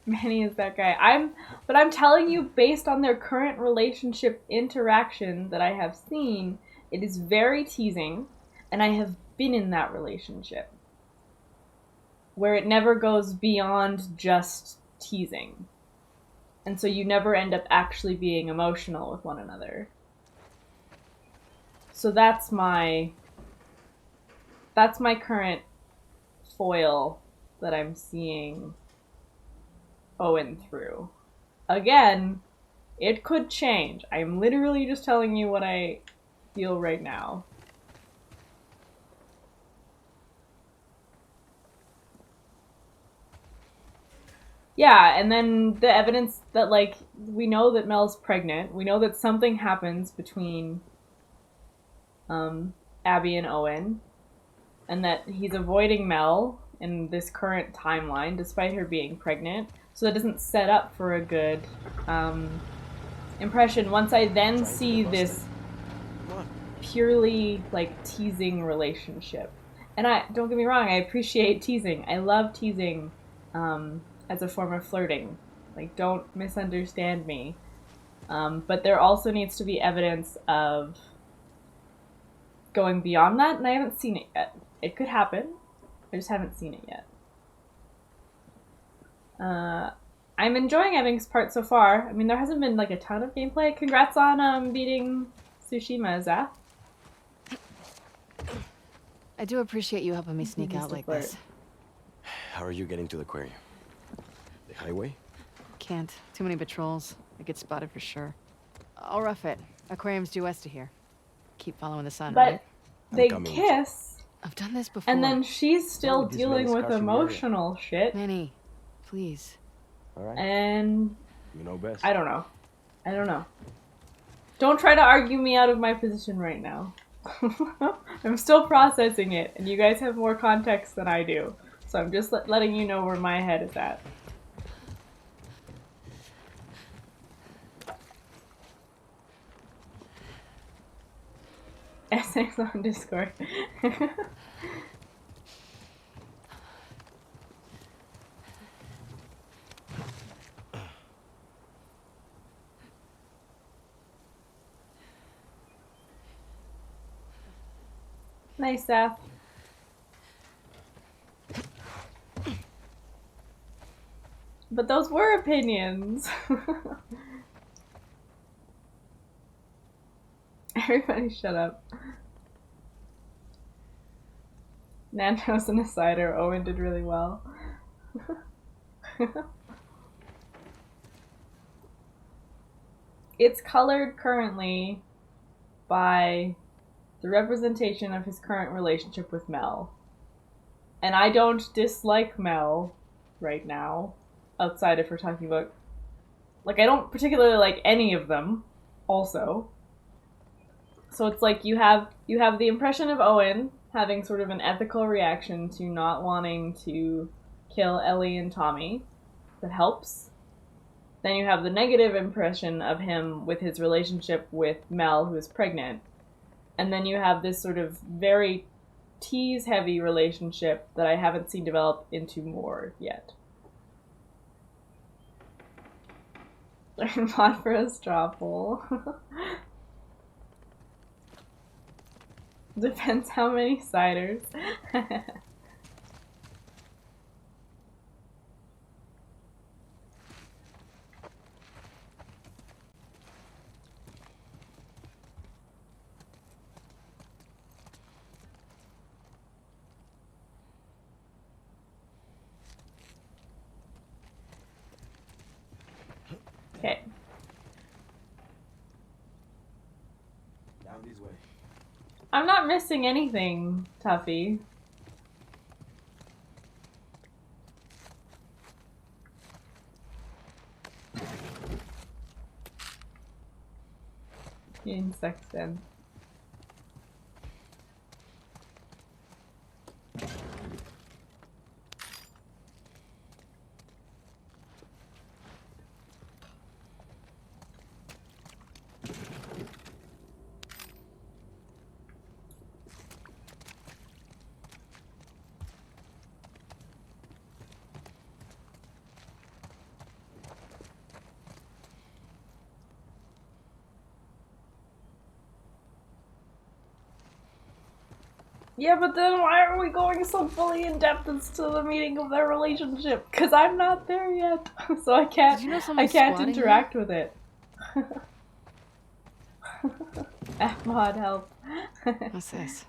Manny is that guy. I'm telling you, based on their current relationship interaction that I have seen, it is very teasing, and I have been in that relationship. Where it never goes beyond just teasing. And so you never end up actually being emotional with one another. So that's my current foil that I'm seeing Owen through. Again, it could change. I'm literally just telling you what I feel right now. Yeah, and then the evidence that, like, we know that Mel's pregnant. We know that something happens between Abby and Owen. And that he's avoiding Mel in this current timeline, despite her being pregnant. So that doesn't set up for a good impression. Once I then see this purely, like, teasing relationship. And don't get me wrong, I appreciate teasing. I love teasing as a form of flirting. Like, don't misunderstand me. But there also needs to be evidence of going beyond that, and I haven't seen it yet. It could happen. I just haven't seen it yet. I'm enjoying Eving's part so far. I mean, there hasn't been like a ton of gameplay. Congrats on beating Tsushima, Zaph. I do appreciate you helping me sneak out like this. How are you getting to the aquarium? The highway? Can't. Too many patrols. I get spotted for sure. I'll rough it. Aquarium's due west of here. Keep following the sun, But right? they kiss. I've done this before. And then she's still dealing with emotional shit. Manny, please. All right. And You know best. I don't know. Don't try to argue me out of my position right now. I'm still processing it, and you guys have more context than I do. So I'm just letting you know where my head is at. Essays on Discord. Nice, Seth. But those were opinions. Everybody shut up. Nando's and a cider. Owen did really well. It's colored currently by the representation of his current relationship with Mel. And I don't dislike Mel right now, outside if we're talking about... Like, I don't particularly like any of them, also. So it's like you have the impression of Owen having sort of an ethical reaction to not wanting to kill Ellie and Tommy. That helps. Then you have the negative impression of him with his relationship with Mel, who is pregnant. And then you have this sort of very tease-heavy relationship that I haven't seen develop into more yet. Not for a straw poll. Depends how many ciders. Okay. Down this way. I'm not missing anything, Tuffy. Insect den. Yeah, but then why are we going so fully in depth as to the meaning of their relationship? Because I'm not there yet, so I can't. Did you know I someone's can't squatting interact with it. Ahmad, help! What's this?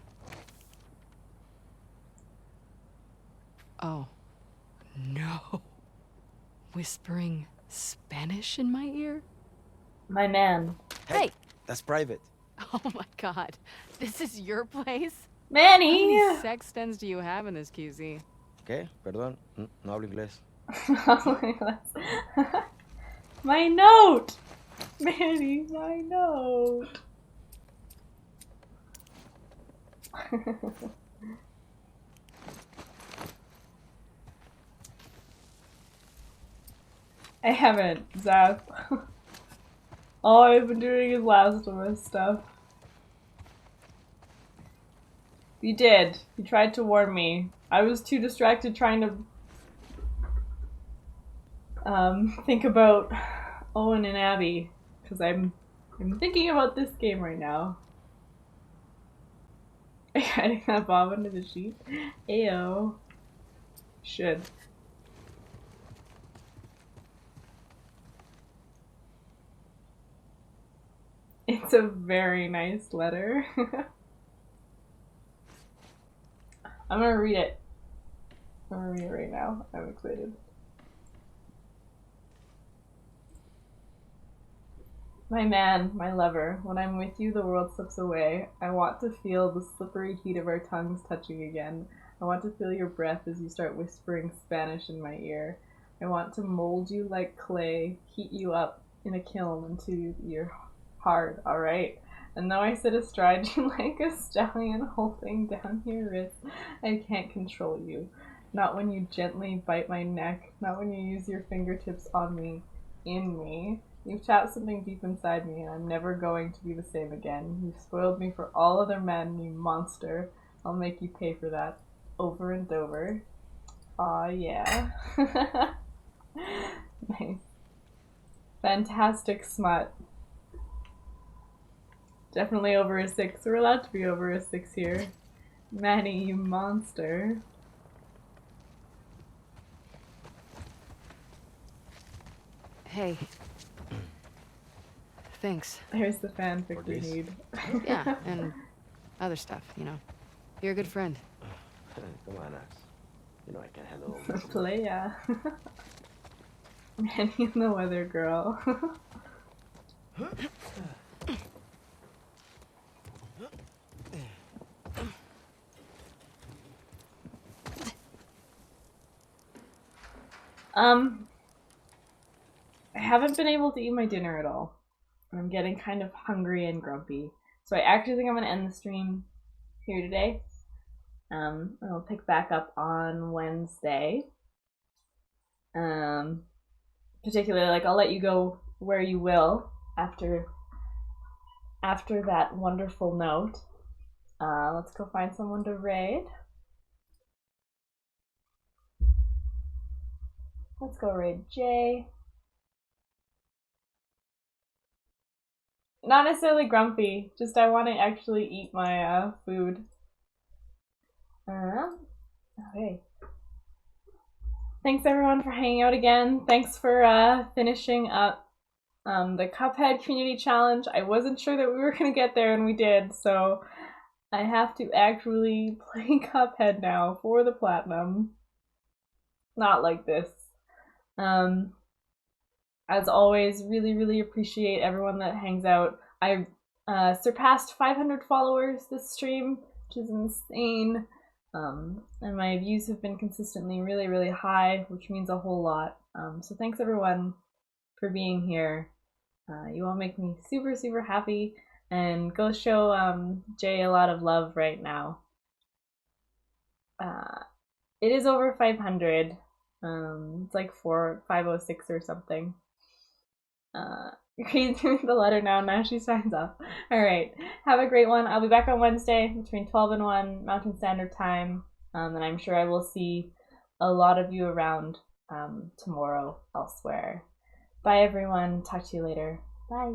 Oh. No. Whispering Spanish in my ear? My man. Hey! That's private. Oh my god. This is your place? Manny! How many sextons do you have in this QZ? ¿Qué? Perdón, no hablo inglés. My note! Manny, my note! I haven't, Zap. All I've been doing is Last of Us stuff. You did. You tried to warn me. I was too distracted trying to think about Owen and Abby, because I'm thinking about this game right now. Hiding that bomb under the sheet? Ayo. Should. It's a very nice letter. I'm gonna read it. I'm gonna read it right now. I'm excited. My man, my lover, when I'm with you, the world slips away. I want to feel the slippery heat of our tongues touching again. I want to feel your breath as you start whispering Spanish in my ear. I want to mold you like clay, heat you up in a kiln until you're hard, alright? And though I sit astride you like a stallion holding down your wrist, I can't control you. Not when you gently bite my neck, not when you use your fingertips on me, in me. You've tapped something deep inside me, and I'm never going to be the same again. You've spoiled me for all other men, you monster. I'll make you pay for that. Over and over. Aw, yeah. Nice. Fantastic smut. Definitely over a 6. We're allowed to be over a 6 here. Manny, you monster. Hey. Thanks. There's the fanfic we need. Yeah, and other stuff, you know. You're a good friend. Come on, Axe. You know I can handle all this. Playa. Manny and the weather girl. I haven't been able to eat my dinner at all. I'm getting kind of hungry and grumpy. So I actually think I'm going to end the stream here today. I'll pick back up on Wednesday. Particularly, like, I'll let you go where you will after that wonderful note. Let's go find someone to raid. Let's go raid Jay. Not necessarily grumpy, just I want to actually eat my food. Okay. Thanks everyone for hanging out again. Thanks for finishing up the Cuphead Community Challenge. I wasn't sure that we were going to get there, and we did, so I have to actually play Cuphead now for the Platinum. Not like this. as always, really, really appreciate everyone that hangs out. I surpassed 500 followers this stream, which is insane. And my views have been consistently really, really high, which means a whole lot. So thanks everyone for being here. You all make me super, super happy. And go show Jay a lot of love right now. It is over 500. It's like 506 or something. Read through the letter now she signs off. Alright, have a great one. I'll be back on Wednesday between 12 and 1 Mountain Standard Time. And I'm sure I will see a lot of you around tomorrow elsewhere. Bye everyone. Talk to you later. Bye.